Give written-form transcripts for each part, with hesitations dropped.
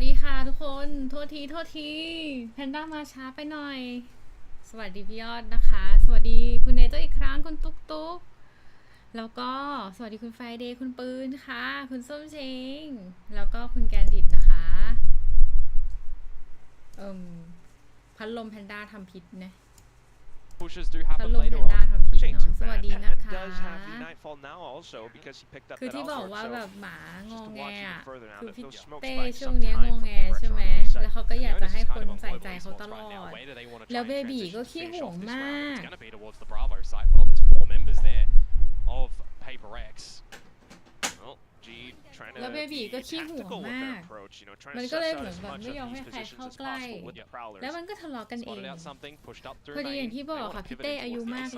สดีค่ะทุกคนโทษทีแพนด้ามาช้าไปหน่อยสวัสดีพี่ยอดนะคะสวัสดีคุณเนเจอร์อีกครั้งคุณตุ๊กแล้วก็สวัสดีคุณไฟเดย์คุณปืนค่ะคุณส้มเชงแล้วก็คุณแกนดิบนะคะพัดลมแพนด้าทำพิษนะพัดลมแพนด้าทำพิษเนาะสวัสดีนะคะคือที่บอกว่าแบบหมางงแงคือพี่เต้ช่วงนี้งงแงใช่ไหมแล้วเขาก็อยากจะให้คนใส่ใจเขาตลอดแล้วเบบีก็ขี้ห่วงมากแล้วเบบีก็ขี้ห่วงมากมันก็เลยเหมือนแบบไม่ยอมให้ใครเข้าใกล้แล้วมันก็ทะเลาะกันเองพอดีอย่างที่บอกค่ะพี่เต้อายุมาก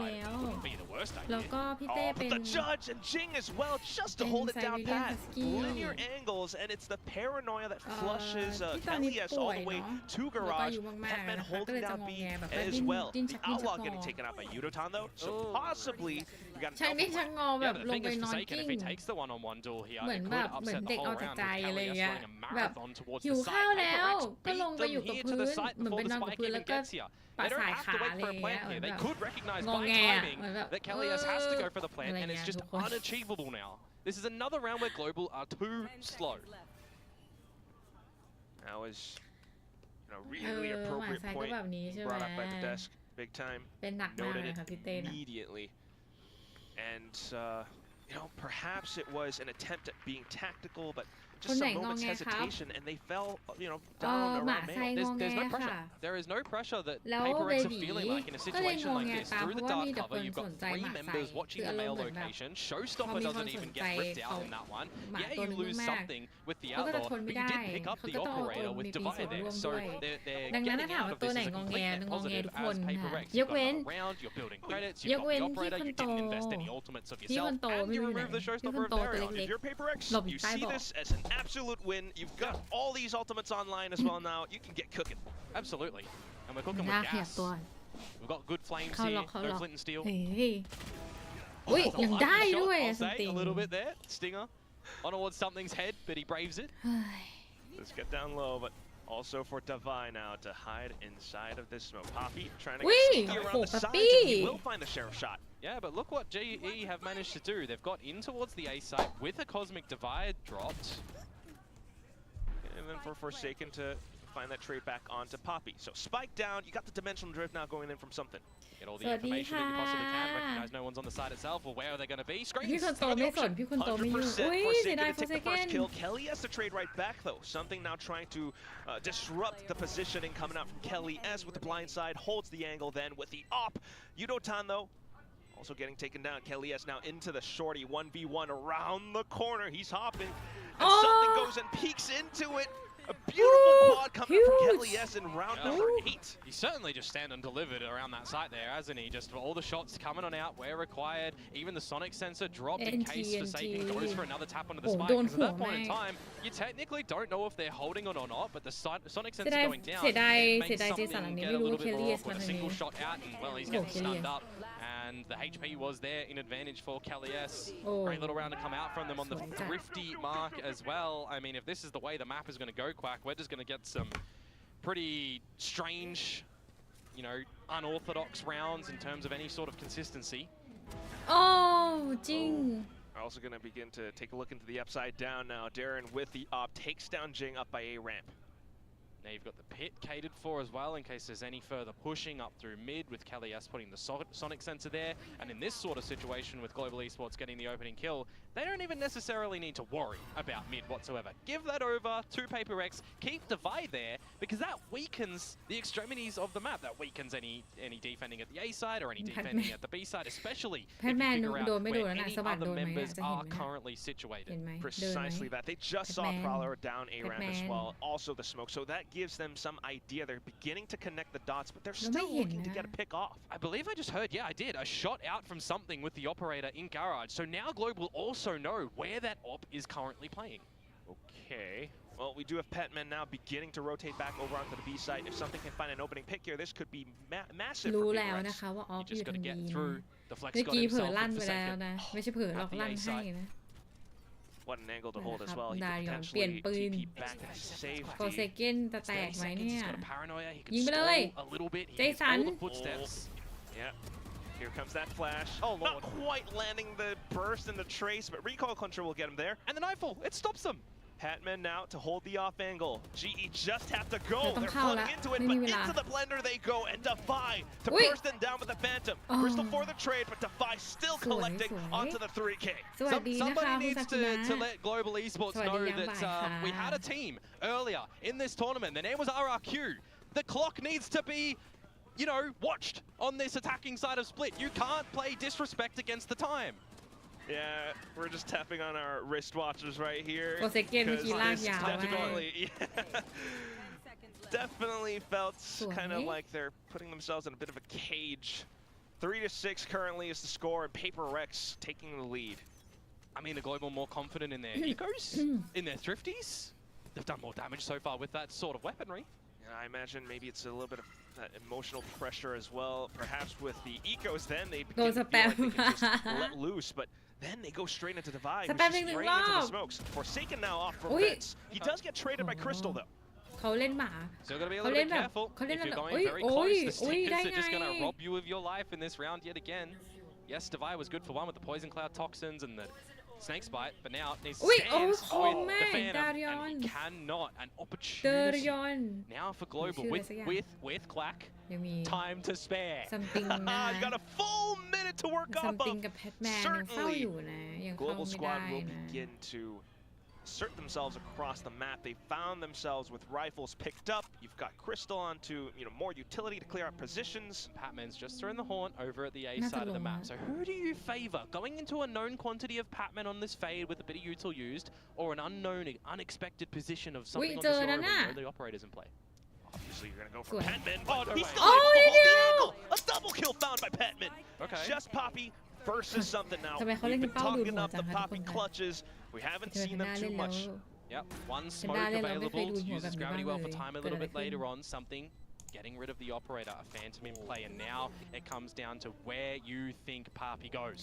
แล้วก็พี่เต้เป็นไซบีเรียนฮัสกี้ที่ตอนนี้ป่วยเนาะแล้วก็อายุมากๆนะคะก็เลยจะงงแงแบบดิ้นชักดิ้นชักงอชักดิ้นชักงอแบบลงไปนอนกิ้งเหมือนแบบเหมือนเด็กเอาแต่ใจอะไรเงี้ยแบบหิวข้าวแล้วก็ลงไปอยู่กับพื้นเหมือนไปนอนกับพื้นแล้วก็ปะสายขาอะไรเงี้ยแบบงงแงเหมือนแบบอะไรเงี้ยทุกคน This is another round where Global are too slow. That was really appropriate point brought up by the desk. Big time. Noted it immediately. And perhaps it was an attempt at being tactical, but just some moments hesitation, and they fell, down around male. There's no pressure. There is no pressure that PRX are feeling like in a situation like this. Through the dark cover, you've got 3 members watching the male location. Showstopper doesn't even get ripped out in that one. Yeah, you lose something with the outlaw, but you did pick up the operator with Divide there. So they're getting out of this as a complete net positive as PRX. You've got another round, you're building credits, you've got the operator, you didn't invest any ultimates of yourself, and you remove the Showstopper of Dario. If you're PRX, you see this as an absolute win. You've got all these ultimates online as well now. You can get cooking. Absolutely. And we're cooking with gas. We've got good flames here. No flint and steel. A little bit there. Stinger on towards something's head, but he braves it. Let's get down low, but also for Divine now to hide inside of this smoke. Poppy trying to get sneaky around the sides, and he will find the sheriff shot. Yeah, but look what GE have managed to do. They've got in towards the A site with a Cosmic Divide dropped. And then for Forsaken to find that trade back onto Poppy. So spike down, you got the dimensional drift now going in from something. Get all the information that you possibly can, recognize no one's on the side itself, or where are they going to be? Screens! 100% Forsaken to take the first kill. Kelly has to trade right back though. Something now trying to disrupt the positioning coming out from Kelly S with the blind side, holds the angle then with the op. Yudotan though, also getting taken down. Kelly S now into the shorty, 1v1 around the corner. He's hopping, and something goes and peeks into it. A beautiful quad coming from Kelly S in round number 8. He certainly just stand and delivered around that site there, hasn't he? Just all the shots coming on out where required. Even the sonic sensor dropped in case Forsaken goes for another tap onto the spike. Because at that point in time, you technically don't know if they're holding it or not, but the sonic sensor going down makes something get a little bit more awkward. A single shot out and, well, he's getting stunned up. And the HP was there in advantage for Kelly S. Great little round to come out from them on the thrifty mark as well. I mean, if this is the way the map is going to go, Quack, we're just going to get some pretty strange, unorthodox rounds in terms of any sort of consistency. Oh, Jing. We're also going to begin to take a look into the upside down now. Darren with the op takes down Jing up by A ramp. Now you've got the pit catered for as well in case there's any further pushing up through mid with Kelly S putting the sonic sensor there. And in this sort of situation with Global Esports getting the opening kill, they don't even necessarily need to worry about mid whatsoever. Give that over to PRX, keep Divide there, because that weakens the extremities of the map. That weakens any defending at the A side or any defending at the B side, especially if you figure out where any other members are currently situated. Precisely that. They just saw Prowler down A ramp as well, also the smoke. So that gives them some idea. They're beginning to connect the dots, but they're still looking to get a pick off. I believe I just heard, yeah, I did, a shot out from something with the operator in garage. So now Global also know where that op is currently playing. Okay. Well, we do have Petman now beginning to rotate back over onto the B side. If something can find an opening pick here, this could be massive for PRX. You just got to get through the flex god himself with Forsaken.ไม่ใช่เผลอหรอกลั่นให้นะ What an angle to hold as well. He ดา could ยอนเปลี่ยน potentially ปืน TP back to โคเซ safety. เกนจะแตกไหมเนี่ย He's got a paranoia. He can ยิงไปเลย stall a little bit. He เจ hears สัน all the footsteps. Yeah. Here comes that flash. Oh, Not Lord. quite landing the burst and the trace, but recoil control will get him there. And the nightfall, it stops them. Patman now to hold the off angle. GE just have to go. เราต้อง They're เข้าละ flooding into it, ไม่ but มีเวลา into the blender they go, and Defy to อุ๊ย burst them down with the Phantom. อ๋อ Crystal for the trade, but Defy still สวย collecting สวย onto the 3K. สวัสดีนะคะ Somebody คุณ needs ซากุระ to let Global Esports สวัสดี know ยาม that บ่ายค่ะ we had a team earlier in this tournament. Their name was RRQ. The clock needs to be, you know, watched on this attacking side of Split. You can't play disrespect against the time. Yeah, we're just tapping on our wristwatches right here. โคเซเกนเมื่อ 'cause กี้ลาก this ยาวมาก definitely, definitely felt kind of สวย like they're putting themselves in a bit of a cage. 3-6 currently is the score, and PRX taking the lead. I mean, the Global more confident in their ecos, in their thrifties. They've done more damage so far with that sort of weaponry. And I imagine maybe it's a little bit of that emotional pressure as well. Perhaps with the ecos, then they begin to feel like they can just let loose, but then they go straight into Divide, who's just Spamming spraying into the lob. smokes. Forsaken now off from Ui. Vents. He does get traded by Crystal though. เขาเล่นหมา So gotta be a เขา little เล่น bit แบบ careful. เขาเล่น If แบบ you're อุ้ going ย very โอ้ย close, the อุ้ย stickers ได้ are ไง just gonna rob you of your life in this round yet again. Yes, Divide was good for one with the poison cloud toxins and the snake bite, but now he Ui, stands oh, with oh, the man, Phantom Darion. and he cannot. An เดอ opportunity รยอน now for Global Shoot with us again. with Clack. ยังมี Time to spare. ซัมติงนะ You got a full minute to work ซัม off ติง of. กับแพทแมนยังเฝ้าอยู่นะ ยังเข้า Global ไม่ squad ได้ will นะ begin to assert themselves across the map. They found themselves with rifles picked up. You've got Crystal onto, more utility to clear out positions. Patman's just throwing the horn over at the A Not side of the alone. map. So who do you favor? Going into a known quantity of Patman on this fade with a bit of util used, or an unknown, unexpected position of something on this จอ Aura แล้ว with น่ะ no other operators in play? Obviously, you're going to go for Good. Petman, Oh, but no he's way. still able to hold the angle. A double kill found by Petman. Okay. Just Poppy versus something now. ทำไมเขา We've เล่น been เป้าดูด talking หัว up จั the งคะทุก Poppy คนคะ clutches. We haven't เจอ seen แพนด้า them เล่ too นแล้ว much. Yep, one Panda smoke เล่นแล้วไม่เคย available, ดูหัวแบบ uses นี้บ้าง gravity เล well ย for time a เกิด little อะไร bit ขึ้น later on, something getting rid of the operator, a phantom in play, and now it comes down to where you think Papi goes.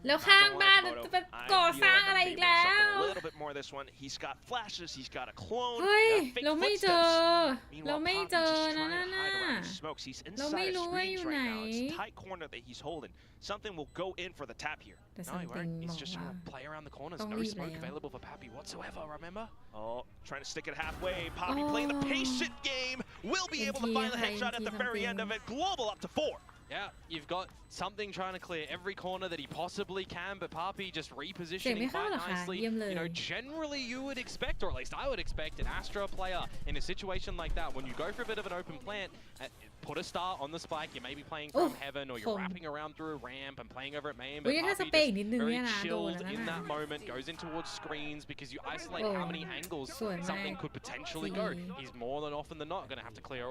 แล้วข้างบ้าน Not gonna lie, จะไป Komodo. ก่อ I feel สร้าง like อะไร I'm อีก favoring แล้ว something a little bit more this one. He's got flashes, he's got a clone, เฮ้ย fake เราไม่เจอ footsteps. เรา Meanwhile, ไม่ Poppy เจอ just นะ trying นั่ to นน่ะ hide around his smokes. He's เรา inside ไม่ of รู้ว่าอ screens ยู่ right ไหน now. It's a tight corner that he's holding. Something will go in for the tap here. แต่ No, ซัม he ติง won't. บ He's อก just ว่า trying to play around the corners. Don't No leave smoke Leo. available for Papi whatsoever, remember? Oh, trying to stick it halfway. Poppy playing the patient game. Will be able to find the headshot at the very end of it. Global up to 4. Yeah, you've got something trying to clear every corner that he possibly can, but Papi just เสียง repositioning ไม่เข้า quite หรอคะ nicely. เยี่ยมเลย Generally you would expect, or at least I would expect, an Astra player in a situation like that, when you go for a bit of an open plant, put a star on the spike, you may be playing from heaven, or you're ผม wrapping around through a ramp and playing over at main, อุ๊ but ยถ้าส Papi เปก just นิดนึง very เนี่ยนะโดน chilled แล้ว in นะ that moment, goes in towards screens, because you isolate Oh. how many angles สวยมาก something could potentially จริ go. ง He's more than often than not going to have to clear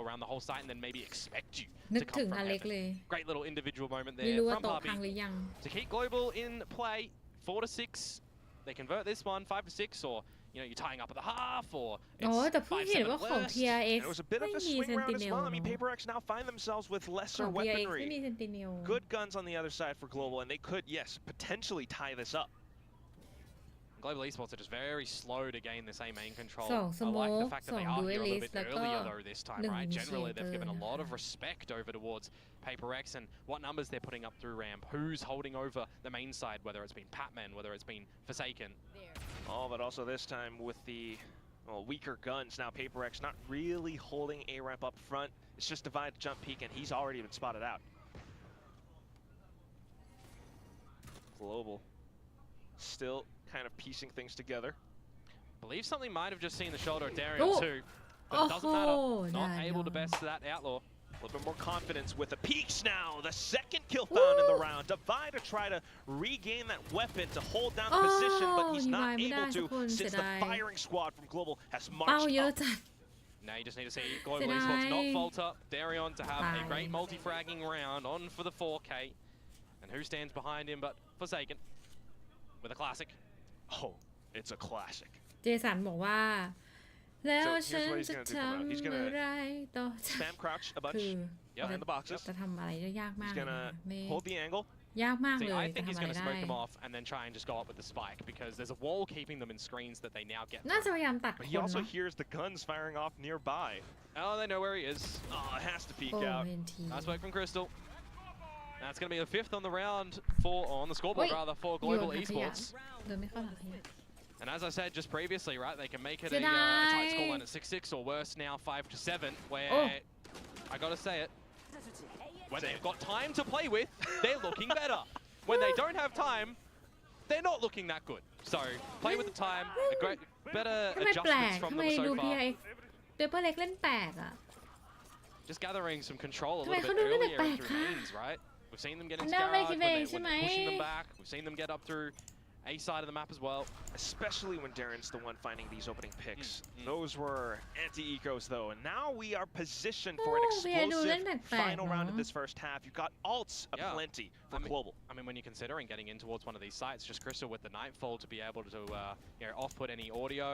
around the whole site and then maybe expect you นึก to ถึ come ง from อเล็ก heaven. เลย Great little individual moment ไม่ there รู้ว่า from โต๊ะ Papi พังหรือยัง to keep Global in play. 4-6. They convert this one 5-6, or you're tying up at the half, or อ๋อ it's แต่เพิ่งเห็น 5-7 ว่า at ของ worst. PRX And it was a bit ไม่ of a มี swing เซน round ติ as เนล well. I mean, PRX now find themselves with ข lesser อง PRX ไม่ weaponry. มีเซนติเนล Good guns on the other side for Global, and they could, yes, potentially tie this up. Global Esports are just very slow to gain this A main control. สองส I โม like ก the fact ส that อง they are ดูเอ here a ลิ little ส bit แล้วก็ earlier though this time, หนึ่ง right? อินิ Generally, เช they've เตอ given ร์ a นะ lot คะ of respect over towards PRX and what numbers they're putting up through ramp, who's holding over the main side, whether it's been Patman, whether it's been Forsaken. Oh, but also this time with the weaker guns. Now PRX not really holding A ramp up front. It's just Divide jump peek, and he's already been spotted out. Global still kind of piecing things together. Believe something might have just seen the shoulder of Darian Oh. too, but it doesn't matter. Oh, Not able to Darian. best that outlaw. A little bit more confidence with the peaks now. The second kill found in the round. Divide to try to regain that weapon to hold down the position, but he's not Divide ไม่ได้ able ทุกคน to เสีย since the ดาย firing squad from Global has เป้า marched เยอะ up. จัด Now you just need to see Global Did Esports not I- falter. Darion to have a Bye. great multi-fragging round on for the 4K. And who stands behind him but Forsaken with a classic. Oh, it's a classic. เจสันบอกว่า แล้ว So ฉัน here's what he's จะ gonna do. Come out. He's ทำ gonna อะไรต่อ spam crouch a คือ bunch in the boxes. จะทำอะไรได้ยากมาก He's เลยนะ gonna ไม่ hold the angle. ยากมาก See, เลย I จะ think ทำ he's อะไร going to ได้ smoke them off and then try and just go up with the spike because there's a wall keeping them in screens that they now get น่าจะ through. พยายามตัด But ค he น also เนาะ hears the guns firing off nearby. Oh, they know where he is. Oh, it has to peek โอ้ out. เห็นที Nice work from Crystal. That's going to be the 5th on the round on the scoreboard Wait. rather for โย Global นถังขยะ Esports. เดินไม่เข้าถังขยะ And as I said just previously, right, they can make it a Did tight I? scoreline at 6-6 or worse now 5-7, where Oh. I got to say it, when they've got time to play with, they're looking better. When they don't have time, they're not looking that good. So play with the time, better ทำไมแปลก adjustments from ทำไม them ดู so far. PRX เปเปอร์เล็กเล่นแปลกอ่ะ Just gathering some control a ทำไม little เขา bit ดูเล่น earlier แปล in ก through ๆคะ mains, right? We've seen them get into น่าไม่ garage คิด when เอง they're ใช่ไหม pushing them back. We've seen them get up through A side of the map as well. Especially when Darren's the one finding these opening picks. Those were anti-ecos though, and now we are positioned for an explosive final round of this first half. You've got ults aplenty for Global. I mean, when you're considering getting in towards one of these sites, just Crystal with the Nightfall to be able to off-put any audio,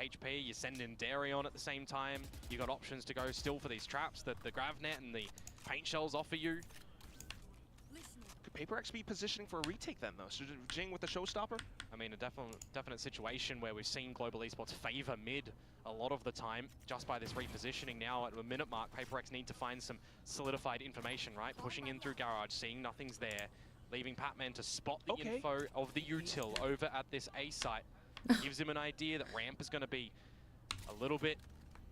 HP, you send in Darion at the same time. You got options to go still for these traps that the Gravnet and the paint shells offer you. Could PRX be positioning for a retake then though? So Jing with the showstopper? I mean, a definite situation where we've seen Global Esports favor mid a lot of the time just by this repositioning. Now at the minute mark, PRX need to find some solidified information, right? Pushing in through garage, seeing nothing's there, leaving Patman to spot the info of the util over at this A site. Gives him an idea that ramp is going to be a little bit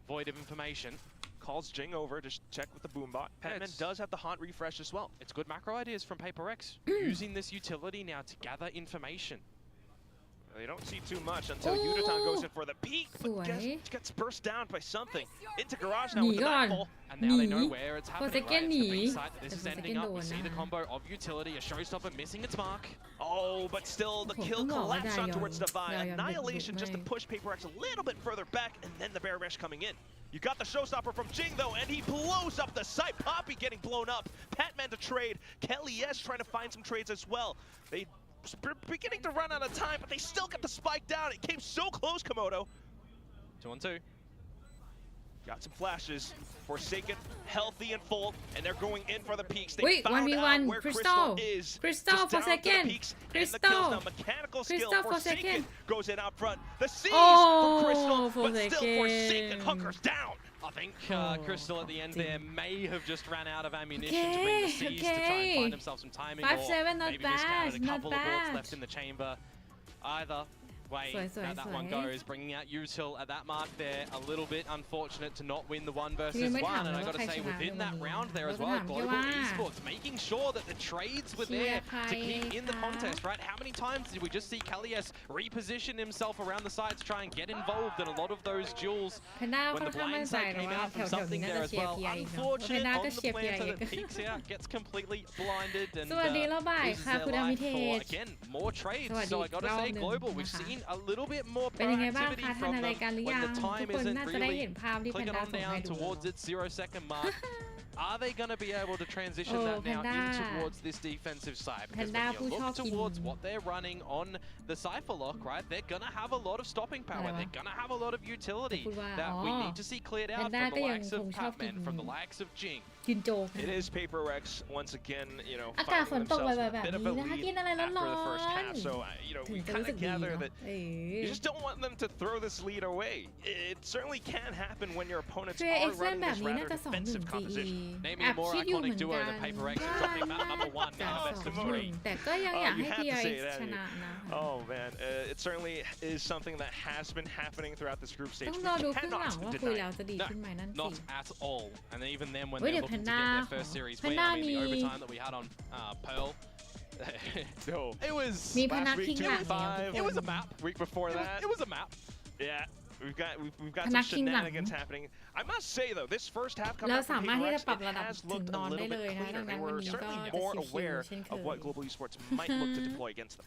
void of information. Calls Jing over to check with the boombot. Patman does have the haunt refresh as well. It's good macro ideas from PRX, using this utility now to gather information. They don't see too much until Yudatan goes in for the peek, but gets burst down by something. Into garage now with the nightfall. And now they know where it's happening, right? It's the B side that this is But ending up. We see the combo of utility, a showstopper missing its mark. Oh, but still the kill collapse on towards Divine. Annihilation just to push PRX a little bit further back, and then the Bear Mesh coming in. You got the showstopper from Jing though, and he blows up the site. Poppy getting blown up. Patman to trade. Kelly S trying to find some trades as well. They beginning to run out of time, but they still got the spike down. It came so close, Komodo. 2-on-2. Got some flashes. Forsaken, healthy and full, and they're going in for the peaks. They Wait, found 1v1, out where Crystal is. Crystal Just for down to the second. peaks and the Crystal. kills now. Mechanical skill. Crystal for Forsaken second. goes in out front. The C's Oh, from Crystal, but Forsaken. still Forsaken hunkers down. I think Crystal at the end there may have just ran out of ammunition to bring the C's to try and find himself some timing, 5-7, or not maybe miscounted a bad, couple not of bullets bad. left in the chamber. Either way, how that one goes, bringing out Util at that mark there. A little bit unfortunate to not win the 1 versus 1, and I got to say within that round there as well, Global Esports making sure that the trades were there to keep in the contest, right? How many times did we just see Kalias reposition himself around the side to try and get involved in a lot of those duels when the blind side came out from something there as well? Unfortunate on the planter that peeks out, gets completely blinded and loses their life for, again, more trades. So I got to say, Global, we've seen a little bit more เป็นยังไงบ้าง proactivity คะทัน from อะไร them กันหรือยั when ง the ทุก time คน isn't น่าจะได้ really เห็นภาพที่แพน clicking ด้า on ส่งให้ down ดู towards its 0-second mark. Are they going to be able to transition Oh, that now Panda. in towards this defensive side? Because Panda when you look ผู้ชอบกิน towards what they're running on the Cypher Lock, right, they're going to have a lot of stopping power.อะไรวะ They're going to have a lot of utility พูดว่า that we need to see cleared out Panda from ก็ the ยัง likes ค of งชอบกิน Patman, from the likes of Jing. กินโจ๊ก It is PRX once again, you know, อากาศฝน finding ตก themselves บ่ with อย a ๆ bit แบบ of a นี้นะคะ lead กินอะไรร้ after อน the first half. So, you ๆ know, ถึ we งจะ kind รู้สึ of กดี gather เนาะ that you just don't want them to throw this lead away. It certainly can happen when your opponents คือ are X เล่น running แบบ this นี้น่า rather จะ defensive 2-1 composition. GE Name แอ me a บ more คิดอยู่เหมื iconic อน duo กัน than PRX ว่า dropping map number 1 now, จะ best of 2-1 3. แต่ก็ยังอยากให้ you had to PRX say it, ชนะนะ Oh man, it certainly is something that has been happening throughout this group stage. ต้อง We รอดูครึ่งหลัง cannot ว่าคุย deny แล้ว it. จะดีขึ้นไหมนั่นสิ Not at all. And even then, when Wait, they're looking to Panda. get their first series win, Panda I mean, the ni- overtime that we had on Pearl, No. it was มี Last พนัก week, พิงหลังแล้วทุก it ค was น a map. Week before that, It was a map. yeah. We've got Panac some King lang. shenanigans happening. I must say though, this first half เรา coming out สา from มารถที่จะ PRX, ปรับ it ระดับ has ถึง looked น a อนได้ little เลย bit นะดั cleaner. ง They นั้นวัน were นี้ก็ certainly จะ more ชิว aware ๆเช่นเค of ย what Global Esports might look to deploy against them.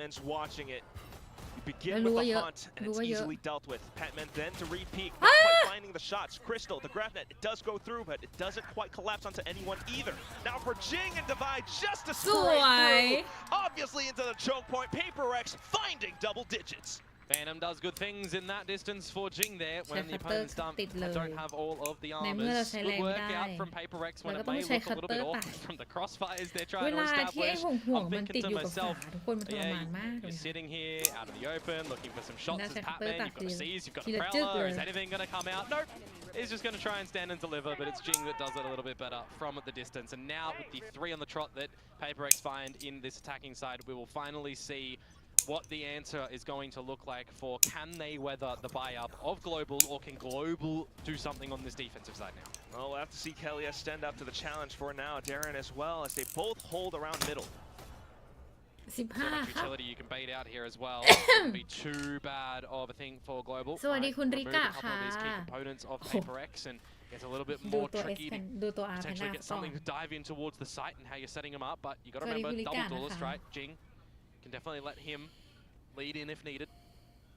developments, watching it Begin with the haunt, and it's easily dealt with. Patman then to repeat, not quite finding the shots. Crystal, the grab net, it does go through, but it doesn't quite collapse onto anyone either. Now for Jing and Divide, just a straight through, obviously into the choke point. PRX finding double digits. Phantom does good things in that distance for Jing there when the opponents don't have all of the armors. Good work out from PRX when it may look a little bit off from the crossfires they're trying to establish. I'm thinking to myself, you're sitting here out of the open looking for some shots as Patman. You've got a Seize, you've got a Prowler. Is anything going to come out? Nope. He's just going to try and stand and deliver, but it's Jing that does it a little bit better from the distance. And now with the 3 on the trot that PRX find in this attacking side, we will finally see what the answer is going to look like for can they weather the buy-up of Global, or can Global do something on this defensive side now? Well, we'll have to see Kelia stand up to the challenge for now. Darren as well, as they both hold around middle. 15 utility you can bait out here as well. Wouldn't be too bad of a thing for Global. สวัสดีคุณริกะ Remove a couple of these key components of PRX and gets a little bit more tricky to potentially get something to dive in towards the site and how you're setting them up. But you got to remember, double duelist, right? Jing can definitely let him lead in if needed.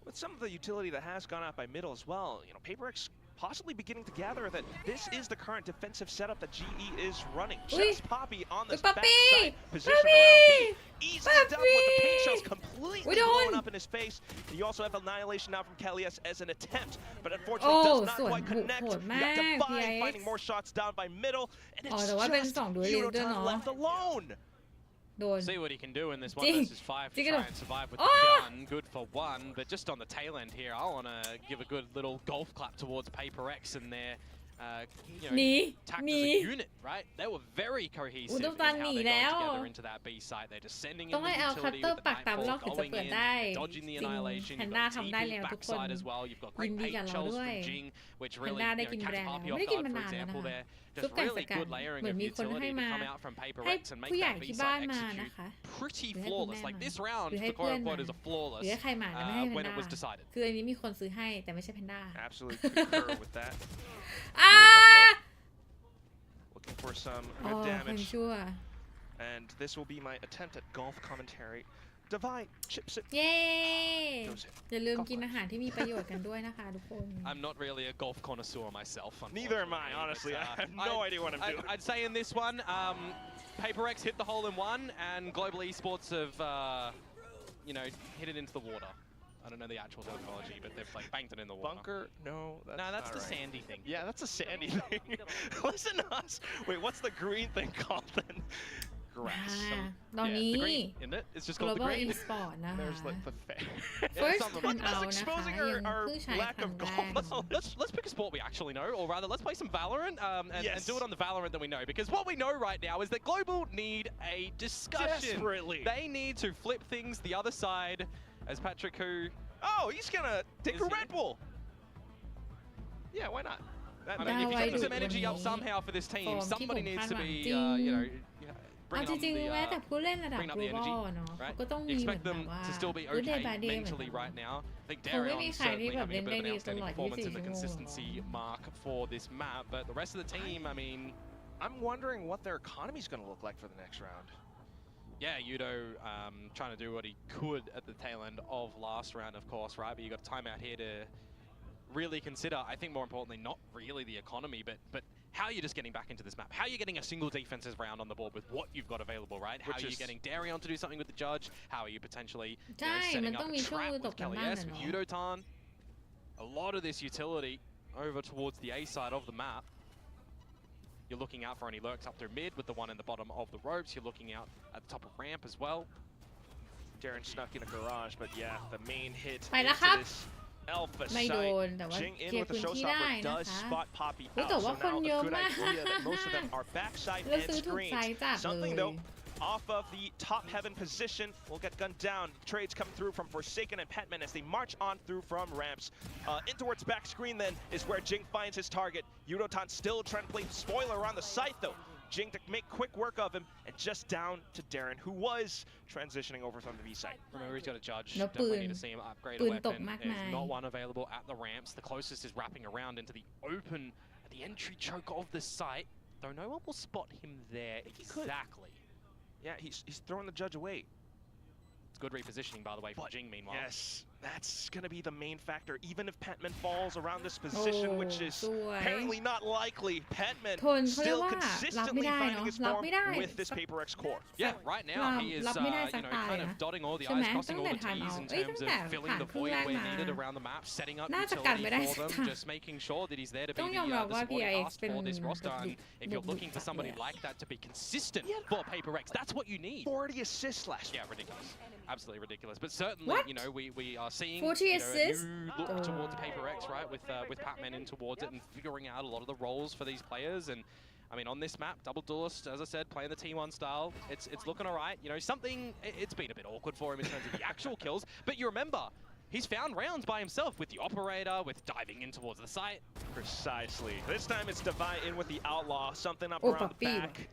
With some of the utility that has gone out by middle as well, you know, PRX possibly beginning to gather that this is the current defensive setup that GE is running. Just Poppy on this backside position around B. Easily done with the paint shells completely blown up in his face. You also have Annihilation now from Kalias as an attempt, but unfortunately does not quite connect. You got Divide finding more shots down by middle, and it's just Euroton left alone. See what he can do in this 1 versus 5 to try and survive with the gun. Good for 1, but just on the tail end here, I want to give a good little golf clap towards PRX and their tact as a unit, right? They were very cohesive in how they got together into that B site. They're just sending in the utility with the nightfall going in, dodging the annihilation. You've got TP backside as well. You've got great paint shells from Jing, which really catch Poppy off guard, for example, there. Just really good layering of utility to come out from PRX and make that B site execute pretty flawless. Like this round, the quote-unquote is a flawless when it was decided. คืออันนี้มีคนซื้อให้แต่ไม่ใช่แพนด้า Absolutely concur with that. Looking for some good damage. And this will be my attempt at golf commentary. Divide chips it. เย้อย่าลืมกินอาหารที่มีประโยชน์กันด้วยนะคะทุกคน I'm not really a golf connoisseur myself. Neither am I, honestly. I have no idea what I'm doing. I'd say in this one, PRX hit the hole in 1, and Global Esports have, hit it into the water. I don't know the actual terminology, but they've banked it in the water. Bunker? No, that's the sandy thing. Yeah, that's a sandy thing. Listen to us. Wait, what's the green thing called then? Grass. ตอนนี้ isn't it? It's just called the green. Esport นะคะ There's like the fair. First one out นะคะ exposing ยัง our เพิ่งใช้ lack ครั้ of งแร golf. ก Let's pick a sport we actually know, or rather, let's play some Valorant and do it on the Valorant that we know. Because what we know right now is that Global need a discussion. Desperately. They need to flip things the other side, as Patrick who. Oh, he's gonna take a Red Bull. Yeah, why not? I mean, if you get some energy up somehow for this team, somebody needs to be, bring up the energy, right? You expect them to still be okay mentally right now. I think Darion's certainly having a bit of an outstanding performance in the consistency mark for this map, but the rest of the team, I mean... I'm wondering what their economy is going to look like for the next round. Yeah, Yudo trying to do what he could at the tail end of last round, of course, right? But you got a timeout here to really consider, I think more importantly, not really the economy, but how you're just getting back into this map. How you're getting a single defensive round on the board with what you've got available, right? How are you getting Darion to do something with the judge? How are you potentially setting up a trap with Kalias, with Yudotan? A lot of this utility over towards the A side of the map. You're looking out for any lurks up through mid with the one in the bottom of the ropes. You're looking out at the top of ramp as well. Darren snuck in a garage, but yeah, the main hit into this Alpha site. Jing in with the showstopper does spot Poppy out, so now a good idea that most of them are backside and screens. Something though, off of the top heaven position will get gunned down. Trades come through from Forsaken and Patman as they march on through from ramps. In towards back screen then is where Jing finds his target. Yudotan still trying to play spoiler on the site though. Jing to make quick work of him, and just down to Darren, who was transitioning over from the B site. Remember, he's got a judge. Definitely need to see him upgrade a weapon. There's not one available at the ramps. The closest is wrapping around into the open, at the entry choke of the site, though no one will spot him there exactly. Yeah, he's throwing the judge away. It's good repositioning, by the way, for Jing, meanwhile. Yes, That's going to be the main factor. Even if Petman falls around this position, which is apparently not likely, Petman still consistently finding his form with this PRX core. Yeah, right now he is kind of dotting all the I's, crossing all the T's in terms of filling the void where needed around the map, setting up utility for them, just making sure that he's there to be the support asked for this roster. And if you're looking for somebody like that to be consistent for PRX, that's what you need. 40 assists last year. Yeah, ridiculous. Absolutely ridiculous. But certainly, we are seeing 40 a assists? new look towards PRX, right? With Patman in towards it and figuring out a lot of the roles for these players. And I mean, on this map, double duelist, as I said, playing the T1 style, it's looking all right. You know, it's been a bit awkward for him in terms of the actual kills. But you remember, he's found rounds by himself with the operator, with diving in towards the site. Precisely. This time it's Divide in with the Outlaw, something up around the back.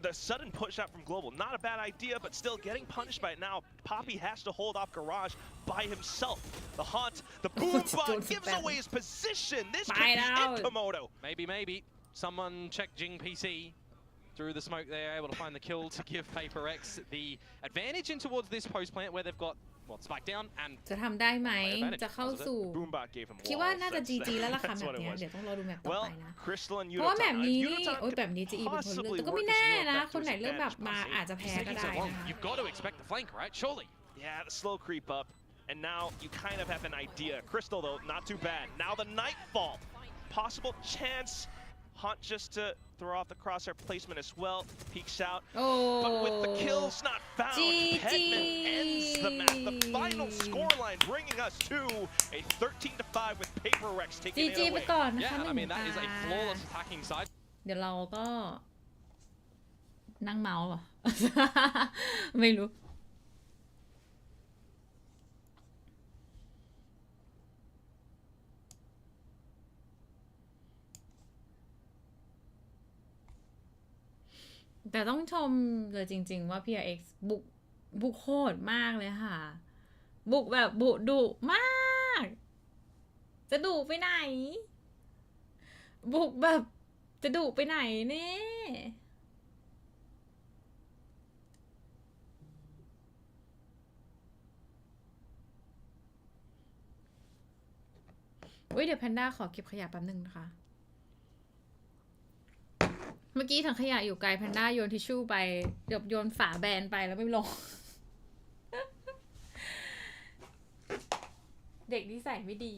The sudden push out from Global, not a bad idea, but still getting punished by it now. Poppy has to hold off Garage by himself. The Haunt, the Boombot gives away his position. This could be it, Komodo. Maybe. Someone check Jing PC. Through the smoke there, able to find the kill to give PRX the advantage in towards this post plant where they've got spike down and จะทำได้ไหมจะเข้าสู่คิดว่าน่าจะ GG แล้วล่ะค่ะแบบนี้เดี๋ยวต้องรอดูแมปต่อไปนะเพราะว่าแบบนี้นี่แบบนี้จะอีเป็นคนเลือกแต่ก็ไม่แน่นะคนไหนเลือกแบบมาอาจจะแพ้ก็ได้นะคะ You've got to expect the flank, right? Surely. Yeah, the slow creep up, and now you kind of have an idea. Crystal though, not too bad. Now the Nightfall, possible chance. Hunt just to throw off the crosshair placement as well. Peeks out, but with the kills not found, Petman ends the map. The final scoreline bringing us to a 13-5 with PRX taking it away. Yeah, I mean that is a flawless attacking side. เดี๋ยวเราก็นั่งเมาส์เหรอ ไม่รู้แต่ต้องชมเลยจริงๆว่า PRX บุกโหดมากเลยค่ะ บุกแบบดุมาก จะดุไปไหน บุกแบบจะดุไปไหนเนี่ยเดี๋ยวแพนด้าขอเก็บขยะแป๊บนึงนะคะเมื่อกี้ถังขยะอยู่ไกลแพนด้าโยนทิชชู่ไปเดี๋ยวโยนฝาแบนไปแล้วไม่ลง เด็กนิสัยไม่ดี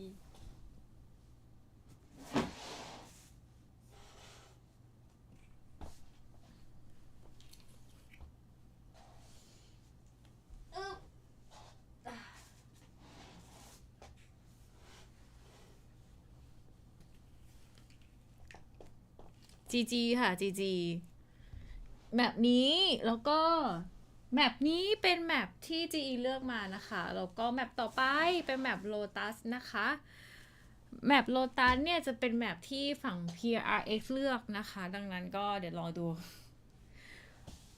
จีค่ะจีแมปนี้แล้วก็แมปนี้เป็นแมปที่ GE เลือกมานะคะแล้วก็แมปต่อไปเป็นแมปโลตัสนะคะแมปโลตัสเนี่ยจะเป็นแมปที่ฝั่ง PRX เลือกนะคะดังนั้นก็เดี๋ยวรอดู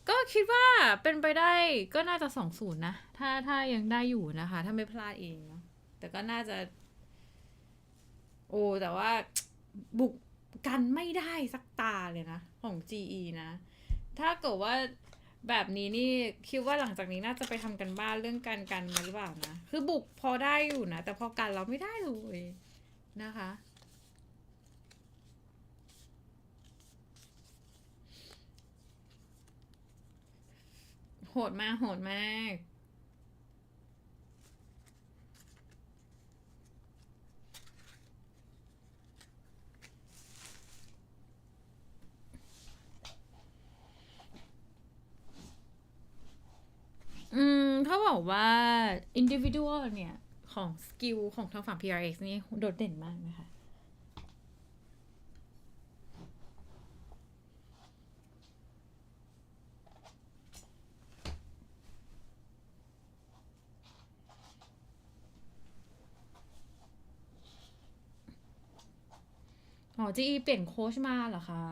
ก็คิดว่าเป็นไปได้ก็น่าจะ 2-0 นะถ้ายังได้อยู่นะคะถ้าไม่พลาดเองเนาะแต่ก็น่าจะแต่ว่าบุกกันไม่ได้สักตาเลยนะของ GE นะถ้าเกิดว่าแบบนี้นี่คิดว่าหลังจากนี้น่าจะไปทำกันบ้านเรื่องกันมาหรือเปล่านะคือบุกพอได้อยู่นะแต่พอกันเราไม่ได้เลยนะคะโหดมากเขาบอกว่า individual เนี่ยของสกิลของทางฝั่ง PRX นี่โดดเด่นมากนะคะGE เปลี่ยนโค้ชมาเหรอคะ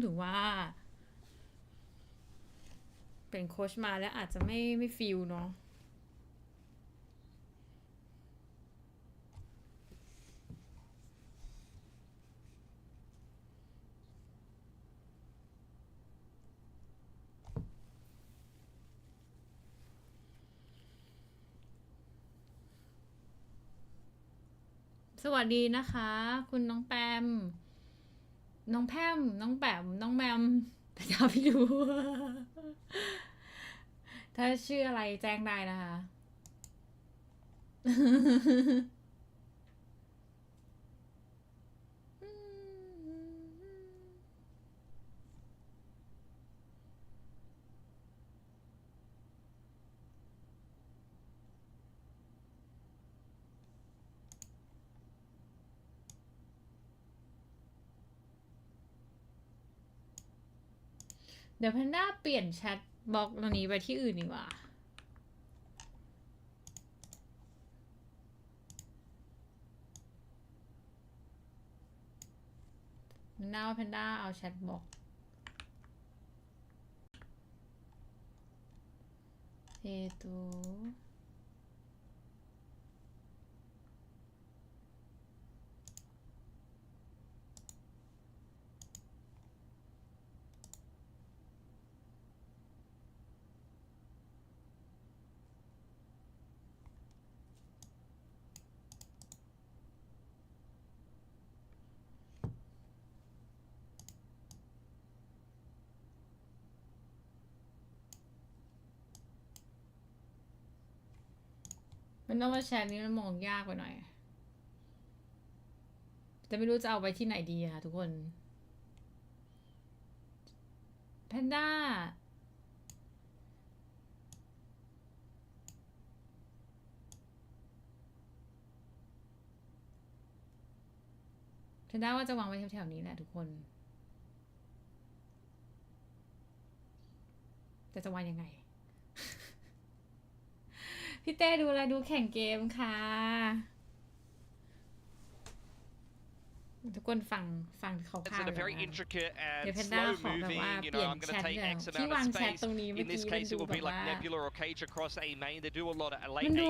ถือว่าเป็นโค้ชมาแล้วอาจจะไม่ฟีลเนาะ สวัสดีนะคะ คุณน้องแปมน้องแพมน้องแปมน้องแมมแต่จะไม่รู้ ถ้าชื่ออะไรแจ้งได้นะคะ เดี๋ยวแพนด้าเปลี่ยนแชทบล็อกตรงนี้ไปที่อื่นดีกว่าหน้าแพนด้าเอาแชทบล็อกตัว มันต้องมาแชร์นี้มันมองยากไปหน่อยแต่ไม่รู้จะเอาไปที่ไหนดีอะทุกคนแพนด้าว่าจะวางไว้แถวๆนี้แหละทุกคนแต่จะวางยังไง พี่เต้ดูอะไรดูแข่งเกมค่ะทุกคนฟังเขาพาเดี๋ยวแพนด้าขอแบบว่าเปลี่ยนแชทเนี่ยที่วางแชทตรงนี้เมื่อกี้มันดูแบบว่ามันดู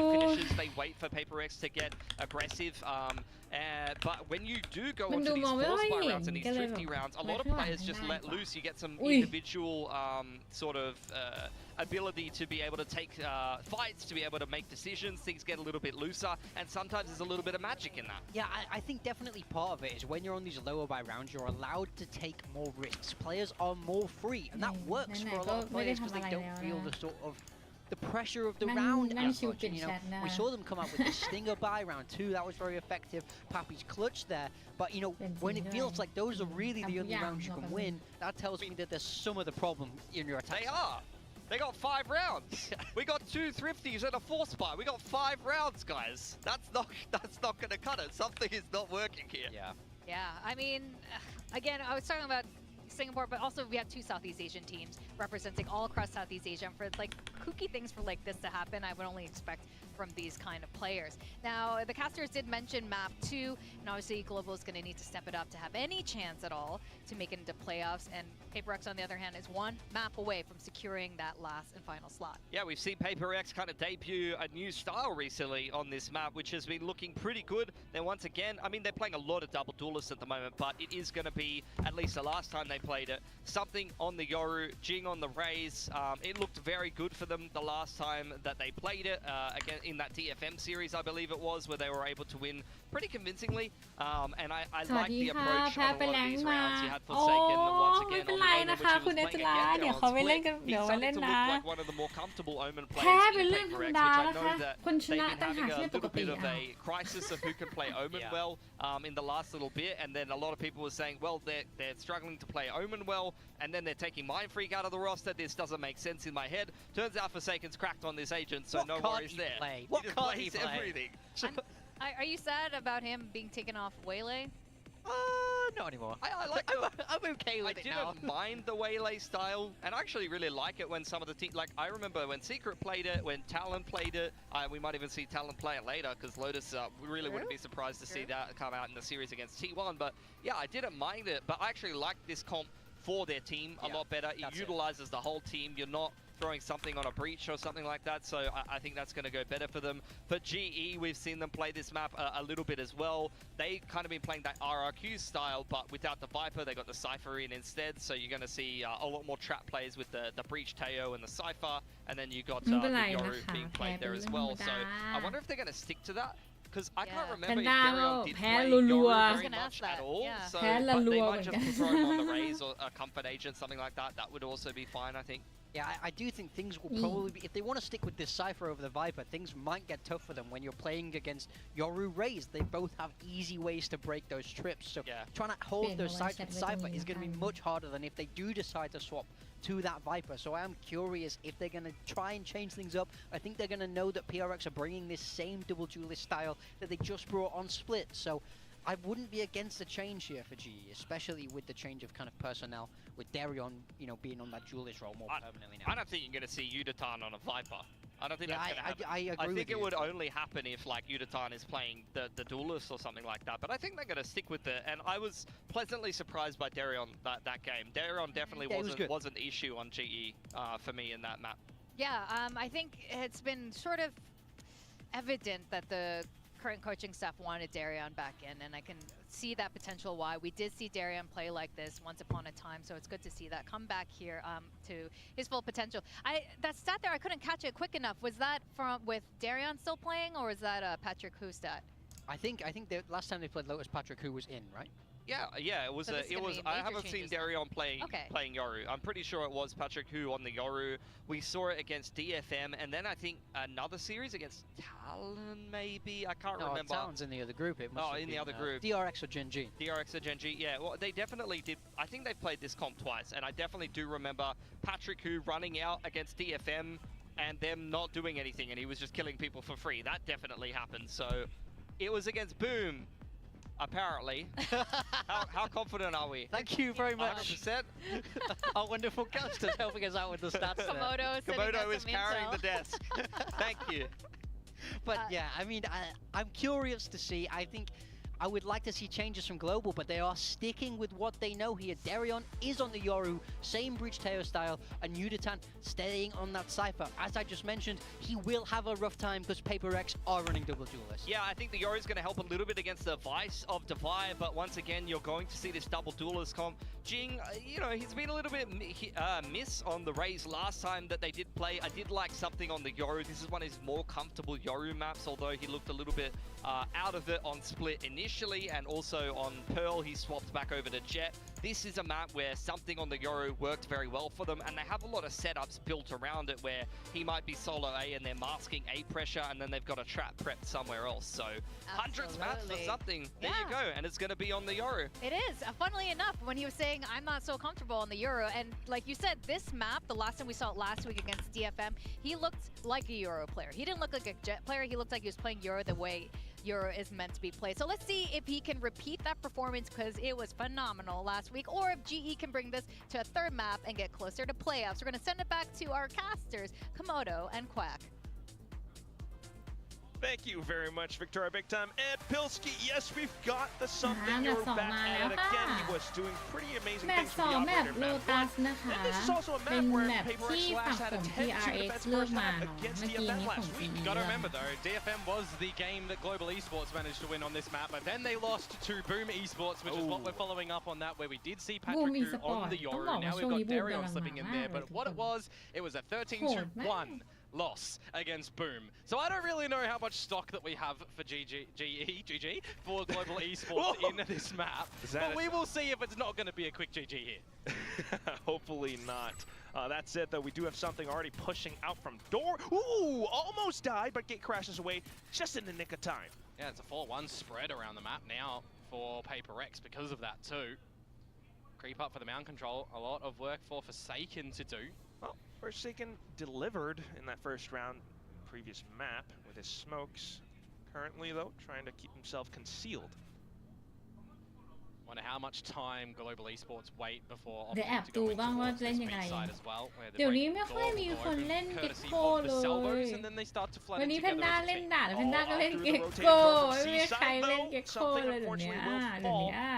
มันดูมองไม่ค่อยเห็นก็เลยแบบ a lot of players just let loose. You get some individual sort of ability to be able to take fights, to be able to make decisions. Things get a little bit looser, and sometimes there's a little bit of magic in that. Yeah, I think definitely part of it is when you're on these lower buy rounds, you're allowed to take more risks. Players are more free, and that works for a lot of players because they don't feel the sort of the pressure of the round as much. And, you know, we saw them come up with the stinger buy round 2. That was very effective. Pappy's clutch there, but you know when it feels like those are really the only rounds you can win, that tells me that there's some of the problem in your attack. They are. They got 5 rounds. We got 2 thrifties and a 4th buy. We got 5 rounds, guys. That's not going to cut it. Something is not working here. Yeah. I mean, again, I was talking about Singapore, but also we have 2 Southeast Asian teams representing all across Southeast Asia. And for like kooky things for like this to happen, I would only expect from these kind of players. Now, the casters did mention map 2, and obviously Global is going to need to step it up to have any chance at all to make it into playoffs. And PRX, on the other hand, is 1 map away from securing that last and final slot. Yeah, we've seen PRX kind of debut a new style recently on this map, which has been looking pretty good. Then once again, I mean, they're playing a lot of double duelists at the moment, but it is going to be, at least the last time they played it, something on the Yoru, Jing on the Rays. It looked very good for them the last time that they played it, again in that DFM series, I believe it was, where they were able to win pretty convincingly. And I like the approach on a lot of these rounds. You had Forsaken once again on the Omen, which was playing again there on split. He's starting to look like one of the more comfortable Omen players in PRX, which I know that they've been having a little bit of a crisis of who can play Omen well in the last little bit. And then a lot of people were saying, well, they're struggling to play Omen well, and then they're taking Mind Freak out of the roster. This doesn't make sense in my head. Turns out Forsaken's cracked on this agent, so no worries there. What can't he play? Everything. Are you sad about him being taken off Waylay? Not anymore. I like I'm okay with it now. I didn't mind the Waylay style, and I actually really like it when some of the teams, like I remember when Secret played it, when Talon played it, we might even see Talon play it later, because Lotus, we really wouldn't be surprised to see that come out in the series against T1, but yeah, I didn't mind it, but I actually like this comp for their team a lot better. It utilizes the whole team. You're not throwing something on a breach or something like that, so I think that's going to go better for them. For GE, we've seen them play this map a little bit as well. They kind of been playing that RRQ style, but without the Viper, they got the Cypher in instead, so you're going to see a lot more trap plays with the breach Teo and the Cypher, and then you got the Yoru being played there as well, so I wonder if they're going to stick to that. because I can't Yeah. remember if Panda Darion did แพ้ play รั Yoru ว I was very gonna much ask that, at all. yeah. So แพ้ but they รัว might ๆ just throw him on the Raze or a comfort agent, something like that. That would also be fine, I think. Yeah, I do think things will probably be, if they want to stick with this Cypher over the Viper, things might get tough for them when you're playing against Yoru Raze. They both have easy ways to break those trips, so Yeah. trying to hold those เปลี่ยน sides เอา with ไว้ Cypher แชทไว้ is going to be ตรงนี้ much harder than if they do decide to swap to that Viper. So I am curious if they're going to try and change things up. I think they're going to know that PRX are bringing this same double duelist style that they just brought on Split. So I wouldn't be against the change here for GE, especially with the change of kind of personnel, with Darion, you know, being on that duelist role more permanently now. I don't think you're going to see Udatan on a Viper. I don't think Yeah, that's going to happen. I agree I think with it you. would only happen if like Udatan is playing the duelist or something like that. But I think they're going to stick with it. And I was pleasantly surprised by Darion that game. Darion definitely Yeah, was an issue on GE for me in that map. Yeah, I think it's been sort of evident that the current coaching staff wanted Darion back in, and I can see that potential why. We did see Darion play like this once upon a time, so it's good to see that come back here to his full potential. That stat there, I couldn't catch it quick enough. Was that from with Darion still playing, or was that Patrick Hu stat? I think the last time they played Lotus, Patrick Hu was in, right? Yeah, it was. So this is gonna be I major haven't seen changes then. Darion playing Yoru. I'm pretty sure it was Patrick Hu on the Yoru. We saw it against DFM, and then I think another series against Talon, maybe. I can't remember. Talon's in the other group. It must have in the been, other group. DRX or Gen G. DRX or Gen G, yeah. Well, they definitely did. I think they've played this comp twice, and I definitely do remember Patrick Hu running out against DFM and them not doing anything, and he was just killing people for free. That definitely happened. So it was against Boom. Apparently. How confident are we? Thank you very much. 100%? Our wonderful guest is helping us out with the stats there. Komodo is carrying the desk. Thank you. But yeah, I mean, I'm curious to see. I think I would like to see changes from Global, but they are sticking with what they know here. Darion is on the Yoru, same Breach Teo style, and Udatan staying on that Cypher. As I just mentioned, he will have a rough time because PRX are running double duelists. Yeah, I think the Yoru is going to help a little bit against the Vice of Divide, but once again, you're going to see this double duelist comp. Jing, you know, he's been a little bit miss on the Raze last time that they did play. I did like something on the Yoru. This is one of his more comfortable Yoru maps, although he looked a little bit out of it on Split initially, and also on Pearl, he swapped back over to Jet. This is a map where something on the Yoru worked very well for them, and they have a lot of setups built around it where he might be solo A and they're masking A pressure, and then they've got a trap prepped somewhere else. So hundreds maps for something. There you go, and it's going to be on the Yoru. It is. Funnily enough, when he was saying, I'm not so comfortable on the Euro, and like you said, this map, the last time we saw it last week against DFM, he looked like a Euro player. He didn't look like a Jet player. He looked like he was playing Euro the way Euro is meant to be played. So let's see if he can repeat that performance, because it was phenomenal last week, or if GE can bring this to a third map and get closer to playoffs. We're going to send it back to our casters, Komodo and Quack. Thank you very much, Victoria Big Time. And Pilsky, yes, we've got the something you're back at it again. He was doing pretty amazing แมต things ช์ for 2 the แมป operator โล map ตัส one. นะคะ And this is also a เป็น map where แมป PRX ที่ฝั่ง Slash ข had อง a 10-2 PRX defense เลือก first มา half เนาะ against เมื่อกี้ DFM นี้ของ last GE week. You got to remember though, DFM was the game that Global Esports managed to win on this map, but then they lost to Boom Esports, which is what we're following up on that, where we did see Patrick Hu on the Yoru. Now we've got Darion slipping in there, but what it was a 13-1 loss against Boom. So I don't really know how much stock that we have for GG for Global Esports in this map, but we will see if it's not going to be a quick GG here. Hopefully not. That said, though, we do have something already pushing out from door. Ooh, almost died, but Gate crashes away just in the nick of time. Yeah, it's a 4-1 spread around the map now for PRX because of that too. Creep up for the mound control, a lot of work for Forsaken to do. Well, Forsaken delivered in that first round, previous map, with his smokes. Currently, though, trying to keep himself concealed. Wonder how much time Global Esports wait before เดี๋ยวแอบ opting to ดู go in บ้างว่า towards เล่น this ยังไง B side as well, where the เดี๋ยวนี้ break ไม่ค่อย door มี will คน open เล่นเก็ก courtesy โก้ of เล the salvos, ย and then they start to flood วัน in นี้แพน together ด้า as a เล่น team. ด่าแต่แพนด้าก็เล่นเก็กโก้ ไม่มีใครเล่นเก็กโก้เลยเดี๋ยวนี้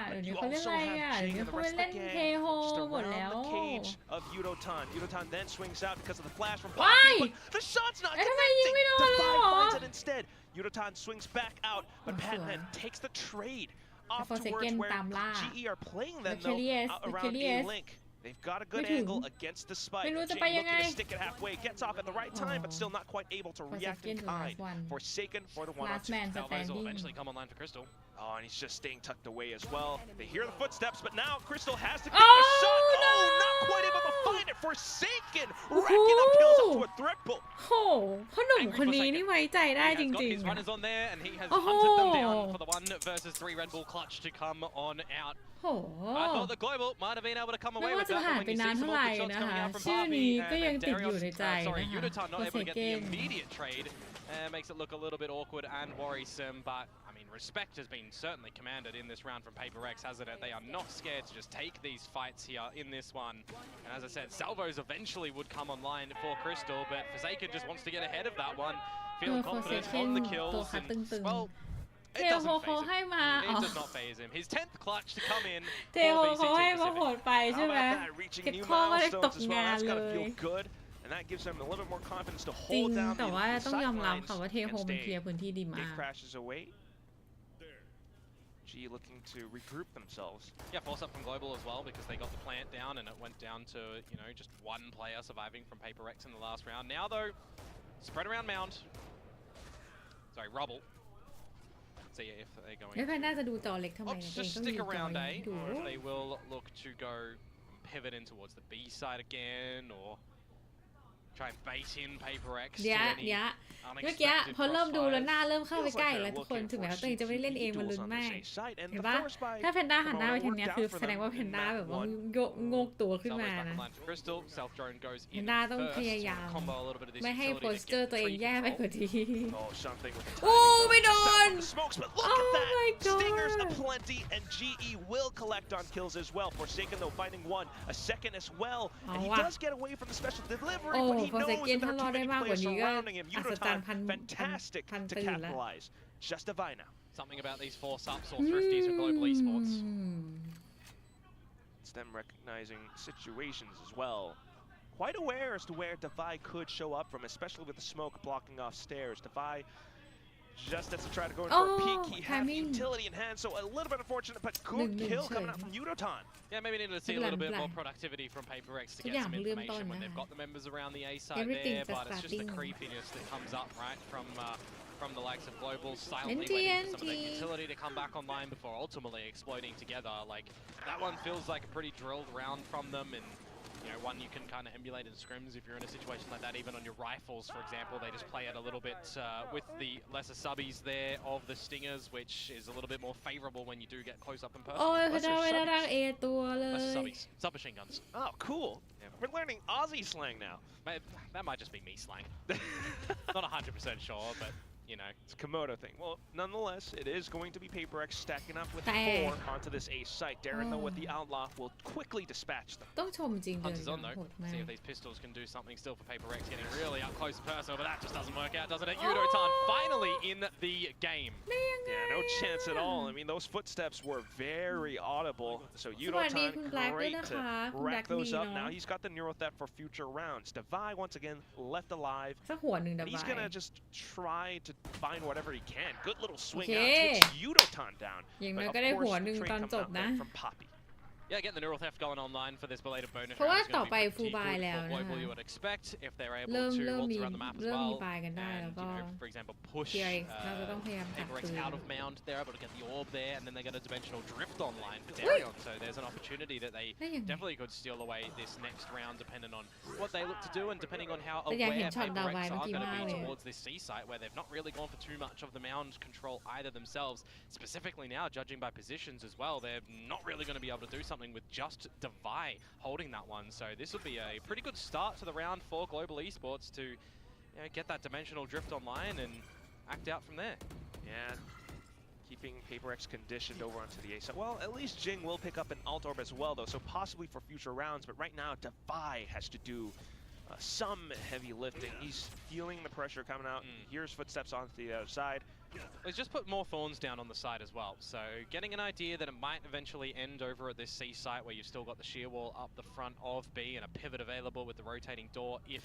เดี๋ยวนี้เขาเล่นอะไรอ่ะเดี๋ยวนี้เขาเล่นเทโฮหมดแล้ว the cage of Yudotan. Yudotan then swings out because of the flash from Why? But the shot's not ทำไมยิง connecting. ไม่โดนเลยเหร Divide อ finds it instead. Yudotan swings back out, but Oh, Patman sure. takes the trade off For towards second where ตามล่า GE are playing them Achilles, though around Achilles. A-Link. They've got a good angle against the spike. Jing looking to stick it halfway, gets off at the right time, but still not quite able to react in kind. Forsaken for the 1-on-2. Salvos will eventually come online for Crystal. Oh, and he's just staying tucked away as well. They hear the footsteps, but now Crystal has to take the shot. Oh, not quite able to find it. Forsaken, racking up kills up to a triple. โหพ่อหนุ่มคนนี้นี่ไว้ใจได้จริง His runners on there, and he has ๆ โอ้โห hunted them down for the 1 versus 3 Red Bull clutch to come on out. โห I thought the Global might have been able to come ไม่ away ว่า with จะ that ผ่าน when ไป you นาน see เท่า some ไหร่ more good shots นะ coming คะ out from ชื่อ Barbie นี้ก็ยัง and ติดอยู่ Darius. ในใจ Sorry, นะคะ Udotan not โค able เซ to get เก the น immediate trade. Makes it look a little bit awkward and worrisome, but I mean, respect has been certainly commanded in this round from Paper X, hasn't it? They are not scared to just take these fights here in this one. And as I said, Salvos eventually would come online for Crystal, but Forsaken just wants to get ahead of that one, feeling confident on the kills. And, well, it doesn't phase him. It does not phase him. His 10th clutch to come in เท for โฮเขาให้ VCT มาโห Pacific. ดไปใช่ How ไหม about that? Reaching เก็บ new ข้อก็เลยตก milestones as งา well. น That's เล gotta ย feel good, and that gives them a little bit more confidence to จริง hold down แต่ว่า the ต้องยอมรับ sidelines ค่ะว่าเทโฮ and มันเคลียร์ stay. พื้นที่ดีมา Big ก crashes away. G looking to regroup themselves. Yeah, force up from Global as well because they got the plant down and it went down to, you know, just one player surviving from Paper X in the last round. Now though, spread around Mound. Sorry, Rubble. See if they're going แล้วแพนด้าจะดูจอเล็กทำไม to เนี่ยตัวเอง just ต้องดู stick จอ around ใหญ่ A. ดู Or if they will look to go pivot in towards the B side again or try and bait in Paper X เดี๋ยว to เดี๋ยว any เมื่อกี้ unexpected พอเริ่มดูแล้วห crossfires. น้าเริ่มเข้าไป Feels ใกล้ like แล้ว they're ทุกคน looking ถึงแม้ for ว่าตัวเองจะไม่เล่นเองมันลุ้น duels on มา this ก A side, and เห็น the ปะ force by ถ้าแพนด้าหันหน้าไปทาง Promoter เนี้ย worked คือ out for แสดงว่า them แพน in ด้า that แบบว่า one. โงกตัวขึ้น Salvos มา back นะ online for Crystal. Self drone goes in แพนด้าต้อง first. พยายาม Combo a little bit of this ไม่ให้ utility โพ to สเจอร์ get ตัวเอง tree แย่ไปก control. ว่านี้ Oh, something with the โอ้ timing, ไม่โด though. Just น out from the smokes, but look Oh at that! my God. Stingers aplenty, and GE will collect on kills as well. Forsaken though finding one, a second as well, and he เอาว่ะ does get away from the special delivery, โอ้ but he โพส knows เกน that ถ้า there รอ are ด too ได้ many มากกว่า players นี้ก็ surrounding him. อัศจรรย์ Udotan, fantastic พัน to ตื่นแล้ว capitalize. Just divine now. Something about these force ups or thrifties from Global Esports. อืม It's them recognizing situations as well. Quite aware as to where Defy could show up from, especially with the smoke blocking off stairs. Defy just as to try to go in for a peek. He had timing. utility in hand, so a little bit unfortunate, but good kill coming out from Udotan. Yeah, maybe needed to see a little bit more productivity from Paper X to get some information when they've got the members around the A side Everything's there, but it's just the starting. creepiness that comes up, right, from the likes of Global, silently waiting for some of the utility to come back online before ultimately exploding together. Like, that one feels like a pretty drilled round from them, and you know, one you can kind of emulate in scrims if you're in a situation like that. Even on your rifles, for example, they just play it a little bit with the lesser subbies there of the Stingers, which is a little bit more favorable when you do get close up in person. โอ้ยเขาจะไม่ได้รักเอตัวเล Lesser ย subbies, submachine guns. Oh, cool. We're learning Aussie slang now. That might just be me slang. Not 100% sure, but you know. It's a Komodo thing. Well, nonetheless, it is going to be Paper X stacking up with แต่ 4 onto this A site. Darren, though, with the Outlaw will quickly dispatch them. ต้องชมจริงเดิน Hunters on โห though. ดมาก See if these pistols can do something still for Paper X, getting really up close and personal, but that just doesn't work out, doesn't it? Udotan finally in the game. Yeah, no chance at all. I mean, those footsteps were very audible. So สวัสดี Udotan, คุณแบล็กด้วย great นะ to คะคุณแบล็ก rack those ดี up. เนาะ Now he's got the Neuro Theft for future rounds. Devi, once again, left alive. สักหัวหนึ่ง And ดับ he's ไว้ going to just try to find whatever he can. Good little swing Okay. out. Takes Udotan down. อย่างน้อย But ก็ of ได้ course, หัว the หนึ่ง trade ตอน comes จ out บ there นะ from Poppy. Yeah, getting the neural theft going online for this belated bonus เพราะว่า round is ต่อ going ไป to be ฟูล pretty บาย good แล้ว for นะ Global, คะ you would expect, if they're able เริ่ม to เริ่ม waltz มี around the map as เริ่มมี well. บายกันได้แล้ว And, ก็ you know, for example, push PRX เราจะต้องพยายามตัด Paper X ปืน out of Mound. They're able to get the orb there, and then they get a dimensional drift online for Darion. So there's an opportunity that they ได้ยังไง definitely could steal away this next round, depending on what they look to do and depending on how แต่อยาก aware เห็นช็อต Paper ดาว X ไวเมื่อ are กี้ going to มาก be เลย towards this C site, where they've not really gone for too much of the Mound control either themselves. Specifically now, judging by positions as well, they're not really going to be able to do something with just Devi holding that one. So this will be a pretty good start to the round for Global Esports to get that dimensional drift online and act out from there. Yeah, keeping Paper X conditioned over onto the A side. Well, at least Jing will pick up an alt orb as well, though, so possibly for future rounds. But right now, Defy has to do some heavy lifting. He's feeling the pressure coming out. He hears footsteps onto the other side. Well, he's just put more thorns down on the side as well. So getting an idea that it might eventually end over at this C site where you've still got the shear wall up the front of B and a pivot available with the rotating door if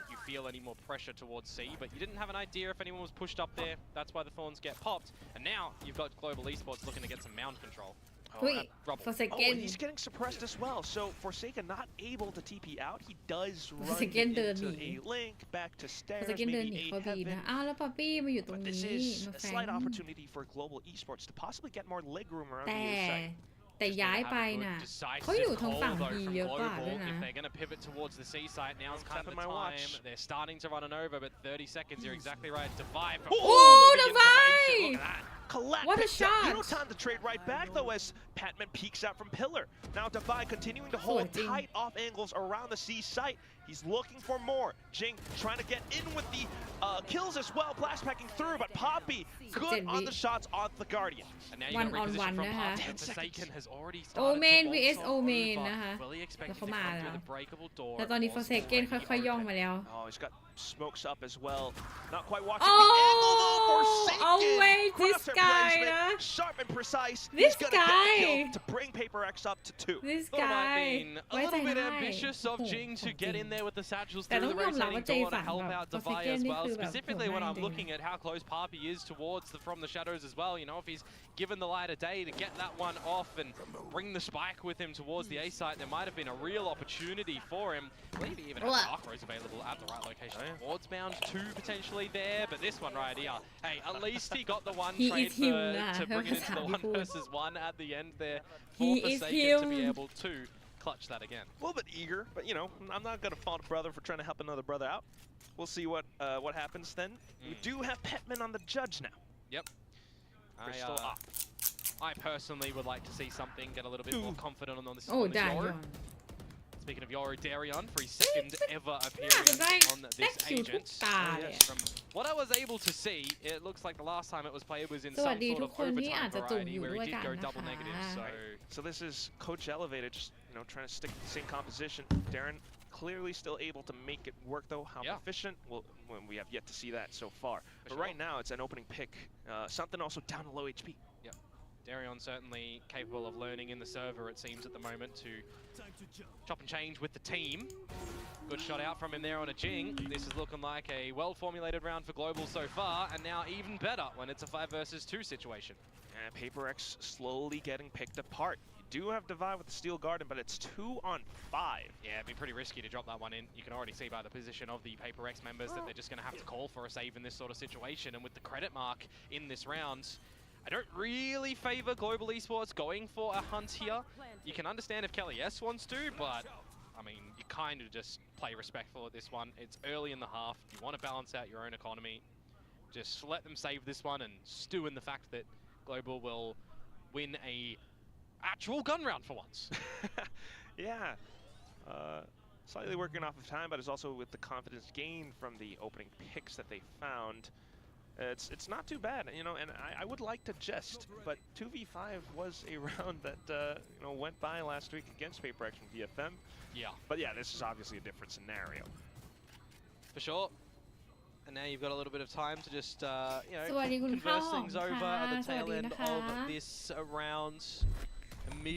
you feel any more pressure towards C. But you didn't have an idea if anyone was pushed up there. That's why the thorns get popped. And now you've got Global Esports looking to get some mound control. Wait, Forsaken. And he's getting suppressed as well. So Forsaken not able to TP out. He does run Forsaken into เดินหนี a link back to stairs, Forsaken เดินหนี maybe เข้า a บีนะ heaven. อ้าวแล้วป๊อปปี้มาอยู่ตรง But นี้ this is มา a แฟง slight opportunity for global esports to possibly get more leg room around แต่ the A site. แต่ย้ายไปน่ะ เขาอยู่ทางฝั่ง B เยอะกว่าด้วยนะ If they're going to pivot towards the C site, now's kind of the time. They're starting to run an over, but 30 seconds, you're exactly right. Divide. Oh, Divide! Look at that. Collect What a picks up. shot. You know, time to trade right back though as Patman peeks out from Pillar. Now Divide continuing to hold tight off angles around the C site. He's looking for more. Jing trying to get in with the kills as well. Blast packing through, but Poppy good on the shots on the Guardian. And now you One got on reposition one from นะคะ Poppy. Forsaken has already started Omen to vs waltz Omen over. นะคะ Fully แล้ว expected เขา to มา come แล้ว through the breakable door. แล้วตอนนี้ Forsaken ค่อยๆย่องมาแล้ว Oh, he's got smokes up as well. Not quite watching the angle though. Forsaken. Oh wait, this Crosshair guy placement, นะ sharp and precise. This He's gonna get guy. the kill to bring Paper X up to 2. This Thought it might guy have been a ไว้ใจ little bit ได้ ambitious of โอ้โห Jing to ของจริ get ง in there with the satchels แต่ through ต้อง the ยอมรับว่า rotating เจ door to ฝั่ง help แบบ out Divide Forsaken as นี่ well. คือแบบ Specifically โหด when มาก I'm จริง looking at how close Poppy is towards from the shadows as well. You know, if he's given the light of day to get that one off and bring the spike with him towards the A site, there might have been a real opportunity for him. I believe he even has Dark Rose available at the right location. Towards bound 2 potentially there, but this one right here. Hey, at least he got the one He trade is him to bring it into the 1 นะ versus 1 at the end there He for is Forsaken to be him. able to clutch that again. A little bit eager, but you know, I'm not gonna fault a brother for trying to help another brother out. We'll see what happens then. We do have Petman on the judge now. Yep. Crystal up. I personally would like to see something get a little bit more confident on this. โอ้ on this ได้ Yoru. ยอน Speaking of Yoru, Darion for his second ever น่าจะ appearance ได้ on ได้ this คิวทุก agent. ตาเลย From what I was able to see, it looks like the last time it was played was in สวัส some ดี sort ทุ of กคนที่อา overtime จจะจุ่มอ variety ยู่ where ด้ว he ย did กัน go นะ double negative. คะ So So this is Coach elevated, just you know, trying to stick to the same composition. Darren clearly still able to make it work though. How efficient? Well, when we have yet to see that so far. But right now it's an opening pick. Something also down to low HP. Darion certainly capable of learning in the server, it seems, at the moment to chop and change with the team. Good shot out from him there on a Jing. This is looking like a well-formulated round for Global so far, and now even better when it's a 5 versus 2 situation. And Paper X slowly getting picked apart. You do have Divide with the Steel Garden, but it's 2 on 5. Yeah, it'd be pretty risky to drop that one in. You can already see by the position of the Paper X members that they're just going to have to call for a save in this sort of situation, and with the credit mark in this round, I don't really favor Global Esports going for a hunt here. You can understand if Kelly S wants to, but I mean, you kind of just play respectful at this one. It's early in the half. You want to balance out your own economy. Just let them save this one and stew in the fact that Global will win a actual gun round for once. Yeah. Slightly working off of time, but it's also with the confidence gained from the opening picks that they found. It's not too bad, you know, and I would like to jest, but 2v5 was a round that, you know, went by last week against Paper X from DFM. Yeah. But yeah, this is obviously a different scenario. For sure. And now you've got a little bit of time to just, you know, สวัสดีคุณข้าว converse หอม things ค่ะ over at the สวัส tail ดี end นะคะ of this round.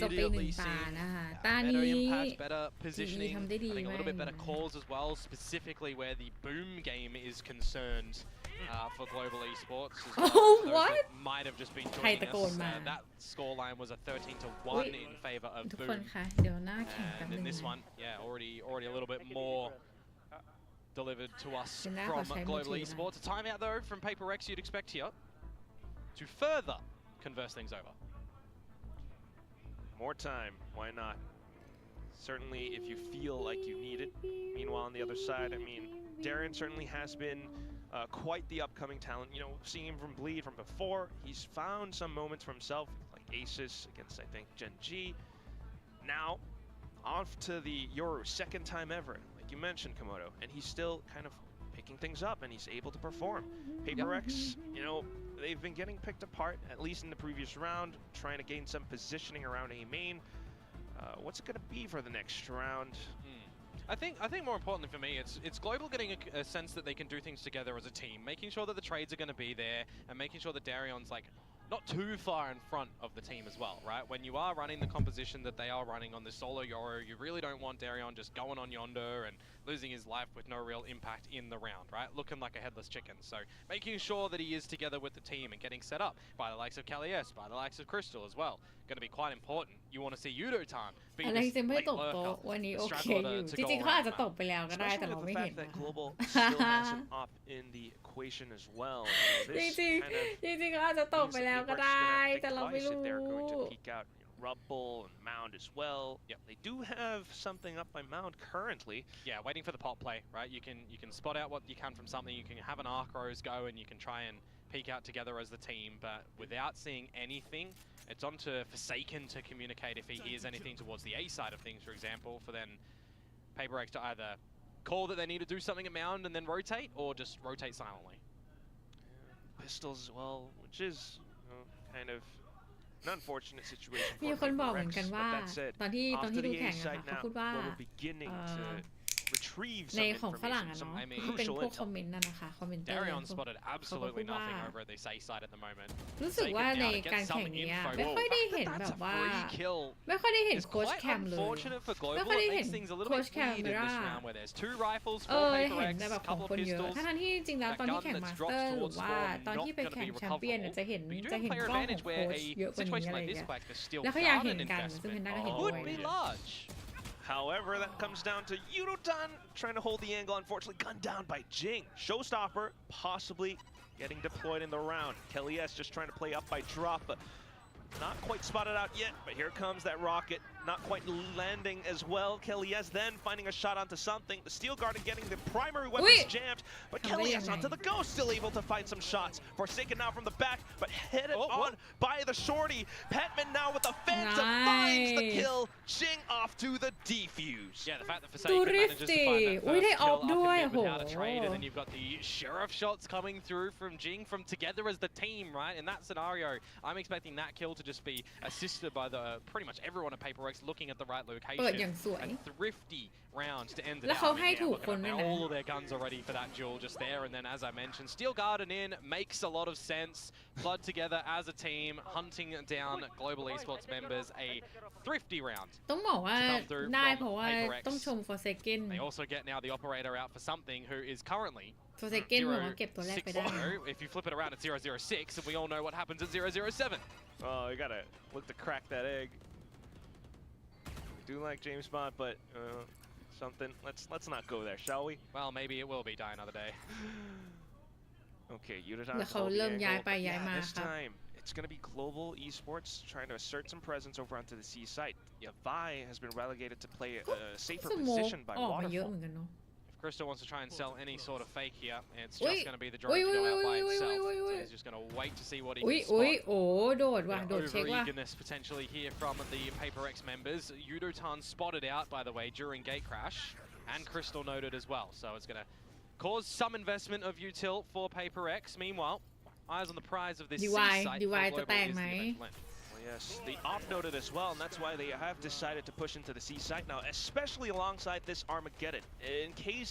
จบไปหนึ่ง Immediately ตา seeing นะคะ ตา better นี้ impact, better positioning, ทำได้ดี I think a little bit มาก better calls as well, specifically where the boom game is concerned for Global Esports as well. Oh, For those what? that might have just been ใคร joining ตะโกน us, มา that scoreline was a 13 to 1 อุ๊ย in favor of ทุกคน boom. คะเดี๋ยวหน้าแข่งกัน And หนึ่ in ง this นะ one, yeah, already a little bit more delivered to us Then that from was him Global too, then. Esports. A timeout though from Paper X you'd expect here to further converse things over. More time, why not? Certainly if you feel like you need it. Meanwhile, on the other side, I mean, Darren certainly has been quite the upcoming talent. You know, seeing him from Bleed from before, he's found some moments for himself, like Aces against, I think, Gen G. Now, off to the Yoru, second time ever, like you mentioned, Komodo, and he's still kind of picking things up, and he's able to perform. Paper X, you know, they've been getting picked apart, at least in the previous round, trying to gain some positioning around A main. What's it going to be for the next round? I think more importantly for me, it's Global getting a sense that they can do things together as a team, making sure that the trades are going to be there, and making sure that Darion's like not too far in front of the team as well, right? When you are running the composition that they are running on the solo Yoru, you really don't want Darion just going on yonder and losing his life with no real impact in the round, right? Looking like a headless chicken. So making sure that he is together with the team and getting set up by the likes of Kalies, by the likes of Crystal as well. going to be quite important. You want to see Yudotan be อะไร this จะไม่ late ตกโต๊ะ lurker. วันนี้โอเค Straggler อยู่ to จ go ริงๆเขาอาจ around จะตกไปแล้วก็ได้แต่ Especially เรา with ไม่ the เห็น fact that นะคะ Global still has an op in the equation as well. จ This ริง kind of ๆจริงๆเขาอาจจะตก means ไป that แล้วก็ Paperx ได้ gonna have to แต่ think เราไม่ twice รู้ if they're going to peek out Rubble and Mound as well. Yep, they do have something up by Mound currently. Yeah, waiting for the pop play, right? You can spot out what you can from something. You can have an arc rose go, and you can try and peek out together as the team. But without seeing anything, it's on to Forsaken to communicate if he hears anything towards the A side of things, for example, for then PaperX to either call that they need to do something at Mound and then rotate, or just rotate silently. Pistols as well, which is kind of an unfortunate situation มี for คนบอกเหมือน PRX. กัน But ว่า that said, ตอนที่ off to ดู the แข่ A งอะ side ค่ะเขา now, พูดว่า where we're beginning to retrieve ใน some ของฝรั่ง information, อะ some เนาะ I mean, ที่เป็นพวก crucial คอม intel. เมนต์นั่นนะคะคอมเมนเตอร์ Darion spotted absolutelyเขาก็พูดว่า nothing over at the A side at the moment. รู้สึกว่าในการแข่งเนี้ยไม่ค่อยได้เห็นแบบว่า ไม่ค่อยได้เห็น It's โค้ช quite แคมเลย unfortunate for Global. ไม่ค่อยได้ It เห็น makes things a little โค้ช bit แคม weird เว in ลา this round where there's 2 rifles, เอ 4 อเห็น PaperX, แต่แบบ a ของ couple คน of เยอะ pistols. ทั้งที่จริงๆแล้ว That ตอนที่ gun แข่ง that's มาส dropped เตอร์หรือ towards ว่า spawn ตอนที่ not ไป gonna แข่ง be แชมเปี้ยน recoverable. จะเห็น But you do จะ have เห็น player กล้องของ advantage โค้ where ช a เยอะกว่านี้ situation อะไร like อย่าง this เงี้ย fact is still แล้วเขาอยาก found เห็น an กันซึ่งเพน investment. ด้าก็เห็น Could ด้วย be large. However, that comes down to Yudotan trying to hold the angle. Unfortunately, gunned down by Jing. Showstopper possibly getting deployed in the round. Kelly S just trying to play up by drop. Not quite spotted out yet, but here comes that rocket. Not quite landing as well. Kelly S then finding a shot onto something. The Steel Garden getting the primary weapons jammed, but Kelly S onto the go, still able to find some shots. Forsaken now from the back, but headed on by the shorty. Petman now with the Phantom finds the kill. Jing off to the defuse. Yeah, the fact that Forsaken manages to find thatอุ้ย first ได้ออฟ kill ด้วย up in mid without a โห trade, and then you've got the Sheriff shots coming through from Jing from together as the team, right? In that scenario, I'm expecting that kill to just be assisted by the pretty much everyone at PaperX looking at the right เปิดอย่าง location. สวย And thrifty rounds to end it แล้ว out. เขา I mean, ให้ yeah, ถูก look คน at ด้ that วย now. นะ All of their guns are ready for that duel just there. And then, as I mentioned, Steel Garden in makes a lot of sense. Blood together as a team, hunting down global esports members. A thrifty round. ต้องบอกว่า to come through ได้ from เพราะว่า PaperX. ต้องชม Forsaken They also get now the operator out for something who is currently Forsaken บอกว่าเก็บตัวแรกไปได้ 0-6-0. If you flip it around at 0-0-6, and we all know what happens at 0-0-7. Oh, you gotta look to crack that egg. We do like James Bond, but something. Let's not go there, shall we? Well, maybe it will be Die Another Day. Okay, Yudotan. แล้วเขาเริ่มย้ายไปย้ายมา This ครับ time, it's gonna be global esports trying to assert some presence over onto the C site. Yavai has been relegated to play a safer สโมก position by ออกมาเยอะ Waterfall. เหมือนกันเนาะ If Crystal wants to try and sell any sort of fake here, it's Oi. just going to be the drone to go out by itself. So he's just going to wait to see what he อุ้ย can อุ้ย spot. โอ้โดดว่ะโดดเช็ค Over ว่ะ eagerness potentially here from the PaperX members. Yudotan spotted out, by the way, during gate crash, and Crystal noted as well. So it's going to cause some investment of util for PaperX. Meanwhile, eyes on the prize of this C DY site. DY for จะแต Global ก is ไหม the event length. Yes, the off noted as well, and that's why they have decided to push into the C site now, especially alongside this Armageddon. In case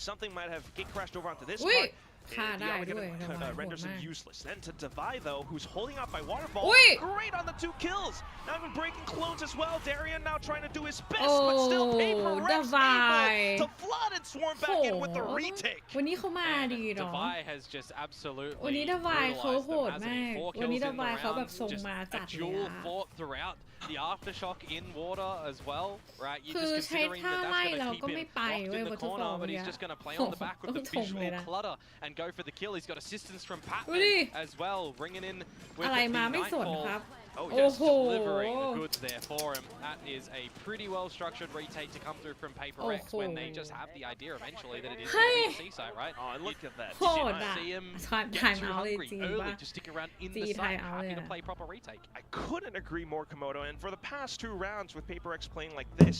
something might have gate crashed over onto this อุ้ย part, ฆ่า the ได้ด้วย Armageddon ระวังโหด renders him มาก useless. Then to Divide, though, who's holding out by Waterfall. Oi! Great on the 2 kills. Not even breaking clones as well. Darian now trying to do his best, but still PaperX Divide. able to flood and swarm back in with the โห retake. วันนี้เขามาดีเนาะ Divide has just absolutely วันนี้ Divide เขา brutalized โห them, ด hasn't มา he? ก 4 วันนี้ kills in the Divide เขาแบบ round, ทรง just มาจัด a เลย duel อะ fought throughout. The aftershock in water as well, right? You're คือ just ใช้ considering ท่า that ไล่ that's เรา going to ก็ keep ไม่ him ไป locked เว้ย in วั the ตถุฟอ corner, ร์ but เนี่ he's ย just going to play on the back with ต้ the องชมเลย visual นะ clutter and go for the kill. He's got assistance from ดูดิ Patman as well, bringing in with อะไร the มาไม่สน Nightfall. ครับ Oh, โอ้ yes. โห Delivering the goods there for him. That is a pretty well structured retake to come through from PaperX when they just have the idea eventually that it is going to be a C-site, right? Oh, and look at that. โหดอ่ะ See him ทาย get เมา too เลย hungry จริง early ป่ะ to stick around in See, the Thai site, out happy to there. play proper retake. I couldn't agree more, Komodo. And for the past 2 rounds with PaperX playing like this,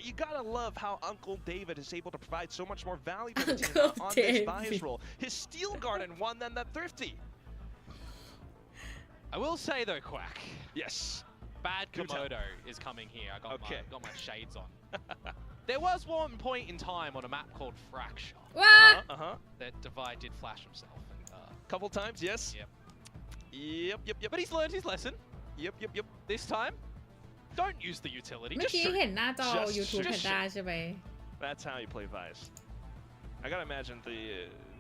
you gotta love how Uncle David is able to provide so much more value to the team Uncle on this David. bias roll. His Steel Garden won than that Thrifty. I will say though, Quack, Yes. bad Do tell. Komodo is coming here. I Okay. got my shades on. There was one point in time on a map called Fracture ว้า Uh-huh. that Divide did flash himself. And, Couple times, yes. Yep. Yep. but he's learned his lesson. Yep. This time, don't use the utility. เมื่อ Just กี้ shoot. เห็นหน้าจอ Just YouTube shoot. แพนด้าใช่ไหม That's how you play Vice. I gotta imagine the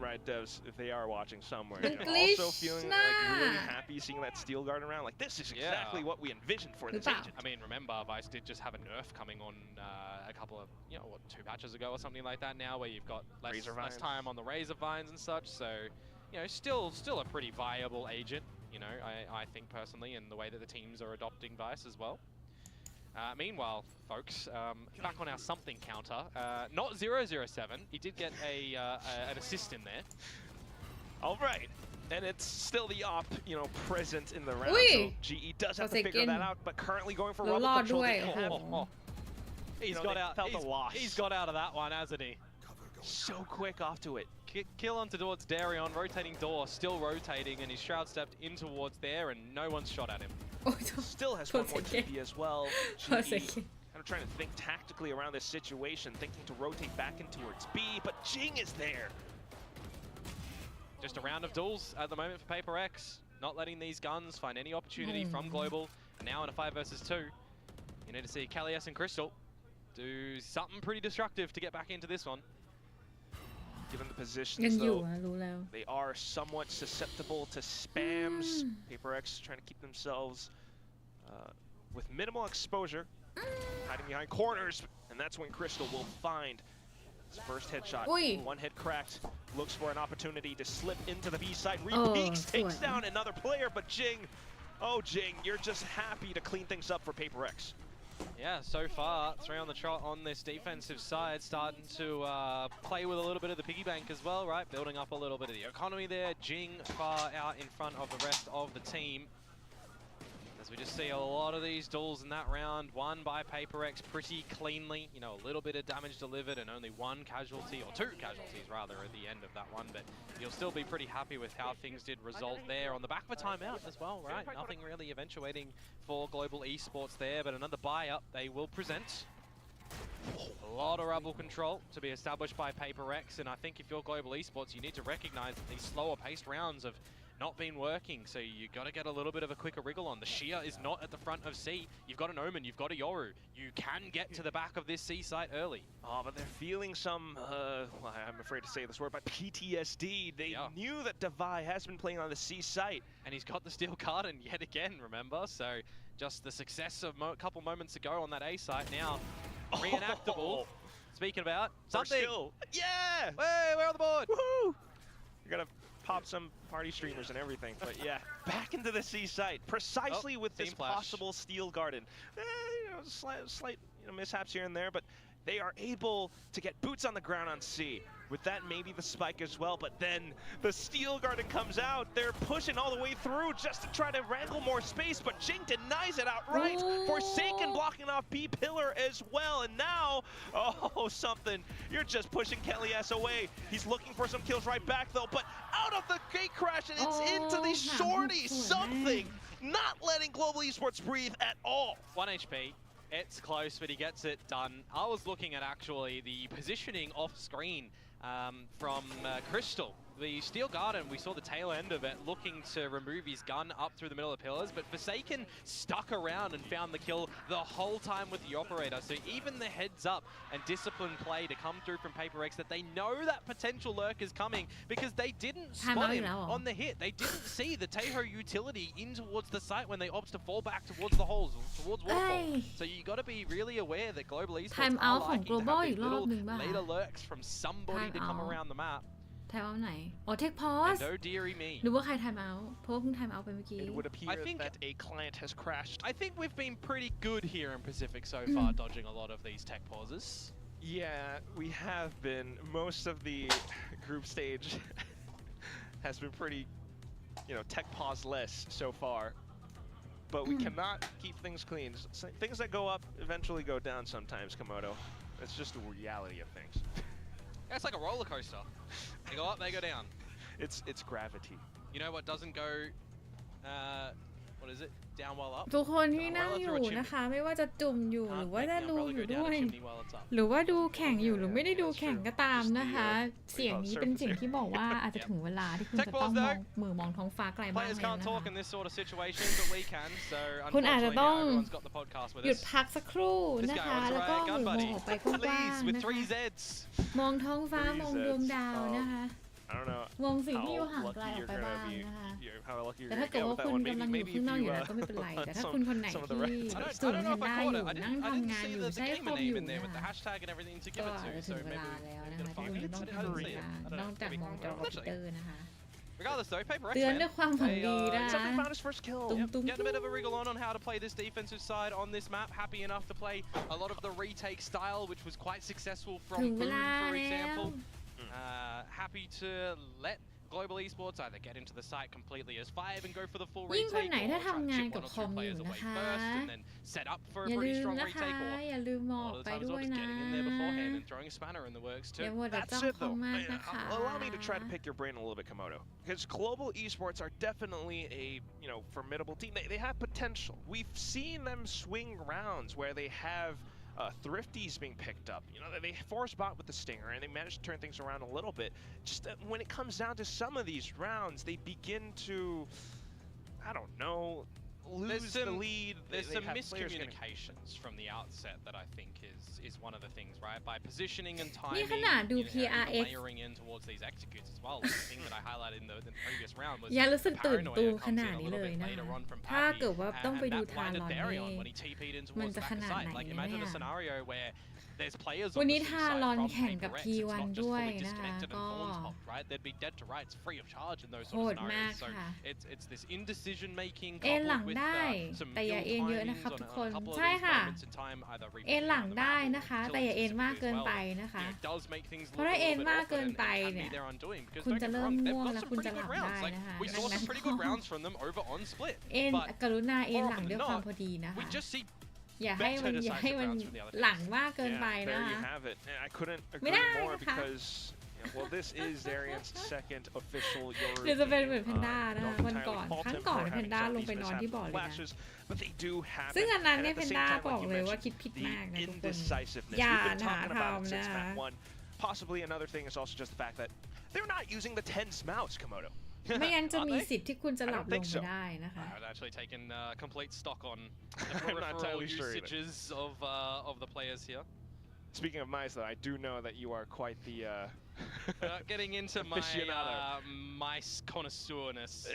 Riot devs, if they are watching somewhere, also feeling like really happy seeing that Steel Guard around. Like, this is exactly what we envisioned for this agent. I mean, remember, Vice did just have a nerf coming on a couple of, 2 patches ago or something like that now, where you've got less time on the Razor Vines and such. So, still a pretty viable agent, I think personally, in the way that the teams are adopting Vice as well. Meanwhile, folks, back on our something counter, not 007. He did get an assist in there. All right. And it's still the op, present in the round. So GE does have to figure that out, but currently going for rubble control. He's got out of that one, hasn't he? So quick off to it. Kill onto towards Darion, rotating door, still rotating, and his shroud stepped in towards there, and no one's shot at him. Still has one more TP as well. GE kind of trying to think tactically around this situation, thinking to rotate back in towards B, but Jing is there. Just a round of duels at the moment for PRX, not letting these guns find any opportunity from Global. Now in a 5 versus 2, you need to see Kalias and Crystal do something pretty destructive to get back into this one. Given the positions, though, they are somewhat susceptible to spams. PRX trying to keep themselves with minimal exposure, hiding behind corners, and that's when Crystal will find his first headshot. One head cracked, looks for an opportunity to slip into the B side. Repeaks, takes down another player, but Jing, Jing, you're just happy to clean things up for PRX. Yeah, so far, 3 on the trot on this defensive side, starting to play with a little bit of the piggy bank as well, right? Building up a little bit of the economy there. Jing far out in front of the rest of the team. As we just see a lot of these duels in that round, won by PRX pretty cleanly. A little bit of damage delivered and only 1 casualty, or 2 casualties rather, at the end of that one. But you'll still be pretty happy with how things did result there on the back of a timeout as well, right? Nothing really eventuating for Global Esports there, but another buy-up they will present. A lot of rubble control to be established by PRX, and I think if you're Global Esports, you need to recognize that these slower-paced rounds have not been working, so you got to get a little bit of a quicker wriggle on. The Sheer is not at the front of C. You've got an Omen, you've got a Yoru. You can get to the back of this C site early. But they're feeling some, well, I'm afraid to say this word, but PTSD. They knew that Devi has been playing on the C site. And he's got the Steel Garden yet again, remember? So just the success of a couple moments ago on that A site now reenactable. Speaking about something. Yeah! Hey, we're on the board! Woohoo! You're gonna pop some party streamers and everything, but yeah, back into the C site, precisely with this possible Steel Garden. Slight mishaps here and there, but they are able to get boots on the ground on C. With that, maybe the spike as well, but then the Steel Garden comes out. They're pushing all the way through just to try to wrangle more space, but Jing denies it outright. Forsaken blocking off B pillar as well, and now, something. You're just pushing Kalias away. He's looking for some kills right back though, but out of the gate crash, and it's into the shorty. Something not letting Global Esports breathe at all. 1 HP. It's close, but he gets it done. I was looking at actually the positioning off screen from Crystal. The Steel Garden, we saw the tail end of it, looking to remove his gun up through the middle of the pillars, but Forsaken stuck around and found the kill the whole time with the operator. So even the heads up and disciplined play to come through from PRX, that they know that potential lurk is coming, because they didn't spot him on the hit. They didn't see the Taeho utility in towards the site when they opt to fall back towards the holes, towards Waterfall. So you got to be really aware that Global Esports are liking to have these little later lurks from somebody to come around the map. ไทม์เอาท์ไหนอ๋อเทคพอส No dearie me. หรือว่าใครไทม์เอาท์เพราะว่าเพิ่งไทม์เอาท์ไปเมื่อกี้ It would appear that a client has crashed. I think we've been pretty good here in Pacific so far, dodging a lot of these tech pauses. Yeah, we have been. Most of the group stage has been pretty, tech pause-less so far. But we cannot keep things clean. Things that go up eventually go down sometimes, Komodo. That's just the reality of things. Yeah, it's like a roller coaster. They go up, they go down. It's gravity. You know what doesn't go, what is it? Down while up? ทุกคนที่นั่งอยู่นะคะไม่ว่าจะจุ่มอยู่หรือว่าจะดูอยู่ด้วยหรือว่าดูแข่งอยู่หรือไม่ได้ดูแข่งก็ตามนะคะเสียงนี้เป็นเสียงที่บอกว่าอาจจะถึงเวลาที่คุณจะต้องมองท้องฟ้าไกลบ้างแล้วนะคะคุณอาจจะต้องหยุดพักสักครู่นะคะแล้วก็มองออกไปกว้างๆนะคะมองท้องฟ้ามองดวงดาวนะคะ don't know วงสิ่งที่อยู่ห่าง how ไกล lucky ออก you're ไปบ้าง gonna be นะคะ how lucky you're แต่ gonna ถ้าเกิด get ว่า with คุ that ณ one กำลัง maybe อยู่ maybe ข้างนอก if อยู่ you แล้วก็ไม่เป็นไร แต่ถ้า some คุณคนไหน some of the ที่ rest สูง I แพ don't know น if I ด้า caught อยู่ it. I นั่ง didn't ทำงาน see อยู่ the ใช้ game คอมอ name ยู่ in there with the นะคะ hashtag and everything to ก็ give it อาจ to. จะถึ So งเว maybe ลาแล้ว in นะคะ a ที่ few คุณจะ minutes. ต้อง I ทำ didn't งา see it. น I นอก don't จาก know. มองจอคอมพิวเตอร์นะคะ Regardless though, PRX เตือนด้วยความหวังดีนะ Suddenly found his first kill ตุ้มตุ้ม getting a bit of a wriggle on how to play this defensive side on this map. Happy enough to play a lot of the retake style, which was quite successful ถึ from งเว Boom, ลา for แล้ว example. Happy to let Global Esports either get into the site completely as 5 and go for the full ยิ่งคน retake, ไหน or ถ้า try to ทำงาน chip กับ one or คอ two มอยู่ players away นะคะ first and then set up for อ a ย่า pretty ลืม strong นะคะ retake, or อย่าลืมม a อง lot of ไป the times ด้วย just นะ getting in there beforehand and throwing a spanner in the works อย่า too. มัวแต่ That's จ้อง it คอม though. มากนะคะ Allow me to try to pick your brain a little bit, Komodo. Because global esports are definitely a formidable team. They have potential. We've seen them swing rounds where they have thrifties being picked up. They force bot with the stinger and they manage to turn things around a little bit. Just when it comes down to some of these rounds, they begin to, I don't know, lose the lead. There's They some have players getting- miscommunications from the outset that I think is one of the things, right? By positioning and timing, นี่ขนาดดู and PRX layering in towards these executes as well. Like the thing that I highlighted in the previous round was อย่ารู้สึก the ตื่นตูม paranoia ข comes นาด in a นี้ little เลย bit นะ later คะ on from ถ้า Pappy, เกิดว่าต้องไปดู and ทา that รอน blinded นี่ Darion when he TP'd in มัน towards จะ the ข back of นาด site. ไหน Like นะ imagine เนี่ a ย scenario where there's players วัน on นี้ the ทา side รอน from แข่งกับ PRX. T1 It's not just ด้วย fully นะคะ disconnected ก็ and phones popped, right? They'd be dead to rights, free of charge in those โห sort of ดมาก scenarios. So ค่ะ it's this indecision making เอ็นหลัง coupled with ได้ some แต่อย่า ill เอ็นเยอะนะ timings ครับ on ทุก a คน couple of ใช่ these ค่ะ moments in time, either เอ็น Ribby หลัง on the ได้ map นะคะ or แต่อย่าเอ็น Talon มากเกิน specifically ไป as well. นะคะ It does make things เพ look ราะ a ถ้าเอ็น little bit มาก awkward เกิน and ไป can เนี่ be ย their undoing because คุณ don't จะ get me เริ่ม wrong, they've ง่วง got แล้ว some คุณ pretty จะหลั good บ rounds. ได้ Like นะคะ we ดั saw งนั้น some pretty ก็ good rounds from them over on split. เอ็น But กรุณาเอ็น more หลัง often ด้วย than ความ not, พอดีนะคะ we just see อย่าให้มัน better อย่าให้มัน decisive rounds from the other หลังมากเกินไป Yeah, นะ there คะ you have it. And I couldn't ไม่ agree ได้ more นะคะ because well, this is Darian's second official เดี๋ยวจะเป็นเหมือน European แพนด้านะคะ don't วันก่อน entirely fault ครั้ง him ก่อน for แพน having ด้า some ล of ง these ไปนอนที่ mishaps บ่อ and เลยนะ flashes, but they do have ซึ่ง it. อันนั้น And เนี่ย at แพ the น same ด้า time, บ like อก you เลยว่า mentioned, คิดผิด the มากนะทุกคน indecisiveness. อย่า We've been หา talking about it ทำ since นะ map one. Possibly another thing is also just the fact that they're not using the tense mouse, Komodo. ไม่งั้นจะ Aren't มี they? สิทธิ์ที่คุณจะหลับ I don't ล think ง so. ไปได้นะคะ I've actually taken complete stock on the I'm not peripheral entirely sure either. usages of the players here. Speaking of mice, though, I do know that you are quite the Getting into my aficionado. mice connoisseurness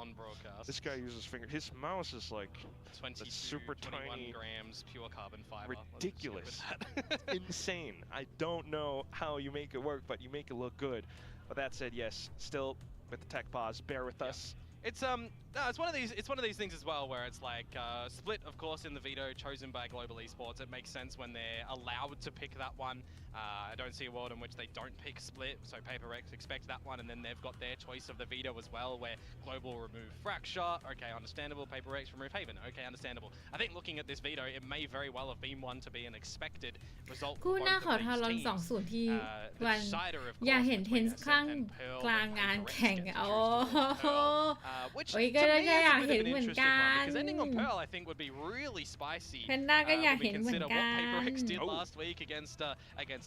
on broadcast. This guy uses finger. His mouse is like 22, super 21 tiny, grams pure carbon fiber. ridiculous. Let's just go with that. insane. I don't know how you make it work, but you make it look good. But that said, yes, still with the tech pause, bear with us. It's it's one of these things as well where it's like split, of course, in the veto chosen by Global Esports. It makes sense when they're allowed to pick that one. I don't see a world in which they don't pick split, so PRX expect that one, and then they've got their choice of the veto as well, where Global remove Fracture. Okay, understandable. PRX remove Haven. Okay, understandable. I think looking at this veto, it may very well have been one to be an expected result คู่ for หน้า both ขอ of ทารอน these 2 teams. 0ที่ The วัน decider, of อย่า course, เห็นเทน between ส์ครั้ง Ascent and Pearl, กลาง but งาน PRX แข่ง gets โอ้ choose to go with Pearl, which โอ้ย to ก็ me ได้ is อยาก a bit เห็ of น an เหมือน interesting กั one น because ending on Pearl I think would be really spicy แพนด้าก็อยาก when เห็น we เหมือน consider กั what น PRX did last week against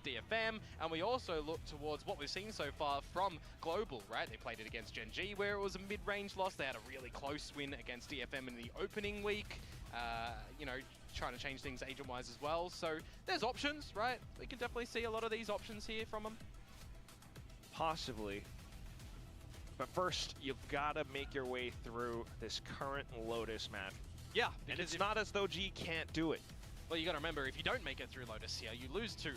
DFM, and we also look towards what we've seen so far from Global, right? They played it against Gen G where it was a mid-range loss. They had a really close win against DFM in the opening week. You know, trying to change things agent-wise as well. So there's options, right? We can definitely see a lot of these options here from them. Possibly. But first, you've got to make your way through this current Lotus map. Yeah, And because it's not as though G can't do it. well, you got to remember, if you don't make it through Lotus here, you lose 2-0.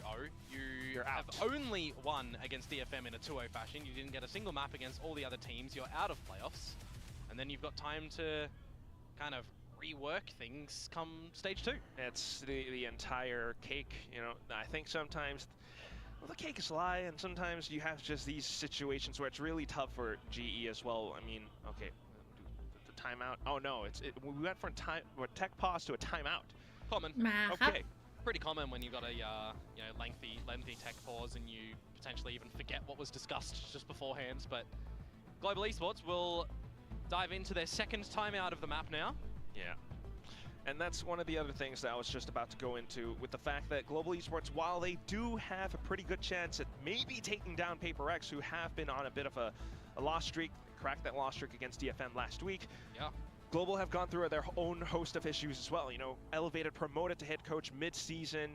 You're have out. only won against DFM in a 2-0 fashion. You didn't get a single map against all the other teams. You're out of playoffs. And then you've got time to kind of rework things come stage 2. It's the entire cake, you know. I think sometimes, well, the cake is lie, and sometimes you have just these situations where it's really tough for GE as well. I mean, okay, the timeout. Oh no, we went from a tech pause to a timeout. Common. มาครับ Okay. Pretty common when you've got a lengthy tech pause and you potentially even forget what was discussed just beforehand. But Global Esports will dive into their second timeout of the map now. Yeah. And that's one of the other things that I was just about to go into with the fact that Global Esports, while they do have a pretty good chance at maybe taking down PRX, who have been on a bit of a loss streak, cracked that loss streak against DFM last week. Yeah. Global have gone through their own host of issues as well. You know, elevated, promoted to head coach mid-season.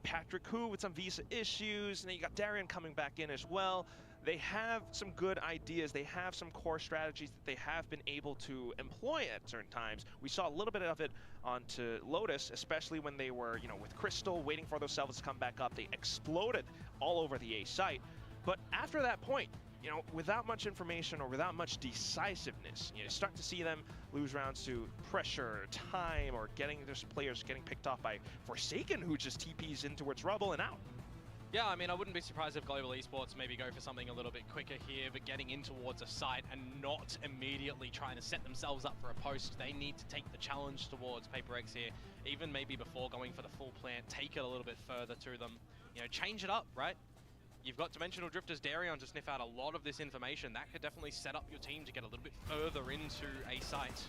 Patrick Hu with some visa issues, and then you got Darian coming back in as well. they have some good ideas. They have some core strategies that they have been able to employ at certain times. We saw a little bit of it onto Lotus, especially when they were, with Crystal waiting for those salvos to come back up. They exploded all over the A site. But after that point, without much information or without much decisiveness, you start to see them lose rounds to pressure, time, or their players getting picked off by Forsaken, who just TPs in towards Rubble and out. Yeah, I mean, I wouldn't be surprised if Global Esports maybe go for something a little bit quicker here, but getting in towards a site and not immediately trying to set themselves up for a post. They need to take the challenge towards PRX here, even maybe before going for the full plant, take it a little bit further to them. Change it up, right? You've got Dimensional Drifters Darion to sniff out a lot of this information. That could definitely set up your team to get a little bit further into a site.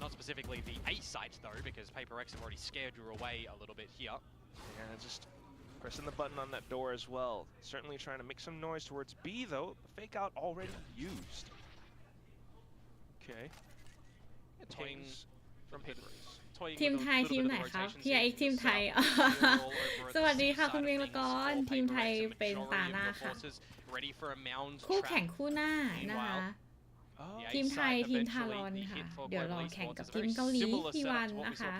Not specifically the A site though, because PRX have already scared you away a little bit here. Yeah, just pressing the button on that door as well. Certainly trying to make some noise towards B though. The fake out already used. Okay. Toys from PRX. ทีมไทยทีมไหนครับ PRX ทีมไทย สวัสดีค่ะคุณเวงละกรทีมไทยเป็นตาหน้าค่ะคู่แข่งคู่หน้านะคะทีมไทยทีมทารอนค่ะเดี๋ยวรอแข่งกับทีมเกาหลีที่วันนะคะ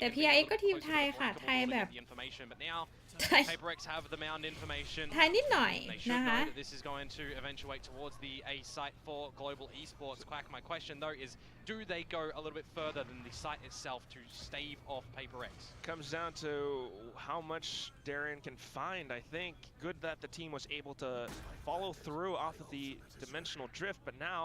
แต่ PRX ก็ทีมไทยค่ะไทยแบบไทยนิดหน่อยนะคะ This is going to eventuate towards the A site for Global Esports. Quack, my question though is, do they go a little bit further than the site itself to stave off PRX? Comes down to how much Darion can find. I think good that the team was able to follow through off of the dimensional drift, but now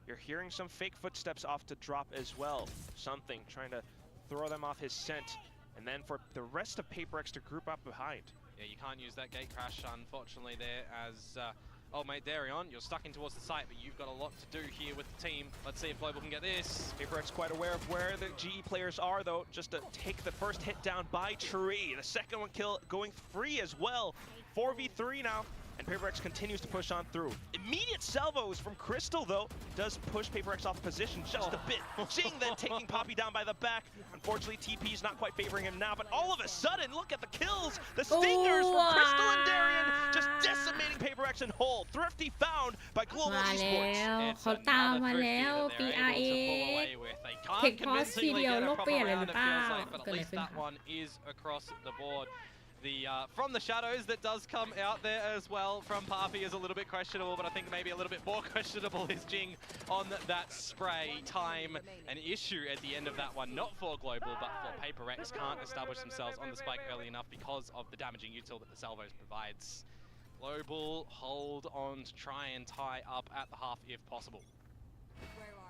you're hearing some fake footsteps off to drop as well. Something trying to throw them off his scent. And then for the rest of PRX to group up behind. Yeah, you can't use that gate crash, unfortunately, there as old mate Darion, you're stuck in towards the site, but you've got a lot to do here with the team. Let's see if Global can get this. PRX quite aware of where the GE players are, though, just to take the first hit down by Tree. The second one kill going free as well. 4v3 now. And PRX continues to push on through. Immediate salvos from Crystal, though, does push PRX off position just a bit. Jing then taking Poppy down by the back. Unfortunately, TP's not quite favoring him now, but all of a sudden, look at the kills! The stingers from Crystal and Darion just decimating PRX and whole. Thrifty found by Global Esports. เขาตามมาแล้ว PRX เทคพอสทีเดียวโลกเปลี่ยนเลยหรือเปล่า But at least that one is across the board. From the shadows that does come out there as well from Papi is a little bit questionable, but I think maybe a little bit more questionable is Jing on that spray. Time an issue at the end of that one, not for Global, but for PRX. Can't establish themselves on the spike early enough because of the damaging util that the salvos provides. Global hold on to try and tie up at the half if possible.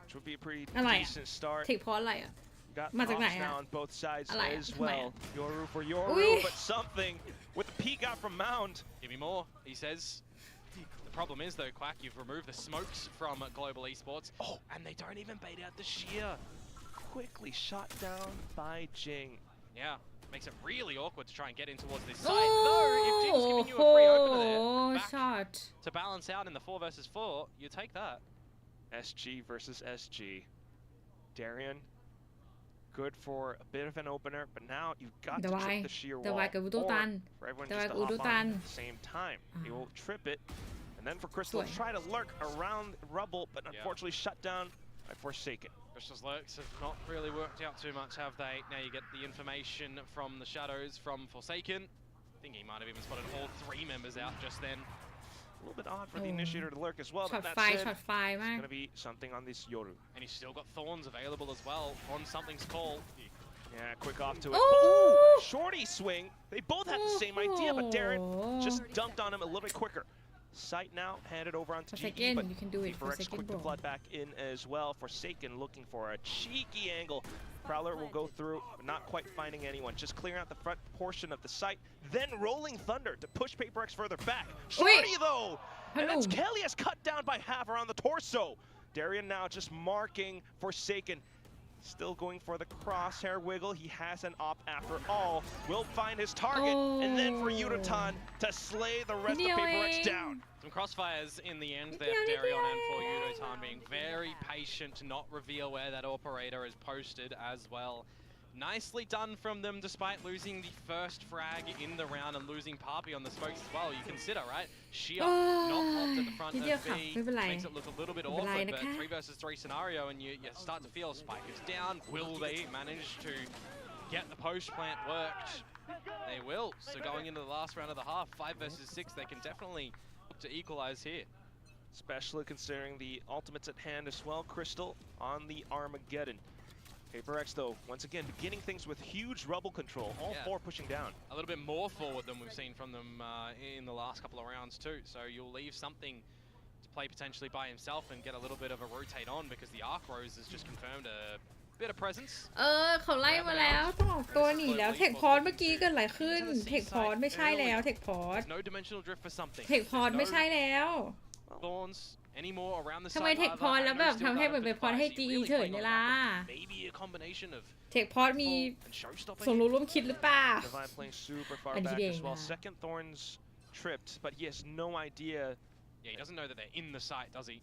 Which would be a pretty decent start. เทคพอสอะไรอ่ะ Got props now on both sides as well. Yoru for Yoru, but something with the peek out from Mound. Give me more, he says. The problem is though, Quack, you've removed the smokes from Global Esports, and they don't even bait out the shear. Quickly shot down by Jing. Yeah, makes it really awkward to try and get in towards this side. Though, if Jing's giving you a free opener there, shot to balance out in the 4 versus 4, you take that. SG versus SG. Darion. Good for a bit of an opener, but now you've got to trip the sheer wall, or for everyone just to hop on at the same time. He will trip it, and then for Crystal to try to lurk around Rubble, but unfortunately shut down by Forsaken. Crystal's lurks have not really worked out too much, have they? Now you get the information from the shadows from Forsaken. I think he might have even spotted all 3 members out just then. A little bit odd for the initiator to lurk as well, but that said, it's going to be something on this Yoru. And he's still got Thorns available as well on something's call. Yeah, quick off to it. Ooh, shorty swing. They both had the same idea, but Darren just dunked on him a little bit quicker. Sight now handed over onto GE, but PRX quick to flood back in as well. Forsaken looking for a cheeky angle. Prowler will go through, not quite finding anyone. Just clearing out the front portion of the site. Then Rolling Thunder to push PRX further back. Shorty though! And that's Kelly has cut down by half around the torso. Darion now just marking Forsaken. Still going for the crosshair wiggle. He has an op after all. Will find his target, and then for Yudotan to slay the rest of PRX down. Some crossfires in the end there for Darion and for Yudotan being very patient to not reveal where that operator is posted as well. Nicely done from them, despite losing the first frag in the round and losing Papi on the smokes as well. You consider, right? Shia not popped at the front of B, makes it look a little bit awkward, but 3 versus 3 scenario, and you start to feel Spike is down. Will they manage to get the post plant worked? They will. So going into the last round of the half, 5 versus 6, they can definitely look to equalize here. Especially considering the ultimates at hand as well. Crystal on the Armageddon. PRX, though, once again, beginning things with huge rubble control. All 4 pushing down. A little bit more forward than we've seen from them in the last couple of rounds, too. So you'll leave something to play potentially by himself and get a little bit of a rotate on, because the Arc Rose has just confirmed a bit of presence. เขาไล่มาแล้วต้องออกตัวหนีแล้วเทคพอร์ตเมื่อกี้เกิดอะไรขึ้นเทคพอร์ตไม่ใช่แล้วเทคพอร์ต No dimensional drift for something. เทคพอร์ตไม่ใช่แล้ว Thorns anymore around the ทำไมเทคพอร์ตแล้วแบบทำให้เหมือนเป็นพอร์ตให้จีเฉยเลยล่ะ Maybe a combination of เทคพอร์ตมีสมรู้ร่วมคิดหรือเปล่า Divine playing super far back as well. Second Thorns tripped, but he has no idea. Yeah, he doesn't know that they're in the site, does he?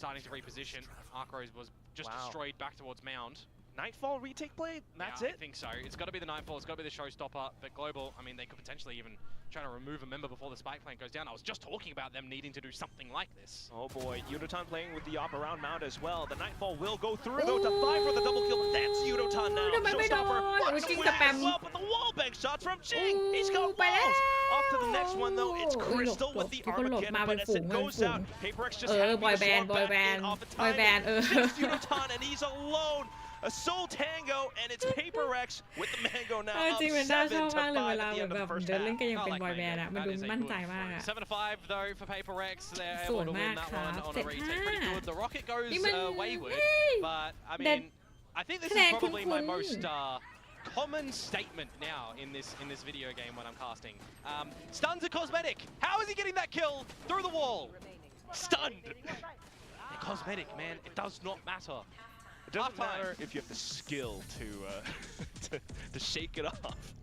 Starting to reposition. Arc Rose was just destroyed back towards Mound. Nightfall retake play? That's it? I think so. It's got to be the Nightfall. It's got to be the showstopper. But Global, I mean, they could potentially even try to remove a member before the spike plant goes down. I was just talking about them needing to do something like this. Oh boy, Yudotan playing with the op around Mound as well. The Nightfall will go through though to 5 for the double kill. That's Yudotan now. Showstopper wants to win as well, but the wallbang shots from Jing. He's got walls. Off to the next one though. It's Crystal with the Armageddon, but as it goes out, PRX just had to be the sword back in off the timing. Just Yudotan, and he's alone. A soul tango, and it's PRX with the mango now up 7 to 5 at the end of the first half. 7-5 though for PRX. They're able to win that one on a retake. Pretty good. The rocket goes wayward, but I mean, I think this is probably my most common statement now in this video game when I'm casting. Stuns are cosmetic. How is he getting that kill through the wall? Stunned. They're cosmetic, man. It does not matter. It doesn't matter if you have the skill to shake it off.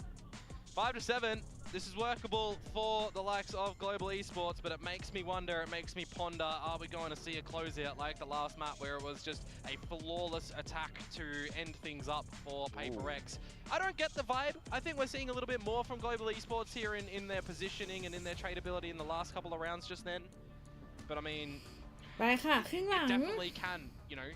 5-7. This is workable for the likes of Global Esports, but it makes me wonder, it makes me ponder, are we going to see a closeout like the last map where it was just a flawless attack to end things up for PRX? I don't get the vibe. I think we're seeing a little bit more from Global Esports here in their positioning and in their tradeability in the last couple of rounds just then. But I mean, it definitely can, you know,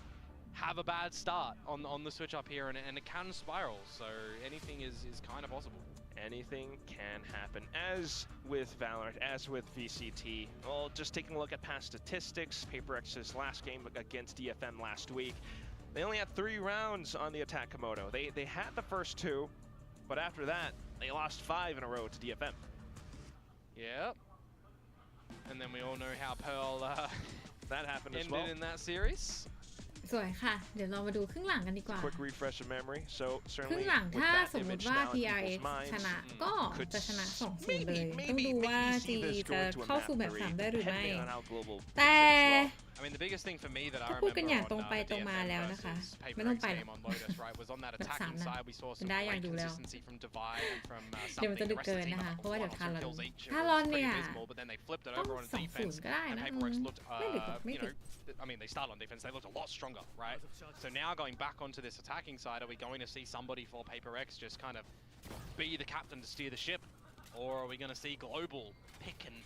have a bad start on the switch up here, and it can spiral, so anything is kind of possible. Anything can happen, as with Valorant, as with VCT. Well, just taking a look at past statistics, PRX's last game against DFM last week, they only had 3 rounds on the attack Komodo. They had the first 2, but after that, they lost 5 in a row to DFM. Yep. And then we all know how Pearl that happened as ended well. in that series. สวยค่ะเดี๋ยวเรามาดูครึ่งหลังกันดีกว่า Quick refresh of memory. So ครึ่ง certainly หลัง with ถ้า that สมมติ image ว่า now in PRX people's minds, ชนะก็จะชนะ 2-0 เลยต้องดูว่า G จะเข้าสู่แบบ 3 ได้หรือไม่ depending on how global แต่ I mean, the biggest thing for me that I ก็พูดกันอย่าง remember ตรงไป on ตรงมา DFM แล้วนะคะ versus ไม่ต้องไป PRX game on Lotus, right, was on that attacking side. We saw some ได้อย่าง great ดูแล้ว consistency from Divide and from เดี๋ยวมัน something. จะ The ดึก rest เกิ of น the team นะคะ got เพราะว่าเดี๋ยว 1 or ทา 2 รอน kills each. It ทารอน was เนี่ pretty ย abysmal, but then they flipped it ต้อง over on defense, 2-0 ก็ได้ and นะ PRX looked, ไม่ดึกไม่ you ดึก know, I mean, they started on defense. They looked a lot stronger, right? So now going back onto this attacking side, are we going to see somebody for PRX just kind of be the captain to steer the ship, or are we going to see Global pick and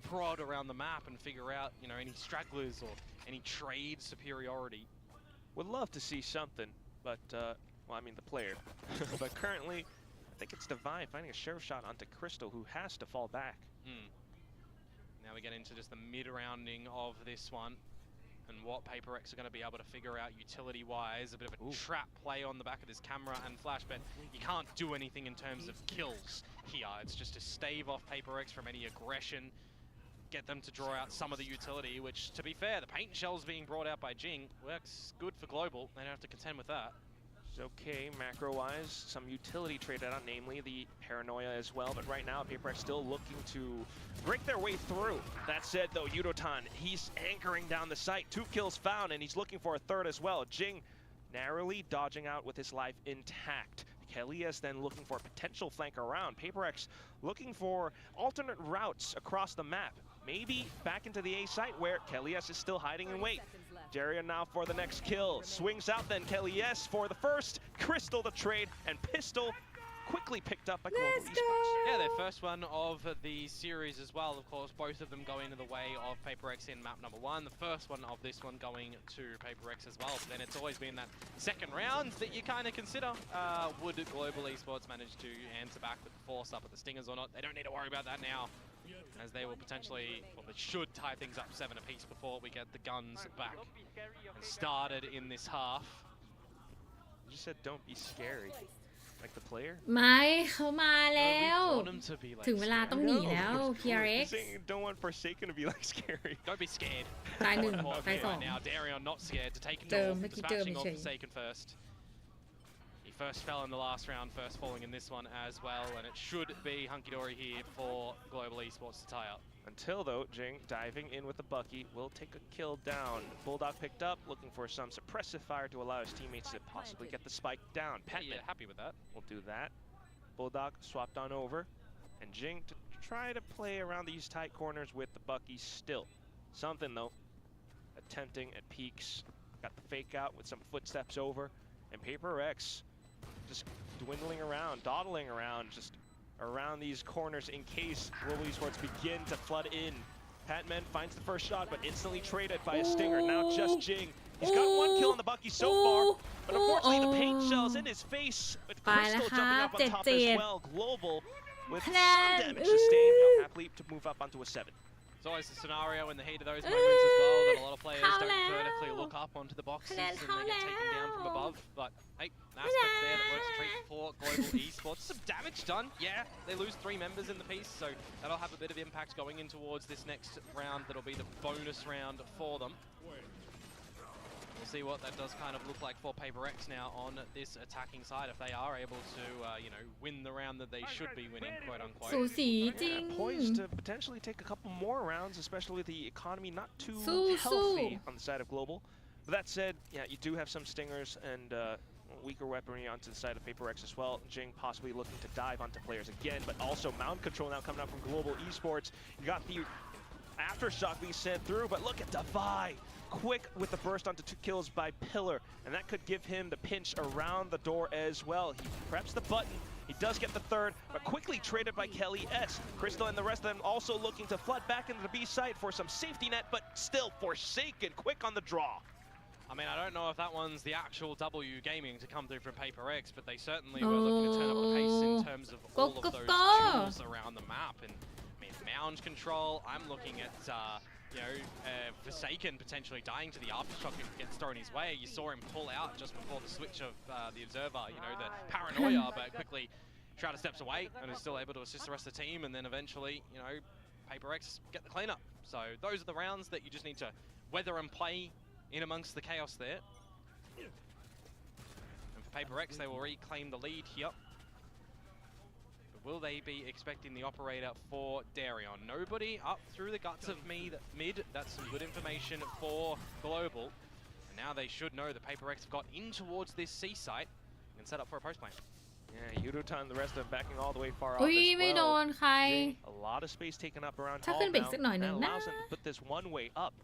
prod around the map and figure out, you know, any stragglers or any trade superiority? Would love to see something, but well, I mean the player. But currently, I think it's Divine finding a sheriff shot onto Crystal, who has to fall back. Now we get into just the mid-rounding of this one, and what PRX are going to be able to figure out utility-wise. A bit of a trap play on the back of this camera and flash, but you can't do anything in terms of kills here. It's just to stave off PRX from any aggression, get them to draw out some of the utility, which, to be fair, the paint shells being brought out by Jing works good for Global. They don't have to contend with that. It's okay, macro-wise, some utility traded out, namely the Paranoia as well, but right now PRX still looking to break their way through. That said, though, Yudotan, he's anchoring down the site. 2 kills found, and he's looking for a 3rd as well. Jing narrowly dodging out with his life intact. Kelly's then looking for a potential flank around. PRX looking for alternate routes across the map. Maybe back into the A site where Kelly's is still hiding in wait. Darian now for the next kill. Swings out then Kelly's for the first. Crystal the trade, and Pistol quickly picked up by Global Icebox. Yeah, their first one of the series as well. Of course, both of them going in the way of PRX in map number 1. The first one of this one going to PRX as well. But then it's always been that second round that you kind of consider. Would Global Esports manage to answer back with the force up at the Stingers or not? They don't need to worry about that now, as they will potentially, well, they should tie things up 7 apiece before we get the guns back and started in this half. You just said don't be scary. Like the player? ไม่เขามาแล้ว We want them to be like ถึงเวลาต้องหนีแล้ว PRX Don't want Forsaken to be like scary. Don't be scared. ตายหนึ่ง Important ตายสอง right now, Darion not scared to take Dur, North, Mickey Dur, dispatching on Mickey. Forsaken first. He first fell in the last round, first falling in this one as well, and it should be hunky-dory here for Global Esports to tie up. Until though, Jing diving in with the Bucky will take a kill down. Bulldog picked up, looking for some suppressive fire to allow his teammates to possibly get the spike down. Patman Happy with that. will do that. Bulldog swapped on over, and Jing to try to play around these tight corners with the Bucky still. Something though, attempting at peaks, got the fake out with some footsteps over, and PRX just dwindling around, dawdling around, just around these corners in case Global Esports begin to flood in. Patman finds the first shot, but instantly traded by a Stinger. Now just Jing. He's got 1 kill on the Bucky so far, but unfortunately the paint shell's in his face. With Crystal jumping up on top as well. Global with some damage sustained. Now happily to move up onto a 7. It's always a scenario in the heat of those moments as well that a lot of players don't vertically look up onto the boxes and they get taken down from above. But hey, an aspect there that works a treat for Global Esports. Some damage done. Yeah, they lose 3 members in the piece, so that'll have a bit of impact going in towards this next round. That'll be the bonus round for them. We'll see what that does kind of look like for PRX now on this attacking side, if they are able to, you know, win the round that they should be winning, quote unquote. สูสีจริง Poised to potentially take a couple more rounds, especially with the economy not tooสู้, healthyสู้. on the side of Global. But that said, yeah, you do have some Stingers and weaker weaponry onto the side of PRX as well. Jing possibly looking to dive onto players again, but also mound control now coming up from Global Esports. You got the Aftershock being sent through, but look at Defy. Quick with the burst onto 2 kills by Pillar, and that could give him the pinch around the door as well. He preps the button, he does get the 3rd, but quickly traded by Kelly's. Crystal and the rest of them also looking to flood back into the B site for some safety net, but still Forsaken quick on the draw. I mean, I don't know if that one's the actual W gaming to come through from PRX, but they certainly were looking to turn up the pace in terms of all of those duels around the map. And I mean, mound control, I'm looking at, you know, Forsaken potentially dying to the aftershock if it gets thrown his way. You saw him pull out just before the switch of the Observer, you know, the paranoia, but quickly Shrouder steps away and is still able to assist the rest of the team, and then eventually, you know, PRX get the cleanup. So those are the rounds that you just need to weather and play in amongst the chaos there. And for PRX, they will reclaim the lead here. Will they be expecting the operator for Darion? Nobody up through the guts of mid. That's some good information for Global. And now they should know that PRX have got in towards this C site and set up for a post plan. Yeah, Yudotan and the rest of them backing all the way far off อุ้ย as ไม่โด well. นใคร A lot of space taken up around ถ้า Tall ขึ้นไปอีก now, สักหน่อยหนึ่ง and นะ allows them to put this one way up.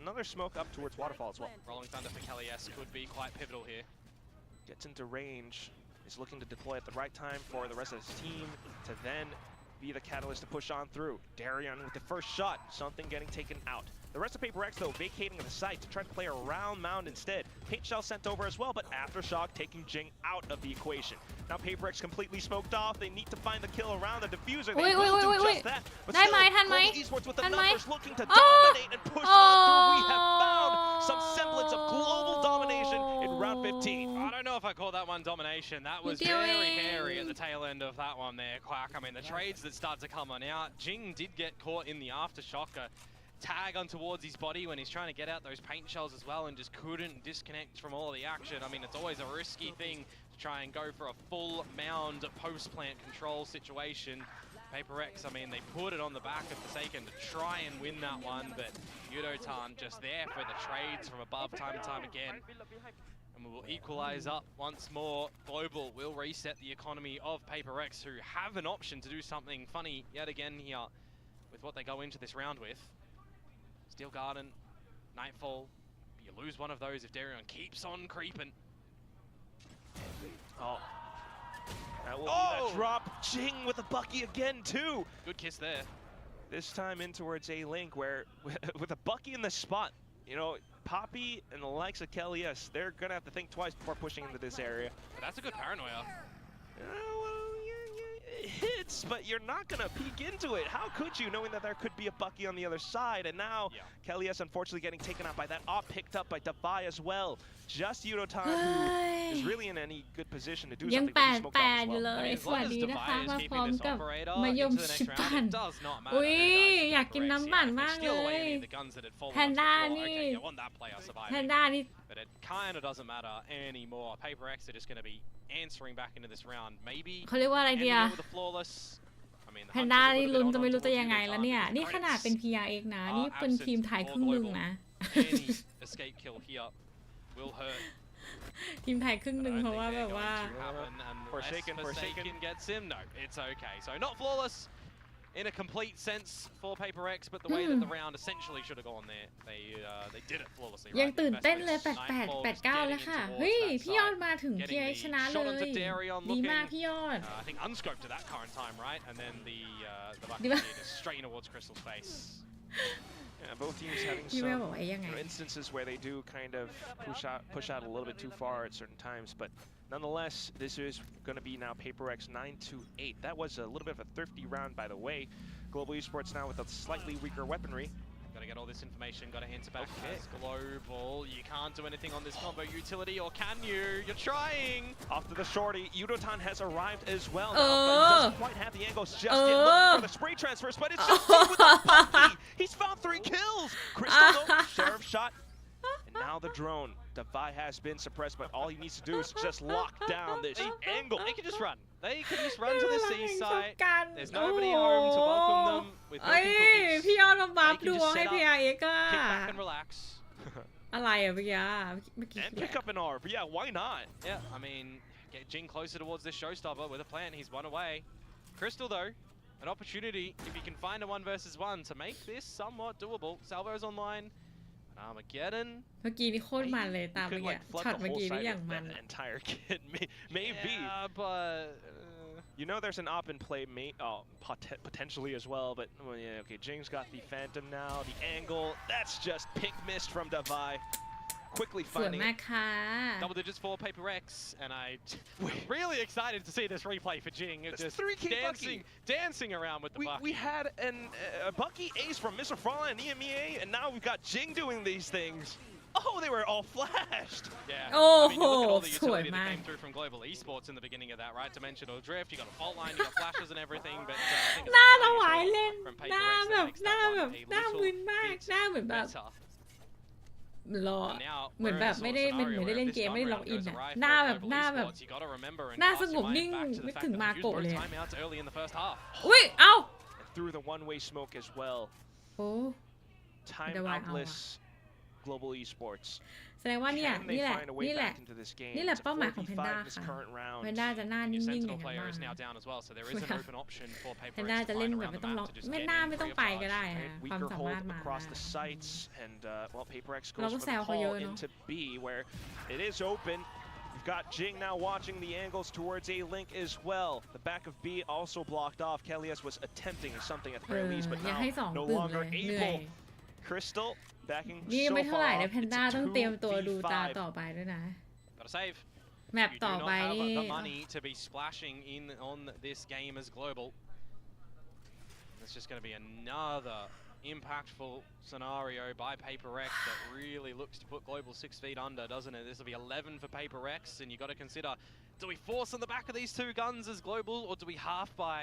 Another smoke up towards Waterfall as well. Rolling Thunder for Kelly's could be quite pivotal here. Gets into range, is looking to deploy at the right time for the rest of his team to then be the catalyst to push on through. Darion with the first shot, something getting taken out. The rest of PRX though vacating the site to try to play around mound instead. Paint shell sent over as well, but Aftershock taking Jing out of the equation. Now PRX completely smoked off. They need to find the kill around the diffuser. They will do just that. Butได้ still, ไหมทันไหม Global Esports with the ทันไหม numbers looking to dominate and push on through. We have found some semblance of global domination in round 15. I don't know if I call that one domination. That was very hairy at the tail end of that one there, Quack. I mean, the trades that start to come on out. Jing did get caught in the Aftershock. Tag on towards his body when he's trying to get out those paint shells as well, and just couldn't disconnect from all of the action. I mean, it's always a risky thing to try and go for a full mound post-plant control situation. PRX, I mean, they put it on the back of Forsaken to try and win that one, but Yudotan just there for the trades from above time and time again. And we will equalize up once more. Global will reset the economy of PRX, who have an option to do something funny yet again here with what they go into this round with. Steel Garden, Nightfall. You lose one of those if Darion keeps on creeping. Oh. That will be that drop. Jing with a Bucky again, too. Good kiss there. This time in towards A-Link, where with a Bucky in the spot, you know, Poppy and the likes of Kelly-S, they're going to have to think twice before pushing into this area. But that's a good paranoia. It hits, but you're not going to peek into it. How could you, knowing that there could be a Bucky on the other side? And now Kelly-S unfortunately getting taken out by that op, picked up by Defy as well. Just Yudotan, who is really in any good position to do ยัง something. 8-8 อยู่เลยสวัสดีนะคะมาพร้อมกับมายมชิปั่นอุ้ยอยากกินน้ำปั่นมากเลยแพนด้านี่แพนด้านี่ But it kind of doesn't matter anymore. PRX are just going to be answering back into this round. Maybe เขาเรียกว่าอะไรเดีย with the flawless. I mean, แพนด้านี่ลุ้นจะไม่รู้จะยังไงแล้วเนี่ยนี่ขนาดเป็น PRX นะนี่เป็นทีมไทยครึ่งหนึ่งนะ Any escape kill here will hurt. ทีมไทยครึ่งหนึ่งเพราะว่าแบบว่า Forsaken gets him. No, it's okay. So not flawless in a complete sense for PRX, but the way that the round essentially should have gone there, they did it flawlessly. ยังตื่นเต้นเลย8-8 เลยค่ะเฮ้ยพี่ยอดมาถึง PRX ชนะเลยดีมากพี่ยอด I think unscoped at that current time, right? And then the bucket is straight towards Crystal's face. Yeah, both teams having some instances where they do kind of push out a little bit too far at certain times, but nonetheless, this is going to be now PRX 9-8. That was a little bit of a thrifty round, by the way. Global Esports now with a slightly weaker weaponry. Gotta get all this information, gotta answer back as Global. You can't do anything on this combo utility, or can you? You're trying! Off to the shorty, Yudotan has arrived as well now, but he doesn't quite have the angles just yet. Looking for the spray transfers, but it's just with the Bucky! He's found 3 kills! Crystal, though, Sheriff shot, and now the drone. Defy has been suppressed, but all he needs to do is just lock down this angle. They can just run. They can just run to the seaside. There's nobody home to welcome them with milk and cookies. พี่ยอดมาบัฟดวงให้ PRX ก็ Kick back and relax. อะไรอะเมื่อกี้ And pick up an R, but yeah, why not? Yeah, I mean, get Jing closer towards this showstopper with a plan. He's one away. Crystal, though, an opportunity, if he can find a 1 versus 1, to make this somewhat doable. Salvo's online. Armageddon. เมื่อกี้นี่โคตรมันเลยตามเมื่อกี้ช็อตเมื่อกี้นี่อย่างมัน entire kit, maybe. Yeah, but you know there's an op in play, potentially as well. But well, yeah, okay. Jing's got the Phantom now. The angle, that's just pink mist from Defy. Quickly finding it. Double digits for PRX, and I'm really excited to see this replay for Jing. It's just dancing around with the Bucky. We had a Bucky ace from Mr. Frala and EMEA, and now we've got Jing doing these things. Oh, they were all flashed. Yeah. I mean, you look at all the utility that came through from Global Esports in the beginning of that, right? Dimensional drift, you got a fault line, you got flashes and everything, but I think it's หน้าถวายเล่นหน้าแบบหน้ามึนมากหน้าเหมือนแบบรอเหมือนแบบไม่ได้เล่นเกมไม่ได้ล็อกอินอะหน้าแบบหน้าสงบนิ่งนึกถึงมาโกะเลยอุ้ยเอ้า through the one-way smoke as well. โอ้ time outless Global Esports. แสดงว่านี่แหละเป้าหมายของแพนด้าค่ะแพนด้าจะหน้านิ่งๆอย่างนั้นแพนด้าจะเล่นแบบไม่ต้องล็อกไม่ต้องไปก็ได้ความสามารถมาเราก็แซวเขาเยอะเนาะ It is open. We've got Jing now watching the angles towards A-Link as well. The back of B also blocked off. Kelly-S was attempting something at the very least, but now no longer able. Crystal backing so far. นี่ไม่เท่าไหร่นะแพนด้าต้องเตรียมตัวดูตาต่อไปด้วยนะแมปต่อไปนี่ the money to be splashing in on this game as Global. It's just going to be another impactful scenario by PRX that really looks to put Global 6 feet under, doesn't it? This will be 11 for PRX, and you got to consider, do we force on the back of these 2 guns as Global, or do we half buy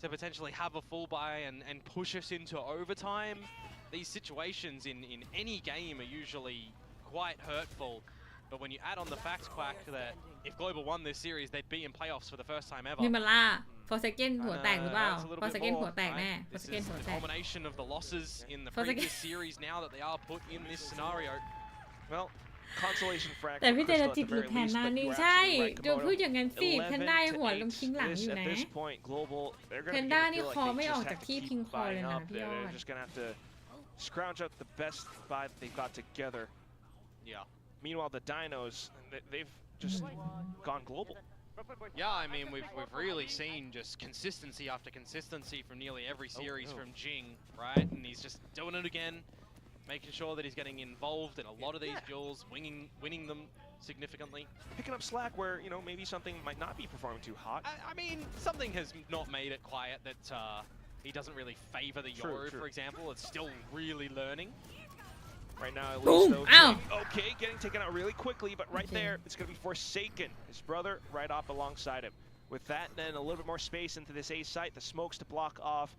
to potentially have a full buy and push us into overtime? These situations in any game are usually quite hurtful, but when you add on the fact quack that if Global won this series, they'd be in playoffs for the first time ever. นี่มันล่าForsaken หัวแตกหรือเปล่า Forsaken หัวแตกแน่ Forsaken หัวแตก The culmination of the losses in the previous series now that they are put in this scenario. Well, consolation frag แต่ for พี่เจ Crystal จะ at จิ the ตหรือ very แพน least, ด้า but นี่ you're ใช่ absolutely right, เดี๋ยว Komodo. พูดอย่างนั้นสิแพนด้ายังหัวลงคิงหลัง This อยู่ at นะ this point, Global, they're แพ gonna น begin ด้า to นี่ feel คอ like ไม่ they ออก just จาก have to ที่พิง keep คอเลย buying นะ up. พี่ยอ They're ด just gonna have to scrounge out the best buy that they've got together. Yeah. Meanwhile, the Dinos, they've just gone global. Yeah, I mean, we've really seen just consistency after consistency from nearly every series from Jing, right? And he's just doing it again, making sure that he's getting involved in a lot of these duels, winning them significantly. Picking up slack where, you know, maybe something might not be performing too hot. I mean, something has not made it quiet that he doesn't really favor the Yoru, for example. It's still really learning. Right now, at Boom! least, though, Ow! okay, getting taken out really quickly, but right there, it's going to be Forsaken, his brother, right off alongside him. With that, then a little bit more space into this A site, the smokes to block off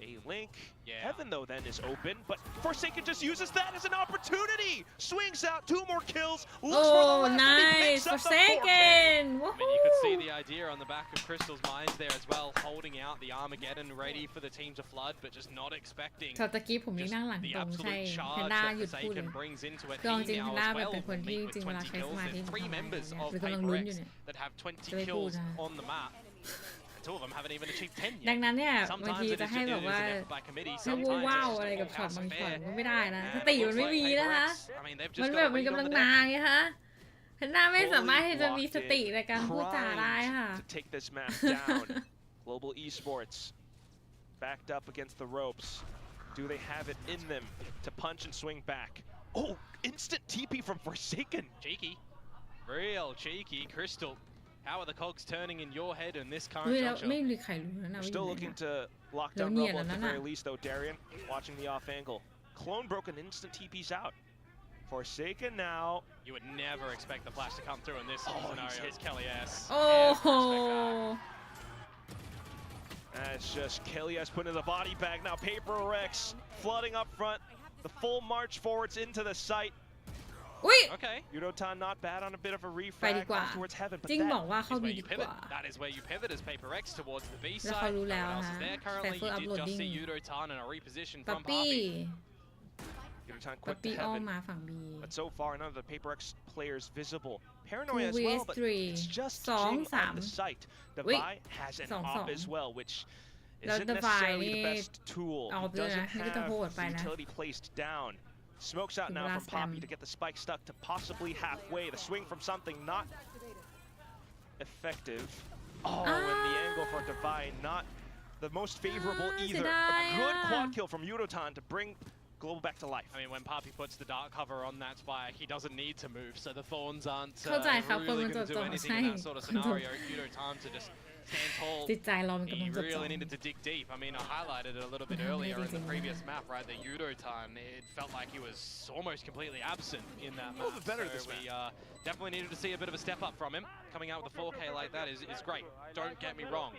a link. Yeah. Heaven, though, then is open, but Forsaken just uses that as an opportunity! Swings out, 2 more kills, looks for the Oh, last, and he nice! picks up the 4K! Forsaken! I mean, you could see Woohoo! the idea on the back of Crystal's minds there as well, holding out the Armageddon, ready for the team to flood, but just not expecting เขาตะกี้ผมนี่ just นั่งหลัง the ตรงใช่ absolute แพน charge ด้า that หยุดพูดเลย Forsaken brings into it. ก็จริง He แพน now ด้า as แบบ well เป็นคน will ที่ meet จริง with เวลา 20 ใช้ส kills. มาธิ There's ทำ 3 อะไร members เนี่ย of คือกำลังลุ้นอยู่ PRX เนี่ย that have 20 จะไม่พูด kills นะ on the map. 2 of them haven't even achieved 10 ดัง yet. นั้นเนี่ยบาง Sometimes ที it จะ is ให้แบบว่า an effort by committee. ให้ Sometimes ว้าว it's อะไร just กับ a ช็อต pass บางช็อต affair. ก็ไม่ได้นะ And ส it ติมัน looks ไม่ like มีนะคะ PRX, I mean, they've มัน just แบบ got มัน a lead กำลั on ง the มา deck. ไงคะแพนด้าไม่สามารถที่จะมีสติในการพูดจาได้ค่ะ to take this map down. Global Esports backed up against the ropes. Do they have it in them to punch and swing back? Oh, instant TP from Forsaken. Cheeky. Real cheeky. Crystal, how are the cogs turning in your head in this เฮ้ current ยแล้ว juncture? ไม่มีใครรู้นะ We're ว่าอยู่ still ไหน looking อะ to lock down Lo Rubble at the niyan, very ano? least, though. Darian watching the off angle. Clone broken, instant TP's out. Forsaken now. You would never expect the flash to come through in this Oh, he's scenario. hit. It's Kelly S. โอ้โห That's just Kelly has put in the body bag. Now PRX flooding up front. The full march forwards into the site. อุ้ย Okay. Yudotan not bad on a bit of a ไปดี refrag กว่า off towards heaven, but จริงบอก that ว่าเข้า Is บี where ดี you ก pivot. ว่า That is where you pivot as PRX towards the B แล้วเขา side. รู้ No แล้ว one else ฮะ is there แต่ currently. เพื่อ You อัพ did โหลด just ดิ้ง see Yudotan in a reposition ป๊อป from ปี้ Harpy. Yudotan ป๊อป quick to ปี้อ้อม heaven. มาฝั่งบี But so far, none of the PRX players visible. 2 Paranoia as well, but vs3 it's just สอง Jing สาม on the site. Wait. Devi has an สอง op as well, whichแล้ว isn't Devi necessarily the นี่ best tool. เอา He ด้วยนะ doesn't นี่ก็จะโหด have ไปนะ utility placed down. Smokes out ถึง now เวลา from แซม Poppy to get the spike stuck to possibly halfway. The swing from something not effective. Oh, and the angle for Devi not the most favorable either. A good quad kill from Yudotan to bring Global back to life. I mean, when Poppy puts the dark cover on that spike, he doesn't need to move, so the Thorns aren't เข้าใจครับคน really มัน going to จ do บ anything ใช่ in that sort of scenario. Kudo time to just stand tall. จิตใจเรามันกำลั He งจบ really needed to dig deep. I mean, I highlighted it a little bit earlier in the previous map, right? The Yudo time, it felt like he was almost completely absent in that map. A little bit better so this we definitely needed to see a bit of a step up from him. Coming out with a 4K like that is great. Don't get me wrong.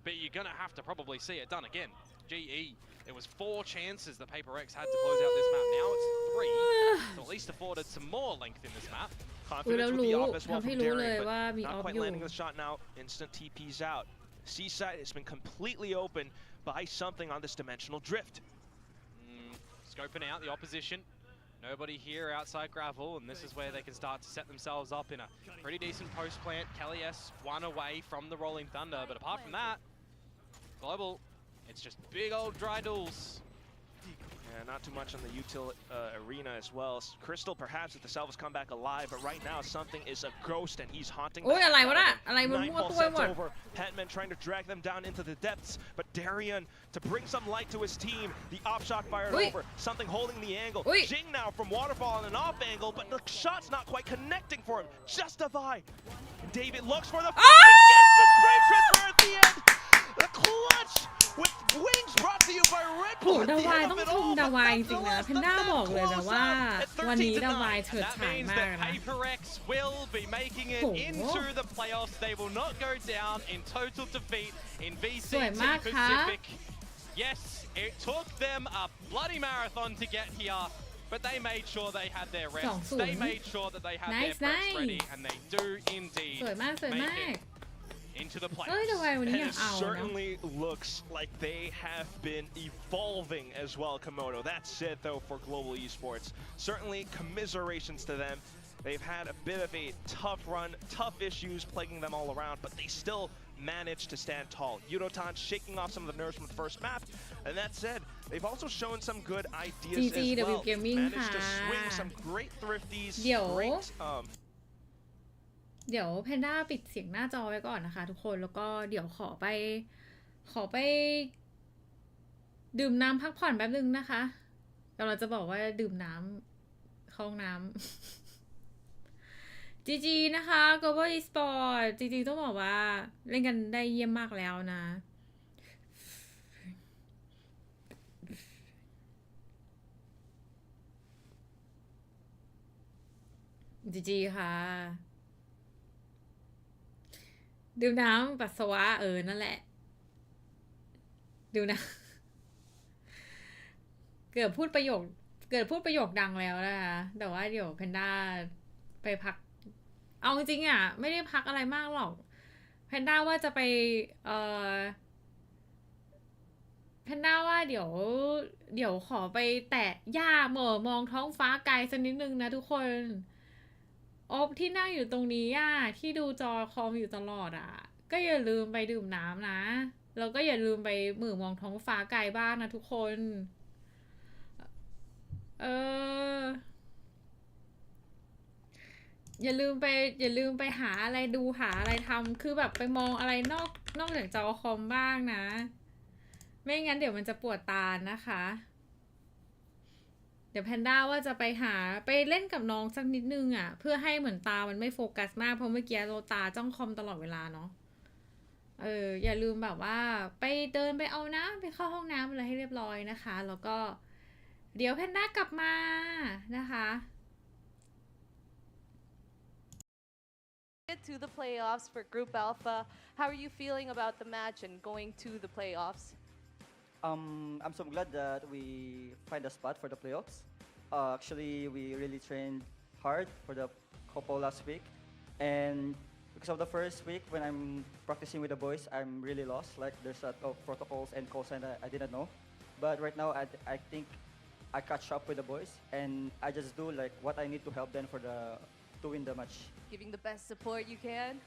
But you're going to have to probably see it done again. GE, it was 4 chances that PRX had to close out this map. Now it's 3. So at least afforded some more length in this map. Confidence with the off as well ทำให้ from รู้เลย Darian, ว่ามี but ออ not ฟ quite อยู่ landing the shot now. Instant TP's out. Seaside has been completely open by something on this dimensional drift. Scoping out the opposition. Nobody here outside gravel, and this is where they can start to set themselves up in a pretty decent post plant. Kelly S 1 away from the Rolling Thunder, but apart from that, Global, it's just big old dry duels. Yeah, not too much on the util arena as well. Crystal perhaps if the salvos come back alive, but right now something is a ghost and he's haunting. โอ้ยอะไรวะน่ะอะไรมัน Nightfall มั่วตัวไปหม sets ด over. Petman trying to drag them down into the depths, but Darian to bring some light to his team. The op shot fired Oi. over. Something holding the angle. Oi. Jing now from waterfall on an off angle, but the shot's not quite connecting for him. Just a vi. David looks for the gets the spray transfer at the end. The clutch with wings brought to you by Red โห Bull. At ดา the วาย end ต้อง of it ชม all, ดา but วายจริงๆนะ nonetheless, แพนด้า the บอกเลยนะ close ว่า out at วันนี้ 13-9. ดาวายเฉิด That ฉาย means มาก that นะ PRX will be making it Oh. into the playoffs. They will not go down in total defeat in สวย VCT มากค่ะ Pacific. Yes, it took them a bloody marathon to get here, but they made sure they had their rest. 2-0 They made sure that they had Nice, their preps ready, nice. and they do indeed สวยมากสวย make มาก it into the เอ้ย playoffs. ดาวายวันนี้ And ยัง it เอานะ certainly looks like they have been evolving as well, Komodo. That's it, though, for Global Esports. Certainly, commiserations to them. They've had a bit of a tough run, tough issues plaguing them all around, but they still managed to stand tall. Yudotan shaking off some of the nerves from the first map, and that said, they've also shown some good ideas as well. Managed to swing some great thrifties, great เดี๋ยวแพนด้าปิดเสียงหน้าจอไว้ก่อนนะคะทุกคนแล้วก็เดี๋ยวขอไปดื่มน้ำพักผ่อนแป๊บนึงนะคะเราจะบอกว่าดื่มน้ำเข้าห้องน้ำจีจีนะคะ Global Esport จริงๆต้องบอกว่าเล่นกันได้เยี่ยมมากแล้วนะจีจีค่ะดื่มน้ำปัสสาวะนั่นแหละดื่มน้ำเกิดพูดประโยคดังแล้วนะคะแต่ว่าเดี๋ยวแพนด้าไปพักเอาจริงๆอ่ะไม่ได้พักอะไรมากหรอกแพนด้าว่าจะไปแพนด้าว่าเดี๋ยวขอไปแตะหญ้ามองท้องฟ้าไกลสักนิดนึงนะทุกคนออฟที่นั่งอยู่ตรงนี้อ่ะที่ดูจอคอมอยู่ตลอดอ่ะก็อย่าลืมไปดื่มน้ำนะแล้วก็อย่าลืมไปมองท้องฟ้าไกลบ้างนะทุกคนอย่าลืมไปหาอะไรดูหาอะไรทำคือแบบไปมองอะไรนอกจากจอคอมบ้างนะไม่งั้นเดี๋ยวมันจะปวดตานะคะเดี๋ยวแพนด้าว่าจะไปเล่นกับน้องสักนิดนึงอ่ะเพื่อให้เหมือนตามันไม่โฟกัสมากเพราะเมื่อกี้เราตาจ้องคอมตลอดเวลาเนาะอย่าลืมแบบว่าไปเดินไปเอาน้ำไปเข้าห้องน้ำอะไรให้เรียบร้อยนะคะแล้วก็เดี๋ยวแพนด้ากลับมานะคะ To the playoffs for Group Alpha. How are you feeling about the match and going to the playoffs? I'm so glad that we find a spot for the playoffs. Actually, we really trained hard for the couple last week, and because of the first week when I'm practicing with the boys, I'm really lost. Like there's a lot of protocols and calls and I didn't know. But right now, I think I catch up with the boys, and I just do like what I need to help them to win the match. Giving the best support you can.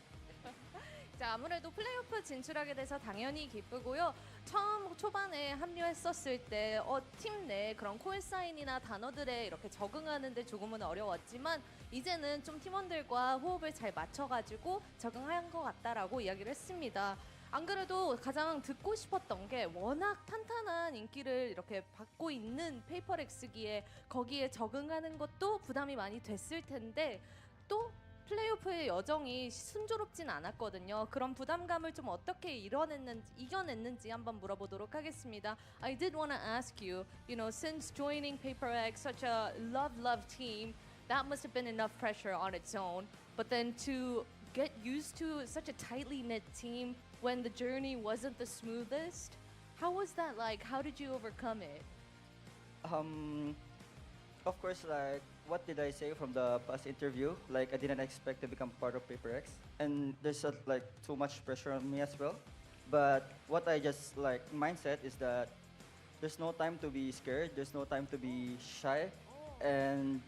자, 아무래도 플레이오프 진출하게 돼서 당연히 기쁘고요. 처음 초반에 합류했었을 때 팀 내 그런 콜사인이나 단어들에 이렇게 적응하는데 조금은 어려웠지만 이제는 좀 팀원들과 호흡을 잘 맞춰가지고 적응한 것 같다라고 이야기를 했습니다. 안 그래도 가장 듣고 싶었던 게 워낙 탄탄한 인기를 이렇게 받고 있는 페이퍼렉스기에 거기에 적응하는 것도 부담이 많이 됐을 텐데 또 플레이오프의 여정이 순조롭진 않았거든요. 그런 부담감을 좀 어떻게 이겨냈는지 한번 물어보도록 하겠습니다. I did want to ask you, since joining PaperX, such a love team, that must have been enough pressure on its own. But then to get used to such a tightly knit team when the journey wasn't the smoothest, how was that like? How did you overcome it? Of course, like, what did I say from the past interview? Like, I didn't expect to become part of PaperX, and there's like too much pressure on me as well. But what I just like mindset is that there's no time to be scared. There's no time to be shy, and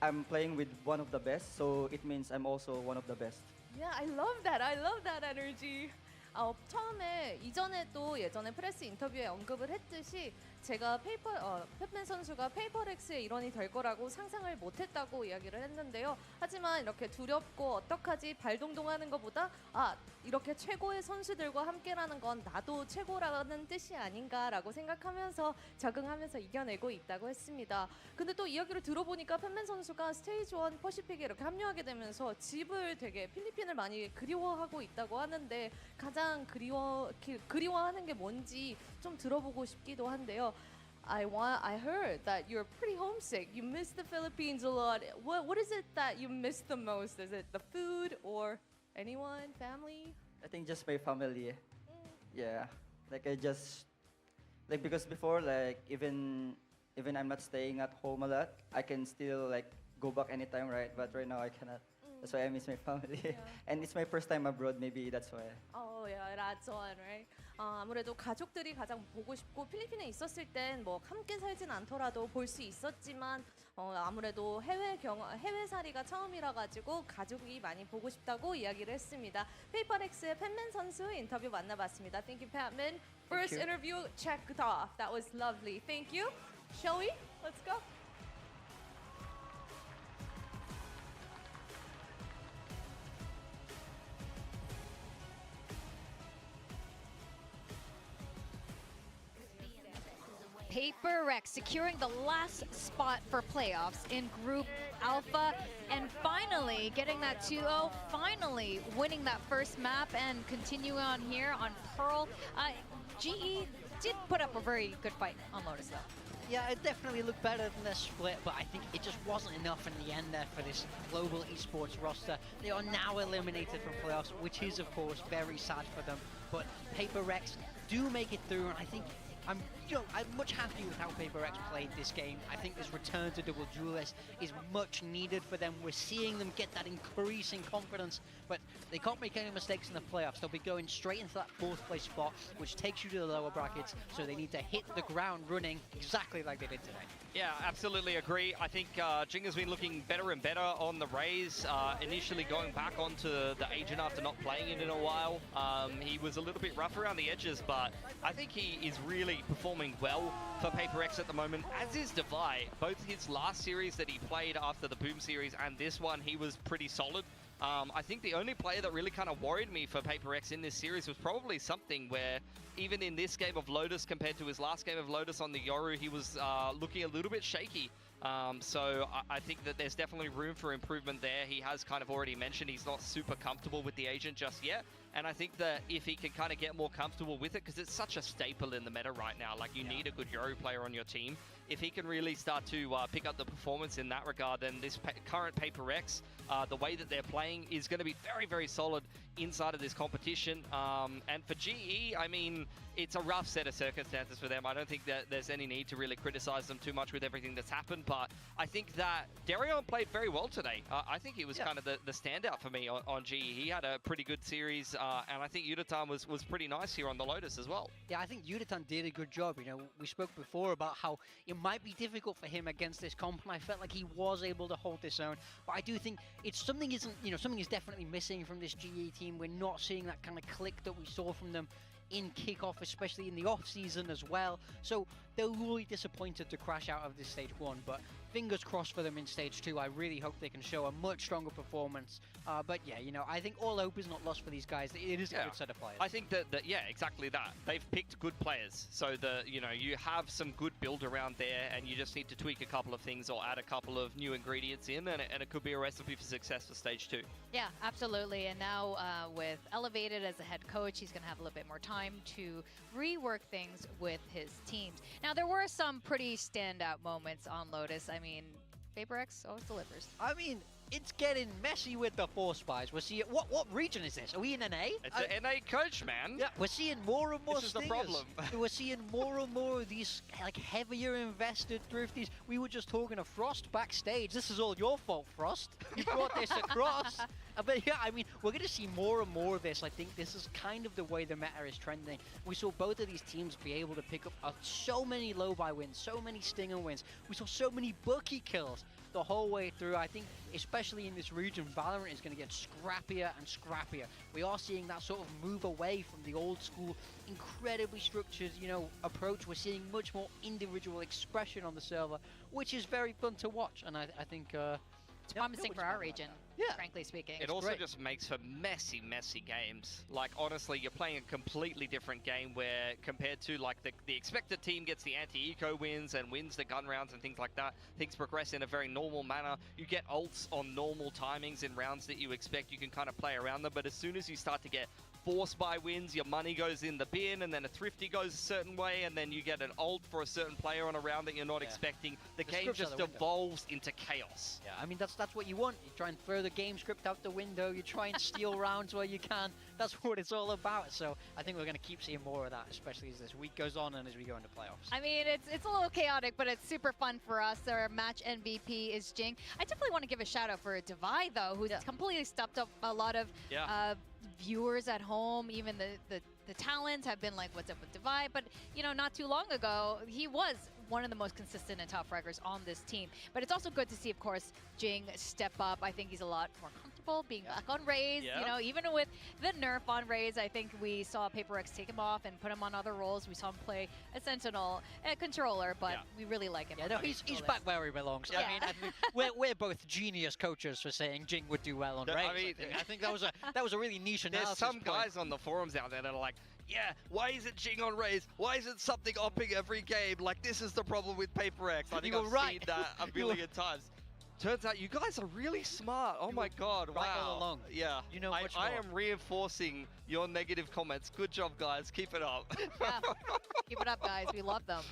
I'm playing with one of the best, so it means I'm also one of the best. Yeah, I love that. I love that energy. 처음에 이전에도 예전에 프레스 인터뷰에 언급을 했듯이 제가 펫맨 선수가 페이퍼렉스의 일원이 될 거라고 상상을 못했다고 이야기를 했는데요. 하지만 이렇게 두렵고 어떡하지 발동동하는 것보다 이렇게 최고의 선수들과 함께라는 건 나도 최고라는 뜻이 아닌가라고 생각하면서 적응하면서 이겨내고 있다고 했습니다. 근데 또 이야기를 들어보니까 펫맨 선수가 스테이지 1 퍼시픽에 이렇게 합류하게 되면서 집을 되게 필리핀을 많이 그리워하고 있다고 하는데 가장 그리워하는 게 뭔지 좀 들어보고 싶기도 한데요. I heard that you're pretty homesick. You miss the Philippines a lot. What is it that you miss the most? Is it the food or anyone, family? I think just my family. Yeah, like because before, like even I'm not staying at home a lot, I can still like go back anytime, right? But right now I cannot. That's why I miss my family. Yeah. And it's my first time abroad, maybe that's why. Oh yeah, that's one, right? 아무래도 가족들이 가장 보고 싶고 필리핀에 있었을 땐 뭐 함께 살진 않더라도 볼 수 있었지만 아무래도 해외살이가 처음이라 가지고 가족이 많이 보고 싶다고 이야기를 했습니다. 페이퍼렉스의 팬맨 선수 인터뷰 만나봤습니다. Thank you, Patman. First interview checked off. That was lovely. Thank you. Shall we? Let's go. PRX securing the last spot for playoffs in Group Alpha and finally getting that 2-0, finally winning that first map and continuing on here on Pearl. GE did put up a very good fight on Lotus though. Yeah, it definitely looked better than their split, but I think it just wasn't enough in the end there for this global esports roster. They are now eliminated from playoffs, which is of course very sad for them, but PRX do make it through, and I think I'm much happier with how PRX played this game. I think this return to double duelist is much needed for them. We're seeing them get that increasing confidence, but they can't make any mistakes in the playoffs. They'll be going straight into that fourth place spot, which takes you to the lower brackets, so they need to hit the ground running exactly like they did today. Yeah, absolutely agree. I think Jing has been looking better and better on the Rays. Initially going back onto the agent after not playing it in a while. He was a little bit rough around the edges, but I think he is really performing well for PRX at the moment, as is Devi. Both his last series that he played after the Boom series and this one, he was pretty solid. I think the only player that really kind of worried me for PRX in this series was probably something where even in this game of Lotus compared to his last game of Lotus on the Yoru, he was looking a little bit shaky. So I think that there's definitely room for improvement there. He has kind of already mentioned he's not super comfortable with the agent just yet. And I think that if he can kind of get more comfortable with it, because it's such a staple in the meta right now, like you need a good Yoru player on your team. If he can really start to pick up the performance in that regard, then this current PRX, the way that they're playing is going to be very, very solid inside of this competition. And for GE, I mean, it's a rough set of circumstances for them. I don't think that there's any need to really criticize them too much with everything that's happened, but I think that Darion played very well today. I think he was kind of the standout for me on GE. He had a pretty good series, and I think Yudatan was pretty nice here on the Lotus as well. Yeah, I think Yudatan did a good job. You know, we spoke before about how it might be difficult for him against this comp, and I felt like he was able to hold his own. But I do think something is definitely missing from this GE team. We're not seeing that kind of click that we saw from them in kickoff, especially in the off season as well. So they're really disappointed to crash out of this stage 1, but fingers crossed for them in stage 2. I really hope they can show a much stronger performance. But yeah, I think all hope is not lost for these guys. It is a good set of players. I think that yeah, exactly that. They've picked good players, so you have some good build around there, and you just need to tweak a couple of things or add a couple of new ingredients in, and it could be a recipe for success for stage 2. Yeah, absolutely. And now with Elevated as a head coach, he's going to have a little bit more time to rework things with his teams. Now, there were some pretty standout moments on Lotus. I mean, PRX always delivers. I mean, it's getting messy with the Force Spies. We're seeing what region is this? Are we in NA? It's an NA coach, man. Yeah, we're seeing more and more. This is the problem. We're seeing more and more of these like heavier invested thrifties. We were just talking to Frost backstage. This is all your fault, Frost. You brought this across. But yeah, I mean, we're going to see more and more of this. I think this is kind of the way the meta is trending. We saw both of these teams be able to pick up so many low buy wins, so many stinger wins. We saw so many bookie kills the whole way through. I think, especially in this region, Valorant is going to get scrappier and scrappier. We are seeing that sort of move away from the old school, incredibly structured, approach. We're seeing much more individual expression on the server, which is very fun to watch. And I think it's promising for our region, frankly speaking. It also just makes for messy, messy games. Like, honestly, you're playing a completely different game where, compared to, like, the expected team gets the anti-eco wins and wins the gun rounds and things like that, things progress in a very normal manner. You get ults on normal timings in rounds that you expect. You can kind of play around them, but as soon as you start to get Force by wins, your money goes in the bin, and then a thrifty goes a certain way, and then you get an ult for a certain player on a round that you're not expecting. The game just devolves into chaos. Yeah, I mean, that's what you want. You try and throw the game script out the window. You try and steal rounds where you can. That's what it's all about. So I think we're going to keep seeing more of that, especially as this week goes on and as we go into playoffs. I mean, it's a little chaotic, but it's super fun for us. Our match MVP is Jing. I definitely want to give a shout out for Devi, though, who's completely stepped up a lot of viewers at home, even the the Talons have been like, what's up with Divide? But, you know, not too long ago, he was one of the most consistent and top fraggers on this team. But it's also good to see, of course, Jing step up. I think he's a lot more comfortable being back on Raze. You know, even with the nerf on Raze, I think we saw PRX take him off and put him on other roles. We saw him play a Sentinel, a controller, but we really like him. Yeah, no, he's back where he belongs. I mean, we're both genius coaches for saying Jing would do well on Raze. I think that was a really niche analysis. There's some guys on the forums out there that are like, yeah, why isn't Jing on Raze? Why isn't something opping every game? Like, this is the problem with PRX. I think I've seen that a million times. Turns out you guys are really smart. Oh my god, wow. Right all along. Yeah, you know much more. I am reinforcing your negative comments. Good job, guys. Keep it up. Yeah. Keep it up, guys. We love them.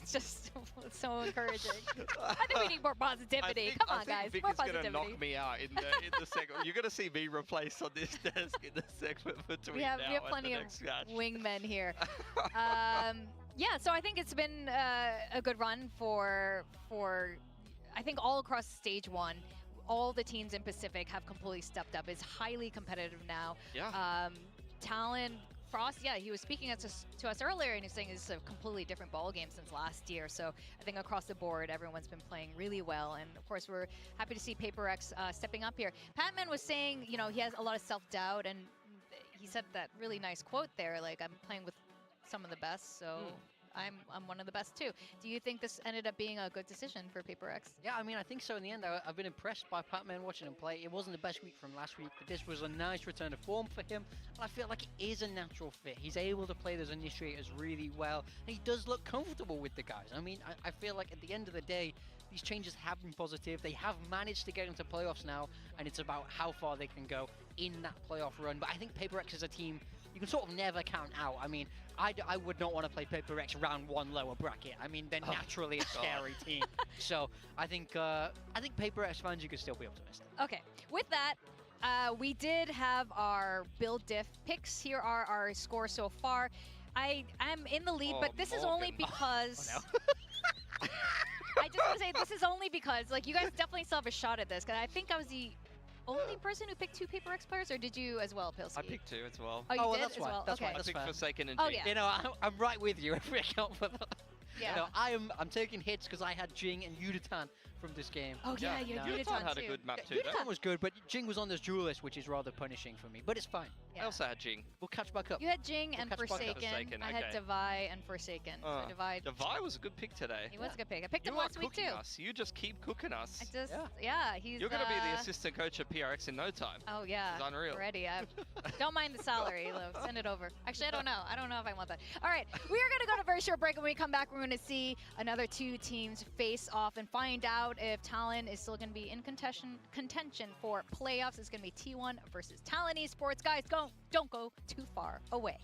It's just so encouraging. I think we need more positivity. Come on, guys. Vic More is positivity. Gonna knock me out in the segment. You're gonna see me replaced on this desk in the segment between we have plenty of wingmen here. Yeah, so I think it's been a good run for I think all across stage one. All the teams in Pacific have completely stepped up. It's highly competitive now. Yeah. Talon, Frost, yeah, he was speaking to us earlier, and he's saying it's a completely different ball game since last year. So I think across the board, everyone's been playing really well, and of course, we're happy to see PRX stepping up here. Patman was saying, you know, he has a lot of self-doubt, and he said that really nice quote there, like, I'm playing with some of the best, so I'm one of the best too. Do you think this ended up being a good decision for PRX? Yeah, I mean, I think so in the end. I've been impressed by Patman watching him play. It wasn't the best week from last week, but this was a nice return to form for him. And I feel like it is a natural fit. He's able to play those initiators really well. And he does look comfortable with the guys. I mean, I feel like at the end of the day, these changes have been positive. They have managed to get into playoffs now, and it's about how far they can go in that playoff run. But I think PRX is a team you can sort of never count out. I mean, I would not want to play PRX round one lower bracket. I mean, they're naturally a scary team. So I think PRX fans, you could still be optimistic. Okay, with that, we did have our build diff picks. Here are our scores so far. I'm in the lead, but this is only because... I just want to say this is only because, like, you guys definitely still have a shot at this, because I think I was the only person who picked 2 PRX players, or did you as well, Pilsy? I picked 2 as well. Oh, you well, did that's as well? That's okay. why. I picked Forsaken and Oh, Jing. yeah. You know, I'm right with you if we account for that. Yeah. You know, I'm taking hits because I had Jing and Yudatan from this game. Oh, yeah, you had Yudatan had too. a good map too. Yudatan was good, but Jing was on this duelist, which is rather punishing for me. But it's fine. Yeah. I also had Jing. We'll catch back up. You had Jing and catch back up. Forsaken. I had okay. Divide and Forsaken. So Divide. Divide was a good pick today. He was a good pick. I picked him You are last week cooking too. us. You just keep cooking us. I just, yeah, he's. You're going to be the assistant coach at PRX in no time. Oh yeah, It's unreal. Ready. Don't mind the salary, though. Send it over. Actually, I don't know. I don't know if I want that. All right, we are going to go to a very short break. When we come back, we're going to see another 2 teams face off and find out if Talon is still going to be in contention for playoffs. It's going to be T1 versus Talon Esports. Guys, don't go too far away.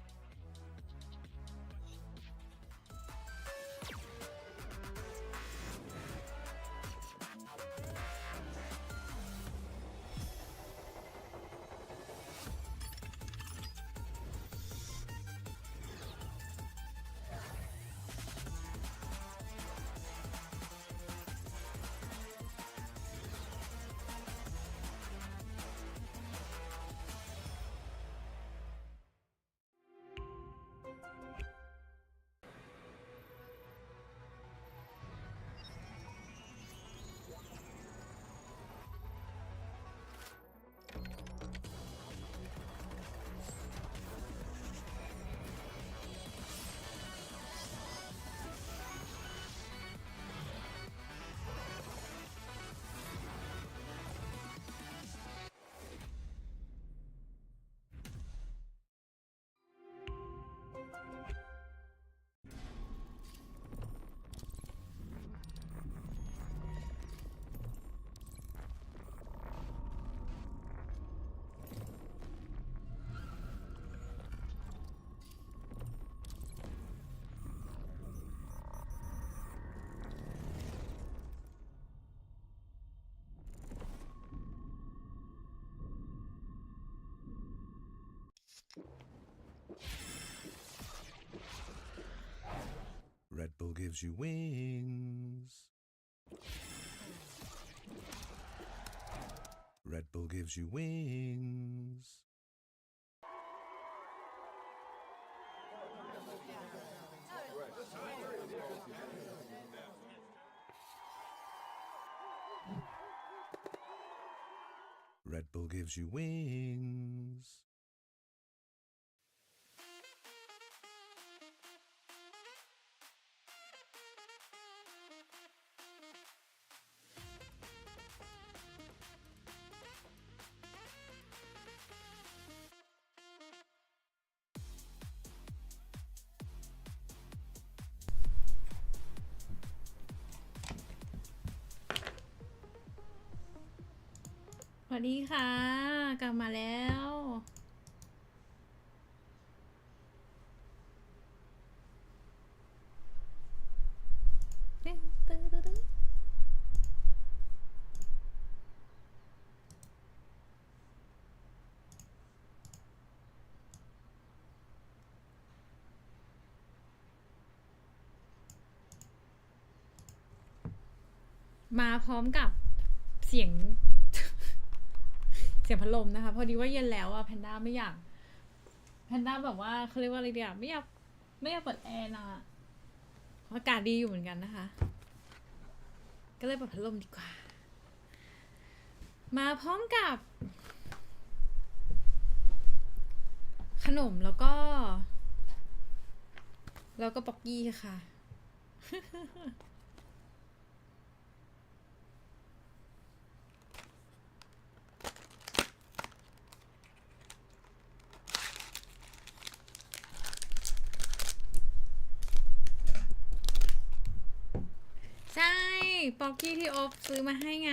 Red Bull gives you wings. Red Bull gives you wings. Red Bull gives you wings. สวัสดีค่ะกลับมาแล้วมาพร้อมกับเสียง เสียงพัดลมนะคะพอดีว่าเย็นแล้วอะแพนด้าไม่อยากแพนด้าแบบว่าเขาเรียกว่าอะไรเดียวไม่อยากเปิดแอร์นะอากาศดีอยู่เหมือนกันนะคะก็เลยเปิดพัดลมดีกว่ามาพร้อมกับขนมแล้วก็ป๊อกกี้ค่ะ ใช่ป๊อกกี้ที่โอ๊บซื้อมาให้ไง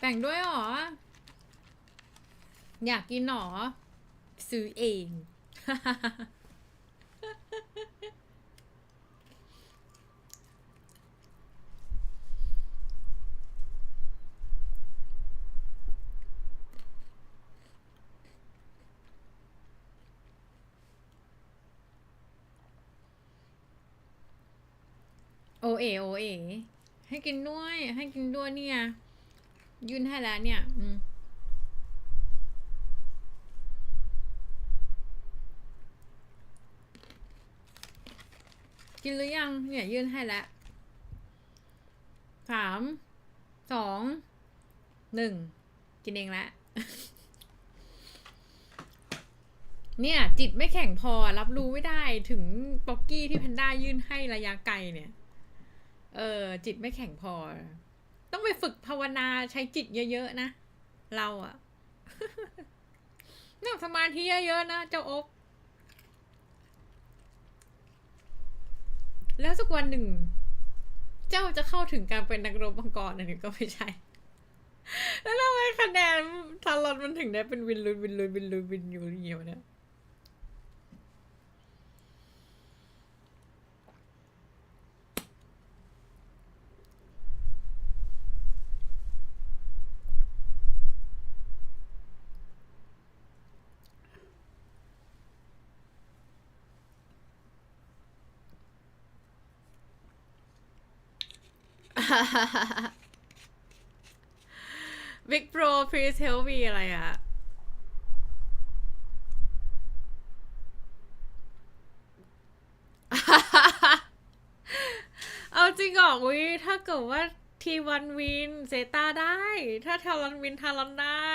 แบ่งด้วยหรออยากกินหรอซื้อเอง โอเอให้กินด้วยเนี่ยยื่นให้แล้วเนี่ยกินหรือยังเนี่ยยื่นให้แล้ว3 2 1กินเองแล้ว เนี่ยจิตไม่แข็งพอรับรู้ไม่ได้ถึงป๊อกกี้ที่แพนด้ายื่นให้ระยะไกลเนี่ยจิตไม่แข็งพอต้องไปฝึกภาวนาใช้จิตเยอะๆนะเราอะ นั่งสมาธิเยอะๆนะเจ้าอบแล้วสักวันหนึ่งเจ้าจะเข้าถึงการเป็นนักรบมังกรอันนี้ก็ไม่ใช่ แล้วทำไมคะแนนทารอนมันถึงได้เป็นวินอยู่เงี้ยเนี่ย Big Pro please help me อะไรอะเอาจริงเหรออุ๊ยถ้าเกิดว่าทีวันวินเซตาได้ถ้าทารอนวินทารอนได้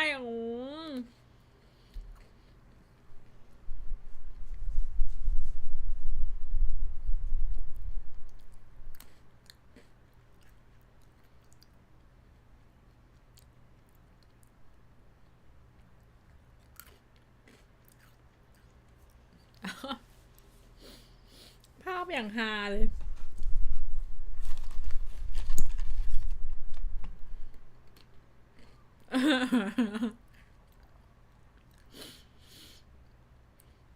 ภาพอย่างฮาเลย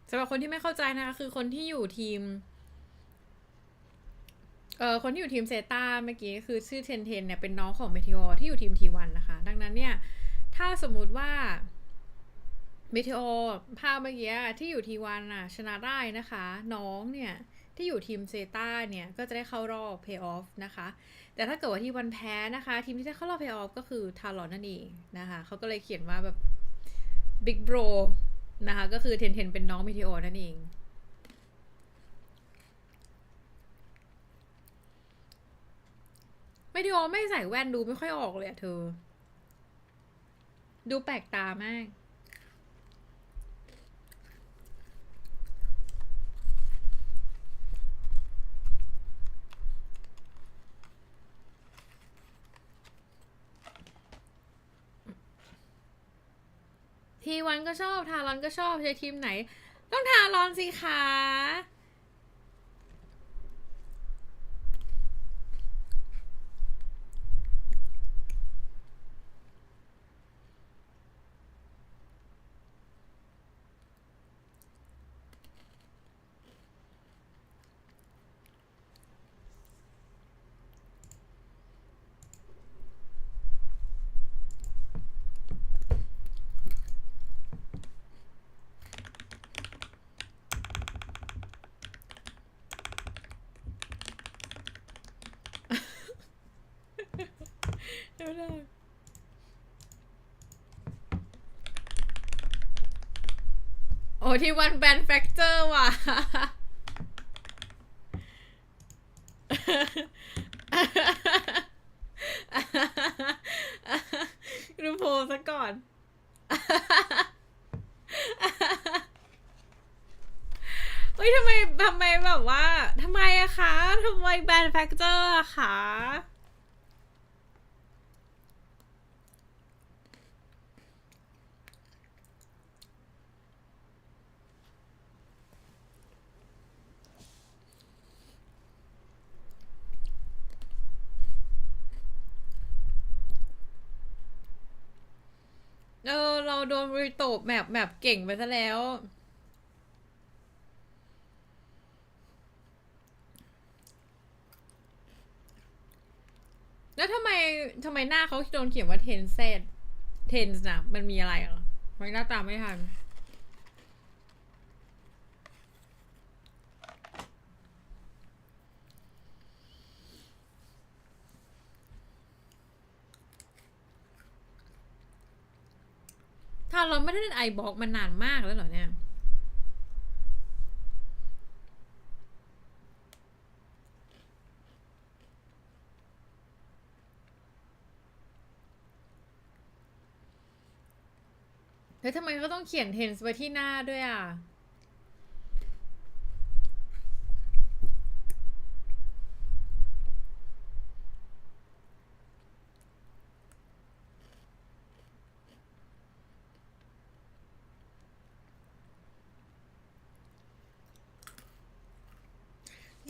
สำหรับคนที่ไม่เข้าใจนะคะคือคนที่อยู่ทีม คนที่อยู่ทีมเซต้าเมื่อกี้คือชื่อเทนเนี่ยเป็นน้องของเมทิโอที่อยู่ทีมT1นะคะดังนั้นเนี่ยถ้าสมมุติว่าเมทิโอภาพเมื่อกี้ที่อยู่T1น่ะชนะได้นะคะน้องเนี่ยที่อยู่ทีมเซต้าเนี่ยก็จะได้เข้ารอบเพย์ออฟนะคะแต่ถ้าเกิดว่าT1แพ้นะคะทีมที่ได้เข้ารอบเพย์ออฟก็คือทารอนนั่นเองนะคะเขาก็เลยเขียนว่าแบบบิ๊กโบรนะคะก็คือเทนเป็นน้องเมทิโอนั่นเองเมทิโอไม่ใส่แว่นดูไม่ค่อยออกเลยอะเธอดูแปลกตามากT1ก็ชอบทารอนก็ชอบใช้ทีมไหนต้องทารอนสิคะโอ้T1แบนแฟกเจอร์ว่ะดูโพสซะก่อนเฮ้ยทำไมแบบว่าทำไมอะคะทำไมแบนแฟกเจอร์อะคะเราโดนรีโตบแบบเก่งไปซะแล้วแล้วทำไมหน้าเขาโดนเขียนว่าเทนนะมันมีอะไรอ่ะไม่หน้าตามไม่ทันถ้าเราไม่ได้เล่นIceboxมานานมากแล้วเหรอเนี่ยแล้วทำไมเขาต้องเขียนเทนส์ไว้ที่หน้าด้วยอ่ะ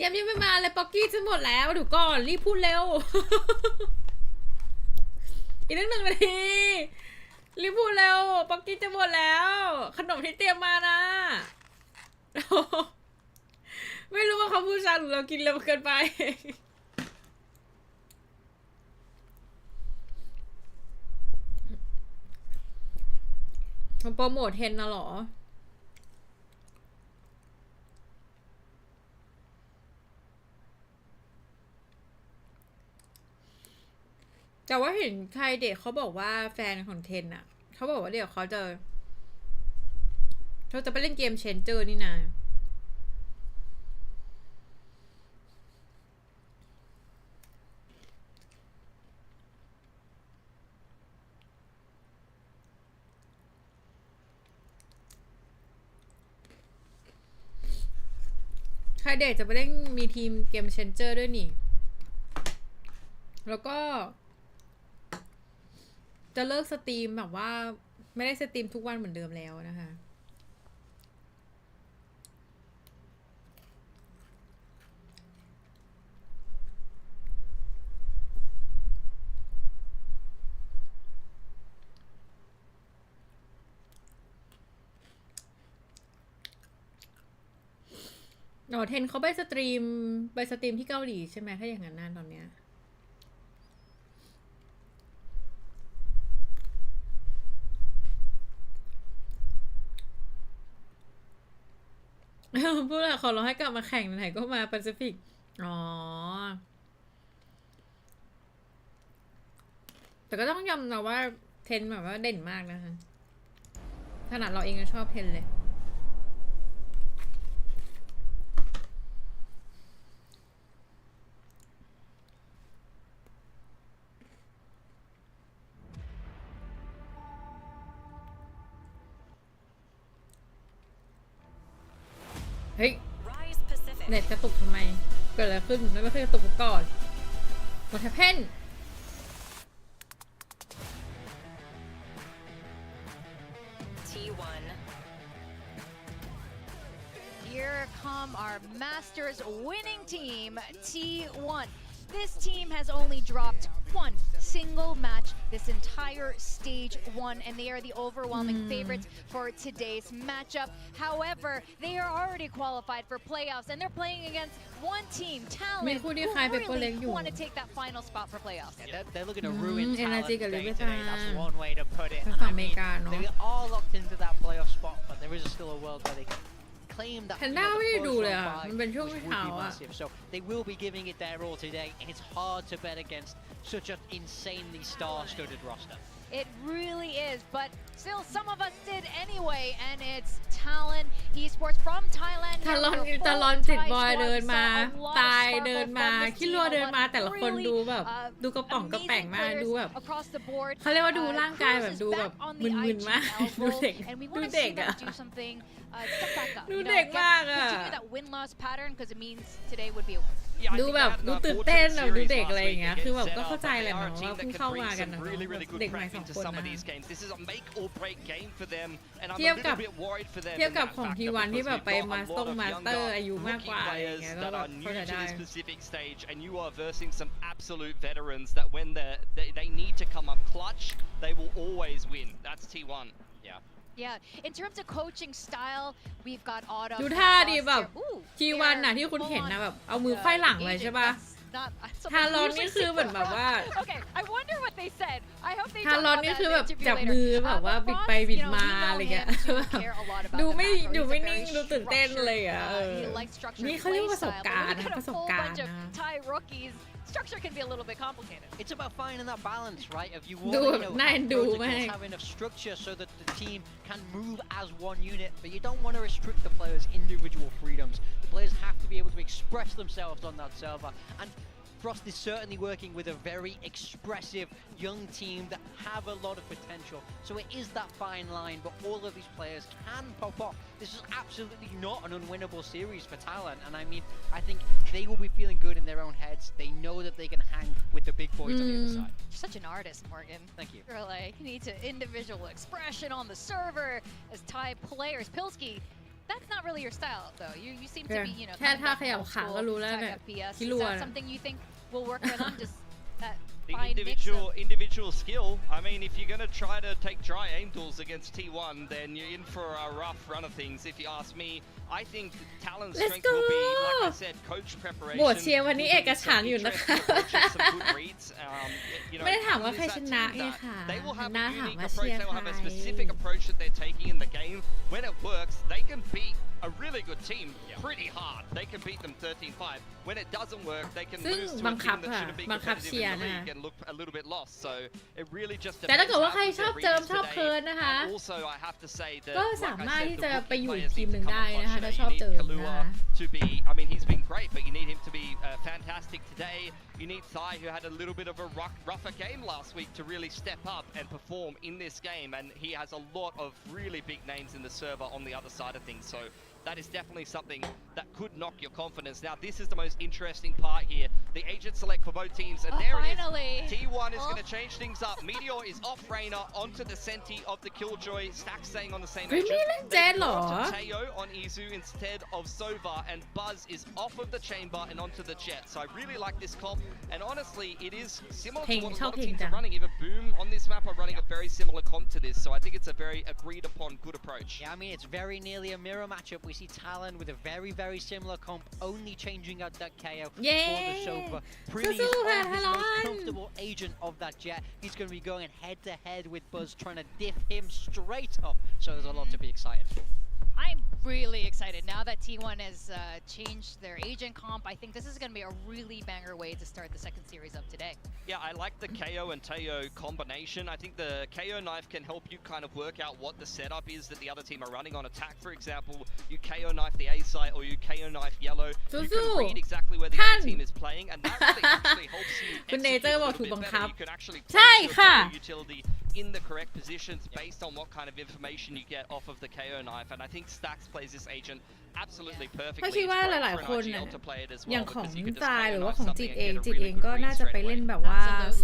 ยังไม่มาเลยป๊อกกี้จะหมดแล้วเดี๋ยวก่อนรีบพูดเร็ว อีก1 นาทีรีบพูดเร็วป๊อกกี้จะหมดแล้วขนมที่เตรียมมานะ ไม่รู้ว่าเขาพูดช้าหรือเรากินเร็วเกินไป มันโปรโมทเทนนะหรอแต่ว่าเห็นใครเด็กเขาบอกว่าแฟนของเทนอะเขาบอกว่าเดี๋ยวเขาจะไปเล่นเกมเชนเจอร์นี่นาใครเด็กจะไปเล่นมีทีมเกมเชนเจอร์ด้วยนี่แล้วก็จะเลิกสตรีมแบบว่าไม่ได้สตรีมทุกวันเหมือนเดิมแล้วนะคะ อ๋อเทนเขาไปสตรีมที่เกาหลีใช่ไหมถ้าอย่างนั้นนะตอนเนี้ยพูดอะขอร้องให้กลับมาแข่งไหนก็มาแปซิฟิกอ๋อแต่ก็ต้องยอมนะว่าเทนแบบว่าเด่นมากนะคะขนาดเราเองก็ชอบเทนเลยเฮ้ยเน็ตกระตุกทำไมเกิดอะไรขึ้นไม่เคยกระตุกก่อน What happened T1 Here come our Masters winning team, T1. This team has only dropped one single match this entire stage 1, and they are the overwhelming favorites for today's matchup. However, they are already qualified for playoffs, and they're playing against one team, Talon, who really want to take that final spot for playoffs. Yeah, they're looking to ruin Talon Energy today. That's one way to put it. ไป And ฝั่ง I อเม mean, ริกาเนาะ they are locked into that playoff spot, but there is still a world where they can claim that. แพนด้าไม่ได้ดูเลยอ่ะมันเป็นช่วง which เช้า would be อ่ะ massive. So they will be giving it their all today, and it's hard to bet against such an insanely star-studded roster. It really is, but still some of us did anyway, and it's Talon Esports from Thailand. ตลอนติดบอยเดินมาตายเดินมาคิดรัวเดินมาแต่ละคนดูแบบดูกระป๋องกระแป่งมากดูแบบเขาเรียกว่าดูร่างกายแบบดูแบบมึนๆมากดูเด็กอ่ะดูเด็กมากอ่ะ that win-loss pattern because it means today would be a win. ดูแบบดูตื่นเต้นแบบดูเด็กอะไรอย่างเงี้ยคือแบบก็เข้าใจแหละเนาะว่าเพิ่งเข้ามากันนะเด็กใหม่2 คนนะเทียบกับของทีวันที่แบบไปมาสเตอร์อายุมากกว่าอะไรอย่างเงี้ยก็แบบเข้าใจได้ and you are versing some absolute veterans that when they need to come up clutch, they will always win. That's T1. Yeah, in terms of coaching style, we've got Autumn. ดูท่าดีแบบทีวันน่ะที่คุณเห็นนะแบบเอามือไขว้หลังเลยใช่ป่ะทารอนนี่คือเหมือนแบบว่า Okay, I wonder what they said. I hope they ทารอนนี่คือแบบจับมือแบบว่าบิดไปบิดมาอะไรเงี้ยดูไม่นิ่งดูตื่นเต้นเลยอ่ะนี่เขาเรียกว่าประสบการณ์นะประสบการณ์นะ Structure can be a little bit complicated. It's about finding that balance, right? Of you Do want it, protocols have enough structure so that the team can move as one unit, but you don't want to restrict the players' individual freedoms. The players have to be able to express themselves on that server, and Frost is certainly working with a very expressive young team that have a lot of potential. So it is that fine line, but all of these players can pop off. This is absolutely not an unwinnable series for Talon, and I mean, I think they will be feeling good in their own heads. They know that they can hang with the big boys on the other side. You're such an artist, Morgan. Thank you. You're like, you need to individual expression on the server as Thai players. Pilski, that's not really your style, though. You seem to be, you know, แค่ท่าขยับขาก็รู้แล้วเนี่ย FPS. ที่ Is รัว that something you think will work for them? Just that The fine mix of... individual skill. I mean, if you're going to try to take dry aim duels against T1, then you're in for a rough run of things. If you ask me, I think Talon's strength will be, like I said, coach preparation. โหวตเชียร์วันนี้เอกฉันท์อยู่นะคะ ไม่ได้ถามว่าใครชนะไงค่ะ They will have น่า a ถาม unique ว่า approach. เชียร์ They ใค will have a ร specific approach that they're taking in the game. When it works, they can beat a really good team pretty hard. They can beat them 13-5. When it doesn't work, they can lose to a team that shouldn't be competitive in the league and look a little bit lost. So it really just แต่ depends ถ้าเกิดว่าใคร how ชอบ good เจิ their ม read ชอบ is เคิร์น today. นะคะ And also, I have to say that, ก็ like สามารถ I ที่ said, จะ the ไปอยู่ rookie อีก players ทีม need ห to นึ่ง come ได้ up นะคะ clutch ถ้า today. ชอบ You เจิ need มนะคะ Kalua to be, I mean, he's been great, but you need him to be fantastic today. You need Thai, who had a little bit of a rougher game last week, to really step up and perform in this game. And he has a lot of really big names in the server on the other side of things. So that is definitely something that could knock your confidence. Now, this is the most interesting part here. The agent select for both teams, and there finally. it is. T1 is going to change things up. Meteor is off Reina onto the Senti of the Killjoy. Stack staying on the same agent. They've gone to Teo on Izu instead of Sova, and Buzz is off of the chamber and onto the jet. So I really like this comp, and honestly, it is similar to what a lot of teams are running. Even Boom on this map are running a very similar comp to this. So I think it's a very agreed upon good approach. Yeah, I mean, it's very nearly a mirror matchup. We we see Talon with a very similar comp, only changing out that KO for Yeah. the Sova. Pretty is on his most comfortable agent of that jet. He's going to be going head to head with Buzz, trying to diff him straight up. So there's a lot to be excited for. I'm really excited now that T1 has changed their agent comp. I think this is going to be a really banger way to start the second series up today. Yeah, I like the KO and Teo combination. I think the KO knife can help you kind of work out what the setup is that the other team are running on attack. For example, you KO knife the A site or you KO knife yellow. You can read exactly where the other team is playing, and that really actually helps you execute a little bit better. You can actually place your utility in the correct positions based on what kind of information you get off of the KO knife, and I think Stacks plays this agent absolutely perfectly. ก็คิดว่าหลายๆคน น่ะ อย่างของตายหรือว่าของจิตเองก็น่าจะไปเล่นแบบว่า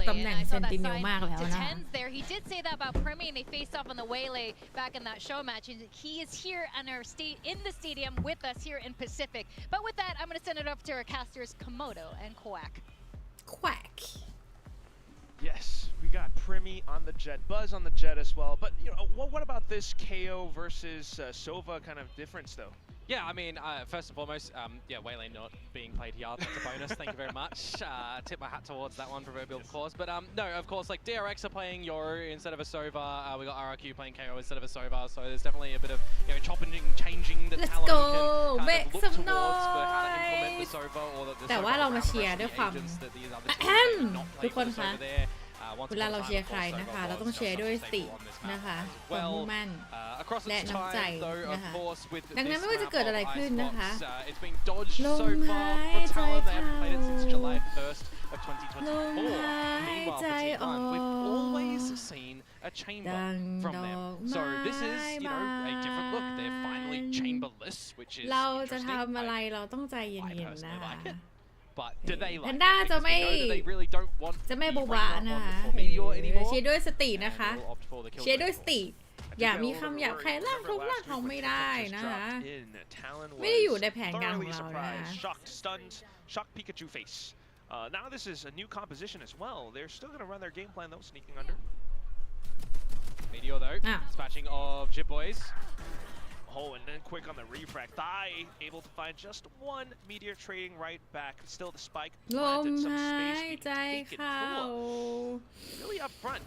ตำแหน่งเซนติเนลมากแล้วนะ there. He did say that about Premi, and they faced off on the waylay back in that show match. And he is here in the stadium with us here in Pacific. But with that, I'm going to send it up to our casters Komodo and Quack. Quack. Yes, we got Primi on the jet, Buzz on the jet as well. But you know, what about this KO versus Sova kind of difference though? Yeah, I mean, first and foremost, yeah, Waylay not being played here, that's a bonus. Thank you very much. Tip my hat towards that one, proverbial, of course. But no, of course, like DRX are playing Yoru instead of a Sova. We got RRQ playing KO instead of a Sova. So there's definitely a bit of chopping and changing that Talon can kind of look towards for how to implement the Sova or the Sova แต่ว่าเรามาเชียร์ด้วยความ that these other teams not ทุก playing คน with คะ Sova there. เวลาเราเชียร์ใครนะคะเราต้องเชียร์ด้วยสตินะคะความมุ่งมั่นและน้ำใจนะคะดังนั้นไม่ว่าจะเกิดอะไรขึ้นนะคะลมหายใจเข้าลมหายใจออกดังดอกไม้เราจะทำอะไรเราต้องใจเย็นๆนะคะแพนด้าจะไม่โบบะนะคะเชียร์ด้วยสตินะคะเชียร์ด้วยสติอย่ามีคำหยาบคายลากทองไม่ได้นะคะไม่ได้อยู่ในแผนการของเรานะคะ Shocked Pikachu face. Now this is a new composition as well. They're still going to run their game plan though, sneaking under. Meteor though, dispatching of Jib Boys. Oh, and then quick on the refract. Thai able to find just one meteor trading right back. Still the spike. ลมหายใจเข้า Really up front.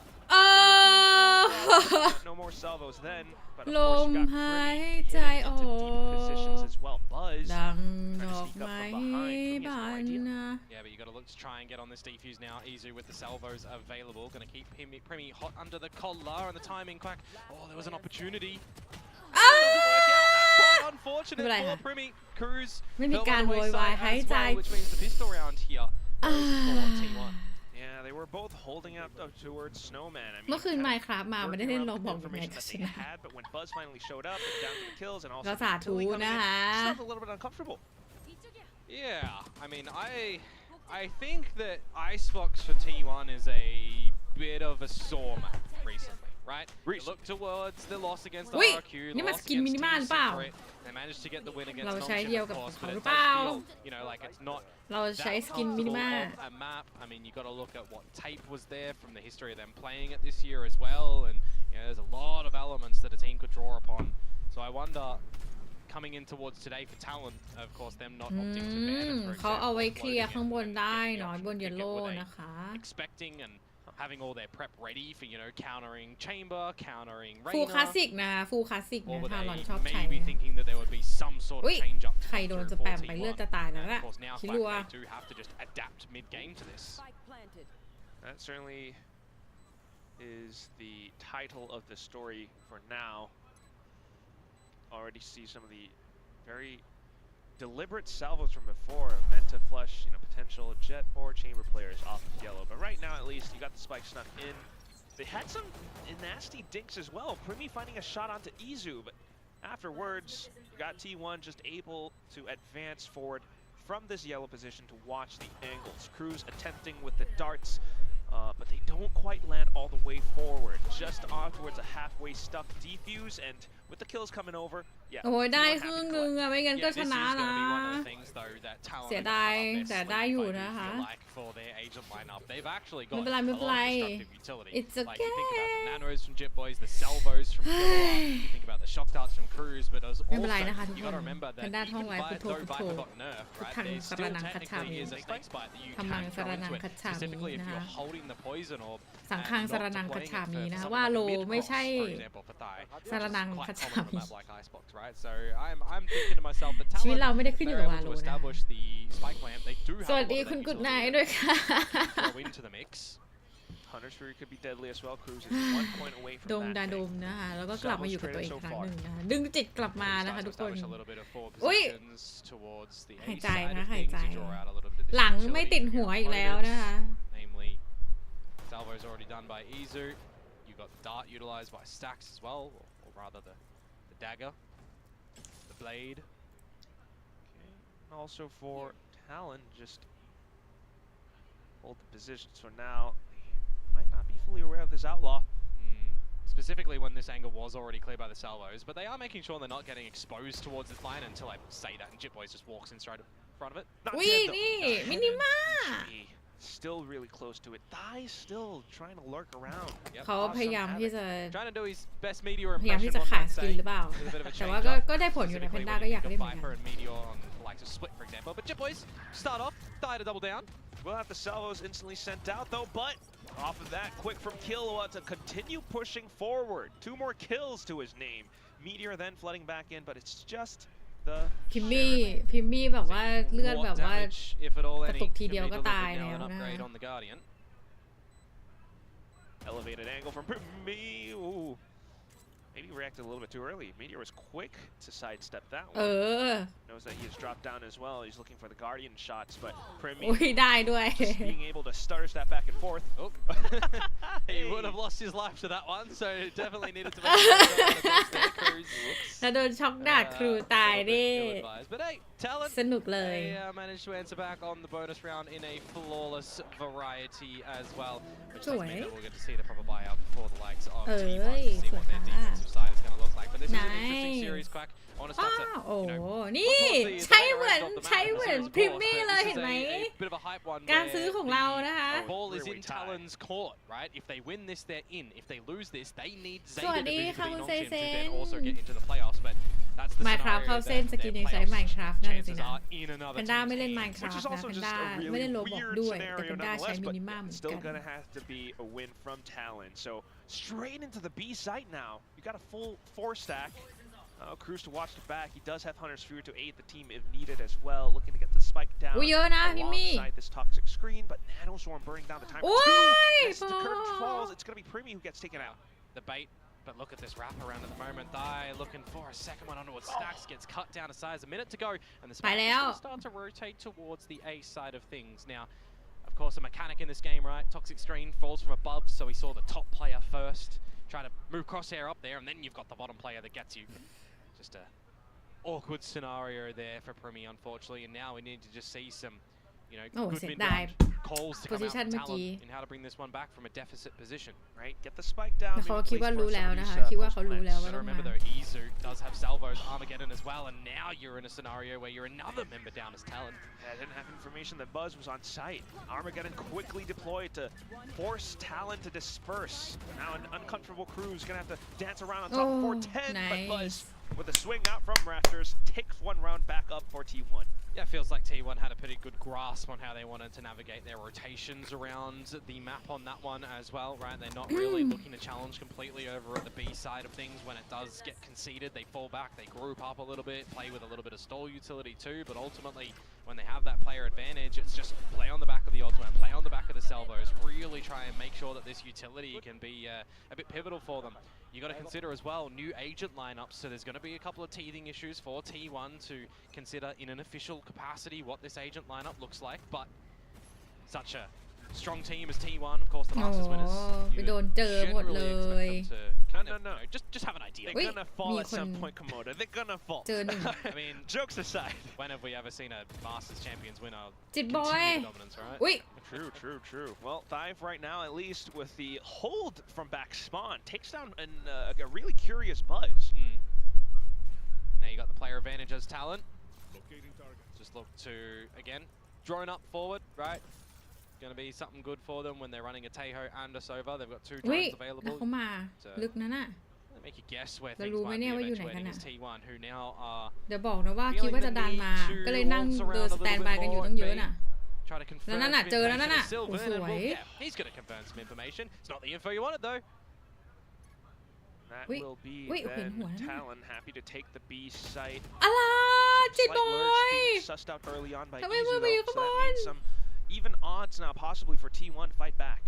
No more salvos then. But of ล course ม you got หาย Primi ใจ getting ออ into deep positions ก as well. Buzz ดัง trying ด to อก sneak up ไม้ from behind. บาน Primi นะ Yeah, but you got to look to try and get on this defuse now. Izu with the salvos available, going to keep Primi hot under the collar and the timing Quack. Oh, there was an opportunity. Quite unfortunate for Primi. Cruz ไม่มีการโวยวายหายใจ which means the pistol round here for T1. Yeah, they were both holding out towards Snowman. I mean, เมื่อคืนไมค์ครับมาไม่ได้เล่นลองบอกยังไง information ก็ that ช they นะ had, but when Buzz finally showed up, it down to the kills and also ก็สาธุ Tilly coming in, นะคะ still a little bit uncomfortable. Yeah, I mean, I think that Icebox for T1 is a bit of a sore map recently, right? You look towards the loss against the RQ, the loss against Team Secret. They managed to get the win against Non-Chip, of course, but it does feel, you know, like it's not เราใช้สกิน that มินิมา comfortable of a map. I mean, you got to look at what tape was there from the history of them playing it this year as well, and you know, there's a lot of elements that a team could draw upon. So I wonder, coming in towards today for Talon, of course, them not opting to ban it, for เขาเอาไว้ example, เคลียร์ข้างบนได้เนาะบน pick เยล it โล่ with a นะคะ expecting and having all their prep ready for, you know, countering Chamber, countering ฟูล Reina, คลาสสิกนะฟูลคลาสสิก or นะ were ทารอน they ชอบใช้ maybe thinking that there would be some sort of อุ๊ย change up ใครโดนสแปมไปเลือดจะตายแล้ว and ล่ะ of course now คิ Quack รัว they do have to just adapt mid-game to this. That certainly is the title of the story for now. Already see some of the very deliberate salvos from before meant to flush, you know, potential jet or chamber players off of yellow. But right now, at least, you got the spike snuck in. They had some nasty dinks as well. Primi finding a shot onto Izu, but afterwards, you got T1 just able to advance forward from this yellow position to watch the angles. Cruz attempting with the darts, but they don't quite land all the way forward. Just off towards a halfway stuck defuse, and with the kills coming over, yeah. โอ้ยได้ครึ่งนึงอะไม่งั้นก็ชนะนะเสียดายแต่ได้อยู่นะคะ They've actually got ไม่เป็นไรไม่เป็นไร It's Like you think about okay the nanos from Jit Boys, the salvos from Tequila, you think about the shock darts from Cruise, but also ไม่เป็นไรนะคะทุก you คน got to remember that แพนด้าท่อง even ไว้พุทโธ though พุทโธ Viper got nerfed, พุท right, ธัง there สร still นังคัจฉา technically มิ is a snake bite that you ธรรมัง can สร throw นัง into it, คัจฉามิ specifically if นะ you're คะ holding the poison orb สัง and ฆังสร not นังคัจ deploying ฉา it มิ for นะ someone ว่า like โล mid ไม่ใช่ cross, for example, for Thai. สรนัง Quite คัจฉา common on มิ a map like Icebox, right? So I'm thinking to myself that ชีวิต Talon, เราไม่ได้ขึ้นอยู่ they're กับวา able โล to นะ establish the spike plant. They do have สวัส a ดี lot of คุณ that กุดไน utility ด้วยค่ะ to throw into the mix. Hunter's Fury could be deadly as well. Cruise is 1 point away ด from ง that. ดาด pick. มนะคะแล้วก็กลับมาอยู่กับตัวเองอีกครั้งหนึ่งนะคะดึงจิตกลับมานะคะ Decides ทุ to กคน establish a little bit of forward อุ๊ย positions towards the หาย A ใจ side นะ of หาย things ใจ to draw out a little bit of หลัง utility ไม่ติด from หัว your อีกแล้ว opponents. นะคะ Namely, Salvo's already done by Izu. You got the dart utilized by Stacks as well, or rather the dagger, the blade. Okay. Also for Talon, just hold the position. So now they might not be fully aware of this outlaw. Specifically when this angle was already cleared by the salvos, but they are making sure they're not getting exposed towards this line until I say that, and Jit Boys just walks in straight in front of it. Not อุ้ย dead, though. นี่ Not มินิมา dead. Still really close to it. Thai still trying to lurk around. Yep. เขาพยายามที่จะ Trying to do his best Meteor พยายาม impression, ที่จะ one ขาย might สกิล say. หรือเปล่า With a bit of a แต่ change ว่า up. ก็ได้ผลอยู่นะแพน Specifically ด้า when ก็ you อยาก think เล่น of เหมือนกั Viper น and Meteor on the likes of Split, for example. But Jit Boys start off, Thai to double down. We'll have the salvos instantly sent out though, but off of that, quick from Killua to continue pushing forward. 2 more kills to his name. Meteor then flooding back in, but it's just the พิมมี่แบบว่าเลือดแบบ What ว่า damage, if at all กระ any, ตุก can ที be เดียวก็ delivered ตาย now, แล้ว an นะ upgrade on the Guardian. elevated angle from Ribby. Ooh. Maybe reacted a little bit too early. Meteor was quick to sidestep that เอ one. อ Knows that he has dropped down as well. He's looking for the Guardian shots, but อุ้ย Primi ได้ด้วย just being able to stutter that back and forth. Oh. He would have lost his life to that one, so definitely needed to make sure Cruz. แล้วโดนช็อกดาดครูตายดิ But hey, Talon, สนุกเลย they managed to answer back on the bonus round in a flawless variety as well, which does mean that we'll get to see the proper buyout before the likes of T1 to see what their defensive side is going to look like. But this is an interesting series, Quack. I want to อ้า start to, โอ้ you know, นี่ใช้เหมือนพริมมี่เลยเห็นไหม bit of a hype one การซื้อของเรานะคะ the ball is in Talon's court, right? If they win this, they're in. If they lose this, they need สวัส Zeta ดี to ค่ะ be คุณ knocked เซ in เซ to น then also get into the playoffs. But that's the Minecraft scenario เข้าเส้น that สกิน their ยังใช้ playoffs Minecraft นั่นสิ chances นะ are in แพ another นด้า team's ไม่เล่น game. Which Minecraft is นะ also แพน just ด้า a ไม่ really เล่นโรบอก weird ด้วยแต่ scenario แพนด้าใช้ nonetheless, มิ but นิมัมเหมือน still กัน gonna have to be a win from Talon. So straight into the B site now. You got a full 4 stack. Cruz to watch the back. He does have Hunter's Fury to aid the team if needed as well. Looking to get the spike down อุ้ยเยอะนะพิมมี่ alongside this toxic screen, but Nanoswarm burning down the timer โอ้ย 2. As the curtain falls, it's gonna be Primi who gets taken out. The bait, but look at this wrap around at the moment. Thai looking for a second one onto its stacks, gets cut down to size. A minute to go, and the spike is going to start to rotate towards the A side of things. Now, of course, a mechanic in this game, right? Toxic screen falls from above, so we saw the top player first. Try to move crosshair up there, and then you've got the bottom player that gets you. Just a awkward scenario there for Primi, unfortunately, and now we need to just see some, you know, Oh, good sit mid-round dive. calls to come out Position from เมื่อกี้ Talon in how to bring this one back from a deficit position. Right, get the spike down. แต่เขา maybe คิด place ว่า for รู้ some แล้ว of นะ these, คะคิดว่า post เขารู้แล้ว plants. ว่า Gotta ต้องมา remember though, Izu does have salvos, Armageddon as well, and now you're in a scenario where you're another member down as Talon. I didn't have information that Buzz was on site. Armageddon quickly deployed to force Talon to disperse. Now an uncomfortable Cruz gonna have to dance around on top of 410, but Buzz nice. with a swing out from Raptors takes 1 round back up for T1. Yeah, it feels like T1 had a pretty good grasp on how they wanted to navigate their rotations around the map on that one as well, right? They're not really looking to challenge completely over at the B side of things. When it does get conceded, they fall back, they group up a little bit, play with a little bit of stall utility too, but ultimately, when they have that player advantage, it's just play on the back of the Ultimate, play on the back of the Salvos, really try and make sure that this utility can be a bit pivotal for them. You got to consider as well new agent lineups, so there's going to be a couple of teething issues for T1 to consider in an official capacity what this agent lineup looks like, but such a strong team as T1, of course the Masters winners, ไปโดนเจอหมดเลย generally expect them to kind of, No. you know, just have an idea. They're gonna fall at มีคน some point, Komodo. They're gonna fall. เจอหนึ่ง I mean, Jokes aside. when have we ever seen a Masters Champions winner จิตบอย continue dominance, right? อุ้ย True. Well, Thive right now, at least with the hold from back spawn, takes down a really curious Buzz. advantage as Talon. Just look to, again, drone up forward, right? Going to be something good for them when they're running a Tejo and a Sova. They've got 2 drones แล้ว available. เขามาลึกนั่นน่ะ Make you guess where เรา things รู้ไหม might เนี่ be ยว่าอยู่ไหน eventuating กัน as น่ะ T1, who now are เดี๋ยวบอกนะว่าคิดว่าจะดันมาก็เลยนั่งเดินสแตนบายกันอยู่ตั้งเยอะน่ะ try to confirm แล้วนั่นน่ะ some เจอแล้วนั่น information น่ะ to โอ้ Sylvan, ส and วย yeah, he's going to confirm some information. It's not the info you wanted though. That Wait, will be wait, okay, then what? Talon happy to take the B site. อะไรจิต Slight บอ lurch ย being sussed out early on by ทำไม Izu มือไปอยู่ though, ข้าง so บ that น means some even odds now possibly for T1 to fight back.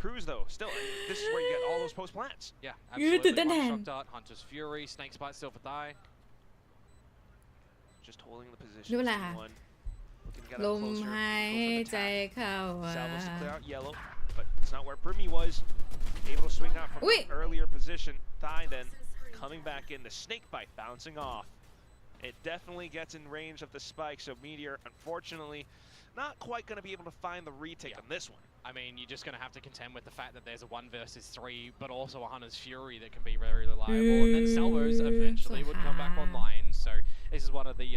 Cruz though, still, this is where you get all those post plants. Yeah, You did absolutely. that One hand. shock dart, Hunter's Fury, Snake's Bite, Silver Thigh. Just holding the position. ดูอะไรคะ T1 looking to get ล up ม closer. หาย Go for the ใจ tap. เข้าอ่ะ Salvos to clear out yellow, but it's not where Brimmy was. Able to swing out from Wait. an earlier position. Thigh then coming back in. The snake bite bouncing off. It definitely gets in range of the spike, so Meteor, unfortunately, not quite going to be able to find the retake on this one. I mean, you're just going to have to contend with the fact that there's a 1 versus 3, but also a Hunter's Fury that can be very reliable. And then Salvos eventually would come back online. So this is one of the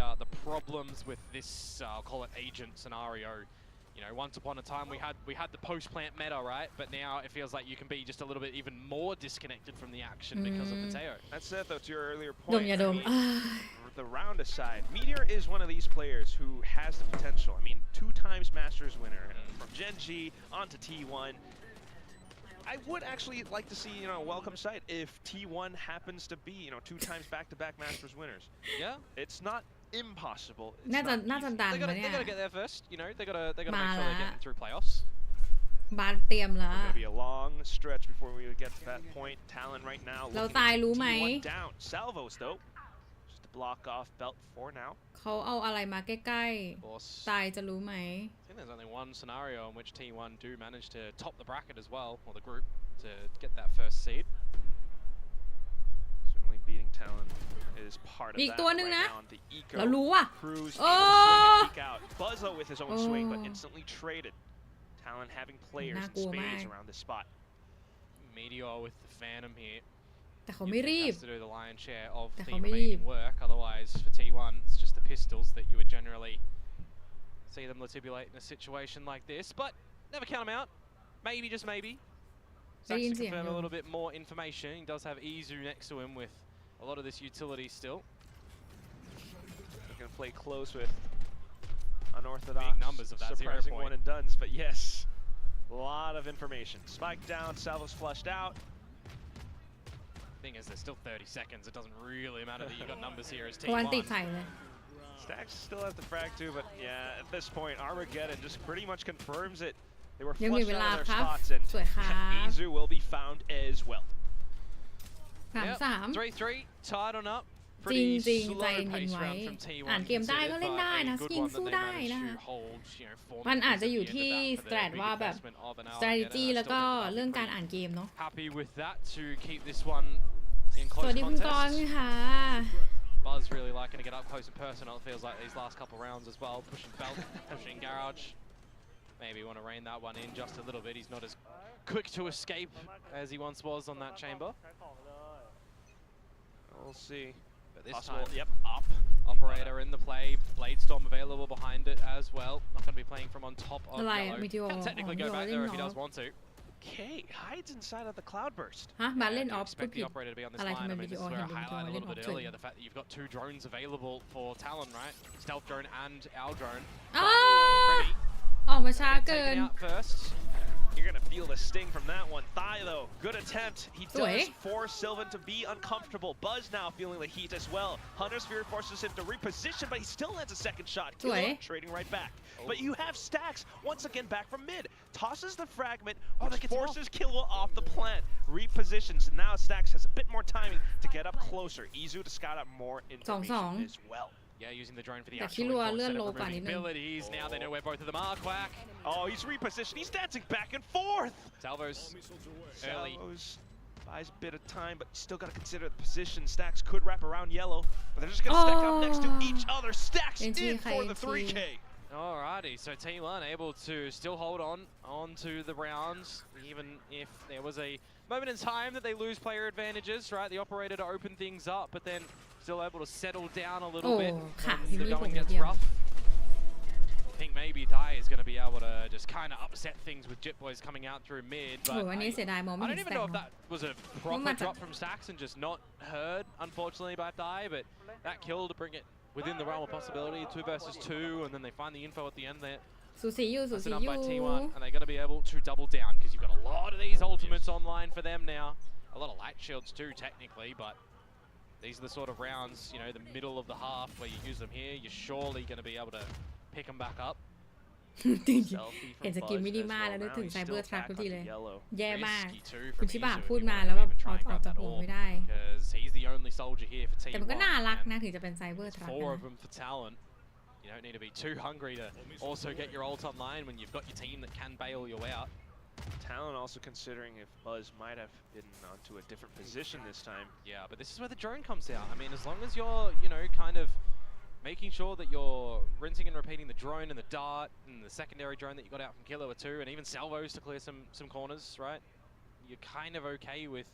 problems with this, I'll call it agent scenario. You know, once upon a time we had the post-plant meta, right? But now it feels like you can be just a little bit even more disconnected from the action because of the Teo. That said, though, to your earlier ดม point, อย่าด I ม mean, อ่า the round aside, Meteor is one of these players who has the potential. I mean, 2 times Masters winner from Gen G onto T1. I would actually like to see, a welcome sight if T1 happens to be, 2 times back-to-back Masters winners. Yeah. It's not impossible. It's น่าจะ not น่าจะ easy. ดัน They มา gotta, เนี่ย they gotta get there first, you know. They gotta make sure Ma they're la. getting through playoffs. บานเตรียมแล้ว It's going to be a long stretch before we would get to that point. Talon right now เรา looking ตาย to รู้ keep ไหม T1 down. Salvos, though, just to block off belt 4 now. เขาเอาอะไรมาใกล้ Of course. ๆ ตายจะรู้ไหม I think there's only one scenario in which T1 do manage to top the bracket as well, or the group, to get that first seed. Certainly beating Talon is part of มีอีก that ตัวหนึ่ง right นะ now on the eco. เรารู้ว่ะ Cruz Oh! able to swing and peek out. Buzzo with his own swing, but Oh. instantly traded. Talon having players in น่ากลัว spades มาก around this spot. Meteor with the Phantom here. แต่เขาไม่รีบ Has to do the lion's share ofแต่ the เขาไม่รีบ remaining work. Otherwise, for T1, it's just the pistols that you would generally see them latibulate in a situation like this. But never count them out. Maybe, just maybe. ได้ยิน Zach's to เสียง confirm อยู่ a little bit more information. He does have Izu next to him with a lot of this utility still. They're going to play close with unorthodox, Big numbers of that 0 surprising point. one and dones, but yes, a lot of information. Spike down, Salvos flushed out. Thing is, there's still 30 seconds. It doesn't really matter that you got numbers here as เพราะวันติด T1. ใส่เลย Stacks still has the frag too, but yeah, at this point, Armageddon just pretty much confirms it. They were ยังมี flushed เว out ลา of their ครับ spots, and สวยครับ Izu will be found as well. 3-3 3-3, tied on up. จริง Pretty จริงใจ slow เย็น pace ไว้ round from T1 อ่านเกมได้ก็เล่น considered, ได้ but นะ a good ยิง one สู้ that they ได้นะ managed คะ to hold, form มันอาจจะ at อยู่ the ที่ end of that for สแตร the ท big ว่าแบบ investment of an strategy Algorhythm. แล้วก็ Still didn't เรื่อง have การ it. อ่านเกมเนาะ Happy with that to keep this one in ส close วัสดีคุณกรณ์ contest. ค่ะ Buzz really liking to get up close and personal, it feels like these last couple rounds as well. Pushing belt, pushing garage. Maybe want to rein that one in just a little bit. He's not as quick to escape as he once was on that chamber. We'll see. But this Possible, time, yep, up. Operator in the play, Bladestorm available behind it as well. Not going to be playing from on top of อะไร yellow. วิดีโอ Can technically อ๋อ go back เล่น there เห if ร he อ does want to. Okay, hides inside of the cloudburst. ฮะบาสเล่น I ออ do ฟพูด expect ผิ the ด operator to be on this อะไร line. ทำไม I mean, วิดี this โอ is เห็ where น I เป็นตัว highlighted a เล่น little ออฟ bit เฉย earlier the fact that you've got 2 drones available for Talon, right? Stealth drone and our drone. อ้า Pretty. ออกมาช้าเกิน Taken out first. You're going to feel the sting from that one. Thigh, though, good attempt. He does Sweet. force Sylvan to be uncomfortable. Buzz now feeling the heat as well. Hunter's Fury forces him to reposition, but he still lands a second shot. Killa Sweet. trading right back. But you have Stacks once again back from mid. Tosses the fragment, that which gets him forces Killa off the plant. Repositions, and now Stacks has a bit more timing to get up closer. Izu to scout out more information 2-2 as well. Yeah, using the drone for the แต่ actual คิดว่า info เลื่อน instead โล of กว่านิ removing ดนึง abilities. Now they know where both of them are, Quack. Oh, he's repositioned. He's dancing back and forth. Salvos early. Salvos buys a bit of time, but still got to consider the position. Stacks could wrap around yellow, but they're just going to stack up next to each other. Stacks NT in for the NT. 3K. Alrighty, so T1 able to still hold onto the rounds, even if there was a moment in time that they lose player advantages, right? The operator to open things up, but then still able to settle down a little bit ค่ะ when พี่ the มีผม going เดี gets ยว rough. I think maybe Dai is going to be able to just kind of upset things with Jit Boys coming out through mid, โห but อันนี้เสียดายมองไม่ I เห็น don't ส even แต็ก know if เนาะ that was a proper drop from Stacks and just not heard, unfortunately, by Dai, but that kill to bring it within the realm of possibility, 2 versus 2, and then they find the info at the end there. สูสีอยู่สู That's สี enough อยู่ by T1, and they're going to be able to double down because you've got a lot of these ultimates online for them now. A lot of light shields too, technically, but these are the sort of rounds, you know, the middle of the half where you use them here, you're surely going to be able to pick them back up. เห็นสกิลมินิมาแล้วนึกถึงไซเบอร์ทรัคทุกทีเลย แย่มาก Risky too คุณ from ชิบะ Izu พู if ด you มา wanna แล้วแบบ even อ try อก and จาก grab หั that ว orb, ไม่ได้ because he's the only soldier here for แต่มันก็ T1, น่ารัก and นะถึงจะเป็นไซเบอร์ทรัค 4 นะ of them for Talon. You don't need to be too hungry to also get your ult online when you've got your team that can bail you out. Talon also considering if Buzz might have been onto a different position this time. Yeah, but this is where the drone comes out. I mean, as long as you're, you know, kind of making sure that you're rinsing and repeating the drone and the dart and the secondary drone that you got out from Killer too, and even salvos to clear some corners, right? You're kind of okay with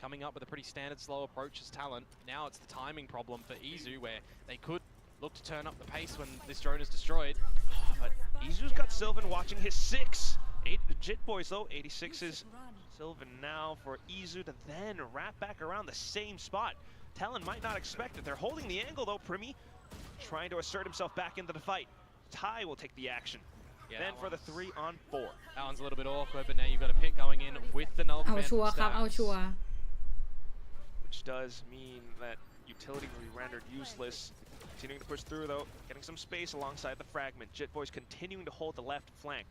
coming up with a pretty standard slow approach as Talon. Now it's the timing problem for Izu, where they could look to turn up the pace when this drone is destroyed. But Izu's got Sylvan watching his 6. 8 Jit Boys though, 86 is Sylvan now for Izu to then wrap back around the same spot. Talon might not expect it. They're holding the angle though, Primi trying to assert himself back into the fight. Tai will take the action. Yeah, then for the 3-on-4. That one's a little bit awkward, but now you've got a pick going in with the null เอา command ชัว from ร์ครับ เอา Stacks. ชัวร์ Which does mean that utility will be rendered useless. Continuing to push through though, getting some space alongside the fragment. Jit Boys continuing to hold the left flank.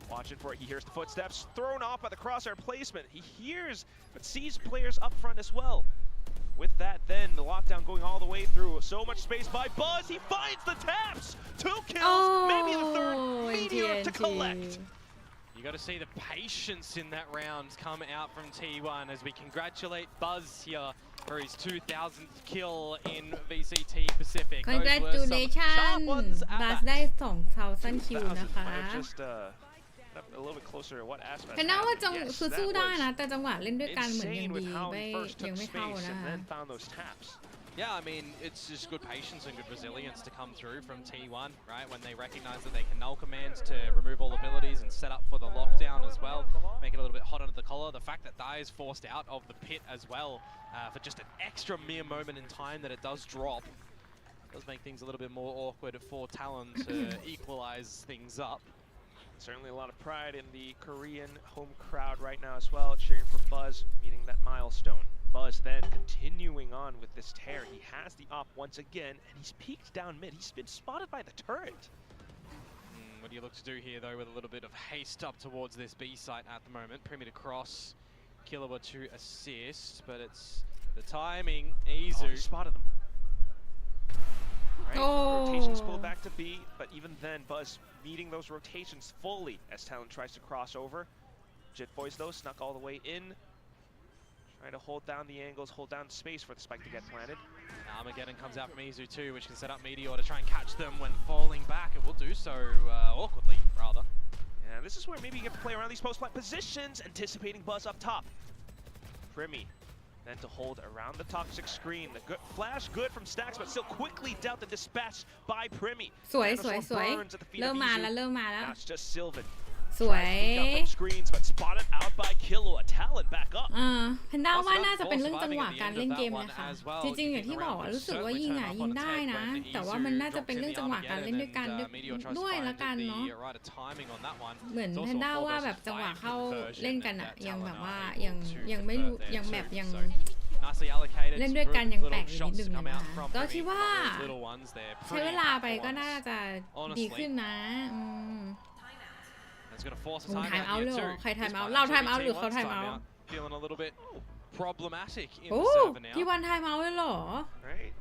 Watching for it, he hears the footsteps, thrown off by the crosshair placement. He hears, but sees players up front as well. With that then, the lockdown going all the way through. So much space by Buzz, he finds the taps! 2 kills, maybe the third, Meteor to collect. You got to see the patience in that round come out from T1 as we congratulate Buzz here for his 2000th kill in VCT Pacific. Those were some congratulation sharp ones at บัส that. ได้ 2,000 คิวนะคะ Might have just a little bit closer to what aspect. เพนน่าว่าจัง Yes, คือ that สู้ได้ was นะ แต่จังหวะเล่นด้วยกันเหมือนยัง insane ดี with how ไม่ he first ยัง took ไม่เข้า space นะ and คะ then found those taps. Yeah, I mean, it's just good patience and good resilience to come through from T1, right? When they recognize that they can null commands to remove all abilities and set up for the lockdown as well, make it a little bit hot under the collar. The fact that Dai is forced out of the pit as well for just an extra mere moment in time that it does drop, does make things a little bit more awkward for Talon to equalize things up. Certainly a lot of pride in the Korean home crowd right now as well, cheering for Buzz, meeting that milestone. Buzz then continuing on with this tear. He has the op once again, and he's peeked down mid. He's been spotted by the turret. What do you look to do here, though, with a little bit of haste up towards this B site at the moment? Primi to cross, Killer to assist, but it's the timing. Izu. Oh, he spotted them. Right? Oh. Rotations pulled back to B, but even then, Buzz meeting those rotations fully as Talon tries to cross over. Jit Boys, though, snuck all the way in. Trying to hold down the angles, hold down space for the spike to get planted. Armageddon comes out from Izu too, which can set up Meteor to try and catch them when falling back. It will do so awkwardly, rather. Yeah, this is where maybe you get to play around these post-plant positions, anticipating Buzz up top. Primi then to hold around the toxic screen. The good flash good from Stacks, but still quickly dealt and dispatched by Primi. สวย Dinosaur สวย burns at the feet เริ่ of มมา Izu. แล้วเริ่มมาแล้ว Now it's just Sylvan. สวย Trying to peek up from screens, but spotted out by Killua. Talon back up. เพนด้าว่าน่าจะเป็นเรื่องจังหวะการเล่นเกมนะคะจริงๆอย่างที่บอกรู้สึกว่ายิงยิงได้นะแต่ว่ามันน่าจะเป็นเรื่องจังหวะการเล่นด้วยกันด้วยละกันเนาะเหมือนแพนด้าว่าแบบจังหวะเข้าเล่นกันอะยังแบบว่ายังไม่รู้ยังแบบยังเล่นด้วยกันยังแปลกอยู่นิดนึงนะคะก็คิดว่าใช้เวลาไปก็น่าจะดีขึ้นนะไทม์เอาท์เลยเหรอใครไทม์เอาท์เราไทม์เอาท์หรือเขาไทม์เอาท์ Feeling a little bit problematic in โอ้ the server now. พี่วันไทม์เอาท์เลยเหรอ Right,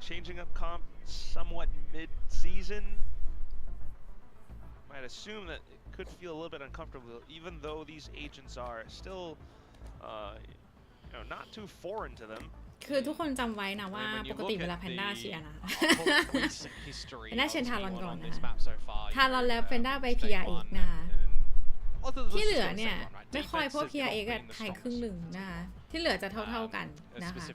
changing up comp somewhat mid-season. Might assume that it could feel a little bit uncomfortable, even though these agents are still, not too foreign to them. คือทุกคนจำไว้นะว่าปกติเวลาแพนด้าเชียร์นะ แพนด้าเชียร์ทารอนก่อนนะทารอนแล้วแพนด้าไป PRX นะคะที่เหลือเนี่ยไม่ค่อยเพราะ PRX อะไทยครึ่งหนึ่งนะคะ ที่เหลือจะเท่าๆกันนะคะ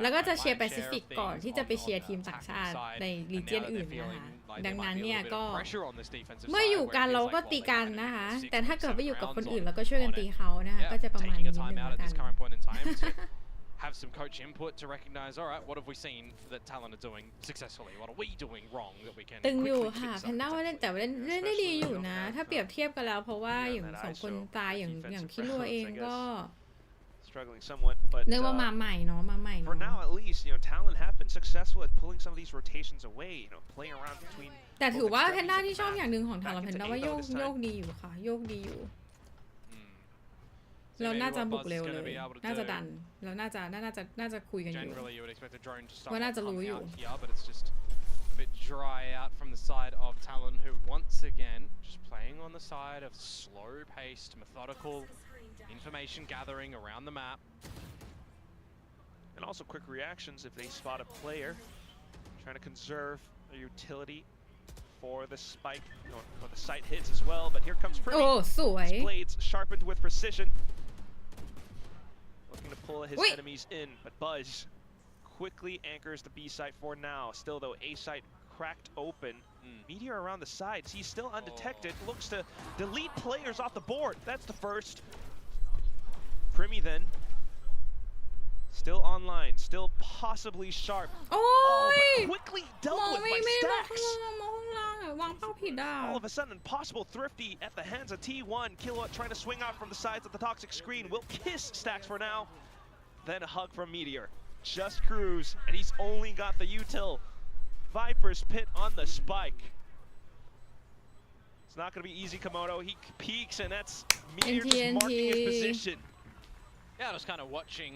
แล้วก็จะเชียร์แปซิฟิกก่อนที่จะไปเชียร์ทีมต่างชาติในรีเจียนอื่นนะคะดังนั้นเนี่ยก็เมื่ออยู่กันเราก็ตีกันนะคะแต่ถ้าเกิดไปอยู่กับคนอื่นเราก็ช่วยกันตีเขานะคะก็จะประมาณนี้นิดนึงแล้วกัน have some coach input to recognize, all right, what have we seen that Talon are doing successfully? What are we doing wrong that we can ตึงอยู่ค่ะแพนด้าว่าเล่นแต่เล่นได้ดีอยู่นะถ้าเปรียบเทียบกันแล้วเพราะว่าอย่างสองคนตายอย่างพี่ลัวเองก็เรียกว่ามาใหม่เนาะมาใหม่ For now at least, Talon have been successful at pulling some of these rotations away, playing around between แต่ถือว่าแพนด้าที่ชอบอย่างหนึ่งของทางเราแพนด้าว่าโยกดีอยู่ค่ะโยกดีอยู่เราน่าจะบุกเร็วเลยน่าจะดันเราน่าจะคุยกันอยู่ว่าน่าจะรู้อยู่ a bit dry out from the side of Talon, who once again just playing on the side of slow-paced, methodical information gathering around the map. And also quick reactions if they spot a player, trying to conserve their utility for the spike, for the sight hits as well. But here comes Pretty. Oh, his blades sharpened with precision. Looking to pull his enemies in, but Buzz quickly anchors the B site for now. Still though, A site cracked open. Meteor around the sides. He's still undetected. Looks to delete players off the board. That's the first. Primy then. Still online. Still possibly sharp. Oh, but quickly dealt with by Stacks. วางเป้าผิดอ่ะ All of a sudden, impossible thrifty at the hands of T1. Killa trying to swing out from the sides of the toxic screen. Will kiss Stacks for now. Then a hug from Meteor. Just cruise, and he's only got the util. Viper's pit on the spike. It's not going to be easy, Komodo. He peeks, and that's Meteor just marking his position. Yeah, I was kind of watching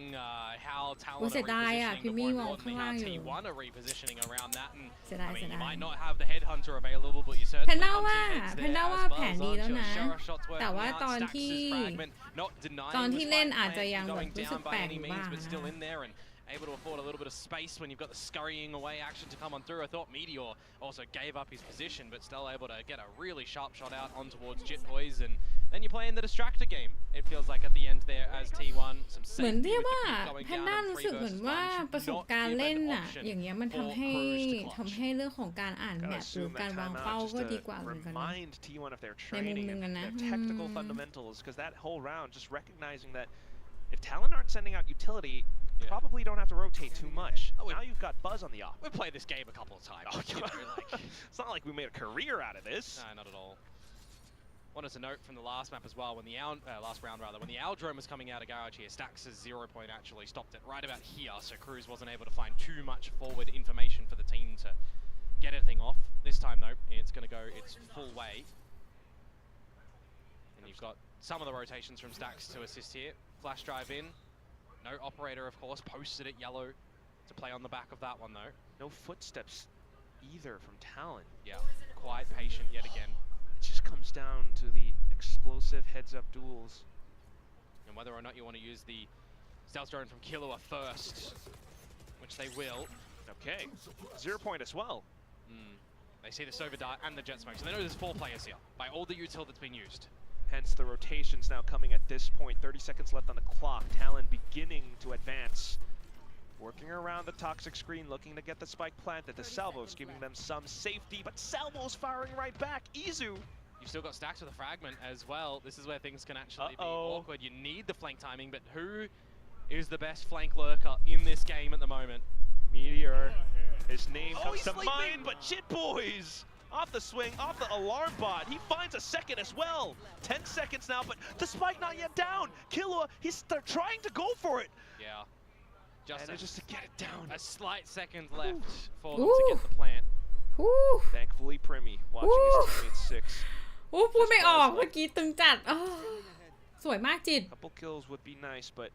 how Talon are repositioning the board and how T1 are repositioning around that. And I mean, you might not have the headhunter available, but you certainly have heads there as well. Shara shots working out, Stacks' fragment, not denying the spike going down by any means, but still in there and able to afford a little bit of space when you've got the scurrying away action to come on through. I thought Meteor also gave up his position, but still able to get a really sharp shot out on towards Jit Boys, and then you play in the distractor game. It feels like at the end there as T1, some safety เหมือนที่ว่าแพนด้ารู้สึกเหมือนว่าประสบการณ์เล่นน่ะอย่างเงี้ยมันทำให้เรื่องของการอ่านแมปหรือการวางเป้าก็ดีกว่าเหมือนกันในมุมนึงกันนะ technical fundamentals, because that whole round just recognizing that if Talon aren't sending out utility, probably don't have to rotate too much. Now you've got Buzz on the off. We've played this game a couple of times. It's not like we made a career out of this. No, not at all. Wanted to note from the last map as well, when the last round rather, when the Aldrome was coming out of garage here, Stacks' 0 point actually stopped it right about here, so Cruz wasn't able to find too much forward information for the team to get anything off. This time though, it's going to go its full way. And you've got some of the rotations from Stacks to assist here. Flash drive in. No operator, of course, posted at yellow to play on the back of that one though. No footsteps either from Talon. Yeah, quite patient yet again. It just comes down to the explosive heads-up duels. And whether or not you want to use the stealth drone from Killua first, which they will. Okay, 0 point as well. They see the Sova dart and the jet smoke, so they know there's 4 players here by all the util that's been used. Hence the rotations now coming at this point. 30 seconds left on the clock. Talon beginning to advance. Working around the toxic screen, looking to get the spike planted. The salvos giving them some safety, but salvos firing right back. Izu. You've still got Stacks with a fragment as well. This is where things can actually be awkward. You need the flank timing, but who is the best flank lurker in this game at the moment? Meteor. His name comes to mind, but Jit Boys. Off the swing, off the alarm bot. He finds a second as well. 10 seconds now, but the spike not yet down. Killua, he's trying to go for it. Yeah. Just to get it down. A slight second left for them to get the plant. Thankfully, Primy watching his teammates 6. พูดไม่ออกเมื่อกี้ตึงจัดสวยมากจิต Couple kills would be nice, but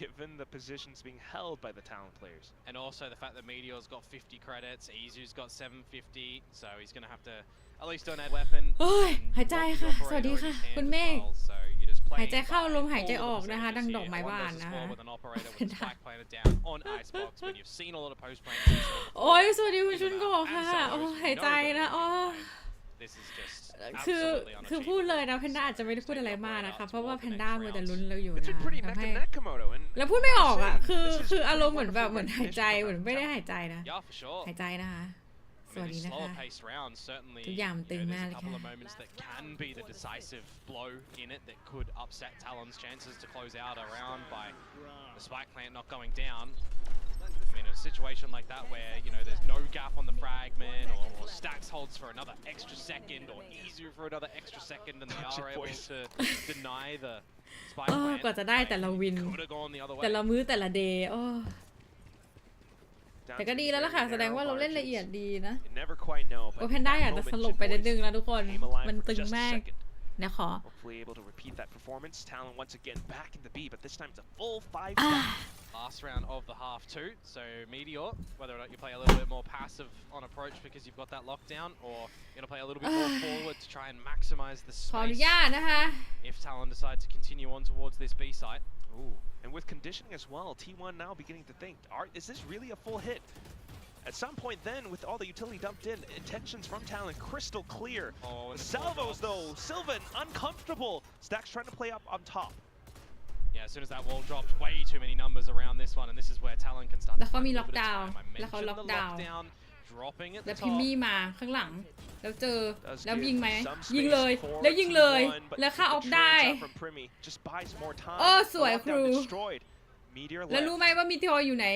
given the positions being held by the Talon players. And also the fact that Meteor's got 50 credits, Izu's got 750, so he's going to have to at least donate a weapon. หายใจค่ะสวัสดีค่ะคุณเมฆหายใจเข้าลมหายใจออกนะคะดังดอกไม้บานนะคะโอ้ยสวัสดีคุณชุนโกค่ะโอ้หายใจนะโอ้ This is just คือ absolutely พูด unachievable. เลยนะแพนด้าอาจจะไม่ได้พูดอะไรมากนะคะเพราะว่าแพนด้ามัวแต่ลุ้นเราอยู่ It's นะ been pretty ทำ neck ให้ and neck, Komodo. And แล้วพูดไม่ออกอ่ะ This is คืออารมณ์เหมือนแบบ wonderful เหมือนหายใจ recognition เหมือน from ไม่ได้ Talon. หายใจนะ Yeah, for sure. หายใจนะคะส I วัส mean, ดี these นะคะ slower paced rounds certainly, ทุกอย่างมันตึงมาก there's เล a ย couple ค่ะ of moments that can be the decisive blow in it that could upset Talon's chances to close out a round by the spike plant not going down. I mean, in a situation like that where, you know, there's no gap on the fragment or Stacks holds for another extra second or easier for another extra second and they are able to deny the spike กว่า plant, จะได้แต่ละวิน could have gone the other แต่ way. ละมื้อแต่ละเดย์ Down แต่ to ก็ the ดีแล้วล่ะ very ค่ะแสดง narrow ว่าเราเล่นละเอียด margins. ดีนะ You never quite know, โอ้ but แพนด้า that อยากจะ moment, สลบไปนิดนึง Jit แล้วทุกคน Boys came alive มัน for ตึง just a มาก second. นะขอ Hopefully able to repeat that performance. Talon once again back in the B, but this time it's a full 5 stack. Last round of the half two, so Meteor, whether or not you play a little bit more passive on approach because you've got that lockdown, or you're going to play a little bit more forward to try and maximize the ขออนุ space ญาตนะคะ if Talon decide to continue on towards this B site. Ooh, and with conditioning as well, T1 now beginning to think, is this really a full hit? At some point then, with all the utility dumped in, intentions from Talon crystal clear. Oh, The salvos though, Sylvan uncomfortable. Stacks trying to play up on top. Yeah, as soon as that wall dropped, way too many numbers around this one, and this is where Talon can start แล้ว to เขา find มี a ล็ little อก bit of ดาวน์ time. I แล้วเขา mentioned ล็อก the ดาวน์ lockdown dropping at แล้ the วพิม top. มี่มาข้างหลัง แล้วเจอ Does แล้ว give ยิงไหม some ยิง space เลย for แล้วยิงเลย T1, but แล้วเข้าออฟ the ได้ trades out from Primmy just buys more time. โอ้สวย The ครู lockdown destroyed. Meteor แล้ว left. รู้ไหมว่ามีทีโออยู่ไหน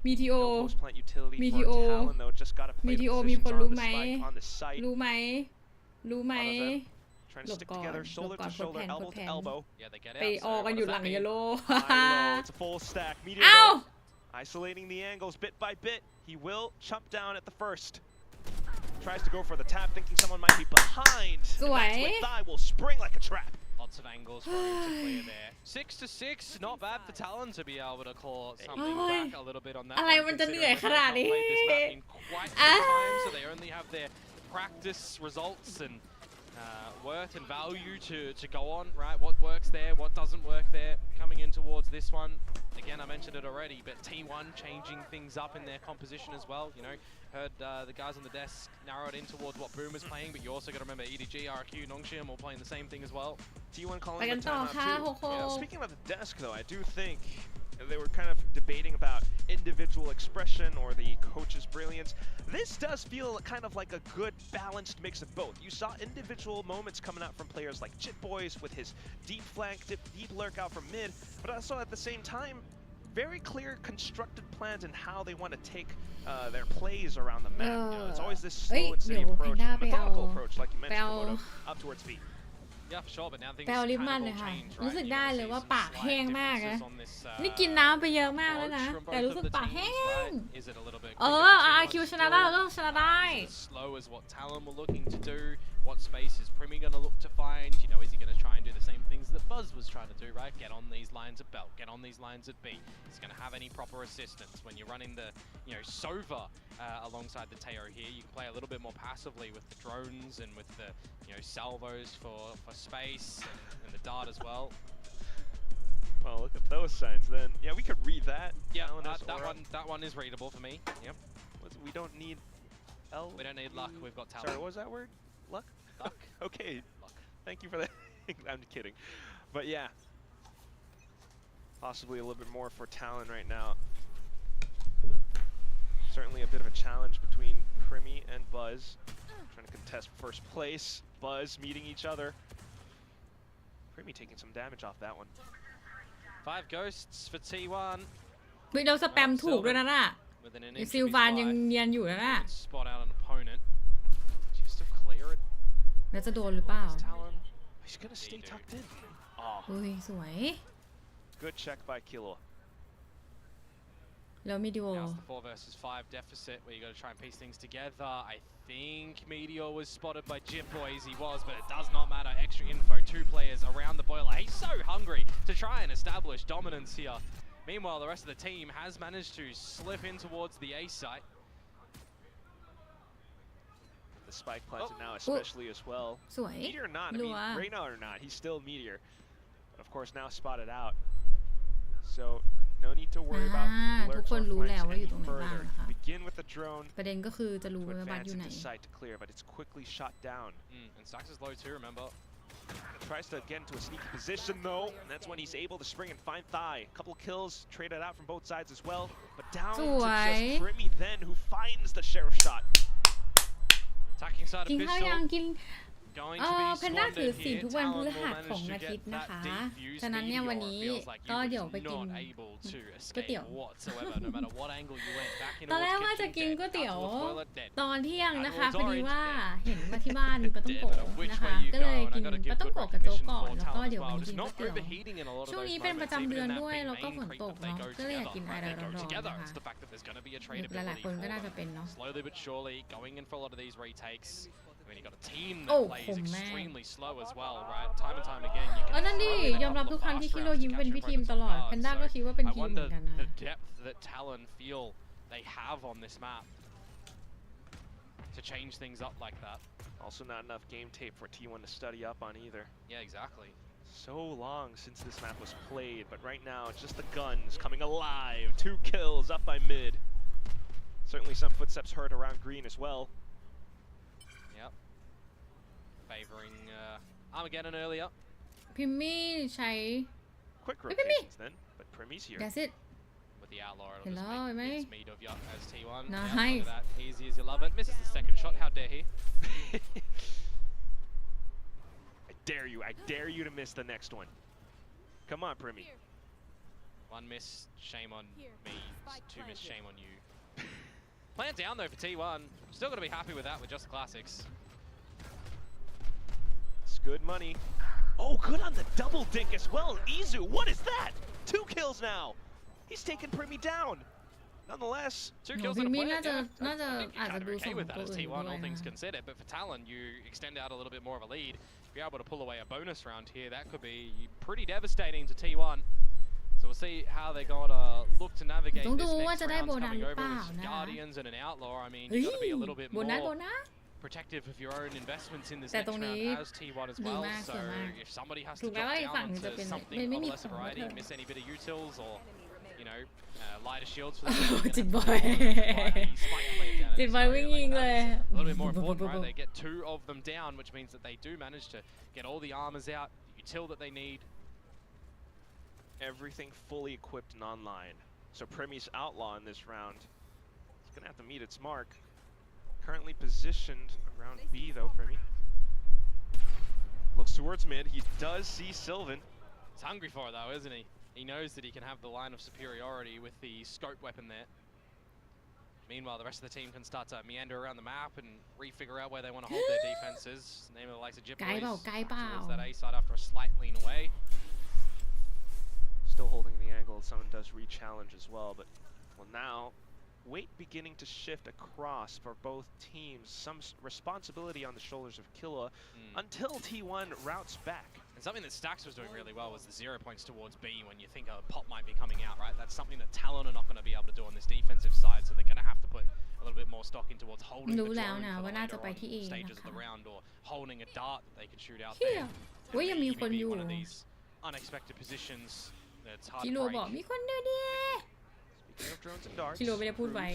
มีทีโอ No post-plant utility for Meteor Talon though. Just got to play the มีทีโอ มี positions คน on รู้ the ไหม spike on the site. รู้ไหม รู้ไหม All of them trying to stick Look together, on, shoulder look to on, put shoulder, pen, elbow put to pen. elbow. Yeah, they get ไป out. ออกกันอยู่หลังเยลโล่ High low, it's a full stack. Meteor อ้าว though, isolating the angles bit by bit. He will chump down at the first. Tries to go for the tap, thinking someone might be behind. And สวย that's when Thigh will spring like a trap. Lots of angles for him to clear there. 6 to 6, not bad for Talon to be able to claw something back a little bit on that อะไร one, มันจะเหนื่อย considering ขนาด they've นี้ not played this map in quite some time, so they only have their practice results and worth and value to go on, right? What works there, what doesn't work there, coming in towards this one. Again, I mentioned it already, but T1 changing things up in their composition as well. You know, heard the guys on the desk narrow it in towards what Boom is playing, but you also got to remember EDG, RQ, Nongshim all playing the same thing as well. T1 calling ไปกัน the ต่อ timeout ค่ะ too. โคโค่ Yeah, speaking of the desk though, I do think they were kind of debating about individual expression or the coach's brilliance. This does feel kind of like a good balanced mix of both. You saw individual moments coming out from players like Jit Boys with his deep flank, deep lurk out from mid, but also at the same time, very clear constructed plans and how they want to take their plays around the map. You know, it's always this slow and steady approach, methodical approach, like you mentioned, Komodo, up towards B. Yeah, for sure, but now things ไปเอาลิป kind มัน of เลย all ค่ะ change, รู้ right? สึก You're ได้ gonna เลย see ว่า some ปาก slight แห้งมากนะ differences on this, นี่กินน้ำไปเยอะมากแล้ว approach นะ from แต่ both รู้ of สึก the ปาก teams, แห้ง right? Is it a little bit เอ quicker อ for RQ T1 ชนะได้ still? เราต้องชนะได้ Is it as slow as what Talon were looking to do? What space is Primmy going to look to find? You know, is he going to try and do the same things that Buzz was trying to do, right? Get on these lines of belt, get on these lines of B. Is he going to have any proper assistance? When you're running the, you know, Sova alongside the Teo here, you can play a little bit more passively with the drones and with the, you know, salvos for space and the dart as well. Well, look at those signs then. Yeah, we could read that. Yeah, Talon that one is readable for me. Yep. We don't need L. We don't need luck. We've got Talon. Sorry, what was that word? Luck? Luck. Okay. Luck. Thank you for that. I'm kidding. But yeah. Possibly a little bit more for Talon right now. Certainly a bit of a challenge between Primmy and Buzz. Trying to contest first place. Buzz meeting each other. Primmy taking some damage off that one. 5 ghosts for T1. วิเราสแปมถูกด้วยนะน่ะ With an ซิล initial ฟานยังเนียนอยู่นะน่ะ spot out an opponent. Just to clear it. แล้วจะโดนหรือเปล่า Talon. He's gonna stay tucked in. Oh, เฮ้ยสวย good check by Kilo. แล้วมีดิโอ Now it's the 4 versus 5 deficit where you got to try and piece things together. I think Meteor was spotted by Jit Boys. He was, but it does not matter. Extra info. 2 players around the boiler. He's so hungry to try and establish dominance here. Meanwhile, the rest of the team has managed to slip in towards the A site. The spike planted now especially as well. สวย Meteor or not, I รั mean, ว Reyna or not, he's still Meteor. But of course, now spotted out. So, no need to worry about ทุก lurks คน or รู้แล้ว flanks ว่าอยู่ any ตรงไหนบ้าง further. นะคะ He begin with the drone. ประเด็นก็คือจะรู้ To ว่าบัตร advance อยู่ไหน into sight to clear, but it's quickly shot down. And Stacks is low too, remember. Tries to get into a sneaky position though, and that's when he's able to spring and find Thigh. A couple kills traded out from both sides as well, but down to just Ribby then, who finds the sheriff shot. Attacking side กิน of ข้าวยัง Pistol. กิน Going เพนด้า to ถื be อศีล squandered ทุก here. วันพฤ Talon หัส will ของ manage อา to ทิตย์ get นะคะ that deep view ฉะนั้นเนี่ย speed. วันนี้ Feels like ก็ you เดี๋ยวไป was กิน not able to ก๋วยเตี๋ยว escape whatsoever, no matter what angle you went. Back into ตอนแรก the ว่าจะ kitchen, กิน dead. ก๋วยเตี๋ยว Out to the toilet, dead. ตอนเที่ยงนะคะ That พอ was ดี orange, ว่า dead. เห็นว่าที่บ้านมีปลาต้อง Dead, โกะ no matter which นะคะ way you ก็เลย go, and กิ I น gotta ป give ลาต้อง good โกะกับโจ๊ก recognition ก่อน for แล้วก็ Talon เดี๋ as ยววัน well. นี้กิ Just นก๋วย not เตี๋ยว overheating in a lot of ช่วง those นี้เป็นประ moments, จำ even เดื in อน that ด้วย big แล้วก็ main ฝน creep ตก that they เนาะ go ก็เลยอยาก together. กินอะไร They ร้ go อนๆ together. นะ It's คะ the fact that there's going to be a ห tradability ลายๆคน for ก็น่าจะ them. เป็นเนาะ Slowly but surely going in for a lot of these retakes. I mean, you've got a team that โอ้ plays คมแม่ extremely slow as well, right? Time and time again, you เออ can นั่นดิ throw in ยอ a มรับ couple ทุก of ครั้งที่ fast คิโร rounds ยิ้ม to เป็น capture พี่ทีม opponents ต off ลอด guard. แพนด้าก็ So คิดว่าเป็น I ทีมเหมือ wonder นกันนะ the depth that Talon feel they have on this map to change things up like that. Also not enough game tape for T1 to study up on either. Yeah, exactly. So long since this map was played, but right now it's just the guns coming alive. 2 kills up by mid. Certainly some footsteps heard around green as well. Yep. Favoring Armageddon earlier. พิมมี่ใช้ Quick Look at me. rotations then, but Primmy's here. That's it With the Outlaw, it'll Hello, just make mate. its meat of you as T1. Nice. Yep, look at that. Easy as you love it. Misses the second shot. How dare he? I dare you to miss the next one. Come on, Primmy. One miss, shame on me. 2 miss, shame on you. Plan down though for T1. Still got to be happy with that with just classics. It's good money. Oh, good on the double dink as well. Izu, what is that? 2 kills now. He's taken Primmy down. Nonetheless, 2 โห kills พิ in ม a มี่ play. น่าจะ Yeah, น่าจะ I think อาจ you're จะ kind of ดูส่ okay ง with ตัว that as อื่น T1, ด้วย all นะ things considered. But for Talon, you extend out a little bit more of a lead. If you're able to pull away a bonus round here, that could be pretty devastating to T1. So we'll see how they're going to look to navigate ต้อง this ดูว่า next จะได้ round โบนัส coming หรือ over เปล่า with นะ Guardians and an Outlaw. I mean, เฮ้ you've ย got to be a little bit โบนัส more โบนัส protective of your own investments in this แต่ next ตรงนี้ round as T1 as ดี well. มาก So สวยมาก if somebody has ถู to กแม้ drop ว่าอีก down ฝั่งจะเป็น onto ไม่ something ไม่ of มี lesser ของก็ variety, เถอะ miss any bit of utils or you know, lighter shields for them. จิตบอย จิตบอยวิ่งยิงเลย A little bit more important, right? They get 2 of them down, which means that they do manage to get all the armors out, the util that they need. everything fully equipped and online. So Primmy's Outlaw in this round. It's going to have to meet its mark. Currently positioned around B though, Primmy. Looks towards mid. He does see Sylvan. He's hungry for it though, isn't he? He knows that he can have the line of superiority with the scope weapon there. Meanwhile, the rest of the team can start to meander around the map and refigure out where they want to hold their defenses. Name of the likes of Jip ไกลเปล่า Boys ไกลเปล่า towards that A side after a slight lean away. Still holding the angle. Someone does re-challenge as well, but well now, weight beginning to shift across for both teams. Some responsibility on the shoulders of Killa until T1 routes back. And something that Stax was doing really well was the 0 points towards B when you think a pop might be coming out, right? That's something that Talon are not going to be able to do on this defensive side, so they're going to have to put a little bit more stock in towards holding the รู้แล้ว drone นะ for ว่า the น่าจะ later ไป on ที่ A นะ stages of คะ the round, or holding a dart that they can shoot out เฮีย there. เฮ้ยยังมีคน Maybe อยู่ one of these unexpected positions that's hard คิ to โรบอก break. มีคนเดียวดิ Speaking of drones and darts, คิโรไม่ได้พูดไว้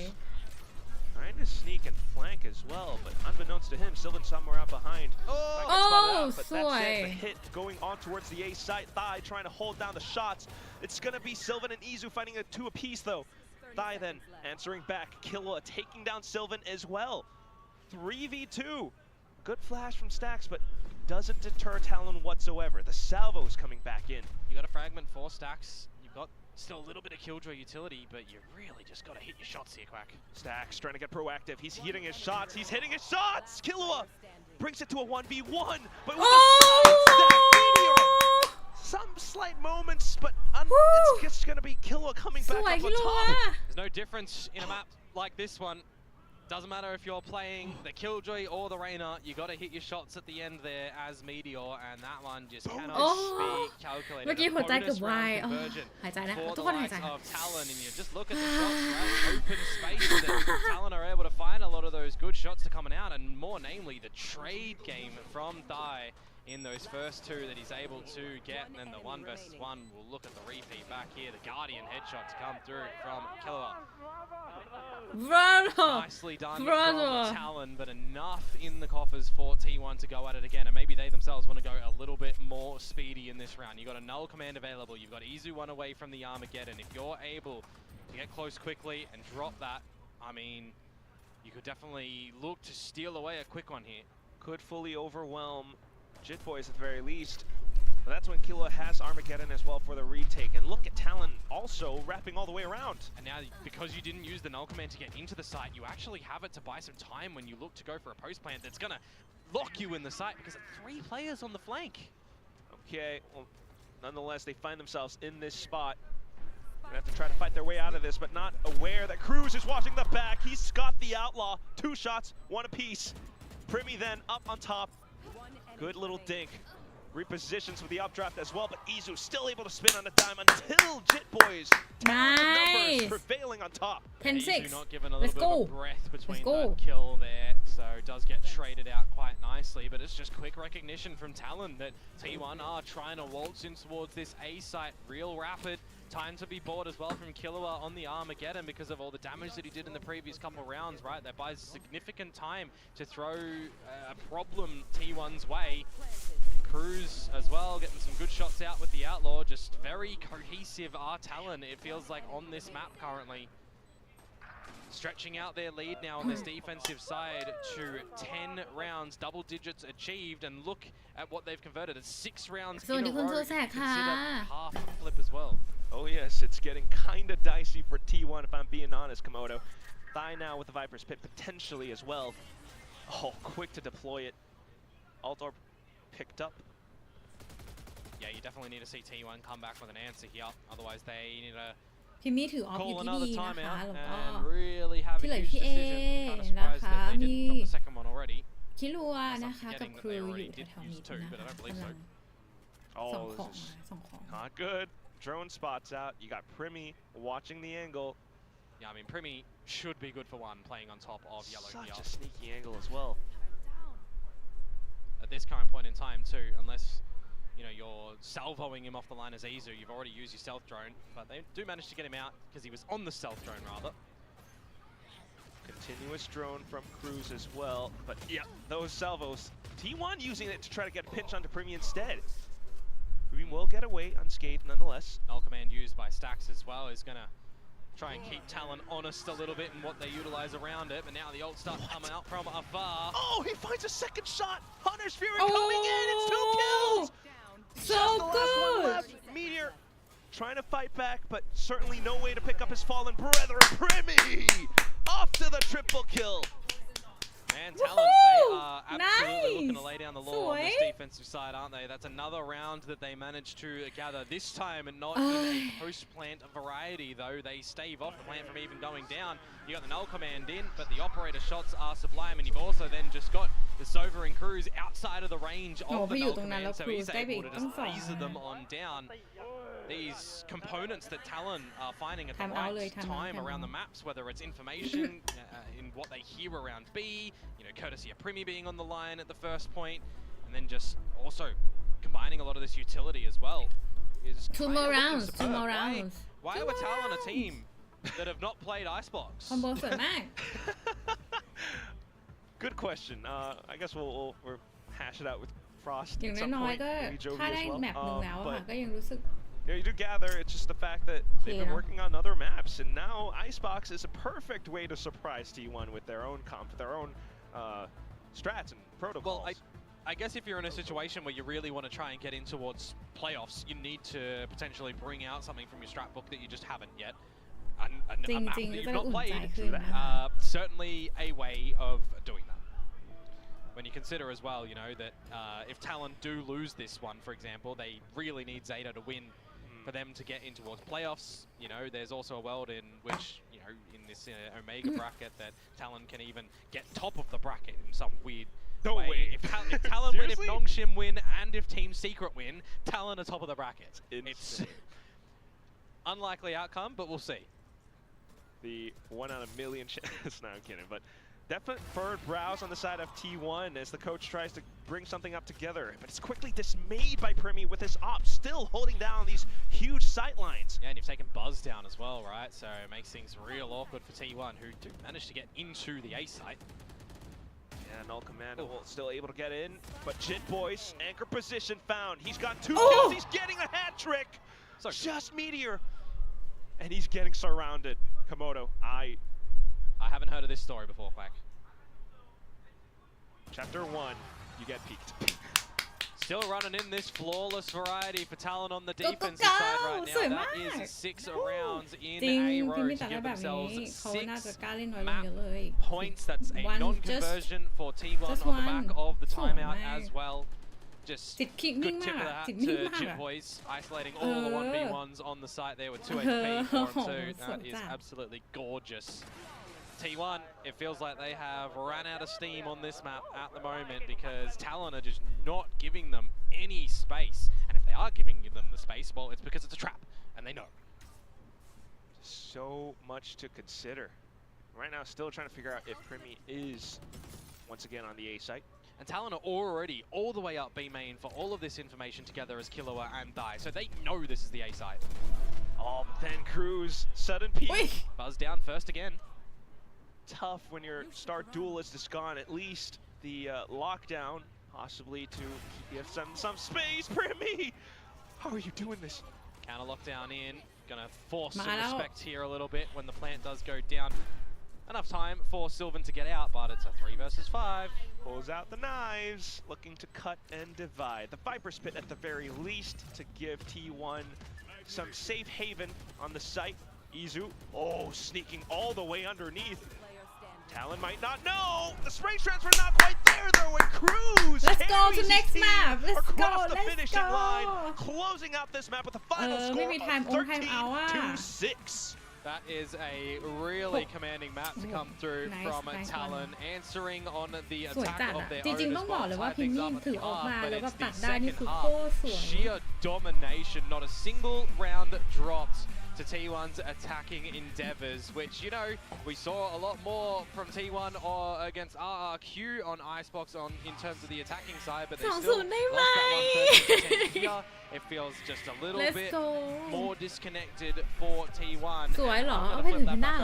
trying to sneak and flank as well, but unbeknownst to him, Sylvan somewhere out behind. Might get spotted out, but that's it. The hit going on towards the A site. Thigh trying to hold down the shots. It's going to be Sylvan and Izu fighting a 2 apiece though. Thigh then answering back. Killa taking down Sylvan as well. 3v2. Good flash from Stax, but doesn't deter Talon whatsoever. The salvo's coming back in. You got a fragment for Stax. You've got still a little bit of killjoy utility, but you really just got to hit your shots here, Quack. Stax trying to get proactive. He's hitting his shots. He's hitting his shots. Killua brings it to a 1v1, but with a side stack meteor. Some slight moments, but it's just going to be Killua coming ส back วย up คิ on โร top. อ่ะ There's no difference in a map like this one. Doesn't matter if you're playing the Killjoy or the Reyna, you got to hit your shots at the end there as Meteor, and that one just cannot be calculated. เมื่อกี้หัวใจเกือบ Bonus วาย round conversion หายใจนะ for ทุก the คนหายใจ likes of Talon, and you just look at the shots, right? Open space that Talon are able to find a lot of those good shots to coming out, and more namely the trade game from Thai in those first 2 that he's able to get, and then the 1 versus 1. We'll look at the repeat back here. The Guardian headshot to come through from Killua. Bro Nicely done from Talon, but enough in the coffers for T1 to go at it again, and maybe they themselves want to go a little bit more speedy in this round. You've got a null command available, you've got Izu one away from the Armageddon. If you're able to get close quickly and drop that, I mean, you could definitely look to steal away a quick one here. Could fully overwhelm Jit Boys at the very least. But that's when Killa has Armageddon as well for the retake. And look at Talon also wrapping all the way around. And now, because you didn't use the null command to get into the site, you actually have it to buy some time when you look to go for a post plant that's gonna lock you in the site because 3 players on the flank. Okay, well, nonetheless, they find themselves in this spot. Gonna have to try to fight their way out of this, but not aware that Cruz is watching the back. He's got the Outlaw. 2 shots, 1 apiece. Primi then up on top. Good little dink. Repositions with the updraft as well, but Izu still able to spin on a dime until Jit Boys. Nice. Prevailing on top. 10-6. Not given a Let's little bit go. of breath between Let's go. that kill there, so it does get traded out quite nicely, but it's just quick recognition from Talon that T1 are trying to waltz in towards this A site real rapid. Time to be bought as well from Killua on the Armageddon because of all the damage that he did in the previous couple rounds, right? That buys significant time to throw a problem T1's way. Cruz as well, getting some good shots out with the Outlaw. Just very cohesive are Talon, it feels like, on this map currently. Stretching out their lead now on this defensive side to 10 rounds, double digits achieved, and look at what they've converted. It's 6 rounds in a row. Consider half a flip as well. Oh yes, it's getting kind of dicey for T1 if I'm being honest, Komodo. Thigh now with the Viper's Pit potentially as well. Oh, quick to deploy it. Alt Orb picked up. Yeah, you definitely need to see T1 come back with an answer here. Otherwise, they need to พี่มี่ถือออฟอยู่ call ที่ another ดีนะคะ timeout แล้วก็ and really have a ที่เหลือ huge พี่เอ decision. Kind of surprised that they didn't drop the second one already. คิรัวนะคะ Forgetting กับ that ครู they อยู่ already แถ did วๆนี้ use two, but I don't believe กำลั so. ง Oh, ส่งของ this มา is ส่งของ not good. Drone spots out. You got Primi watching the angle. Yeah, I mean, Primi should be good for one, playing on top of Yellow Such here. a sneaky angle as well. At this current point in time too, unless, you know, you're salvoing him off the line as Izu, you've already used your stealth drone, but they do manage to get him out because he was on the stealth drone rather. Continuous drone from Cruz as well, but yeah, those salvos. T1 using it to try to get a pinch onto Primi instead. Primi will get away unscathed nonetheless. Null command used by Stacks as well is gonna try and keep Talon honest a little bit in what they utilize around it, but now the ult starts coming out from afar. Oh, he finds a second shot! Hunter's Fury coming in! It's 2 kills! So Just the last one good. left. Meteor trying to fight back, but certainly no way to pick up his fallen brethren. Primi off to the triple kill. Man, Talon, they are absolutely looking to Nice. lay down the law on this Sweet. defensive side, aren't they? That's another round that they managed to gather. This time, and not in a post-plant variety, though. They stave off the plant from even going down. You got the null command in, but the operator shots are sublime, and you've also then just got the Sova and Cruz outside of the range of the null command, so he's able to just laser them on down. These components that Talon are finding at the right time around the maps, whether it's information in what they hear around B, you know, courtesy of Primi being on the line at the first point, and then just also combining a lot of this utility as well. Is 2 more rounds 2 more rounds Why are Talon a team that have not played Icebox? คอมโบสวยมาก Good question. I guess we'll hash it out with Frost อย่าง at some น้อย point. ๆก็ Maybe Jovi ถ้า as ได้ well. แมปหนึ่งแล้วอะค่ะ But ก็ยังรู้สึก yeah, you do gather. It's just the fact that they've been working on other maps, and now Icebox is a perfect way to surprise T1 with their own their own strats and protocols. Well, I guess if you're in a situation where you really want to try and get in towards playoffs, you need to potentially bring out something from your strat book that you just haven't yet. A map that you've not played. Certainly a way of doing that. When you consider as well, you know, that if Talon do lose this one, for example, they really need Zeta to win for them to get in towards playoffs. You know, there's also a world in which, you know, in this Omega bracket that Talon can even get top of the bracket in some weird way. If Talon win, if Nongshim win, and if Team Secret win, Talon are top of the bracket. It's unlikely outcome, but we'll see. The 1 out of a million chance. No, I'm kidding. But Definite furrowed brows on the side of T1 as the coach tries to bring something up together, but it's quickly dismayed by Primi with his op still holding down these huge sight lines. Yeah, and you've taken Buzz down as well, right? So it makes things real awkward for T1, who do manage to get into the A site. Yeah, Null Commando will still able to get in, but Jit Boys, anchor position found. He's got 2 kills, he's getting a hat trick! So just Meteor, and he's getting surrounded. Komodo, I haven't heard of this story before, Quack. Chapter 1, you get peeked. Still running in this flawless variety for Talon on the defensive side right now. That is 6 rounds in a row to give themselves 6 map points. That's a non-conversion for T1 on the back of the timeout as well. Just good tip of the hat to Jit Boys, isolating all the 1v1s on the site there with 2 HP, 4 and 2. That is absolutely gorgeous. T1, it feels like they have ran out of steam on this map at the moment because Talon are just not giving them any space. And if they are giving them the space, well, it's because it's a trap, and they know. So much to consider. Right now, still trying to figure out if Primi is once again on the A site. And Talon are already all the way up B main for all of this information together as Killua and Die, so they know this is the A site. Oh, but then Cruz, sudden peek. Buzz down first again. Tough when your star duelist is gone. At least the lockdown, possibly to keep you some space. Primi, how are you doing this? Counter lockdown in, gonna force some respect here a little bit when the plant does go down. Enough time for Sylvan to get out, but it's a 3 versus 5. Pulls out the knives, looking to cut and divide. The Viper Spit at the very least to give T1 some safe haven on the site. Izu, sneaking all the way underneath. Talon might not know. The spray transfer not quite there though, and Cruz Let's go to next map. Let's across go. the finishing line, closing out this map with a final score of 13-6. That is a really commanding map to come through from Talon, answering on the attack of their own as well. Tie things up at the arc, but it's the second half. Sheer domination, not a single round dropped to T1's attacking endeavors, which, you know, we saw a lot more from T1 or against RRQ on Icebox in terms of the attacking side, but they still lost that 130% here. It feels just a little bit more disconnected for T1. สวยเหรอเอาไปถึงหน้า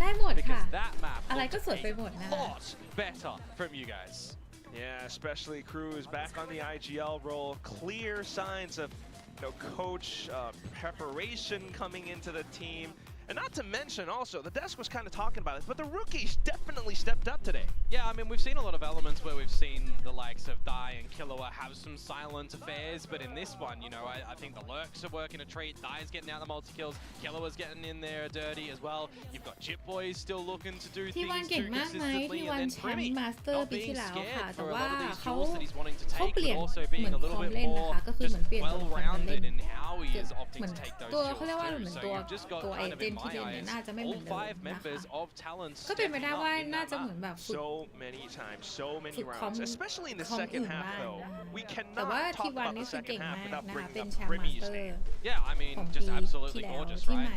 ได้หมดค่ะ that map อะไรก็สวยไปหมดนะ lot better from you guys. Yeah, especially Cruz back on the IGL role. Clear signs of coach preparation coming into the team. And not to mention also, the desk was kind of talking about this, but the rookies definitely stepped up today. Yeah, I mean, we've seen a lot of elements where we've seen the likes of Dai and Killua have some silent affairs, but in this one, you know, I think the Lurks are working a treat, Dai's getting out the multi-kills, Killua's getting in there dirty as well. You've got Jit Boys still looking to do things too consistently, and then Primi not being scared for a lot of these duels that he's wanting to take, but also being a little bit more just well-rounded in how he is opting to take those duels too. So you've just got kind of in my eyes, all 5 members of Talon stepping up in that map. So many times, so many rounds, especially in the second half though. We cannot talk about the second half without bringing up Primi's name. Yeah, I mean, just absolutely gorgeous, right?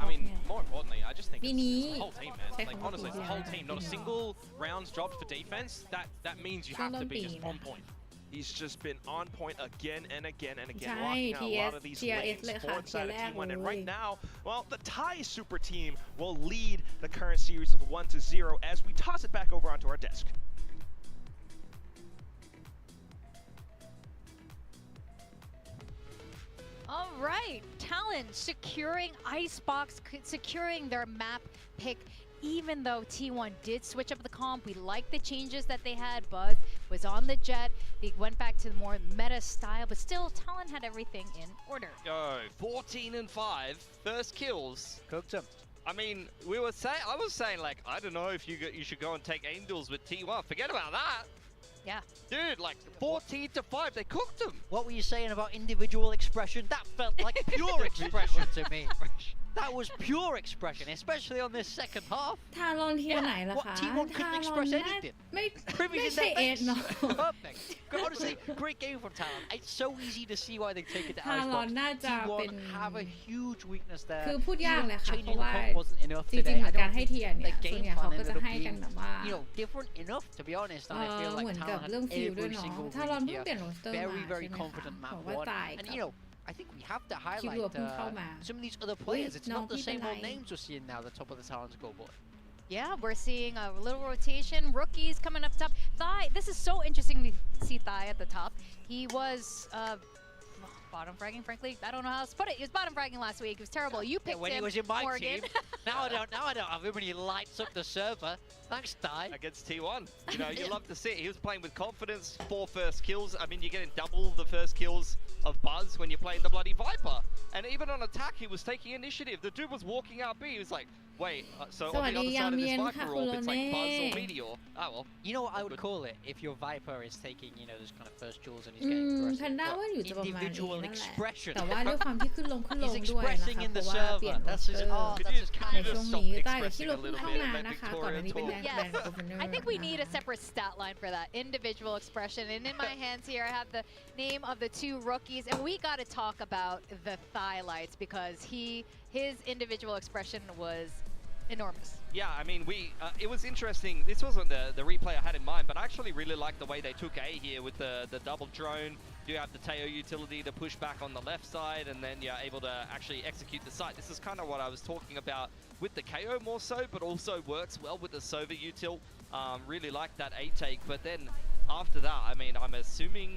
I mean, more importantly, I just think it's the whole team, man. Like, honestly, it's the whole team. Not a single rounds dropped for defense. That means you have to be just on point. He's just been on point again and again and again, locking out a lot of these lanes forward side of T1. And right now, well, the Thai super team will lead the current series with 1-0 as we toss it back over onto our desk. All right, Talon securing Icebox, securing their map pick. Even though T1 did switch up the comp, we like the changes that they had. Buzz was on the jet. They went back to the more meta style, but still, Talon had everything in order. 14-5, first kills. Cooked him. I mean, I was saying, like, I don't know if you should go and take angels with T1. Forget about that. Yeah. Dude, like 14-5, they cooked him. What were you saying about individual expression? That felt like pure expression to me. That was pure expression, especially on this second half. ทารอนเทียไหนล่ะ What คะ T1 couldn't ทารอน express น่า anything. ไม่ in ใช่ their เอ็ด face. เนาะ Perfect. Honestly, great game from Talon. It's so easy to see why they take it to ทารอน Icebox. น่าจะเป็น T1 have a huge weakness there. คือพูดยากเลยค่ะ เพ Changing ราะว่า the comp wasn't enough จริง today. ๆเหมื I อนการ don't ให้ think เทียน the เนี่ยส่วน game ใหญ่เขา plan ก็จะ ended up ให้กัน being, แบบว่า different enough to be honest. And I feel เห like มือนกับ Talon เรื่อง had ฟิลด้วย every เนาะ single ทารอน read เพิ่ง here. เปลี่ยนโรสเตอร์ Very, มา very ใช่ไหมคะ confident บ map อกว่า one. ตาย And กับ I think we have to คิด highlight ว่าเพิ่งเข้ามา some of these other players. It's น้อง not the พี่เป็น same ไร old names we're seeing now at the top of the Talon scoreboard. Yeah, we're seeing a little rotation. Rookies coming up top. Thai, this is so interesting to see Thai at the top. He was bottom fragging, frankly. I don't know how else to put it. He was bottom fragging last week. It was terrible. You picked when him, he was in my Morgan. team. Now I don't have him when he lights up the server. Thanks, Ty. Against T1. You know, you love to see it. He was playing with confidence, 4 first kills. I mean, you're getting double the first kills of Buzz when you're playing the bloody Viper. And even on attack, he was taking initiative. The dude was walking out B. He was like, wait, so on the other side of this Viper orb, it's like Buzz or Meteor. Oh, well. You know what I would call it if your Viper is taking, those kind of first jewels and he's getting aggressive. แพนด้าว่าอยู่จะประมาณนี้ Individual นั่นแหละ expression. แต่ว่าด้วยความที่ขึ้นลงขึ้นล He's งด้วยนะคะ expressing in เพ the ราะว่าเปลี่ยน server. โร That's ส his, เตอร์ that's his ใน kind ช่ว of ง stop นี้ใต้กับ expressing ที่เรา a เพิ่ง little เข้า bit มา and let นะคะ ก่อนหน้านี้เป็น Victoria แบรนด์ Yes. โกเวเนอร์ I think we need a separate stat line for that. Individual expression. And in my hands here, I have the name of the 2 rookies. And we got to talk about the thigh lights because his individual expression was enormous. Yeah, I mean, it was interesting. This wasn't the replay I had in mind, but I actually really liked the way they took A here with the double drone. You have the Teo utility to push back on the left side, and then you're able to actually execute the site. This is kind of what I was talking about with the KO more so, but also works well with the Sova util. Really liked that A take, but then after that, I mean, I'm assuming...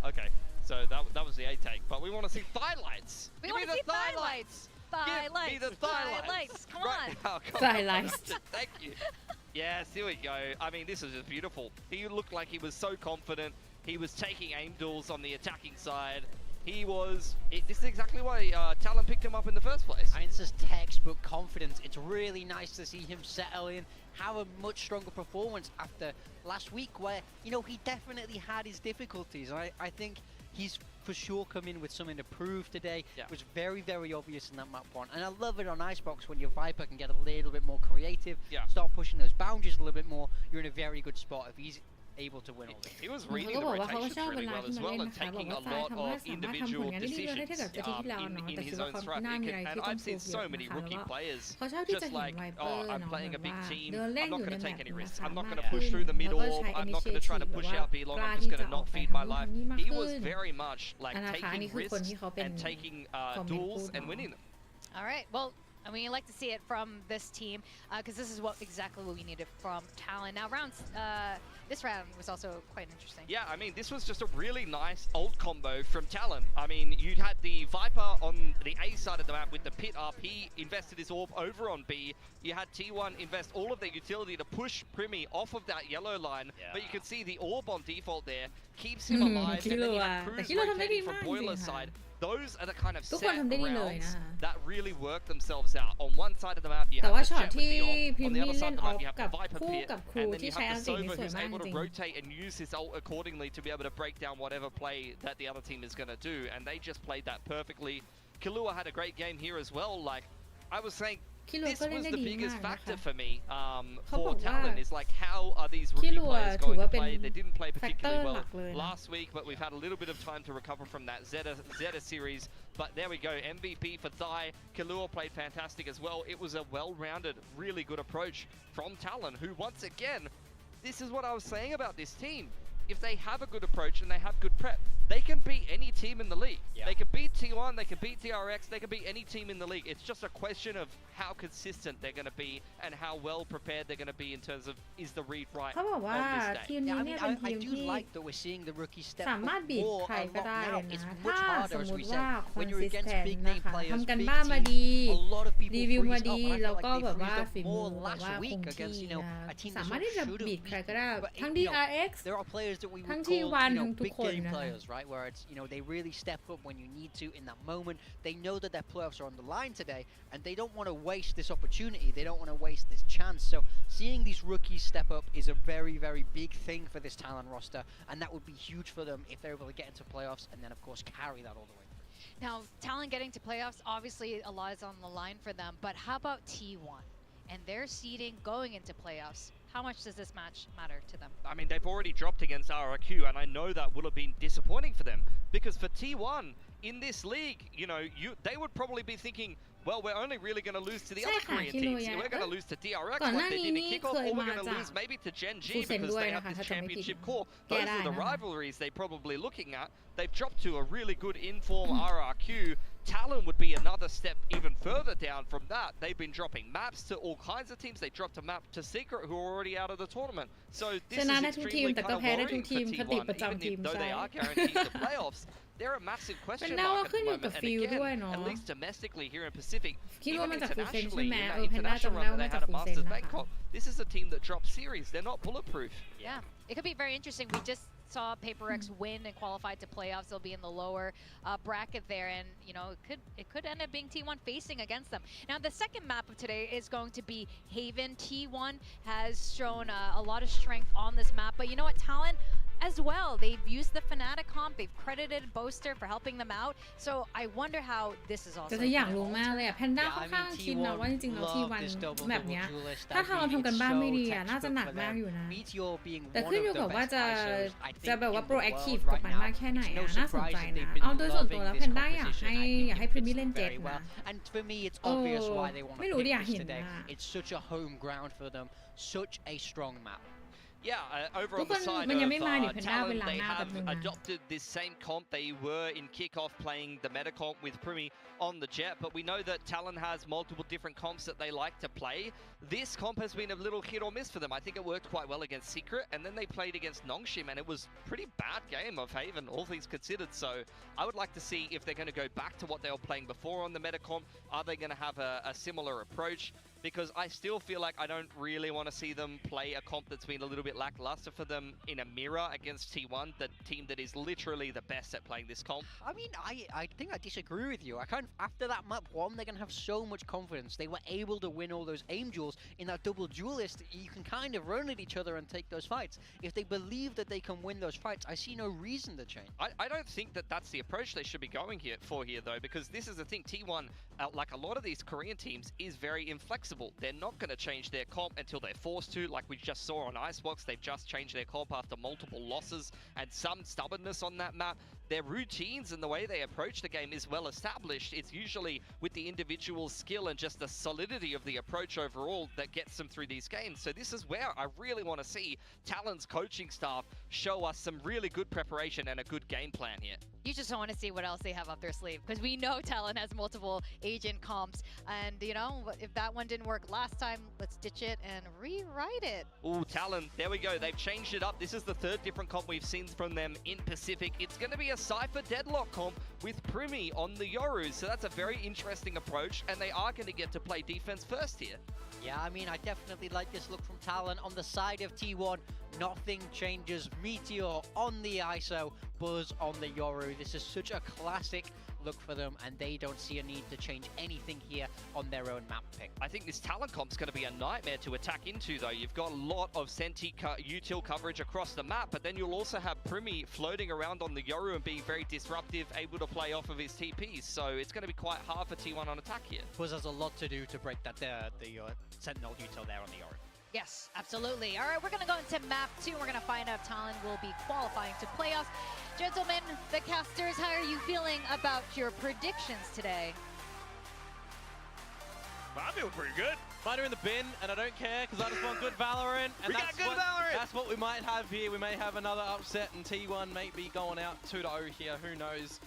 Okay, so that was the A take, but we want to see thigh lights. We Give want me to the see thigh thigh lights. Thigh Give lights. me the thigh lights. Come right on. now, come Thigh on. lights. Thank you. Yes, here we go. I mean, this is just beautiful. He looked like he was so confident. He was taking aim duels on the attacking side. This is exactly why Talon picked him up in the first place. I mean, this is textbook confidence. It's really nice to see him settle in, have a much stronger performance after last week where, he definitely had his difficulties. I think he's for sure come in with something to prove today. Yeah. It was very, very obvious in that map one. And I love it on Icebox when your Viper can get a little bit more creative, start pushing those boundaries a little bit more. You're in a very good spot if he's able to win all this. He was reading the rotations really well as well and taking a lot of individual decisions in his own strike. And I've seen so many rookie players just like, I'm playing a big team, I'm not going to take any risks, I'm not going to push through the middle, I'm not going to try to push out B long, I'm just going to not feed my life. He was very much like taking risks and taking duels and winning them. All right. Well, I mean, I like to see it from this team because this is exactly what we needed from Talon. Now, this round was also quite interesting. Yeah, I mean, this was just a really nice ult combo from Talon. I mean, you had the Viper on the A side of the map with the pit up. He invested his orb over on B. You had T1 invest all of their utility to push Primi off of that yellow line. But you can see the orb on default there keeps him alive. And then you had Cruz rotating from Boiler side. Those are the kind of set rounds that really work themselves out. On one side of the map, you have the Jet with the ult. On the other side of the map, you have the Viper pit. And then you have the Sova who's able to rotate and use his ult accordingly to be able to break down whatever play that the other team is going to do. And they just played that perfectly. Killua had a great game here as well. Like I was saying, this was the biggest factor for me for Talon is like how are these rookie players going to play? They didn't play particularly well last week, but we've had a little bit of time to recover from that Zeta series. But there we go, MVP for Thai. Killua played fantastic as well. It was a well-rounded, really good approach from Talon, who once again, this is what I was saying about this team. If they have a good approach and they have good prep, they can beat any team in the league. They can beat T1, they can beat TRX, they can beat any team in the league. It's just a question of how consistent they're going to be and how well prepared they're going to be in terms of is the read right on this day. I do like that we're seeing the rookie step up more a lot now. It's much harder, as we said, when you're against big name players, big teams, a lot of people freeze up, and I feel like they freezed up more last week against, a team that sort of should have beat them. But, there are players that we would call, big game players, right? Where it's, they really step up when you need to in that moment. They know that their playoffs are on the line today, and they don't want to waste this opportunity. They don't want to waste this chance. So seeing these rookies step up is a very, very big thing for this Talon roster, and that would be huge for them if they're able to get into playoffs and then, of course, carry that all the way. Now, Talon getting to playoffs, obviously a lot is on the line for them, but how about T1 and their seeding going into playoffs? How much does this match matter to them? I mean, they've already dropped against RRQ, and I know that would have been disappointing for them, because for T1 in this league, you know, they would probably be thinking, well, we're only really going to lose to the other Korean teams. We're going to lose to DRX like they did in kickoff, or we're going to lose maybe to Gen G because they have this championship core. Those are the rivalries they're probably looking at. They've dropped to a really good in-form RRQ. Talon would be another step even further down from that. They've been dropping maps to all kinds of teams. They dropped a map to Secret, who are already out of the tournament. So this is extremely kind of worrying for T1, even though they are guaranteed the playoffs. They're a massive question mark at the moment, and again, at least domestically here in Pacific, even internationally, in that international run that they had at Masters Bangkok, this is a team that drops series. They're not bulletproof. Yeah, it could be very interesting. We just saw PRX win and qualified to playoffs. They'll be in the lower bracket there, and you know it could end up being T1 facing against them. Now the second map of today is going to be Haven. T1 has shown a lot of strength on this map, but you know what, Talon as well. They've used the Fnatic comp. They've credited Boaster for helping them out. So I wonder how this is also. แต่อยากรู้มากเลยอ่ะแพนด้าค่อนข้างคิดนะว่าจริงๆแล้วทีวันแบบเนี้ยถ้าทางเราทำกันบ้านไม่ดีอ่ะน่าจะหนักมากอยู่นะแต่ขึ้นอยู่กับว่าจะแบบว่า proactive กับมันมากแค่ไหนอ่ะน่าสนใจนะเอาโดยส่วนตัวแล้วแพนด้าอยากให้พรีมิเล่นเจ็ดนะไม่รู้ดิอยากเห็นนะ It's such a home ground for them, such a strong map. Yeah, over on the side of Talon, they have adopted this same comp. They were in kickoff playing the meta comp with Primi on the Jet, but we know that Talon has multiple different comps that they like to play. This comp has been a little hit or miss for them. I think it worked quite well against Secret, and then they played against Nongshim, and it was a pretty bad game of Haven, all things considered. So I would like to see if they're going to go back to what they were playing before on the meta comp. Are they going to have a similar approach? Because I still feel like I don't really want to see them play a comp that's been a little bit lackluster for them in a mirror against T1, the team that is literally the best at playing this comp. I mean, I think I disagree with you. I kind of, after that map one, they're going to have so much confidence. They were able to win all those aim duels in that double duelist. You can kind of run at each other and take those fights. If they believe that they can win those fights, I see no reason to change. I don't think that that's the approach they should be going here though, because this is the thing. T1, like a lot of these Korean teams, is very inflexible. They're not going to change their comp until they're forced to, like we just saw on Icebox. They've just changed their comp after multiple losses and some stubbornness on that map. Their routines and the way they approach the game is well established. It's usually with the individual skill and just the solidity of the approach overall that gets them through these games. So this is where I really want to see Talon's coaching staff show us some really good preparation and a good game plan here. You just want to see what else they have up their sleeve, because we know Talon has multiple agent comps, and you know, if that one didn't work last time, let's ditch it and rewrite it. Ooh, Talon, there we go. They've changed it up. This is the third different comp we've seen from them in Pacific. It's going to be a Cypher Deadlock comp with Primi on the Yoru, so that's a very interesting approach, and they are going to get to play defense first here. Yeah, I mean, I definitely like this look from Talon. On the side of T1, nothing changes. Meteor on the ISO, Buzz on the Yoru. This is such a classic look for them, and they don't see a need to change anything here on their own map pick. I think this Talon comp's going to be a nightmare to attack into, though. You've got a lot of Senti util coverage across the map, but then you'll also have Primi floating around on the Yoru and being very disruptive, able to play off of his TPs, so it's going to be quite hard for T1 on attack here. Buzz has a lot to do to break that the Sentinel util there on the Yoru. Yes, absolutely. All right, we're going to go into map 2. We're going to find out Talon will be qualifying to playoffs. Gentlemen, the casters, how are you feeling about your predictions today? Well, I feel pretty good. Mine are in the bin, and I don't care because I just want good Valorant. And that's what we might have here. We may have another upset, and T1 may be going out 2-0 here. Who knows?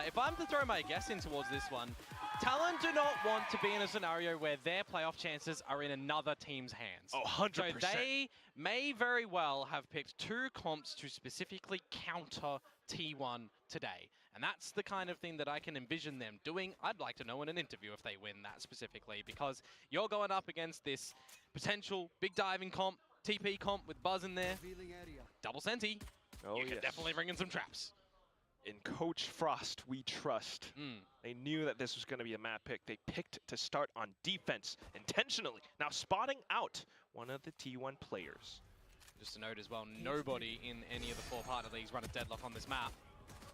If I'm to throw my guess in towards this one, Talon do not want to be in a scenario where their playoff chances are in another team's hands. Oh, 100%. So they may very well have picked 2 comps to specifically counter T1 today. And that's the kind of thing that I can envision them doing. I'd like to know in an interview if they win that specifically, because you're going up against this potential big diving comp, TP comp with Buzz in there. Double Senti. Oh, you can definitely bring in some traps. In Coach Frost, we trust. They knew that this was going to be a map pick. They picked to start on defense intentionally. Now spotting out one of the T1 players. Just a note as well, nobody in any of the 4 partner leagues run a deadlock on this map.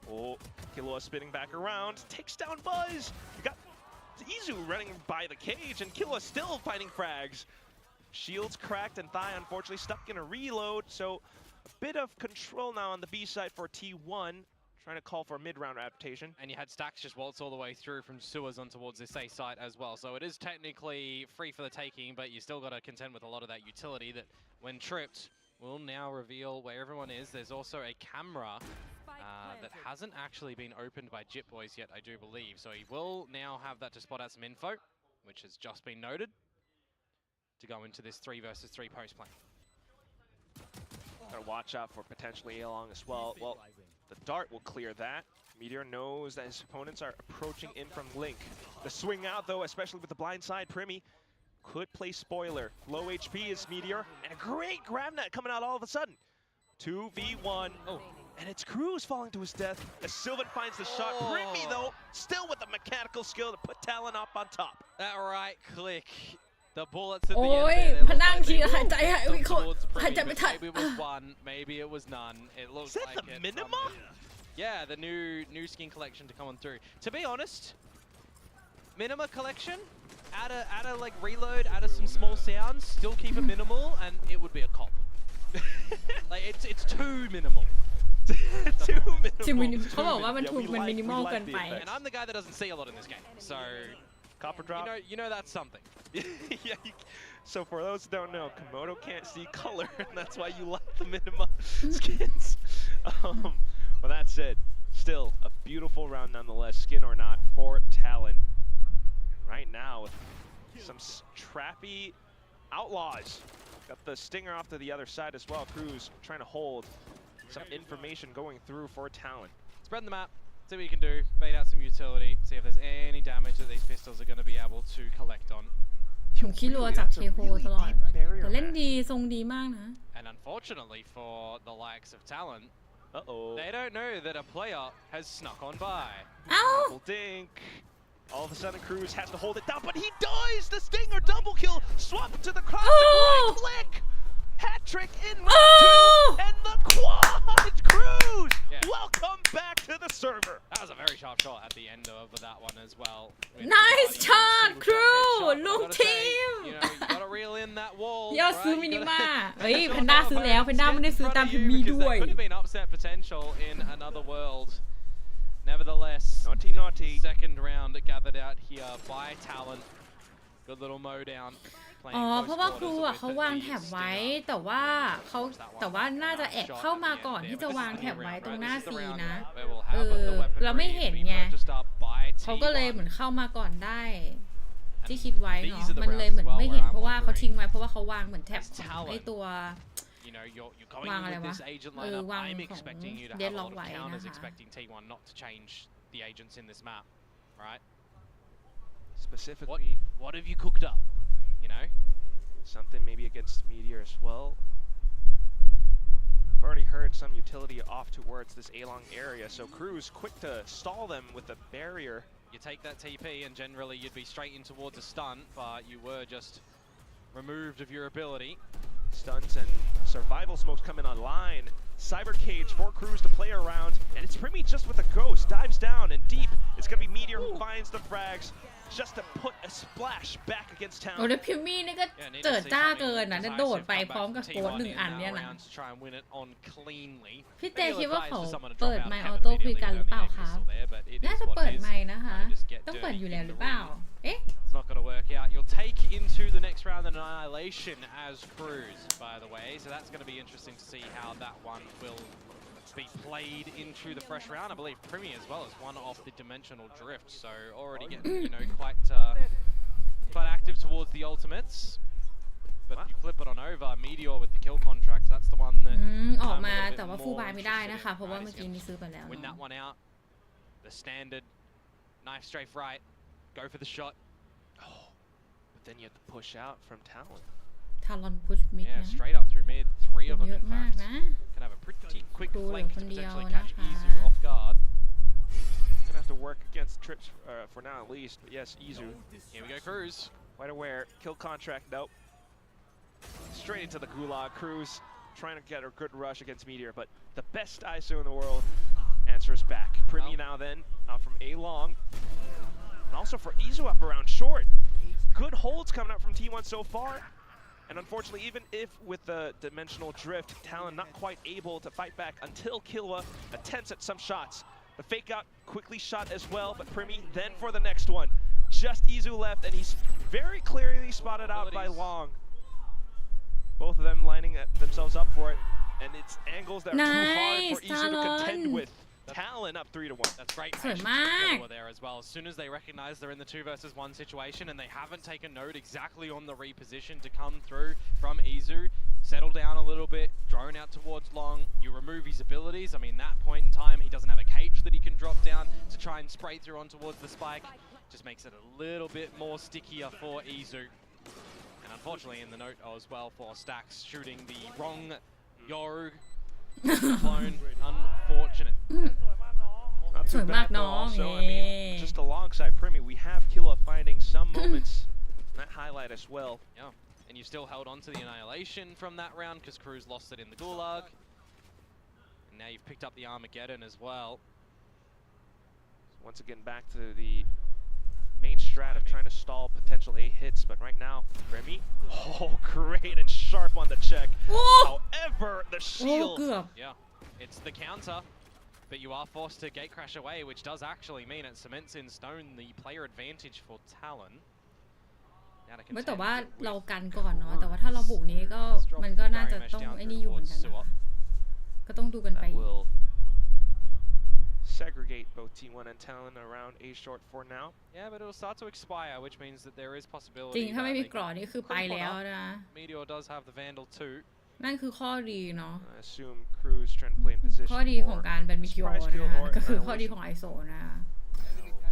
Oh, Killua spinning back around, takes down Buzz. You got Izu running by the cage, and Killua still finding frags. Shields cracked, and Thai unfortunately stuck in a reload, so a bit of control now on the B side for T1. Trying to call for a mid-round adaptation. And you had Stacks just waltz all the way through from sewers on towards this A site as well. So it is technically free for the taking, but you still got to contend with a lot of that utility that, when tripped, will now reveal where everyone is. There's also a camera that hasn't actually been opened by Jit Boys yet, I do believe. So he will now have that to spot out some info, which has just been noted, to go into this 3 versus 3 post play. Gotta watch out for potentially A-Long as well. Well, the dart will clear that. Meteor knows that his opponents are approaching in from Link. The swing out, though, especially with the blind side, Primi could play spoiler. Low HP is Meteor, and a great grab net coming out all of a sudden. 2v1. Oh, and it's Cruz falling to his death as Sylvan finds the shot. Ribby, though, still with the mechanical skill to put Talon up on top. That right click. The bullets at the โอ้ย end พนังทีหายใจหายวิเคราะห์หายใจไม่ทัน Maybe it was one, maybe it was none. It looks Is that like the it minima? Yeah, the new skin collection to come on through. To be honest, minima collection, add a like reload, add some small sounds, still keep it minimal, and it would be a cop. Like it's too minimal. Too จริง minimal. เขาบอกว่ามันถูก Yeah, มัน we มินิมอล like เกิน the ไป effects. And I'm the guy that doesn't see a lot in this game, so Copper drop. you know that's something. Yeah, so for those who don't know, Komodo can't see color, and that's why you like the minima skins. Well, that said, still a beautiful round nonetheless, skin or not, for Talon. Right now, with some trappy outlaws. Got the stinger off to the other side as well. Cruz trying to hold some information going through for Talon. Spread the map, see what you can do, bait out some utility, see if there's any damage that these pistols are going to be able to collect on. ผมคิดรัวจากเทโคตลอดแต่เล่นดีทรงดีมากนะ And unfortunately for the likes of Talon, Uh-oh. they don't know that a player has snuck on by. เอ้า Double dink. All of a sudden, Cruz has to hold it down, but he does! The stinger double kill! Swap to the cross, right click! Hat trick in round 2, and the quad! Cruz! Yeah. Welcome back to the server! That was a very sharp shot at the end of that one as well. Nice shot, crew! Look team! You know, you gotta reel in that wall. ยอดซื้อ right? มิ You นิ gotta- มาเฮ้ยแพนด้าซื้อแล้วแพนด้าไม่ได้ซื้อตามพิมมีด้วย There could have been upset potential in another world. Nevertheless, Naughty, naughty. second round gathered out here by Talon. Good little mow down. อ๋อเพราะว่าครูอ่ะเขาวางแถบไว้แต่ว่าน่าจะแอบเข้ามาก่อนที่จะวางแถบไว้ตรงหน้าซีนะเราไม่เห็นไงเขาก็เลยเหมือนเข้ามาก่อนได้ที่คิดไว้เนาะมันเลยเหมือนไม่เห็นเพราะว่าเขาทิ้งไว้เพราะว่าเขาวางเหมือนแถบของไอตัว You know, you're going วางอะไร with วะ this agent lineup. วาง I'm ของ expecting you to have a deadlock lot ไว้ of นะ counters, คะ expecting T1 not to change the agents in this map, right? Specifically, What have you cooked up? You know? something maybe against Meteor as well. We've already heard some utility off towards this A-Long area, so Cruz quick to stall them with the barrier. You take that TP and generally you'd be straight in towards a stun, but you were just removed of your ability. Stuns and survival smokes coming online. Cyber cage for Cruz to play around, and it's Primi just with a ghost, dives down and deep. It's gonna be Meteor who finds the frags just to put a splash back against โอ้ town. แล้วพิมมี่นี่ก็เจิดจ้าเกินนะโดดไปพร้อมกับโค้ดหนึ่งอันเนี่ยนะ พี่เต้คิดว่าเขาเปิดไมค์ออโต้คุยกันหรือเปล่าครับน่าจะเปิดไมค์นะคะต้องเปิดอยู่แล้วหรือเปล่าเอ๊ะ It's not going to work out. You'll take into the next round an annihilation as Cruz, by the way. So that's going to be interesting to see how that one will be played into the fresh round. I believe Primi as well as one off the dimensional drift. So already getting, you know, quite active towards the ultimates. But you flip it on over, Meteor with the kill contract. That's the one that ออกมาแต่ว่าฟูลบายไม่ได้นะคะเพราะว่าเมื่อกี้มีซื้อไปแล้ว win that one out. The standard knife strafe right. Go for the shot. But then you have to push out from Talon. ทารอนพุชมิด Yeah, นะ straight up through mid. 3 of them เย in อะมาก fact. นะ Can have a pretty quick Cool, flank to คนเดียว potentially catch นะคะ Izu off guard. Gonna have to work against trips for now at least. But yes, Izu. Here we go, Cruz. Quite aware. Kill contract, nope. Straight into the gulag. Cruz trying to get a good rush against Meteor, but the best ISO in the world. answers back. Primi now then, from A long. And also for Izu up around short. Good holds coming out from T1 so far. And unfortunately, even if with the dimensional drift, Talon not quite able to fight back until Killua attempts at some shots. The fake out quickly shot as well, but Primi then for the next one. Just Izu left, and he's very clearly spotted out by Long. Both of them lining themselves up for it, and it's angles that are too hard for Izu to contend with. Talon up 3-1. That's great patience from there as well. As soon as they recognize they're in the 2 versus 1 situation and they haven't taken note exactly on the reposition to come through from Izu, settle down a little bit, drone out towards Long, you remove his abilities. I mean, that point in time, he doesn't have a cage that he can drop down to try and spray through on towards the spike. Just makes it a little bit more stickier for Izu. And unfortunately in the note as well for Stacks shooting the wrong Yorg clone. Unfortunate. Not too bad though. Also, I mean, just alongside Primi, we have Killua finding some moments in that highlight as well. Yeah, and you still held on to the Annihilation from that round because Cruz lost it in the Gulag. And now you've picked up the Armageddon as well. So once again, back to the main strat of trying to stall potential A hits, but right now, Remy, great and sharp on the check. However, the shield. Yeah, it's the counter, but you are forced to gate crash away, which does actually mean it cements in stone the player advantage for Talon. ไม่แต่ว่าเรากันก่อนเนาะแต่ว่าถ้าเราบุกนี้ก็มันก็น่าจะต้องไอ้นี่อยู่เหมือนกันนะก็ต้องดูกันไป Segregate both T1 and Talon around A short for now. Yeah, but it'll start to expire, which means that there is possibility. จริงถ้าไม่มีกรอนี่คือไปแล้วนะ Meteor does have the Vandal too. นั่นคือข้อดีเนาะ Assume Cruz trying to play in position. ข้อดีของการเป็น Meteor นะก็คือข้อดีของ ISO นะ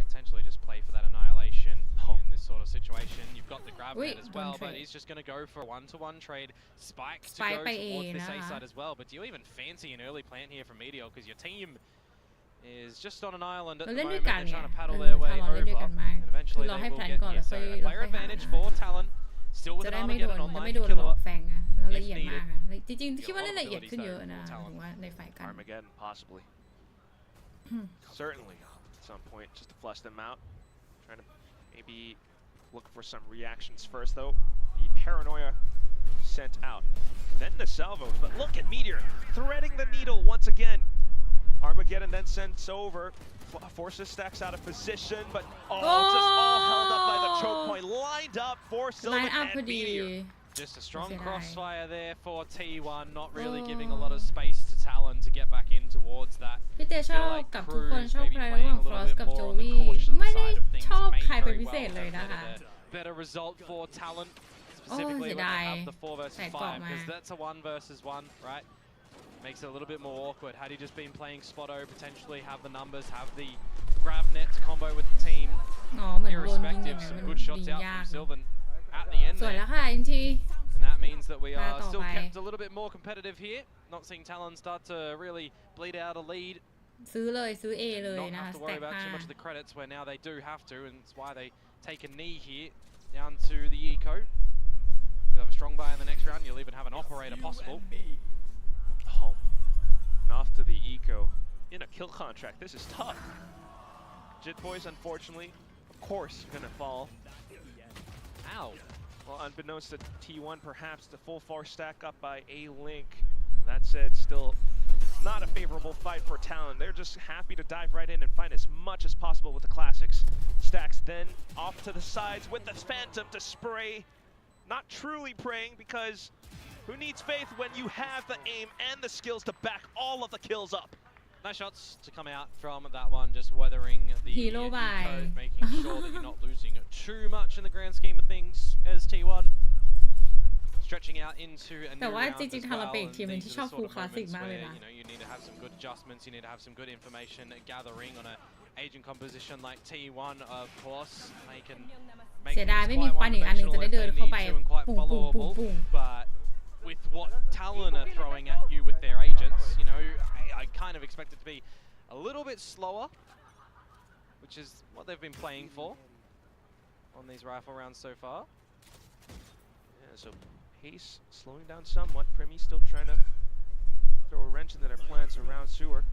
Potentially just play for that annihilation in this sort of situation. You've got the grab net as well, but he's just going to go for a 1-to-1 trade. Spike to go towards this A side as well. But do you even fancy an early plant here from Meteor because your team is just on an island at the moment. They're trying to paddle their way over, and eventually they will get here. So a player advantage for Talon. Still with an Armageddon online to Killua. ละเอียดมากอะจริงๆคิดว่าเล่นละเอียดขึ้นเยอะนะถึงว่าในฝ่ายกัน Armageddon possibly. Certainly at some point just to flush them out. Trying to maybe look for some reactions first though. The paranoia sent out. Then the salvos, but look at Meteor threading the needle once again. Armageddon then sends over, forces Stacks out of position, but just all held up by the choke point, lined up for Sylvan and Meteor. Just a strong crossfire there for T1, not really giving a lot of space to Talon to get back in towards that. พี่เต้ชอบกับทุกคนชอบใครระหว่าง Frost กับ Joey ไม่ได้ชอบใครเป็นพิเศษเลยนะคะ Better result for Talon, specifically when they have the 4 versus 5, because that's a 1 versus 1, right? Makes it a little bit more awkward. Had he just been playing Spotto, potentially have the numbers, have the grab net to combo with the team. Irrespective, some good shots out from Sylvan at the end there. And that means that we are still kept a little bit more competitive here. Not seeing Talon start to really bleed out a lead. ซื้อเลยซื้อ A เลยนะ Not have to worry about too much of the credits where now they do have to, and it's why they take a knee here down to the eco. You'll have a strong buy in the next round. You'll even have an operator possible. And off to the eco in a kill contract. This is tough. Jit Boys, unfortunately, of course, gonna fall. Ow. Well, unbeknownst to T1, perhaps the full force stack up by A-Link. That said, still not a favorable fight for Talon. They're just happy to dive right in and find as much as possible with the classics. Stacks then off to the sides with the Phantom to spray. Not truly praying because who needs faith when you have the aim and the skills to back all of the kills up? Nice shots to come out from that one, just weathering the eco, making sure that you're not losing too much in the grand scheme of things as T1. Stretching out into a new round as well, and these are the sort of moments where, you know, you need to have some good adjustments, you need to have some good information gathering on an agent composition like T1, of course. They can make things quite one-dimensional if they need to and quite followable, but with what Talon are throwing at you with their agents, you know, I kind of expect it to be a little bit slower, which is what they've been playing for on these rifle rounds so far. Yeah, so pace slowing down somewhat. Primi still trying to throw a wrench into their plans around sewer.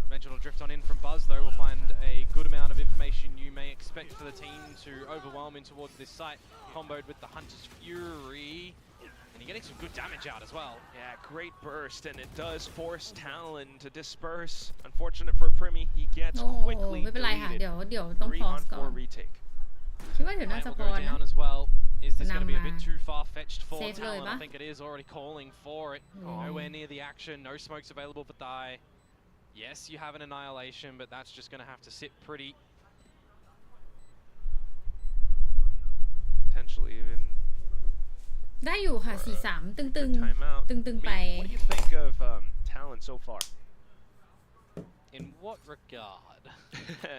Dimensional drift on in from Buzz, though, will find a good amount of information you may expect for the team to overwhelm in towards this site, comboed with the Hunter's Fury. And you're getting some good damage out as well. Yeah, great burst, and it does force Talon to disperse. Unfortunate for Primi, he gets quickly ไม่เป็นไรค่ะ เดี๋ยวต้อง pause ก่อน retake. คิดว่าเดี๋ยวน่าจะ Will พอ go นะ down as well. Is this going to be a นำมา bit too far-fetched for Save เลย Talon? ปะ I think it is already calling for it. Nowhere near the action, no smokes available for Thai. Yes, you have an annihilation, but that's just going to have to sit pretty. Potentially even ได้อยู่ค่ะ 4-3 ตึง timeout. ๆ ตึงๆ ไป What do you think of Talon so far? In what regard?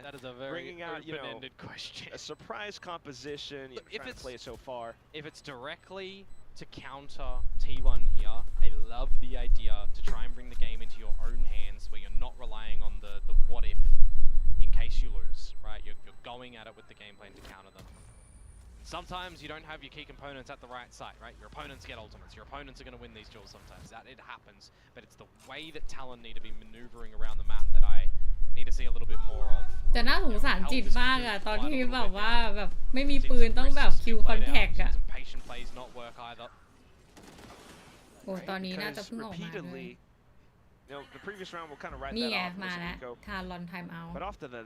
That is a very Bringing out, open-ended question. A surprise composition. Look, You're trying to play it so far. If it's directly to counter T1 here, I love the idea to try and bring the game into your own hands where you're not relying on the what if in case you lose, right? You're going at it with the game plan to counter them. Sometimes you don't have your key components at the right site, right? Your opponents get ultimates. Your opponents are going to win these duels sometimes. That it happens, but it's the way that Talon need to be maneuvering around the map that I need to see a little bit more of. แต่น่าสงสารจิตมากอะตอนที่แบบว่าแบบไม่มีปืนต้องแบบคิวคอนแทคอะ Some patient plays not work either. โอ้ตอนนี้น่าจะเพิ่งออกมาด้วย The previous round will kind of write นี่ that ไง off. มาแล้ว ทารอนไทม์เอา But after the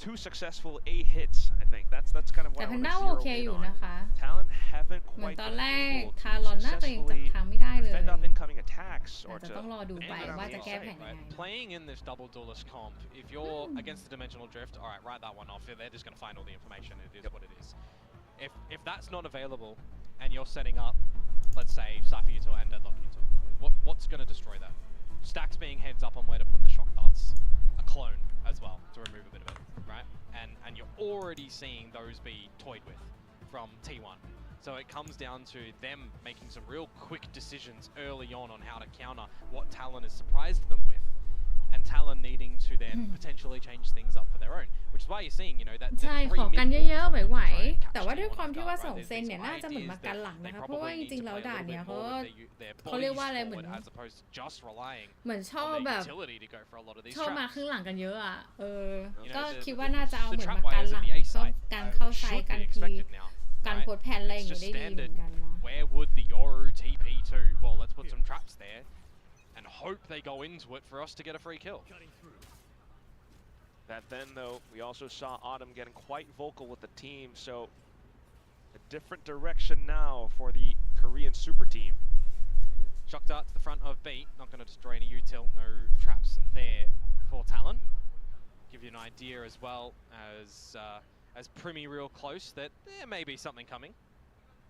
2 successful A hits, I think that's kind of what แต่ I แพ want น to ด้า zero โอเค in อยู่ on. นะคะ Talon haven't เหมือน quite ตอน been แรก able ทารอน to น่าจะยังจับ successfully ทางไม่ได้เลย fend off incoming attacks อา or จจะ to ต้องรอดูไป end it ว่า on จะ the แก้แผน side. ยังไง Playing in this double duelist comp, if you're against the dimensional drift, all right, write that one off. They're just going to find all the information. It is what it is. If that's not available, and you're setting up, let's say Cypher Util and Deadlock Util, what's going to destroy that? Stacks being heads up on where to put the shock darts, a clone as well to remove a bit of it, right? And you're already seeing those be toyed with from T1. So it comes down to them making some real quick decisions early on how to counter what Talon has surprised them with. And Talon needing to then potentially change things up for their own. Which is why you're seeing, that ใช่ขอกันเยอะๆไหวๆแต่ว่าด้วยความที่ว่า2เซนเนี่ยน่าจะเหมือนมากันหลังนะคะเพราะว่าจริงๆแล้วด่านเนี่ยเขาเรียกว่าอะไรเหมือนเหมือนชอบแบบชอบมาครึ่งหลังกันเยอะอ่ะก็คิดว่าน่าจะเอาเหมือนมากันหลังก็การเข้าไซด์กันทีการโพสแพนอะไรอย่างเงี้ยได้ดีเหมือนกันนะ Where would the Yoru TP to? Well, let's put some traps there and hope they go into it for us to get a free kill. That then, though, we also saw Autumn getting quite vocal with the team, so a different direction now for the Korean super team. Shock dart to the front of B, not going to destroy any util, no traps there for Talon. Give you an idea as well as Primi real close that there may be something coming.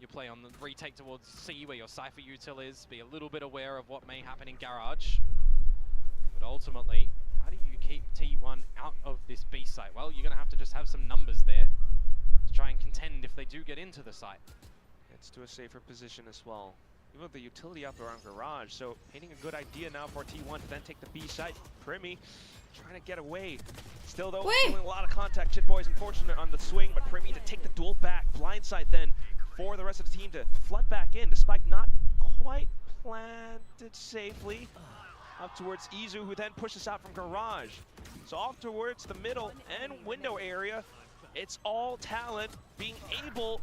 You play on the retake towards C where your Cypher util is, be a little bit aware of what may happen in Garage. But ultimately, how do you keep T1 out of this B site? Well, you're going to have to just have some numbers there to try and contend if they do get into the site. It's to a safer position as well. Even with the utility up around Garage, so painting a good idea now for T1 to then take the B site. Primi trying to get away. Still though, doing a lot of contact. Chit Boy's unfortunate on the swing, but Primi to take the duel back. Blindside then for the rest of the team to flood back in, despite not quite planted safely. Up towards Izu, who then pushes out from Garage. So off towards the middle and window area, it's all Talon being able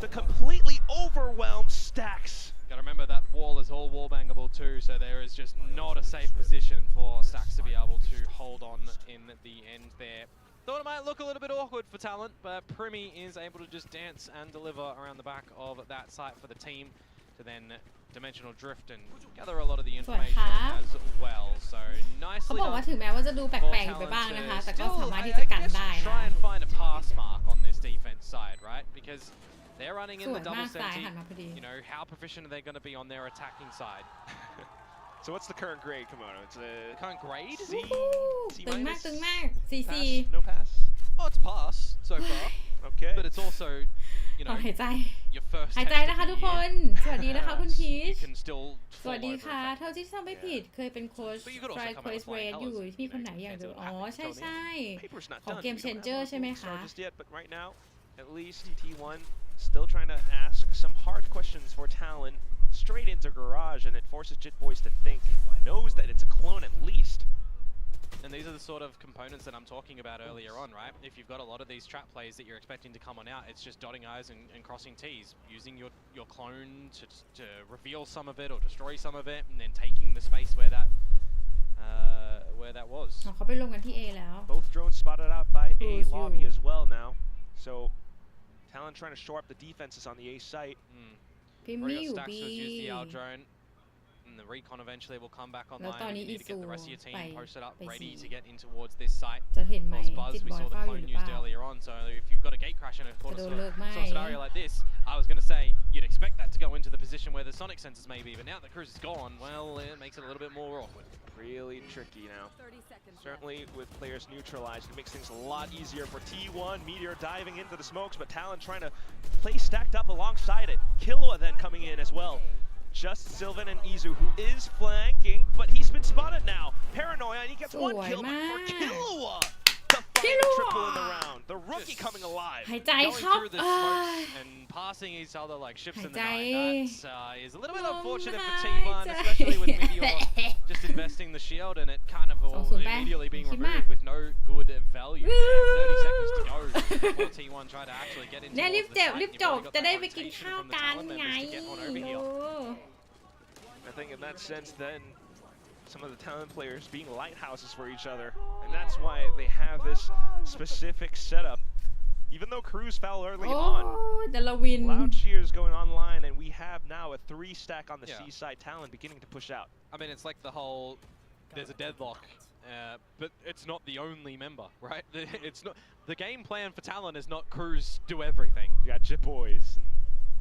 to completely overwhelm Stacks. Gotta remember that wall is all wall bangable too, so there is just not a safe position for Stacks to be able to hold on in the end there. Thought it might look a little bit awkward for Talon, but Primi is able to just dance and deliver around the back of that site for the team to then dimensional drift and gather a lot of the information as well. So nicely เขาบอกว่าถึงแม้ว่าจะดูแปลกๆอยู่ไปบ้างนะคะแต่ก็สามารถที่จะกันได้นะ try and find a pass mark on this defense side, right? Because they're running in the double senti. How proficient are they going to be on their attacking side? So what's the current grade, Komodo? It's a current grade? C. C ตึง minus. มากตึงมาก CC No pass. Oh, it's pass so far. Okay. But it's also, ขอหายใจ your first หายใจนะคะทุกคนสวัสดีนะคะคุณพีช You can still สวัสดีค่ะเท่าที่ทำไม่ผิดเคยเป็นโค้ชทรายเควสเรดอยู่พี่คนไหนอยากดูอ๋อใช่ของเกมเชนเจอร์ใช่ไหมคะ Just yet, but right now, at least T1 still trying to ask some hard questions for Talon straight into Garage, and it forces Jitboys to think. Knows that it's a clone at least. And these are the sort of components that I'm talking about earlier on, right? If you've got a lot of these trap plays that you're expecting to come on out, it's just dotting I's and crossing T's, using your clone to reveal some of it or destroy some of it, and then taking the space where that was. เขาไปลงกันที่ A แล้ว Both drones spotted out by A lobby as well now. So Talon trying to shore up the defenses on the A site. พิมมี่อยู่ B Stacks has used the L drone. And the recon eventually will come back online. And you need to get the rest of your team posted up, ready to get in towards this site. จะเห็นไหม Buzz, จิต we บอย saw the เฝ้าอยู่ clone หรือเป used ล่า earlier on. So if you've got a gate crash in a sort of scenario like this, I was going to say you'd expect that to go into the position where the sonic sensors may be. But now that Cruz is gone, well, it makes it a little bit more awkward. Really tricky now. Certainly with players neutralized, it makes things a lot easier for T1. Meteor diving into the smokes, but Talon trying to play stacked up alongside it. Killua then coming in as well. Just Sylvan and Izu, who is flanking, but he's been spotted now. Paranoia, and he gets one kill for Killua. The final triple in the round. The rookie coming alive. หายใจ Going ครับ through the smokes and passing each other like ships in the night. That is a little bit unfortunate for T1, especially with Meteor just investing the shield and it kind of immediately being removed with no good value. 30 seconds to go before T1 try to actually get into เนี่ยรีบ the เจ็บ site. รีบ You've จบ already got จะได้ that ไปกิน rotation ข้าว from the กัน Talon ไง members to get on over โอ้ here. I think in that sense, then, some of the Talon players being lighthouses for each other, and that's why they have this specific setup. Even though Cruz fell early โอ้ on, แต่ละวิน loud cheers going online, and we have now a 3 stack on the C side. Talon beginning to push out. I mean, it's like the whole, there's a deadlock, but it's not the only member, right? It's not, the game plan for Talon is not Cruz do everything. You got Jitboys and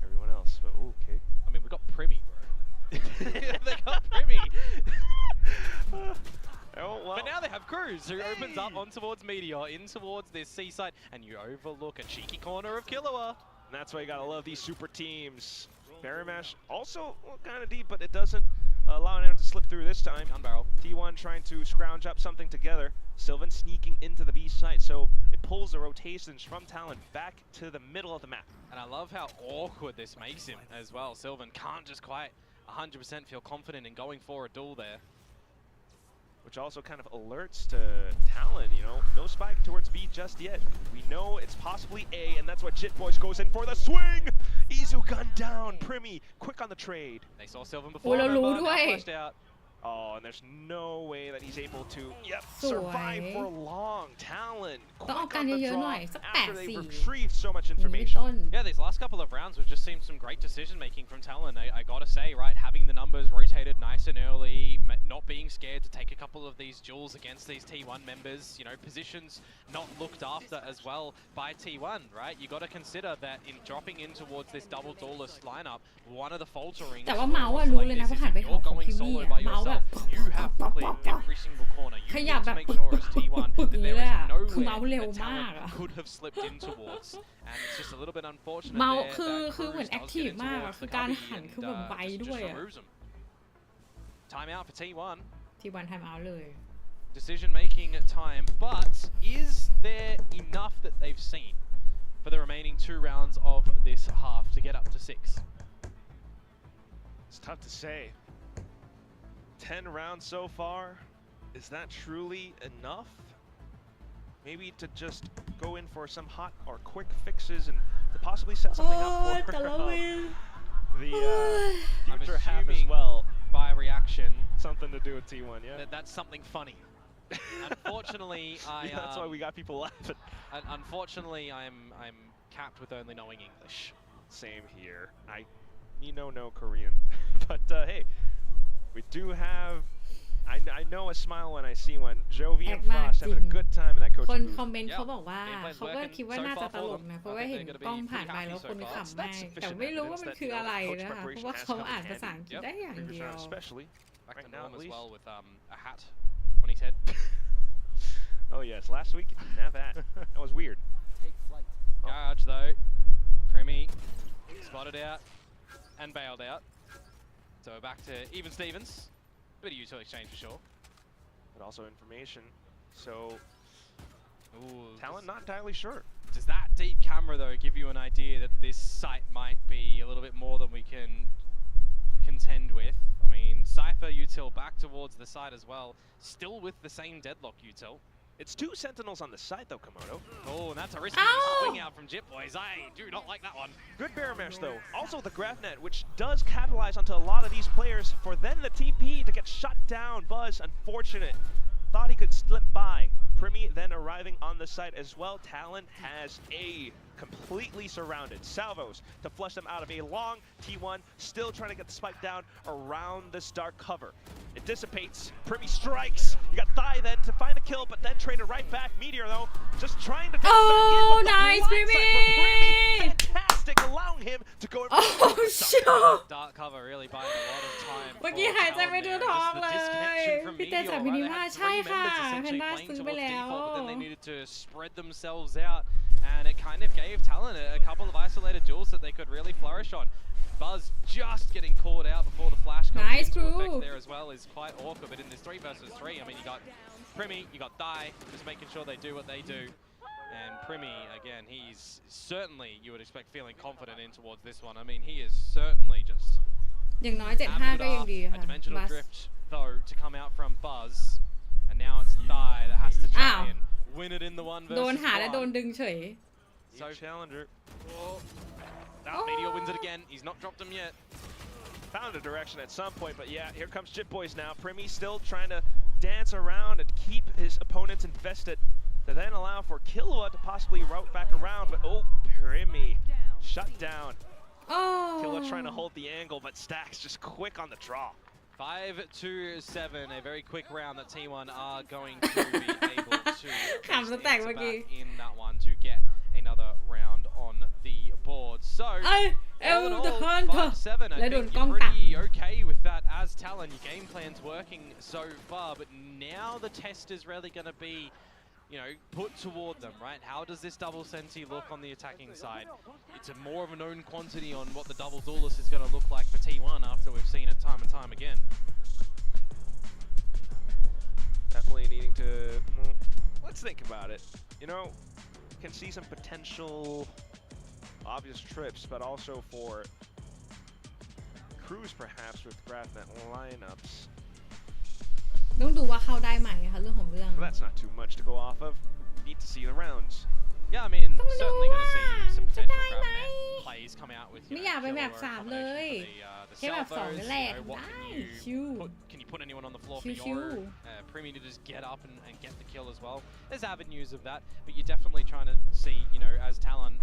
everyone else, but okay. I mean, we got Primmy, bro. They got Primmy. Oh, well. But now they have Cruz, who opens up on towards Meteor, in towards this C site, and you overlook a cheeky corner of Killua. And that's why you gotta love these super teams. Barry Mash also kind of deep, but it doesn't allow anyone to slip through this time. Gun barrel. T1 trying to scrounge up something together. Sylvan sneaking into the B site, so it pulls the rotations from Talon back to the middle of the map. And I love how awkward this makes him as well. Sylvan can't just quite 100% feel confident in going for a duel there. Which also kind of alerts to Talon, you know, no spike towards B just yet. We know it's possibly A, and that's what Jitboys goes in for the swing! Izu gunned down, Primmy, quick on the trade. They saw Sylvan before, remember, now flashed out. Oh, and there's no way that he's able to, survive for long. Talon, quick on the draw after they retrieved so much information. Yeah, these last couple of rounds, we've just seen some great decision-making from Talon. I gotta say, right, having the numbers rotated nice and early, not being scared to take a couple of these duels against these T1 members, you know, positions not looked after as well by T1, right? You gotta consider that in dropping in towards this double duelist lineup, one of the falterings แต่ว่าเมาส์อะรู้เลยนะเพราะหันไปของพิมมี่อะเมาส์แบบ you have to clear every single corner. You ข need ยับ to แบบ make sure as T1 ปึก that นี้ there เลย is อะคือเมาส์ nowhere เร็ว that มากอะ Talon could have slipped in towards, and it's just a little bit unfortunate เมาส์ there คือเหมือน that แอค Cruz ทีฟ does get มากอะ into คือ the การ cubby หัน and, คือแบบไว just ด้วยอะ removes him. Time out for T1. ที่วันไทม์เอาท์เลย Decision making time, but is there enough that they've seen for the remaining 2 rounds of this half to get up to 6? It's tough to say. 10 rounds so far. Is that truly enough? Maybe to just go in for some hot or quick fixes and to possibly set something up for the future half as well. By reaction, something to do with T1, yeah? That's something funny. Unfortunately, that's why we got people laughing. Unfortunately, I'm capped with only knowing English. Same here. I know Korean. But hey, we do have... I know a smile when I see one. Jovi and Frost having a good time in that coaching คน booth. คอมเมนต์เขาบอกว่าเขาก็คิดว่าน่าจะตลกนะเพราะว่าเห็นกล้องผ่านไปแล้วคนขำมากแต่ไม่รู้ว่ามันคืออะไรนะคะเพราะว่าเขาอ่านภาษาอังกฤษได้อย่างเดียว Especially back right to now norm at as least. well with a hat on his head. Oh yes, last week he didn't have that. That was weird. Garage though, Primmy spotted out and bailed out. So we're back to even Stevens. Bit of utility exchange for sure. But also information. So Ooh, Talon not entirely sure. Does that deep camera though give you an idea that this site might be a little bit more than we can contend with. I mean, Cypher util back towards the side as well, still with the same deadlock util. It's 2 sentinels on the side though, Komodo. Oh, and that's a risky swing out from Jit Boys. I do not like that one. Good bear mesh though. Also the graph net, which does capitalize onto a lot of these players for then the TP to get shut down. Buzz, unfortunate. Thought he could slip by. Primi then arriving on the site as well. Talon has A completely surrounded. Salvos to flush them out of a long T1, still trying to get the spike down around this dark cover. It dissipates. Primi strikes. You got Thigh then to find the kill, but then traded right back. Meteor though, just trying to take Oh, it back in, nice, Primi! Fantastic, allowing him to go in front Oh, sure. Dark cover really buying a lot of time. เมื่อกี้หายใจไม่ทั่วท้องเลยพี่เต้จากมินิมาใช่ค่ะแพนด้าซื้อไปแล้ว But then they needed to spread themselves out, and it kind of gave Talon a couple of isolated duels that they could really flourish on. Buzz just getting caught out before the flash comes into effect there as well is quite awkward. But in this 3 versus 3, I mean, you got Primi, you got Thigh, just making sure they do what they do. And Primi, again, he's certainly, you would expect, feeling confident in towards this one. I mean, he is certainly just อย่างน้อย7-5 ก็ยังดี a ค่ะ dimensional บัส drift, though, to come out from Buzz. And now it's Thigh that has to try and win it in the 1 versus 1. โดนหาและโดนดึงเฉย So challenger. Now Meteor wins it again. He's not dropped him yet. Found a direction at some point, but yeah, here comes Jit Boys now. Primi still trying to dance around and keep his opponents invested to then allow for Killua to possibly route back around, but oh, Primi shut down. Killua trying to hold the angle, but Stacks just quick on the draw. 5-7, a very quick round that T1 are going to be able to back in that one to get another round on the board. So, all in all, 5-7, I think you're pretty okay with that as Talon. Your game plan's working so far, but now the test is really going to be, you know, put toward them, right? How does this double Senti look on the attacking side? It's a more of a known quantity on what the double duelist is going to look like for T1 after we've seen it time and time again. Definitely needing to, well, let's think about it. You know, can see some potential obvious trips, but also for crews perhaps with GraphNet lineups. ต้องดูว่าเข้าได้ไหมค่ะเรื่องของเรื่อง But that's not too much to go off of. Need to see the rounds. Yeah, I mean, certainly going to see some potential GraphNet plays come out with, you know, ไม่อยากไปแบบ3เลยแค่แบบ2แรกได้ชิว Can you put anyone on the floor for your Primi to just get up and get the kill as well? There's avenues of that, but you're definitely trying to see, you know, as Talon,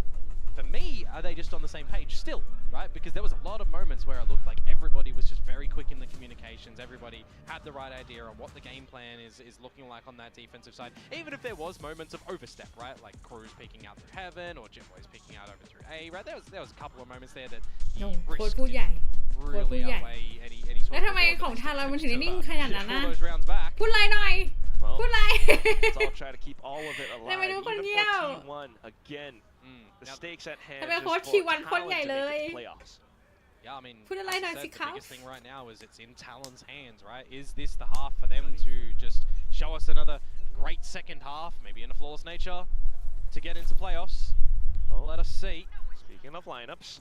for me, are they just on the same page still, right? Because there was a lot of moments where it looked like everybody was just very quick in the communications. Everybody had the right idea on what the game plan is looking like on that defensive side. Even if there was moments of overstep, right? Like Cruz peeking out through heaven or Jit Boys peeking out over through A, right? There was a couple of moments there that he risked really outweigh any sort of แล้วทำไมของทางเรามันถึงได้นิ่งขนาดนั้นนะ those rounds back. พูดไรหน่อย พูดไร Let's all try to keep all of it alive. Even for T1 again. The stakes at hand just for Talon to make it to playoffs. Yeah, I mean, the biggest thing right now is it's in Talon's hands, right? Is this the half for them to just show us another great second half, maybe in a flawless nature, to get into playoffs? Let us see. Speaking of lineups,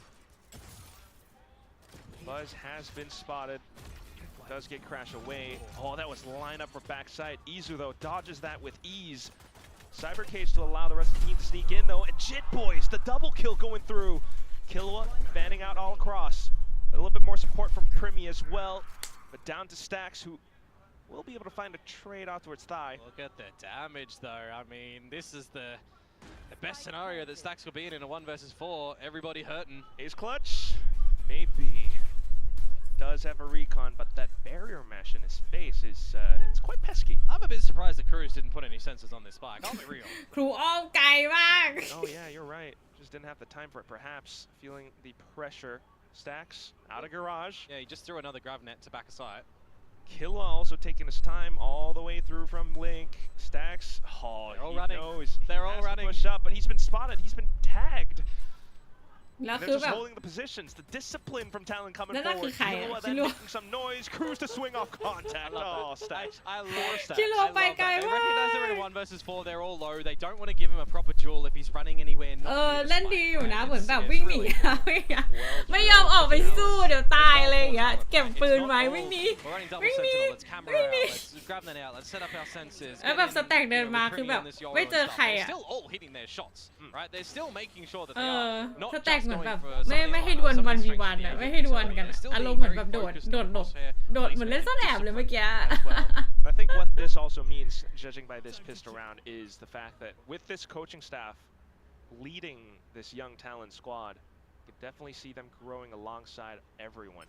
Buzz has been spotted. Does get Crash away. Oh, that was lineup for backside. Izu, though, dodges that with ease. Cyber Cage to allow the rest of the team to sneak in, though. And Jit Boys, the double kill going through. Killua fanning out all across. A little bit more support from Primi as well. But down to Stacks, who will be able to find a trade out towards Thigh. Look at the damage, though. I mean, this is the best scenario that Stacks will be in a 1 versus 4. Everybody hurting. Ace clutch? Maybe. Does have a recon, but that barrier mesh in his face is it's quite pesky. I'm a bit surprised that Cruz didn't put any sensors on this spike. I'll be real. ครูอ้อมไกลมาก Oh yeah, you're right. Just didn't have the time for it. Perhaps feeling the pressure. Stacks out of garage. Yeah, he just threw another GravNet to back a site. Killua also taking his time all the way through from Link. Stacks. Oh, they're all running. Knows they're all running. Push up, but he's been spotted. He's been tagged. แล้ว They're คือ just แบบ holding the positions. The discipline from Talon coming แล้วนั่นคือ forward. ใครอะ Killua ชิ then โร่ making some noise. Cruz to swing off contact. Oh, Stacks. I love Stacks. ชิโร่ไปไกล They มาก recognize they're in a 1 versus 4. They're all low. They don't want to give him a proper duel if he's running anywhere not near the เล่น spike, ดีอยู่นะ right? เหมือนแบบ It's วิ่งหนี really ไม่ยอมออกไปสู้เดี๋ยวตายเลยอย่างเงี้ยเก็บปืนไว้วิ่งหนี We're running double Ring me, sentinel. Let's camera ring out. me. Let's grab that out. Let's set up our senses. แล้วแบบสแต็กเดินมาคือแบบไม่เจอใคร They're อ่ะ still all hitting their shots, right? They're still making sure that เอ they อ are not สแต็ก just เหมือน going แบบ for ไม่ให้ดวลวันวีวันอ่ะไม่ให้ดวลกันอารมณ์เหมือนแบบโดดเหมือนเล่นซ่อนแอบเลยเมื่อกี้ I think what this also means, judging by this pistol round, is the fact that with this coaching staff leading this young Talon squad, you can definitely see them growing alongside everyone.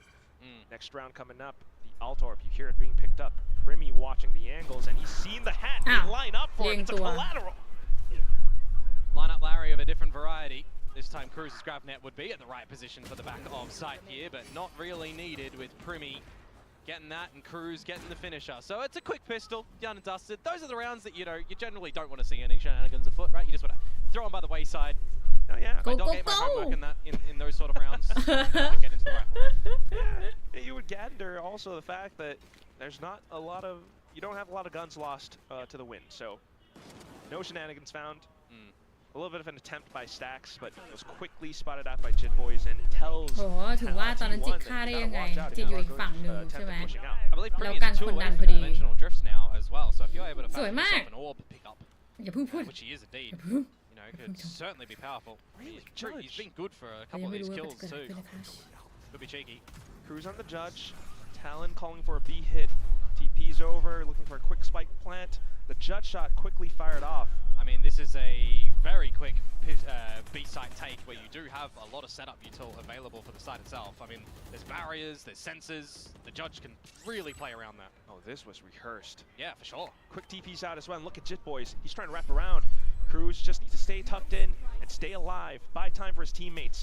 Next round coming up, the Altorp, you hear it being picked up. Primi watching the angles, and he's seen the hat line up for it. It's a collateral. Line up Larry of a different variety. This time Cruz's grab net would be at the right position for the back of sight here, but not really needed with Primi getting that and Cruz getting the finisher. So it's a quick pistol, done and dusted. Those are the rounds that, you know, you generally don't want to see any shenanigans afoot, right? You just want to throw them by the wayside. Oh yeah. I don't get my homework in those sort of rounds. Get into the rifle. Yeah, you would gather also the fact that there's not a lot of, you don't have a lot of guns lost to the wind. So no shenanigans found. A little bit of an attempt by Stacks, but it was quickly spotted out by Jit Boys, and it tells โหถือว่าตอนนั้นจิตฆ่าได้ยังไงจิตอยู่อีกฝั่งหนึ่งใช่ไหม I believe แล้ว Primi กัน is ค two น away ดัน from พอดี dimensional drifts now as well. So if you're able to สวย find มาก yourself an orb pick up, อย่าเพิ่งพูด which he is indeed, อย่าเพิ่ง you know, could certainly be powerful. He's been good for a couple of these kills too. Could be cheeky. Cruz on the judge. Talon calling for a B hit. TP's over, looking for a quick spike plant. The judge shot quickly fired off. I mean, this is a very quick B-site take where you do have a lot of setup util available for the site itself. I mean, there's barriers, there's sensors. The judge can really play around that. Oh, this was rehearsed. Yeah, for sure. Quick TP's out as well. And look at Jit Boys. He's trying to wrap around. Cruz just needs to stay tucked in and stay alive. Buy time for his teammates.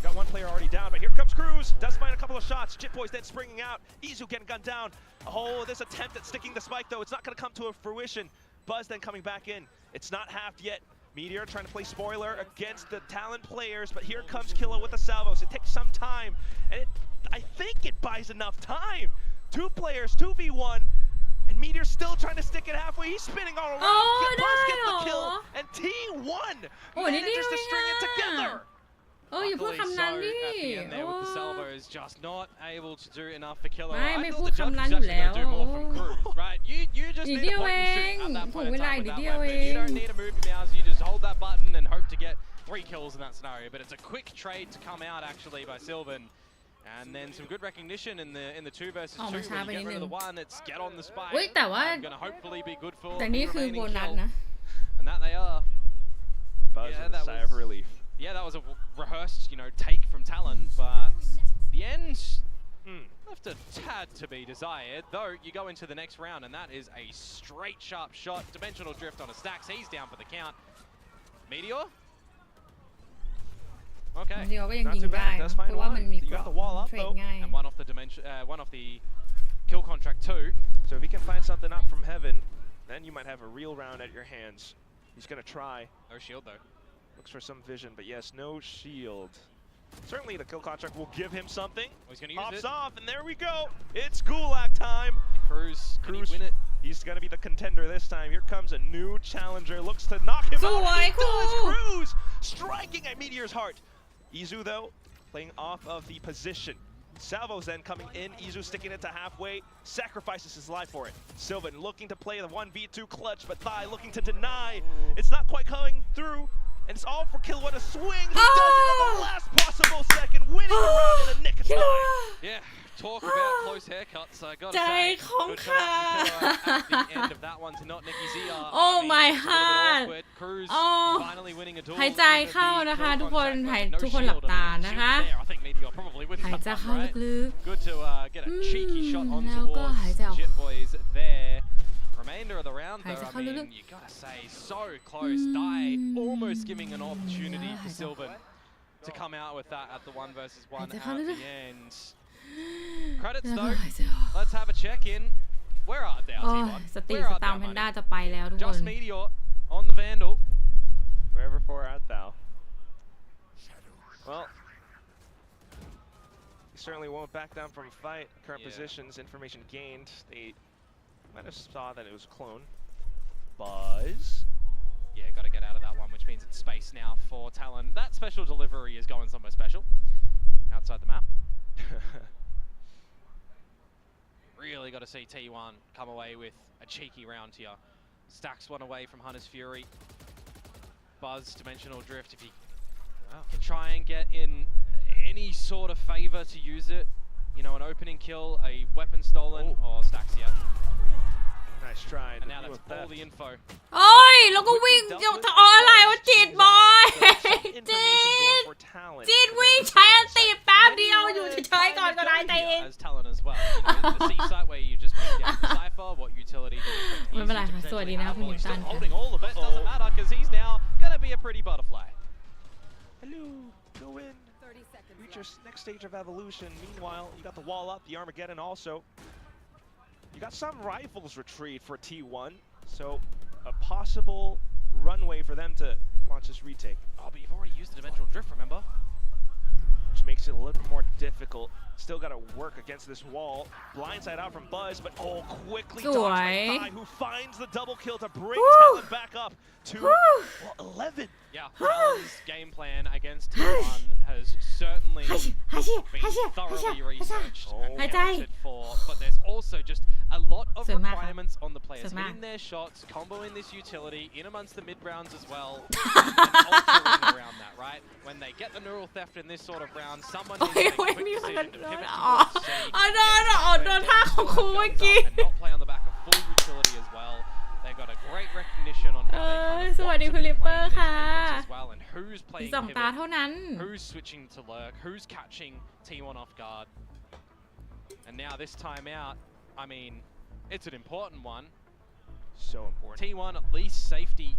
Got one player already down, but here comes Cruz. Does find a couple of shots. Jit Boys then springing out. Izu getting gunned down. Oh, this attempt at sticking the spike, though. It's not going to come to a fruition. Buzz then coming back in. It's not halved yet. Meteor trying to play spoiler against the Talon players, but here comes Killa with the salvos. It takes some time, and I think it buys enough time. 2 players, 2v1, and Meteor's still trying to stick it halfway. He's spinning all around. Buzz gets the kill, and T1 manages to string it together. อย่าพูดคำนั้นดิ At the end there with the salvos, just not able to do enough for Killa. ไม่ I พู thought ด the judge คำ was นั้นอยู่ just แล้ว going to do more from Cruz, right? You just need to point and shoot at that point in time with that weapon. You don't need to move your mouse. You just hold that button and hope to get 3 kills in that scenario. But it's a quick trade to come out actually by Sylvan. And then some good recognition in the 2 versus 2. When you get rid of the 1, it's get on the spike. แต่ว่า Going to hopefully be good for แต่นี่คือโบนัสนะ and that they are. Buzz with a sigh of relief. Yeah, that was a rehearsed, you know, take from Talon, but the end left a tad to be desired. Though you go into the next round, and that is a straight sharp shot, dimensional drift on a Stacks. He's down for the count. Meteor. Okay. เดียวก็ยังยิงได้เพราะว่ามันมีเกราะเทรดง่าย And one off the one off the kill contract too. So if he can find something up from heaven, then you might have a real round at your hands. He's gonna try. No shield though. Looks for some vision, but yes, no shield. Certainly the kill contract will give him something. Oh, he's gonna use Pops it. off, and there we go. It's Gulag time. Cruz, can he win it? He's gonna be the contender this time. Here comes a new challenger. Looks to knock him out. He does. Cruz striking at Meteor's heart. Izu though, playing off of the position. Salvo's then coming in. Izu sticking it to halfway. Sacrifices his life for it. Sylvan looking to play the 1v2 clutch, but Thai looking to deny. It's not quite coming through. And it's all for Kill. What a swing! He does it on the last possible second, winning the round in the nick of time. Yeah, talk about close haircuts. I gotta say, ใจของข้า at the end of that one to not Nicky Zia. Oh my heart. Cruz finally winning a duel. หายใจเข้านะคะทุกคนทุกคนหลับตานะคะ I think Meteor probably wins หาย that ใจ one, เข้า right? ลึก Good to get a cheeky shot on แล้วก็หายใจออก towards Jet Boys there. Remainder of the round, though, I mean, you gotta say, so close. Die almost giving an opportunity for Sylvan to come out with that at the 1 versus 1 at the end. Credits though. Let's have a check in. Where art thou, โอ้ย T1? สติ Where ส art ตาง thou, ค์แพน money? ด้าจะไปแล้วทุกคน Just Meteor on the Vandal. Wherever for art thou? Well, he certainly won't back down from a fight. Current positions, information gained. They might have saw that it was a clone. Buzz. Yeah, got to get out of that one, which means it's space now for Talon. That special delivery is going somewhere special. Outside the map. Really got to see T1 come away with a cheeky round here. Stacks one away from Hunter's Fury. Buzz, Dimensional Drift, if he can try and get in any sort of favor to use it. You know, an opening kill, a weapon stolen, or Stacks yet. Nice try. And now that's all the info. โอ้ยแล้วก็วิ่งอะไรวะจิตบอยจิตวิ่งใช้อันตีแป๊บเดียวอยู่เฉยๆก่อนก็ได้ใจเอง As Talon as well. You know, the C site where you just ping down the cipher, what utility do you think ไม่เป็นไรค่ะสวัสดีนะคุณ he's ตัน still holding all of it, doesn't matter because he's now gonna be a pretty butterfly. Hello, go in. Reach your next stage of evolution. Meanwhile, you got the wall up, the Armageddon also. You got some rifles retrieved for T1, so a possible runway for them to launch this retake. Oh, but you've already used the Dimensional Drift, remember? Which makes it a little bit more difficult. Still got to work against this wall. Blindside out from Buzz, but quickly dodged by Thai, who finds the double kill to bring Talon back up to 11. Yeah, Talon's game plan against T1 has certainly been thoroughly researched and accounted for, but there's also just a lot of requirements on the players. Hitting their shots, comboing this utility, in amongst the mid-rounds as well, and altering around that, right? When they get the neural theft in this sort of round, someone needs to make a quick decision to pivot towards C, and not play on the back of full utility as well. They've got a great recognition on how they kind of want to be playing these movements as well, and who's playing pivot, who's switching to lurk, who's catching T1 off guard. And now this time out, I mean, it's an important one. So important. T1 at least safety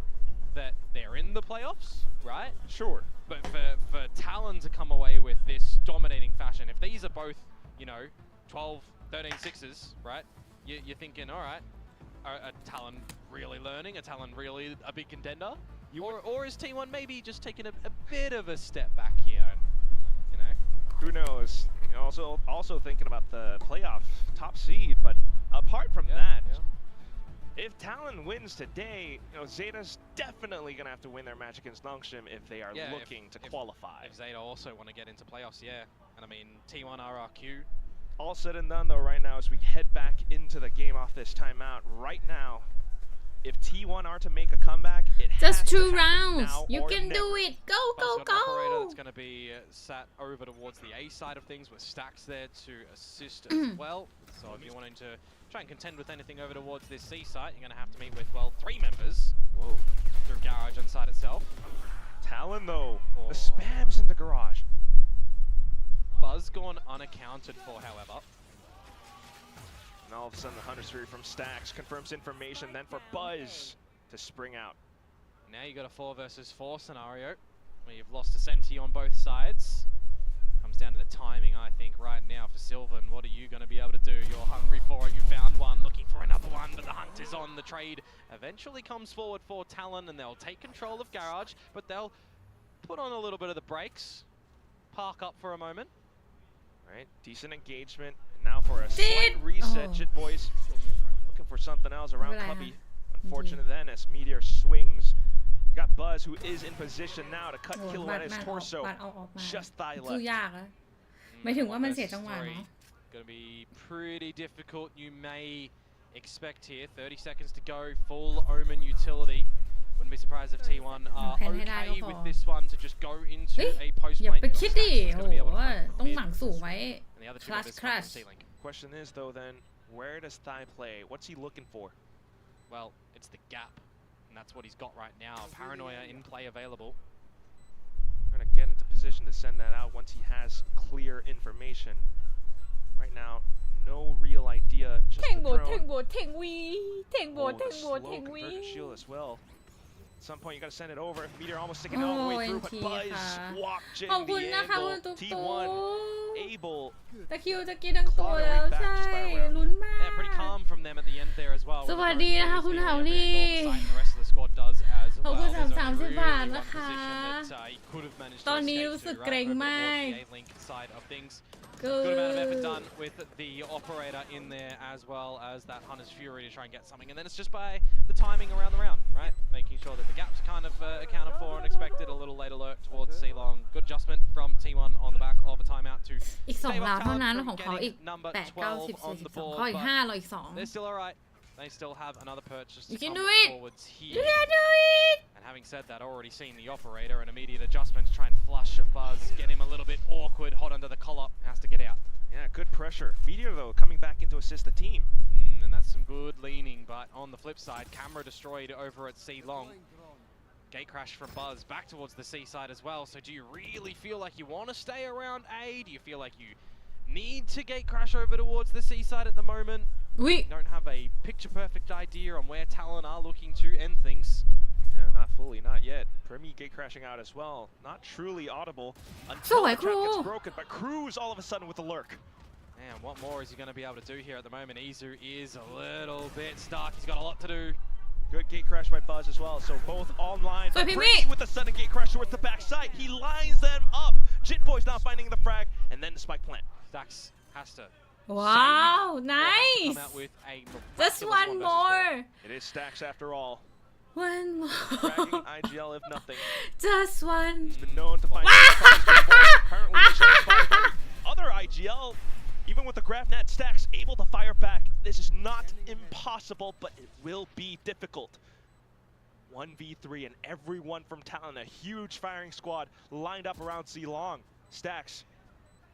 that they're in the playoffs, right? Sure. But for Talon to come away with this dominating fashion, if these are both, you know, 12, 13 sixes, right? You're thinking, all right, are Talon really learning? Are Talon really a big contender? Or is T1 maybe just taking a bit of a step back here? And, you know, who knows? Also thinking about the playoff top seed, but apart from that, if Talon wins today, you know, Zeta's definitely gonna have to win their match against Longshim if they are looking to qualify. If Zeta also want to get into playoffs, yeah. And I mean, T1 RRQ. All said and done though right now as we head back into the game off this timeout. Right now, if T1 are to make a comeback, it just has 2 to rounds. Now You can do it. Go, go, go. Operator that's going to be sat over towards the A side of things with Stacks there to assist as well. So if you're wanting to try and contend with anything over towards this C site, you're going to have to meet with, well, 3 members. Whoa. Through Garage inside itself. Talon though, the spams in the Garage. Buzz gone unaccounted for, however. And all of a sudden the Hunter's Fury from Stacks confirms information, then for Buzz to spring out. Now you got a 4 versus 4 scenario where you've lost a Senti on both sides. Comes down to the timing, I think, right now for Sylvan. What are you going to be able to do? You're hungry for it. You found one, looking for another one, but the hunt is on. The trade eventually comes forward for Talon, and they'll take control of Garage, but they'll put on a little bit of the brakes, park up for a moment. Right, decent engagement. Now for a slight reset, Jit Boys looking for something else around Cubby. Unfortunate then as Meteor swings. You got Buzz who is in position now to cut Kilo at his torso. Just thigh left. ไม่ถึงว่ามันเสียจังหวะเนาะ Gonna be pretty difficult. You may expect here 30 seconds to go. Full Omen utility. Wouldn't be surprised if T1 are okay with this one to just go into a post อย่า point. ไปคิดดิโอ้โหต้องหนังสูงไว้ crash Question is though then, where does Thai play? What's he looking for? Well, it's the gap, and that's what he's got right now. Paranoia in play available. Trying to get into position to send that out once he has clear information. Right now, no real idea. Just the drone. Oh, the slow converter shield as well. At some point, you got to send it over. Meteor almost sticking all the way through, but Buzz walked Jin the angle. T1 able. ตะคิวจะกินทั้งตัวแล้วใช่ลุ้นมาก Pretty calm from them at the end there as well. สวัสดีนะคะคุณเฮาลี่ขอบคุณ30 บาทนะคะตอนนี้รู้สึกเกรงมาก Good amount of effort done with the operator in there as well as that Hunter's Fury to try and get something. And then it's just by the timing around the round, right? Making sure that the gaps kind of accounted for and expected. A little late alert towards C-Long. Good adjustment from T1 on the back of a timeout to อีก2 ราวเท่านั้น Talon ของเขา from อีก getting number 8 9 12 10 on the 12 board. เขาอีก but 5เราอีก they're still alright. They still have another purchase to You can come do it. forwards here. You can do it. And having said that, already seen the operator, an immediate adjustment to try and flush Buzz, get him a little bit awkward, hot under the collar, has to get out. Yeah, good pressure. Meteor, though, coming back in to assist the team. And that's some good leaning, but on the flip side, camera destroyed over at C-Long. Gate crash from Buzz back towards the C side as well. So do you really feel like you want to stay around A? Do you feel like you need to gate crash over towards the C side at the moment? We don't have a picture-perfect idea on where Talon are looking to end things. Yeah, not fully, not yet. Premi gate crashing out as well. Not truly audible until the trap gets broken, but Cruz all of a sudden with a lurk. Man, what more is he going to be able to do here at the moment? Izu is a little bit stuck. He's got a lot to do. Good gate crash by Buzz as well, so both online. So Premi with the sudden gate crash towards the backside. He lines them up. Jit Boy's now finding the frag, and then the spike plant. Dax has to Wow, come nice. out with a Just miraculous one versus more. It is Stacks after all. One Fragging more. IGL if nothing. Just one. He's been known to find currently shots fired by the other IGL. Even with the grab net, Stacks able to fire back. This is not impossible, but it will be difficult. 1v3 and everyone from Talon, a huge firing squad lined up around C-Long. Stacks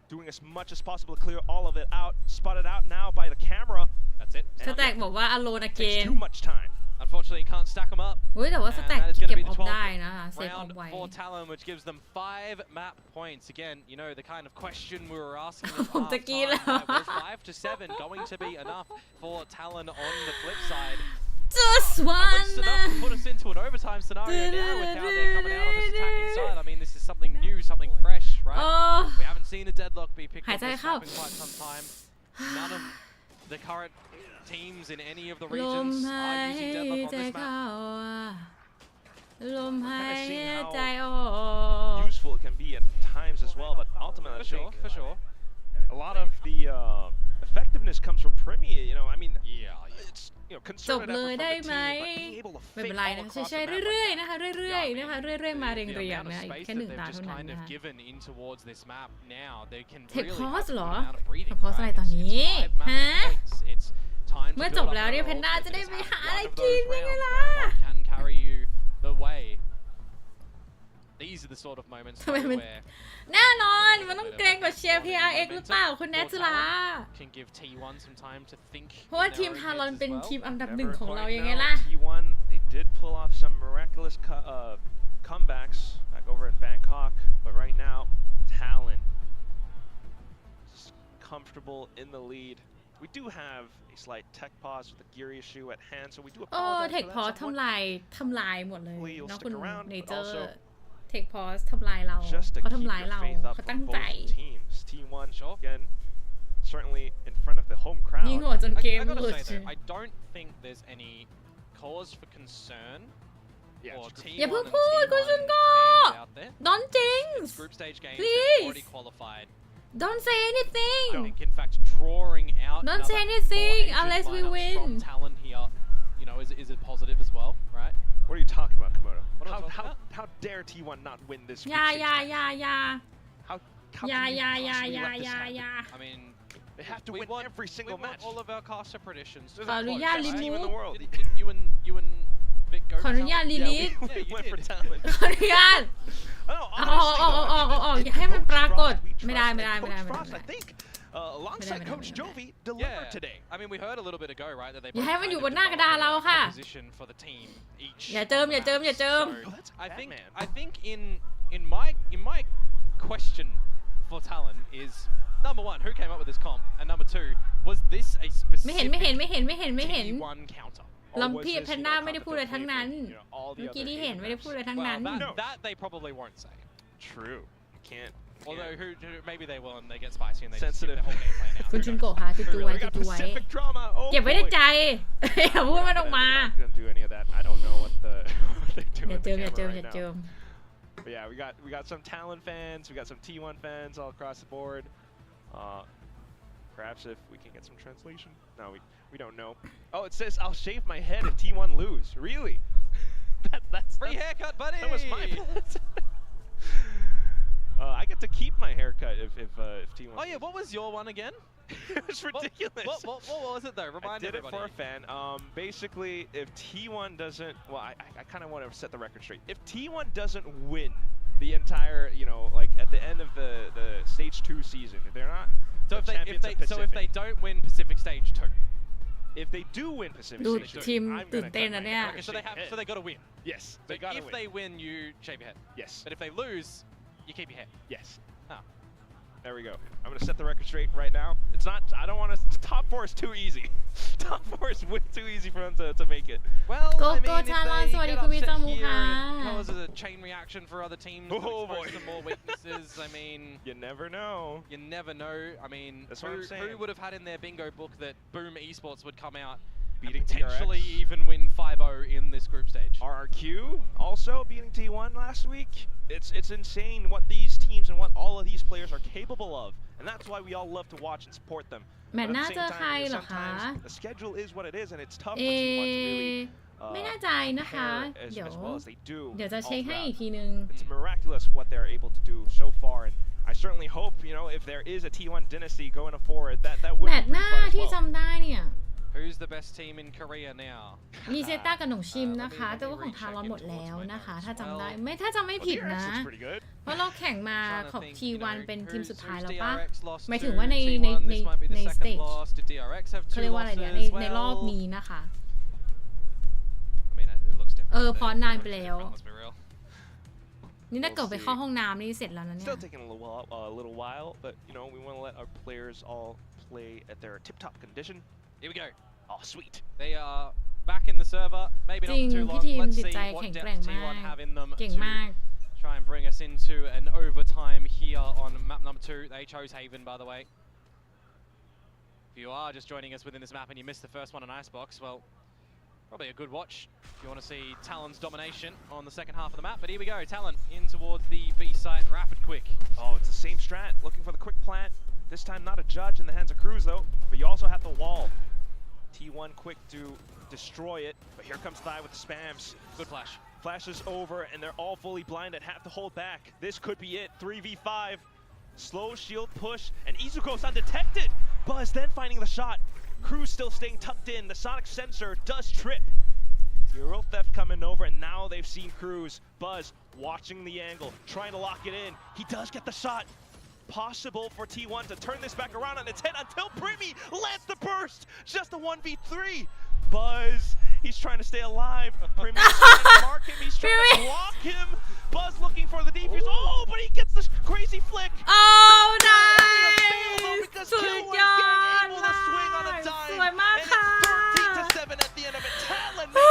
doing as much as possible to clear all of it out. Spotted out now by the camera. That's it. สแต็กบอกว่า alone Takes again too much time. Unfortunately, can't stack them up. เฮ้ยแต่ว่าสแต็ก And that is going เก็ to บ be อ the อฟ 12th ได้นะเซฟออ round ฟไว้ for Talon, which gives them 5 map points. Again, you know, the kind of question we were asking at ผมตะกี้แล้ว halftime, was 5 to 7 going to be enough for Talon on the flip side? Just At one least enough to put us into an overtime scenario now with how they're coming out on this attacking side. I mean, this is something new, something fresh, right? โอ้ We haven't seen a deadlock be picked หาย up ใจ this เข้า map in quite some time. None of the current teams in any of the ลม regions หาย are using deadlock on ใจ this เข้า map. ลมหาย seeing how ใจออก Useful it can be at times as well, but ultimately, For I sure, think for sure. a lot of the effectiveness comes from Premi. You know, I mean, Yeah. it's you know จบ concerted เล effort ย from ได้ the ไหม team, but being able to ไม่ fake เป็นไร all นะ across ใช้ the map. เรื่อยๆนะคะเรื่อยๆนะคะเรื่อยๆมาเรียง The ๆ amount นะ of อีก space แค่ that 1 they've ตา just เท่านั้น kind นะ of คะ given in towards this map now, they can Take really pause have เหรอ an amount of breathing. Take pause อะไร right? ตอนนี้ It's 5 map ฮะ points. It's time to เมื่อ build จบ up แล้วเนี่ย their แพนด้า roles จะได้ because ไป it's หาอะไร one of กิน those ยังไง rounds ล่ะ where what can carry you the way. These are the sort of moments ทำไมมัน where แน่นอนมันต้องเกรงกว่าเชียร์ PRX หรือเปล่าคุณแนทจุฬา can give T1 some time to think. เพราะว่า in ทีม their ทา own รอน heads เป็น as well. ทีมอันดับ Never หนึ่งของเรา quite ยังไง know. ล่ะ T1, they did pull off some miraculous comebacks back over in Bangkok, but right now, Talon is comfortable in the lead. We do have a slight tech pause with the gear issue at hand, so we do โอ้ apologize เทค for พอ that ส somewhat. ทำลายหมดเลย Hopefully you'll เนาะ stick คุณ around, เน but เจอร์ also เทคพอสทำลายเรา just to เขา keep ทำลาย the เรา faith up เขา of ตั้งใจ both teams. T1, again, certainly in front of the home crowd. ยิงหัวจนเกม I ห gotta ลุด say though, I don't think there's any cause for concern Yeah, for it's T1 อย่าเพิ่ง and พูด T1 คุณชุนโก fans out there. Don't jinx It's group stage games Please. have already qualified. Don't say anything I think, in fact, drawing out Don't say another anything 4 Asian unless we lineups win. from Talon here, you know, is a positive as well, right? What are you talking about, Komodo? What am I talking about? How dare T1 not win this? อย่า group อย่า stage อย่าอย่า match? How อย่า can อย่า you อย่า possibly อย่า let this อย่า happen? อย่า I mean, They have to we win want, every we single want match. all of our caster predictions. to ขออนุญาต close, รี right? มู team in ฟ the world. Did you and Vic go ขออนุ for ญาต Talon? รีลิส Yeah, we you went for did. Talon. ขออนุญาต No, เอา honestly, เอา though, เอา I mean, เอาอย่าให้มันปรากฏ we ไม่ได้ trust, ไม่ได้ and ไม่ได้ Coach ไม่ Frost, ได้ I think, alongsideไม่ได้ Coach ไม่ได้ Jovi, delivered Yeah. today. I mean, we heard a little bit ago, right, that they อย่า both ให้มันอยู่ kind บ of นหน้ากระดานเรา developed ค่ะ a position for the team each. อย่าเจิม on the อย่าเจิม map. อย่าเจิม So, Oh, that's I think Batman. in my question for Talon is number 1, who came up with this comp, and number 2, was this a ไม่เห็น specific ไม่เห็นไม่เห็นไม่เห็นไม่เห็น T1 counter? ล Or อง was พี่ this, แพ you น know, ด้าไม่ได้พูดอะไร competitively ทั้งนั้น for, you know, all the เมื่อ other กี้ที่เห็น Asian ไม่ได้พูดอะไร maps? ทั้ง Well, นั้น No. that they probably won't say. True. Can't. Although maybe they will and they get spicy and they just Sensitive. get their whole game plan out. คุณ Who ชุน knows? โกะค่ะจุดๆไว้ We จุ got ดๆไว้ Pacific drama. Oh, เก็บไว้ใน boy. ใจอย่าพูดมันออกมา We're not gonna do any of that. I don't know what they're อ doing ย่า with เจิ the มอย่าเจิม camera อย่า right เจิ now. ม But yeah, we got some Talon fans, we got some T1 fans all across the board. Perhaps if we can get some translation. No, we don't know. Oh, it says I'll shave my head if T1 lose. Really? that's free haircut, buddy. That was my bet. I get to keep my haircut if T1. Oh yeah, what was your one again? It was ridiculous. What was it though? Remind everybody. I did it for a fan. Basically, if T1 doesn't, well, I kind of want to set the record straight. If T1 doesn't win the entire, you know, like at the end of the stage 2 season, if they're not. So if they don't win Pacific Stage 2. If they do win Pacific Stage 2, ทีมตื่นเต้นนะเนี่ย Okay, so they got to win. Yes, they got to win. If they win, you shave your head. Yes. But if they lose, you keep your head. Yes. Oh. There we go. I'm going to set the record straight right now. It's not, I don't want to, top 4 is too easy. Top 4 is way too easy for them to make it. Well, I mean, if Talon, they get upset here, it causes a chain reaction for other teams. Oh boy. Some more weaknesses. I mean, you never know. You never know. I mean, who would have had in their bingo book that Boom Esports would come out beating potentially PRX. Even win 5-0 in this group stage. RRQ also beating T1 last week. It's insane what these teams and what all of these players are capable of, and that's why we all love to watch and support them. แมตช์หน้าเจอใครเหรอคะ The schedule is what it is, and it's tough for T1 to really ไม่แน่ใจนะคะเดี๋ยวจะเช็คให้อีกทีนึง It's miraculous what they're able to do so far, and I certainly hope, you know, if there is a T1 dynasty going forward, that would แม be ตช์หน้า pretty fun as ที่ well. จำได้เนี่ย Who's the best team in Korea now? มีเซต้ากับหนงชิมนะคะแต่ว่าของทารอนหมดแล้วนะคะถ้าจำได้ถ้าจำไม่ผิดนะเพราะเราแข่งมาของ T1 เป็นทีมสุดท้ายแล้วปะหมายถึงว่าในสเตจเขาเรียกว่าอะไรเนี่ยในรอบนี้นะคะพอนานไปแล้วนี่ถ้าเกิดไปเข้าห้องน้ำนี่เสร็จแล้วนะเนี่ย Still taking a little while, but you know we want to let our players all play at their tip-top condition. Here we go. Oh, sweet. They are back in the server. Maybe not too long. Let's see what depth T1 have in them to try and bring us into an overtime here on map number 2. They chose Haven, by the way. If you are just joining us within this map and you missed the first one on Icebox, well, probably a good watch if you want to see Talon's domination on the second half of the map. But here we go, Talon in towards the B site, rapid quick. Oh, it's the same strat, looking for the quick plant. This time not a judge in the hands of Cruz though, but you also have the wall. T1 quick to destroy it, but here comes Thai with the spams. Good flash. Flashes over and they're all fully blinded, have to hold back. This could be it, 3v5. Slow shield push, and Izuku's undetected. Buzz then finding the shot. Cruz still staying tucked in, the sonic sensor does trip. Euro theft coming over, and now they've seen Cruz. Buzz watching the angle, trying to lock it in. He does get the shot. Possible for T1 to turn this back around on its head until Ribby lands the burst. Just a 1v3. Buzz, he's trying to stay alive. Ribby is trying to mark him. He's trying to block him. Buzz looking for the defuse. Oh, but he gets this crazy flick. Oh, nice! Because Talon getting able to swing on a dime. And it's 13-7 at the end of it. Talon making it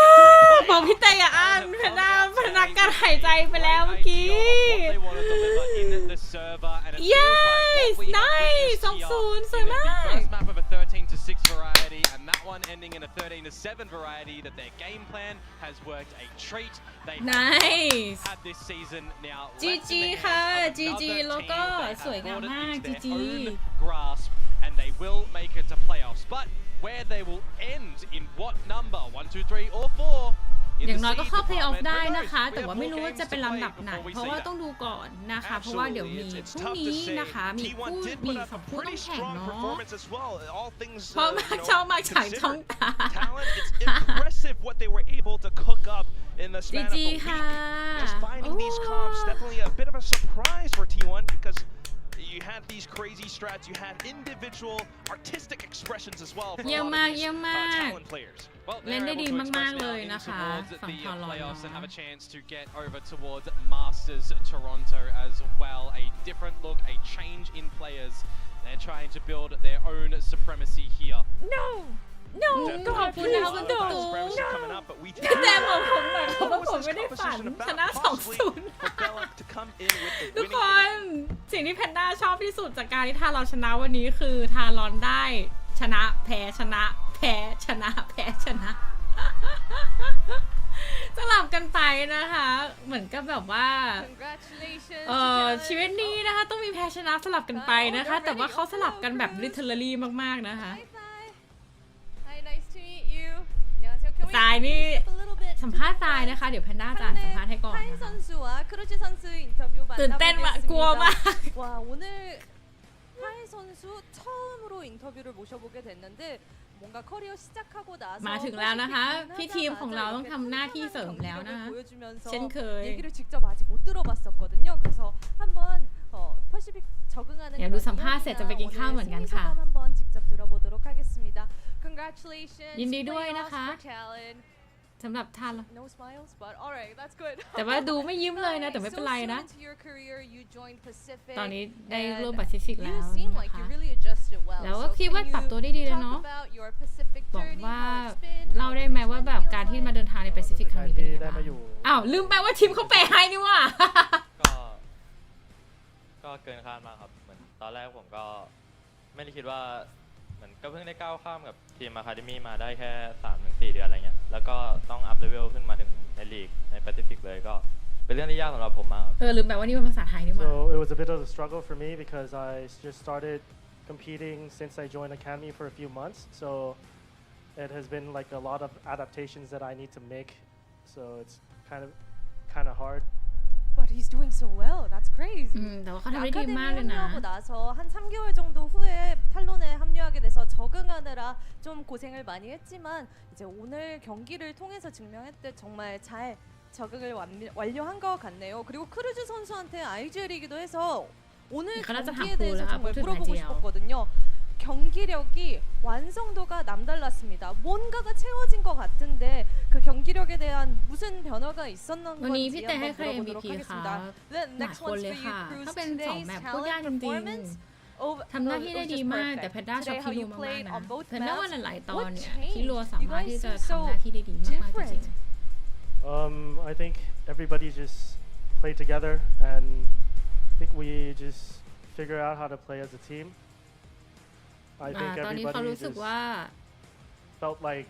บอกพี่เตยอ่านพนักการหายใจไปแล้วเมื่อกี้ Yes! Nice! 2-0 สวยมาก First map of a 13-6 variety, and that one ending in a 13-7 variety that their game plan has worked a treat. They Nice! had this season now. GG ค่ะ GG แล้วก็สวยงามมาก GG grasp, and they will make it to playoffs. But where they will end in what number? 1, 2, 3, or 4? อย่างน้อยก็เข้า playoff ได้นะคะแต่ว่าไม่รู้ว่าจะเป็นลำดับไหนเพราะว่าต้องดูก่อนนะคะเพราะว่าเดี๋ยวมีพรุ่งนี้นะคะมี2คู่ต้องแข่งเนาะเพราะมากชอบมากฉายช่องตา impressive what they were able to cook up in the span of a week. ค่ะ Just finding these comps definitely a bit of a surprise for T1 because you had these crazy strats, you had individual artistic expressions as well from a lot of these Talon players. Well, เล่นได้ดีมากๆเลยนะคะฝั่ง the Talon playoffs and have a chance to get over towards Masters Toronto as well. A different look, a change in players. They're trying to build their own supremacy here. No ขอบคุณนะคะคุณตู่แต่บอกผมหน่อยเพราะว่าผมไม่ได้ฝันชนะ 2-0 ทุกคนสิ่งที่แพนด้าชอบที่สุดจากการที่ทารอนชนะวันนี้คือทารอนได้ชนะแพ้ชนะแพ้ชนะแพ้ชนะสลับกันไป นะคะเหมือนกับแบบว่าชีวิตนี้นะคะต้องมีแพ้ชนะสลับกันไปนะคะแต่ว่าเขาสลับกันแบบ literally มากๆนะคะทรายนี่สัมภาษณ์ทรายนะคะเดี๋ยวแพนด้าจะสัมภาษณ์ให้ก่อนตื่นเต้นมากกลัวมากมาถึงแล้วนะคะพี่ทีมของเราต้องทำหน้าที่เสริมแล้วนะคะเช่นเคยเดี๋ยวดูสัมภาษณ์เสร็จจะไปกินข้าวเหมือนกันค่ะยินดีด้วยนะคะสำหรับทานแต่ว่าดูไม่ยิ้มเลยนะแต่ไม่เป็นไรนะตอนนี้ได้ร่วม Pacific แล้วนะคะแล้วก็คิดว่าปรับตัวได้ดีเลยเนาะบอกว่าเล่าได้ไหมว่าแบบการที่มาเดินทางใน Pacific ครั้งนี้เป็นยังไงบ้างอ้าวลืมไปว่าทีมเขาเปย์ให้นี่ว่าก็เกินคาดมากครับเหมือนตอนแรกผมก็ไม่ได้คิดว่าเหมือนก็เพิ่งได้ก้าวข้ามกับทีม Academy มาได้แค่ 3-4 เดือนอะไรเงี้ยแล้วก็ต้องอัพเลเวลขึ้นมาถึงในลีกใน Pacific เลยก็เป็นเรื่องที่ยากสำหรับผมมากลืมไปว่านี่เป็นภาษาไทยนี่ว่า So it was a bit of a struggle for me because I just started competing since I joined Academy for a few months so it has been like a lot of adaptations that I need to make so it's kind of hard But he's doing so well. That's crazy. 아카데미 합류하고 나서 한 3개월 정도 후에 탈론에 합류하게 돼서 적응하느라 좀 고생을 많이 했지만 이제 오늘 경기를 통해서 증명했듯 정말 잘 적응을 완료한 것 같네요. 그리고 크루즈 선수한테 IGL이기도 해서 오늘 경기에 대해서 정말 물어보고 싶었거든요. 경기력이 완성도가 남달랐습니다. 뭔가가 채워진 것 같은데 그 경기력에 대한 무슨 변화가 있었는 건지 한번 물어보도록 하겠습니다. The next one's for you, Cruz. Today's talent performance. ทำหน้าที่ได้ดีมากแต่แพนด้าชอบคิรัวมากๆนะแพนด้าว่าหลายๆตอนเนี่ยคิรัวสามารถที่จะทำหน้าที่ได้ดีมากๆจริงๆI think everybody just played together and I think we just figure out how to play as a team I think everybody just felt like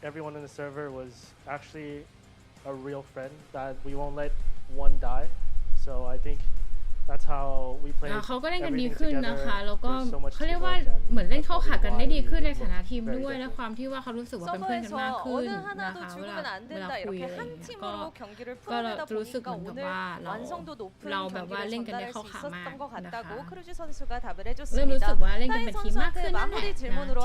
everyone in the server was actually a real friend that we won't let one die. So I think that's how we play. เขาก็เล่นกันดีขึ้นนะคะแล้วก็เขาเรียกว่าเหมือนเล่นเข้าขากันได้ดีขึ้นในฐานะทีมด้วยและความที่ว่าเขารู้สึกว่าเป็นเพื่อนกันมากขึ้นนะคะเวลาคุยก็รู้สึกเหมือนกับว่าเราแบบว่าเล่นกันได้เข้าขามากนะคะเริ่มรู้สึกว่าเล่นกันเป็นทีมมากขึ้นนั่นแหละ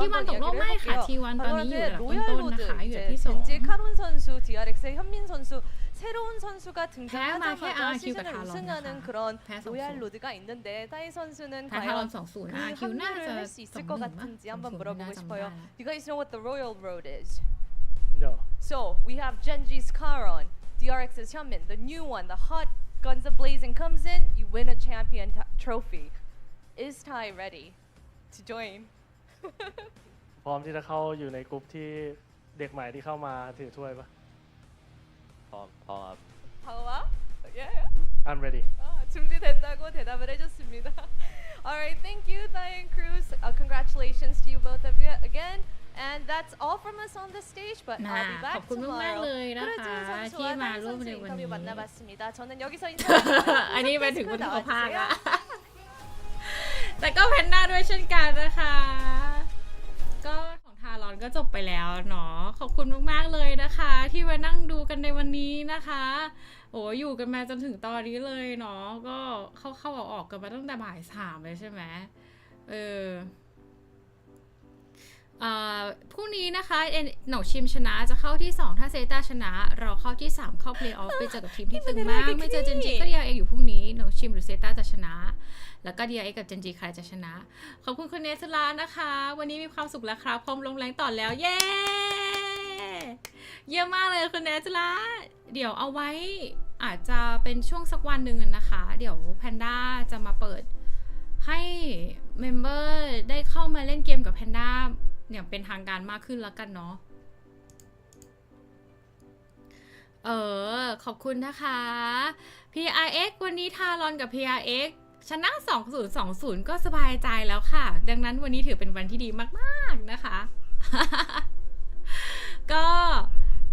ที่วันตกรอบไม่ค่ะที่วันตอนนี้อยู่ระดับต้นๆนะคะอยู่ที่2 DRX의 현민 선수 새로운 선수가 등장하자마자 시즌을 우승하는 그런 로얄 로드가 있는데 타이 선수는 과연 그 합류를 할 수 있을 것 같은지 한번 물어보고 싶어요. You guys know what the Royal Road is? No. So we have Genji's Karon, DRX's Hyunmin, the new one, the hot guns a-blazing comes in, you win a champion trophy. Is Tai ready to join? พร้อมที่จะเข้าอยู่ในกลุ่มที่เด็กใหม่ที่เข้ามาถือถ้วยปะพร้อมครับ Yeah. I'm ready. 준비됐다고 대답을 해줬습니다. Alright, thank you, Thai and Cruz. Congratulations to you both of you again. And that's all from us on the stage, but I'll be back tomorrow. 크루즈 선수와 타이 선수 인터뷰 만나봤습니다. 저는 여기서 인사드립니다. อันนี้มาถึงบนเขาพากอะแต่ก็แพนด้าด้วยเช่นกันนะคะก็ของทารอนก็จบไปแล้วเนาะขอบคุณมากๆเลยนะคะที่มานั่งดูกันในวันนี้นะคะโอ้อยู่กันมาจนถึงตอนนี้เลยเนาะก็เข้าออกกันมาตั้งแต่บ่าย 3เลยใช่ไหมพรุ่งนี้นะคะหนองชิมชนะจะเข้าที่2ถ้าเซต้าชนะเราเข้าที่3เข้าเพลย์ออฟไปเจอกับทีมที่ตึงมากไม่เจอเจนจีก็เดียวเองอยู่พรุ่งนี้หนองชิมหรือเซต้าจะชนะแล้วก็เดียเอกับเจนจีใครจะชนะขอบคุณคุณเนสลานะคะวันนี้มีความสุขแล้วครับพร้อมลงแรงต่อแล้วเย้เยี่ยมมากเลยคุณเนสลาเดี๋ยวเอาไว้อาจจะเป็นช่วงสักวันหนึ่งนะคะเดี๋ยวแพนด้าจะมาเปิดให้เมมเบอร์ได้เข้ามาเล่นเกมกับแพนด้าเนี่ยเป็นทางการมากขึ้นแล้วกันเนาะขอบคุณนะคะ PRX วันนี้ทารอนกับ PRX ชนะ 2020 ก็สบายใจแล้วค่ะดังนั้นวันนี้ถือเป็นวันที่ดีมากๆนะคะ ก็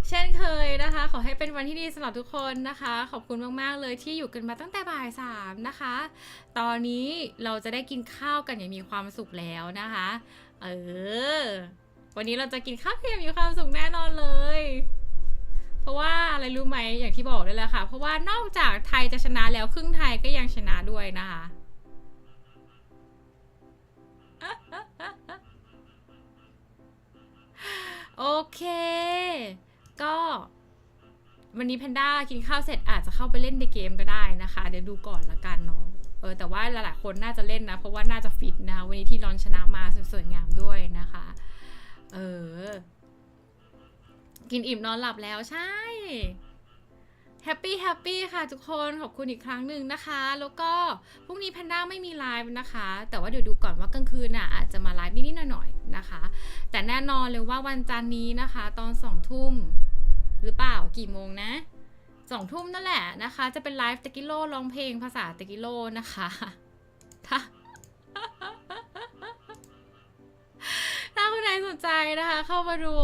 เช่นเคยนะคะ ขอให้เป็นวันที่ดีสำหรับทุกคนนะคะขอบคุณมากๆเลยที่อยู่กันมาตั้งแต่บ่าย 3นะคะตอนนี้เราจะได้กินข้าวกันอย่างมีความสุขแล้วนะคะวันนี้เราจะกินข้าวกันอย่างมีความสุขแน่นอนเลยเพราะว่าอะไรรู้ไหมอย่างที่บอกได้แล้วค่ะเพราะว่านอกจากไทยจะชนะแล้วครึ่งไทยก็ยังชนะด้วยนะคะโอเคก็วันนี้แพนด้ากินข้าวเสร็จอาจจะเข้าไปเล่นในเกมก็ได้นะคะเดี๋ยวดูก่อนละกันเนาะแต่ว่าหลายๆคนน่าจะเล่นนะเพราะว่าน่าจะฟิตนะคะวันนี้ที่รอนชนะมาสวยงามด้วยนะคะกินอิ่มนอนหลับแล้วใช่แฮปปี้ค่ะทุกคนขอบคุณอีกครั้งหนึ่งนะคะแล้วก็พรุ่งนี้แพนด้าไม่มีไลฟ์นะคะแต่ว่าเดี๋ยวดูก่อนว่ากลางคืนน่ะอาจจะมาไลฟ์นิดๆหน่อยๆนะคะแต่แน่นอนเลยว่าวันจันทร์นี้นะคะตอน2 ทุ่มหรือเปล่ากี่โมงนะ2 ทุ่มนั่นแหละนะคะจะเป็นไลฟ์เตกิโลร้องเพลงภาษาเตกิโลนะคะถ้าคนไหนสนใจนะคะเข้ามาดู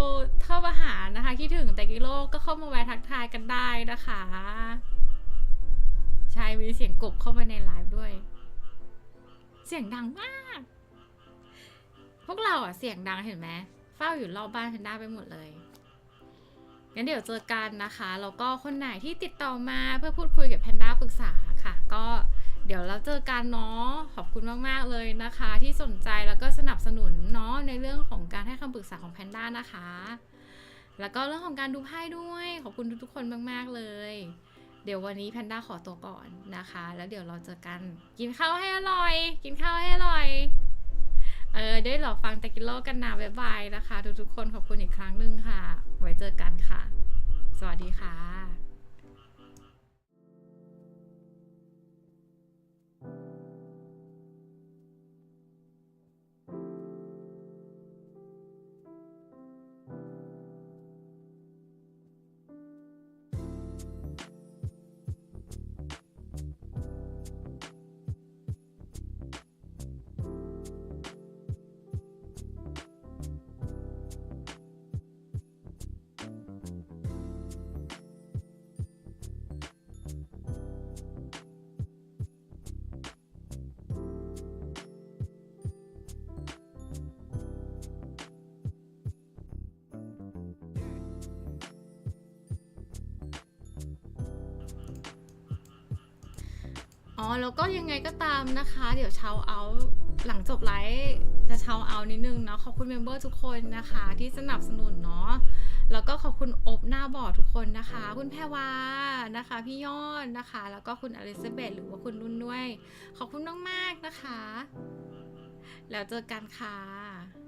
เข้ามาหานะคะคิดถึงเตกิโลก็เข้ามาแวะทักทายกันได้นะคะใช่มีเสียงกบเข้ามาในไลฟ์ด้วยเสียงดังมากพวกเราเสียงดังเห็นไหมเฝ้าอยู่รอบบ้านแพนด้าไปหมดเลยงั้นเดี๋ยวเจอกันนะคะแล้วก็คนไหนที่ติดต่อมาเพื่อพูดคุยกับแพนด้าปรึกษาค่ะก็เดี๋ยวเราเจอกันเนาะขอบคุณมากๆเลยนะคะที่สนใจแล้วก็สนับสนุนเนาะในเรื่องของการให้คำปรึกษาของแพนด้านะคะแล้วก็เรื่องของการดูไพ่ด้วยขอบคุณทุกๆคนมากๆเลยเดี๋ยววันนี้แพนด้าขอตัวก่อนนะคะแล้วเดี๋ยวเราเจอกันกินข้าวให้อร่อยได้หรอฟังตะกิโลกันนะบ๊ายบายนะคะทุกๆคนขอบคุณอีกครั้งหนึ่งค่ะไว้เจอกันค่ะสวัสดีค่ะ อ๋อแล้วก็ยังไงก็ตามนะคะเดี๋ยวเช้าเอาหลังจบไลฟ์จะเช้าเอานิดนึงเนาะขอบคุณเมมเบอร์ทุกคนนะคะที่สนับสนุนเนาะแล้วก็ขอบคุณอบหน้าบอร์ดทุกคนนะคะคุณแพรวานะคะพี่ยอดนะคะแล้วก็คุณอลิซาเบธหรือว่าคุณรุ่นด้วยขอบคุณมากๆนะคะแล้วเจอกันค่ะ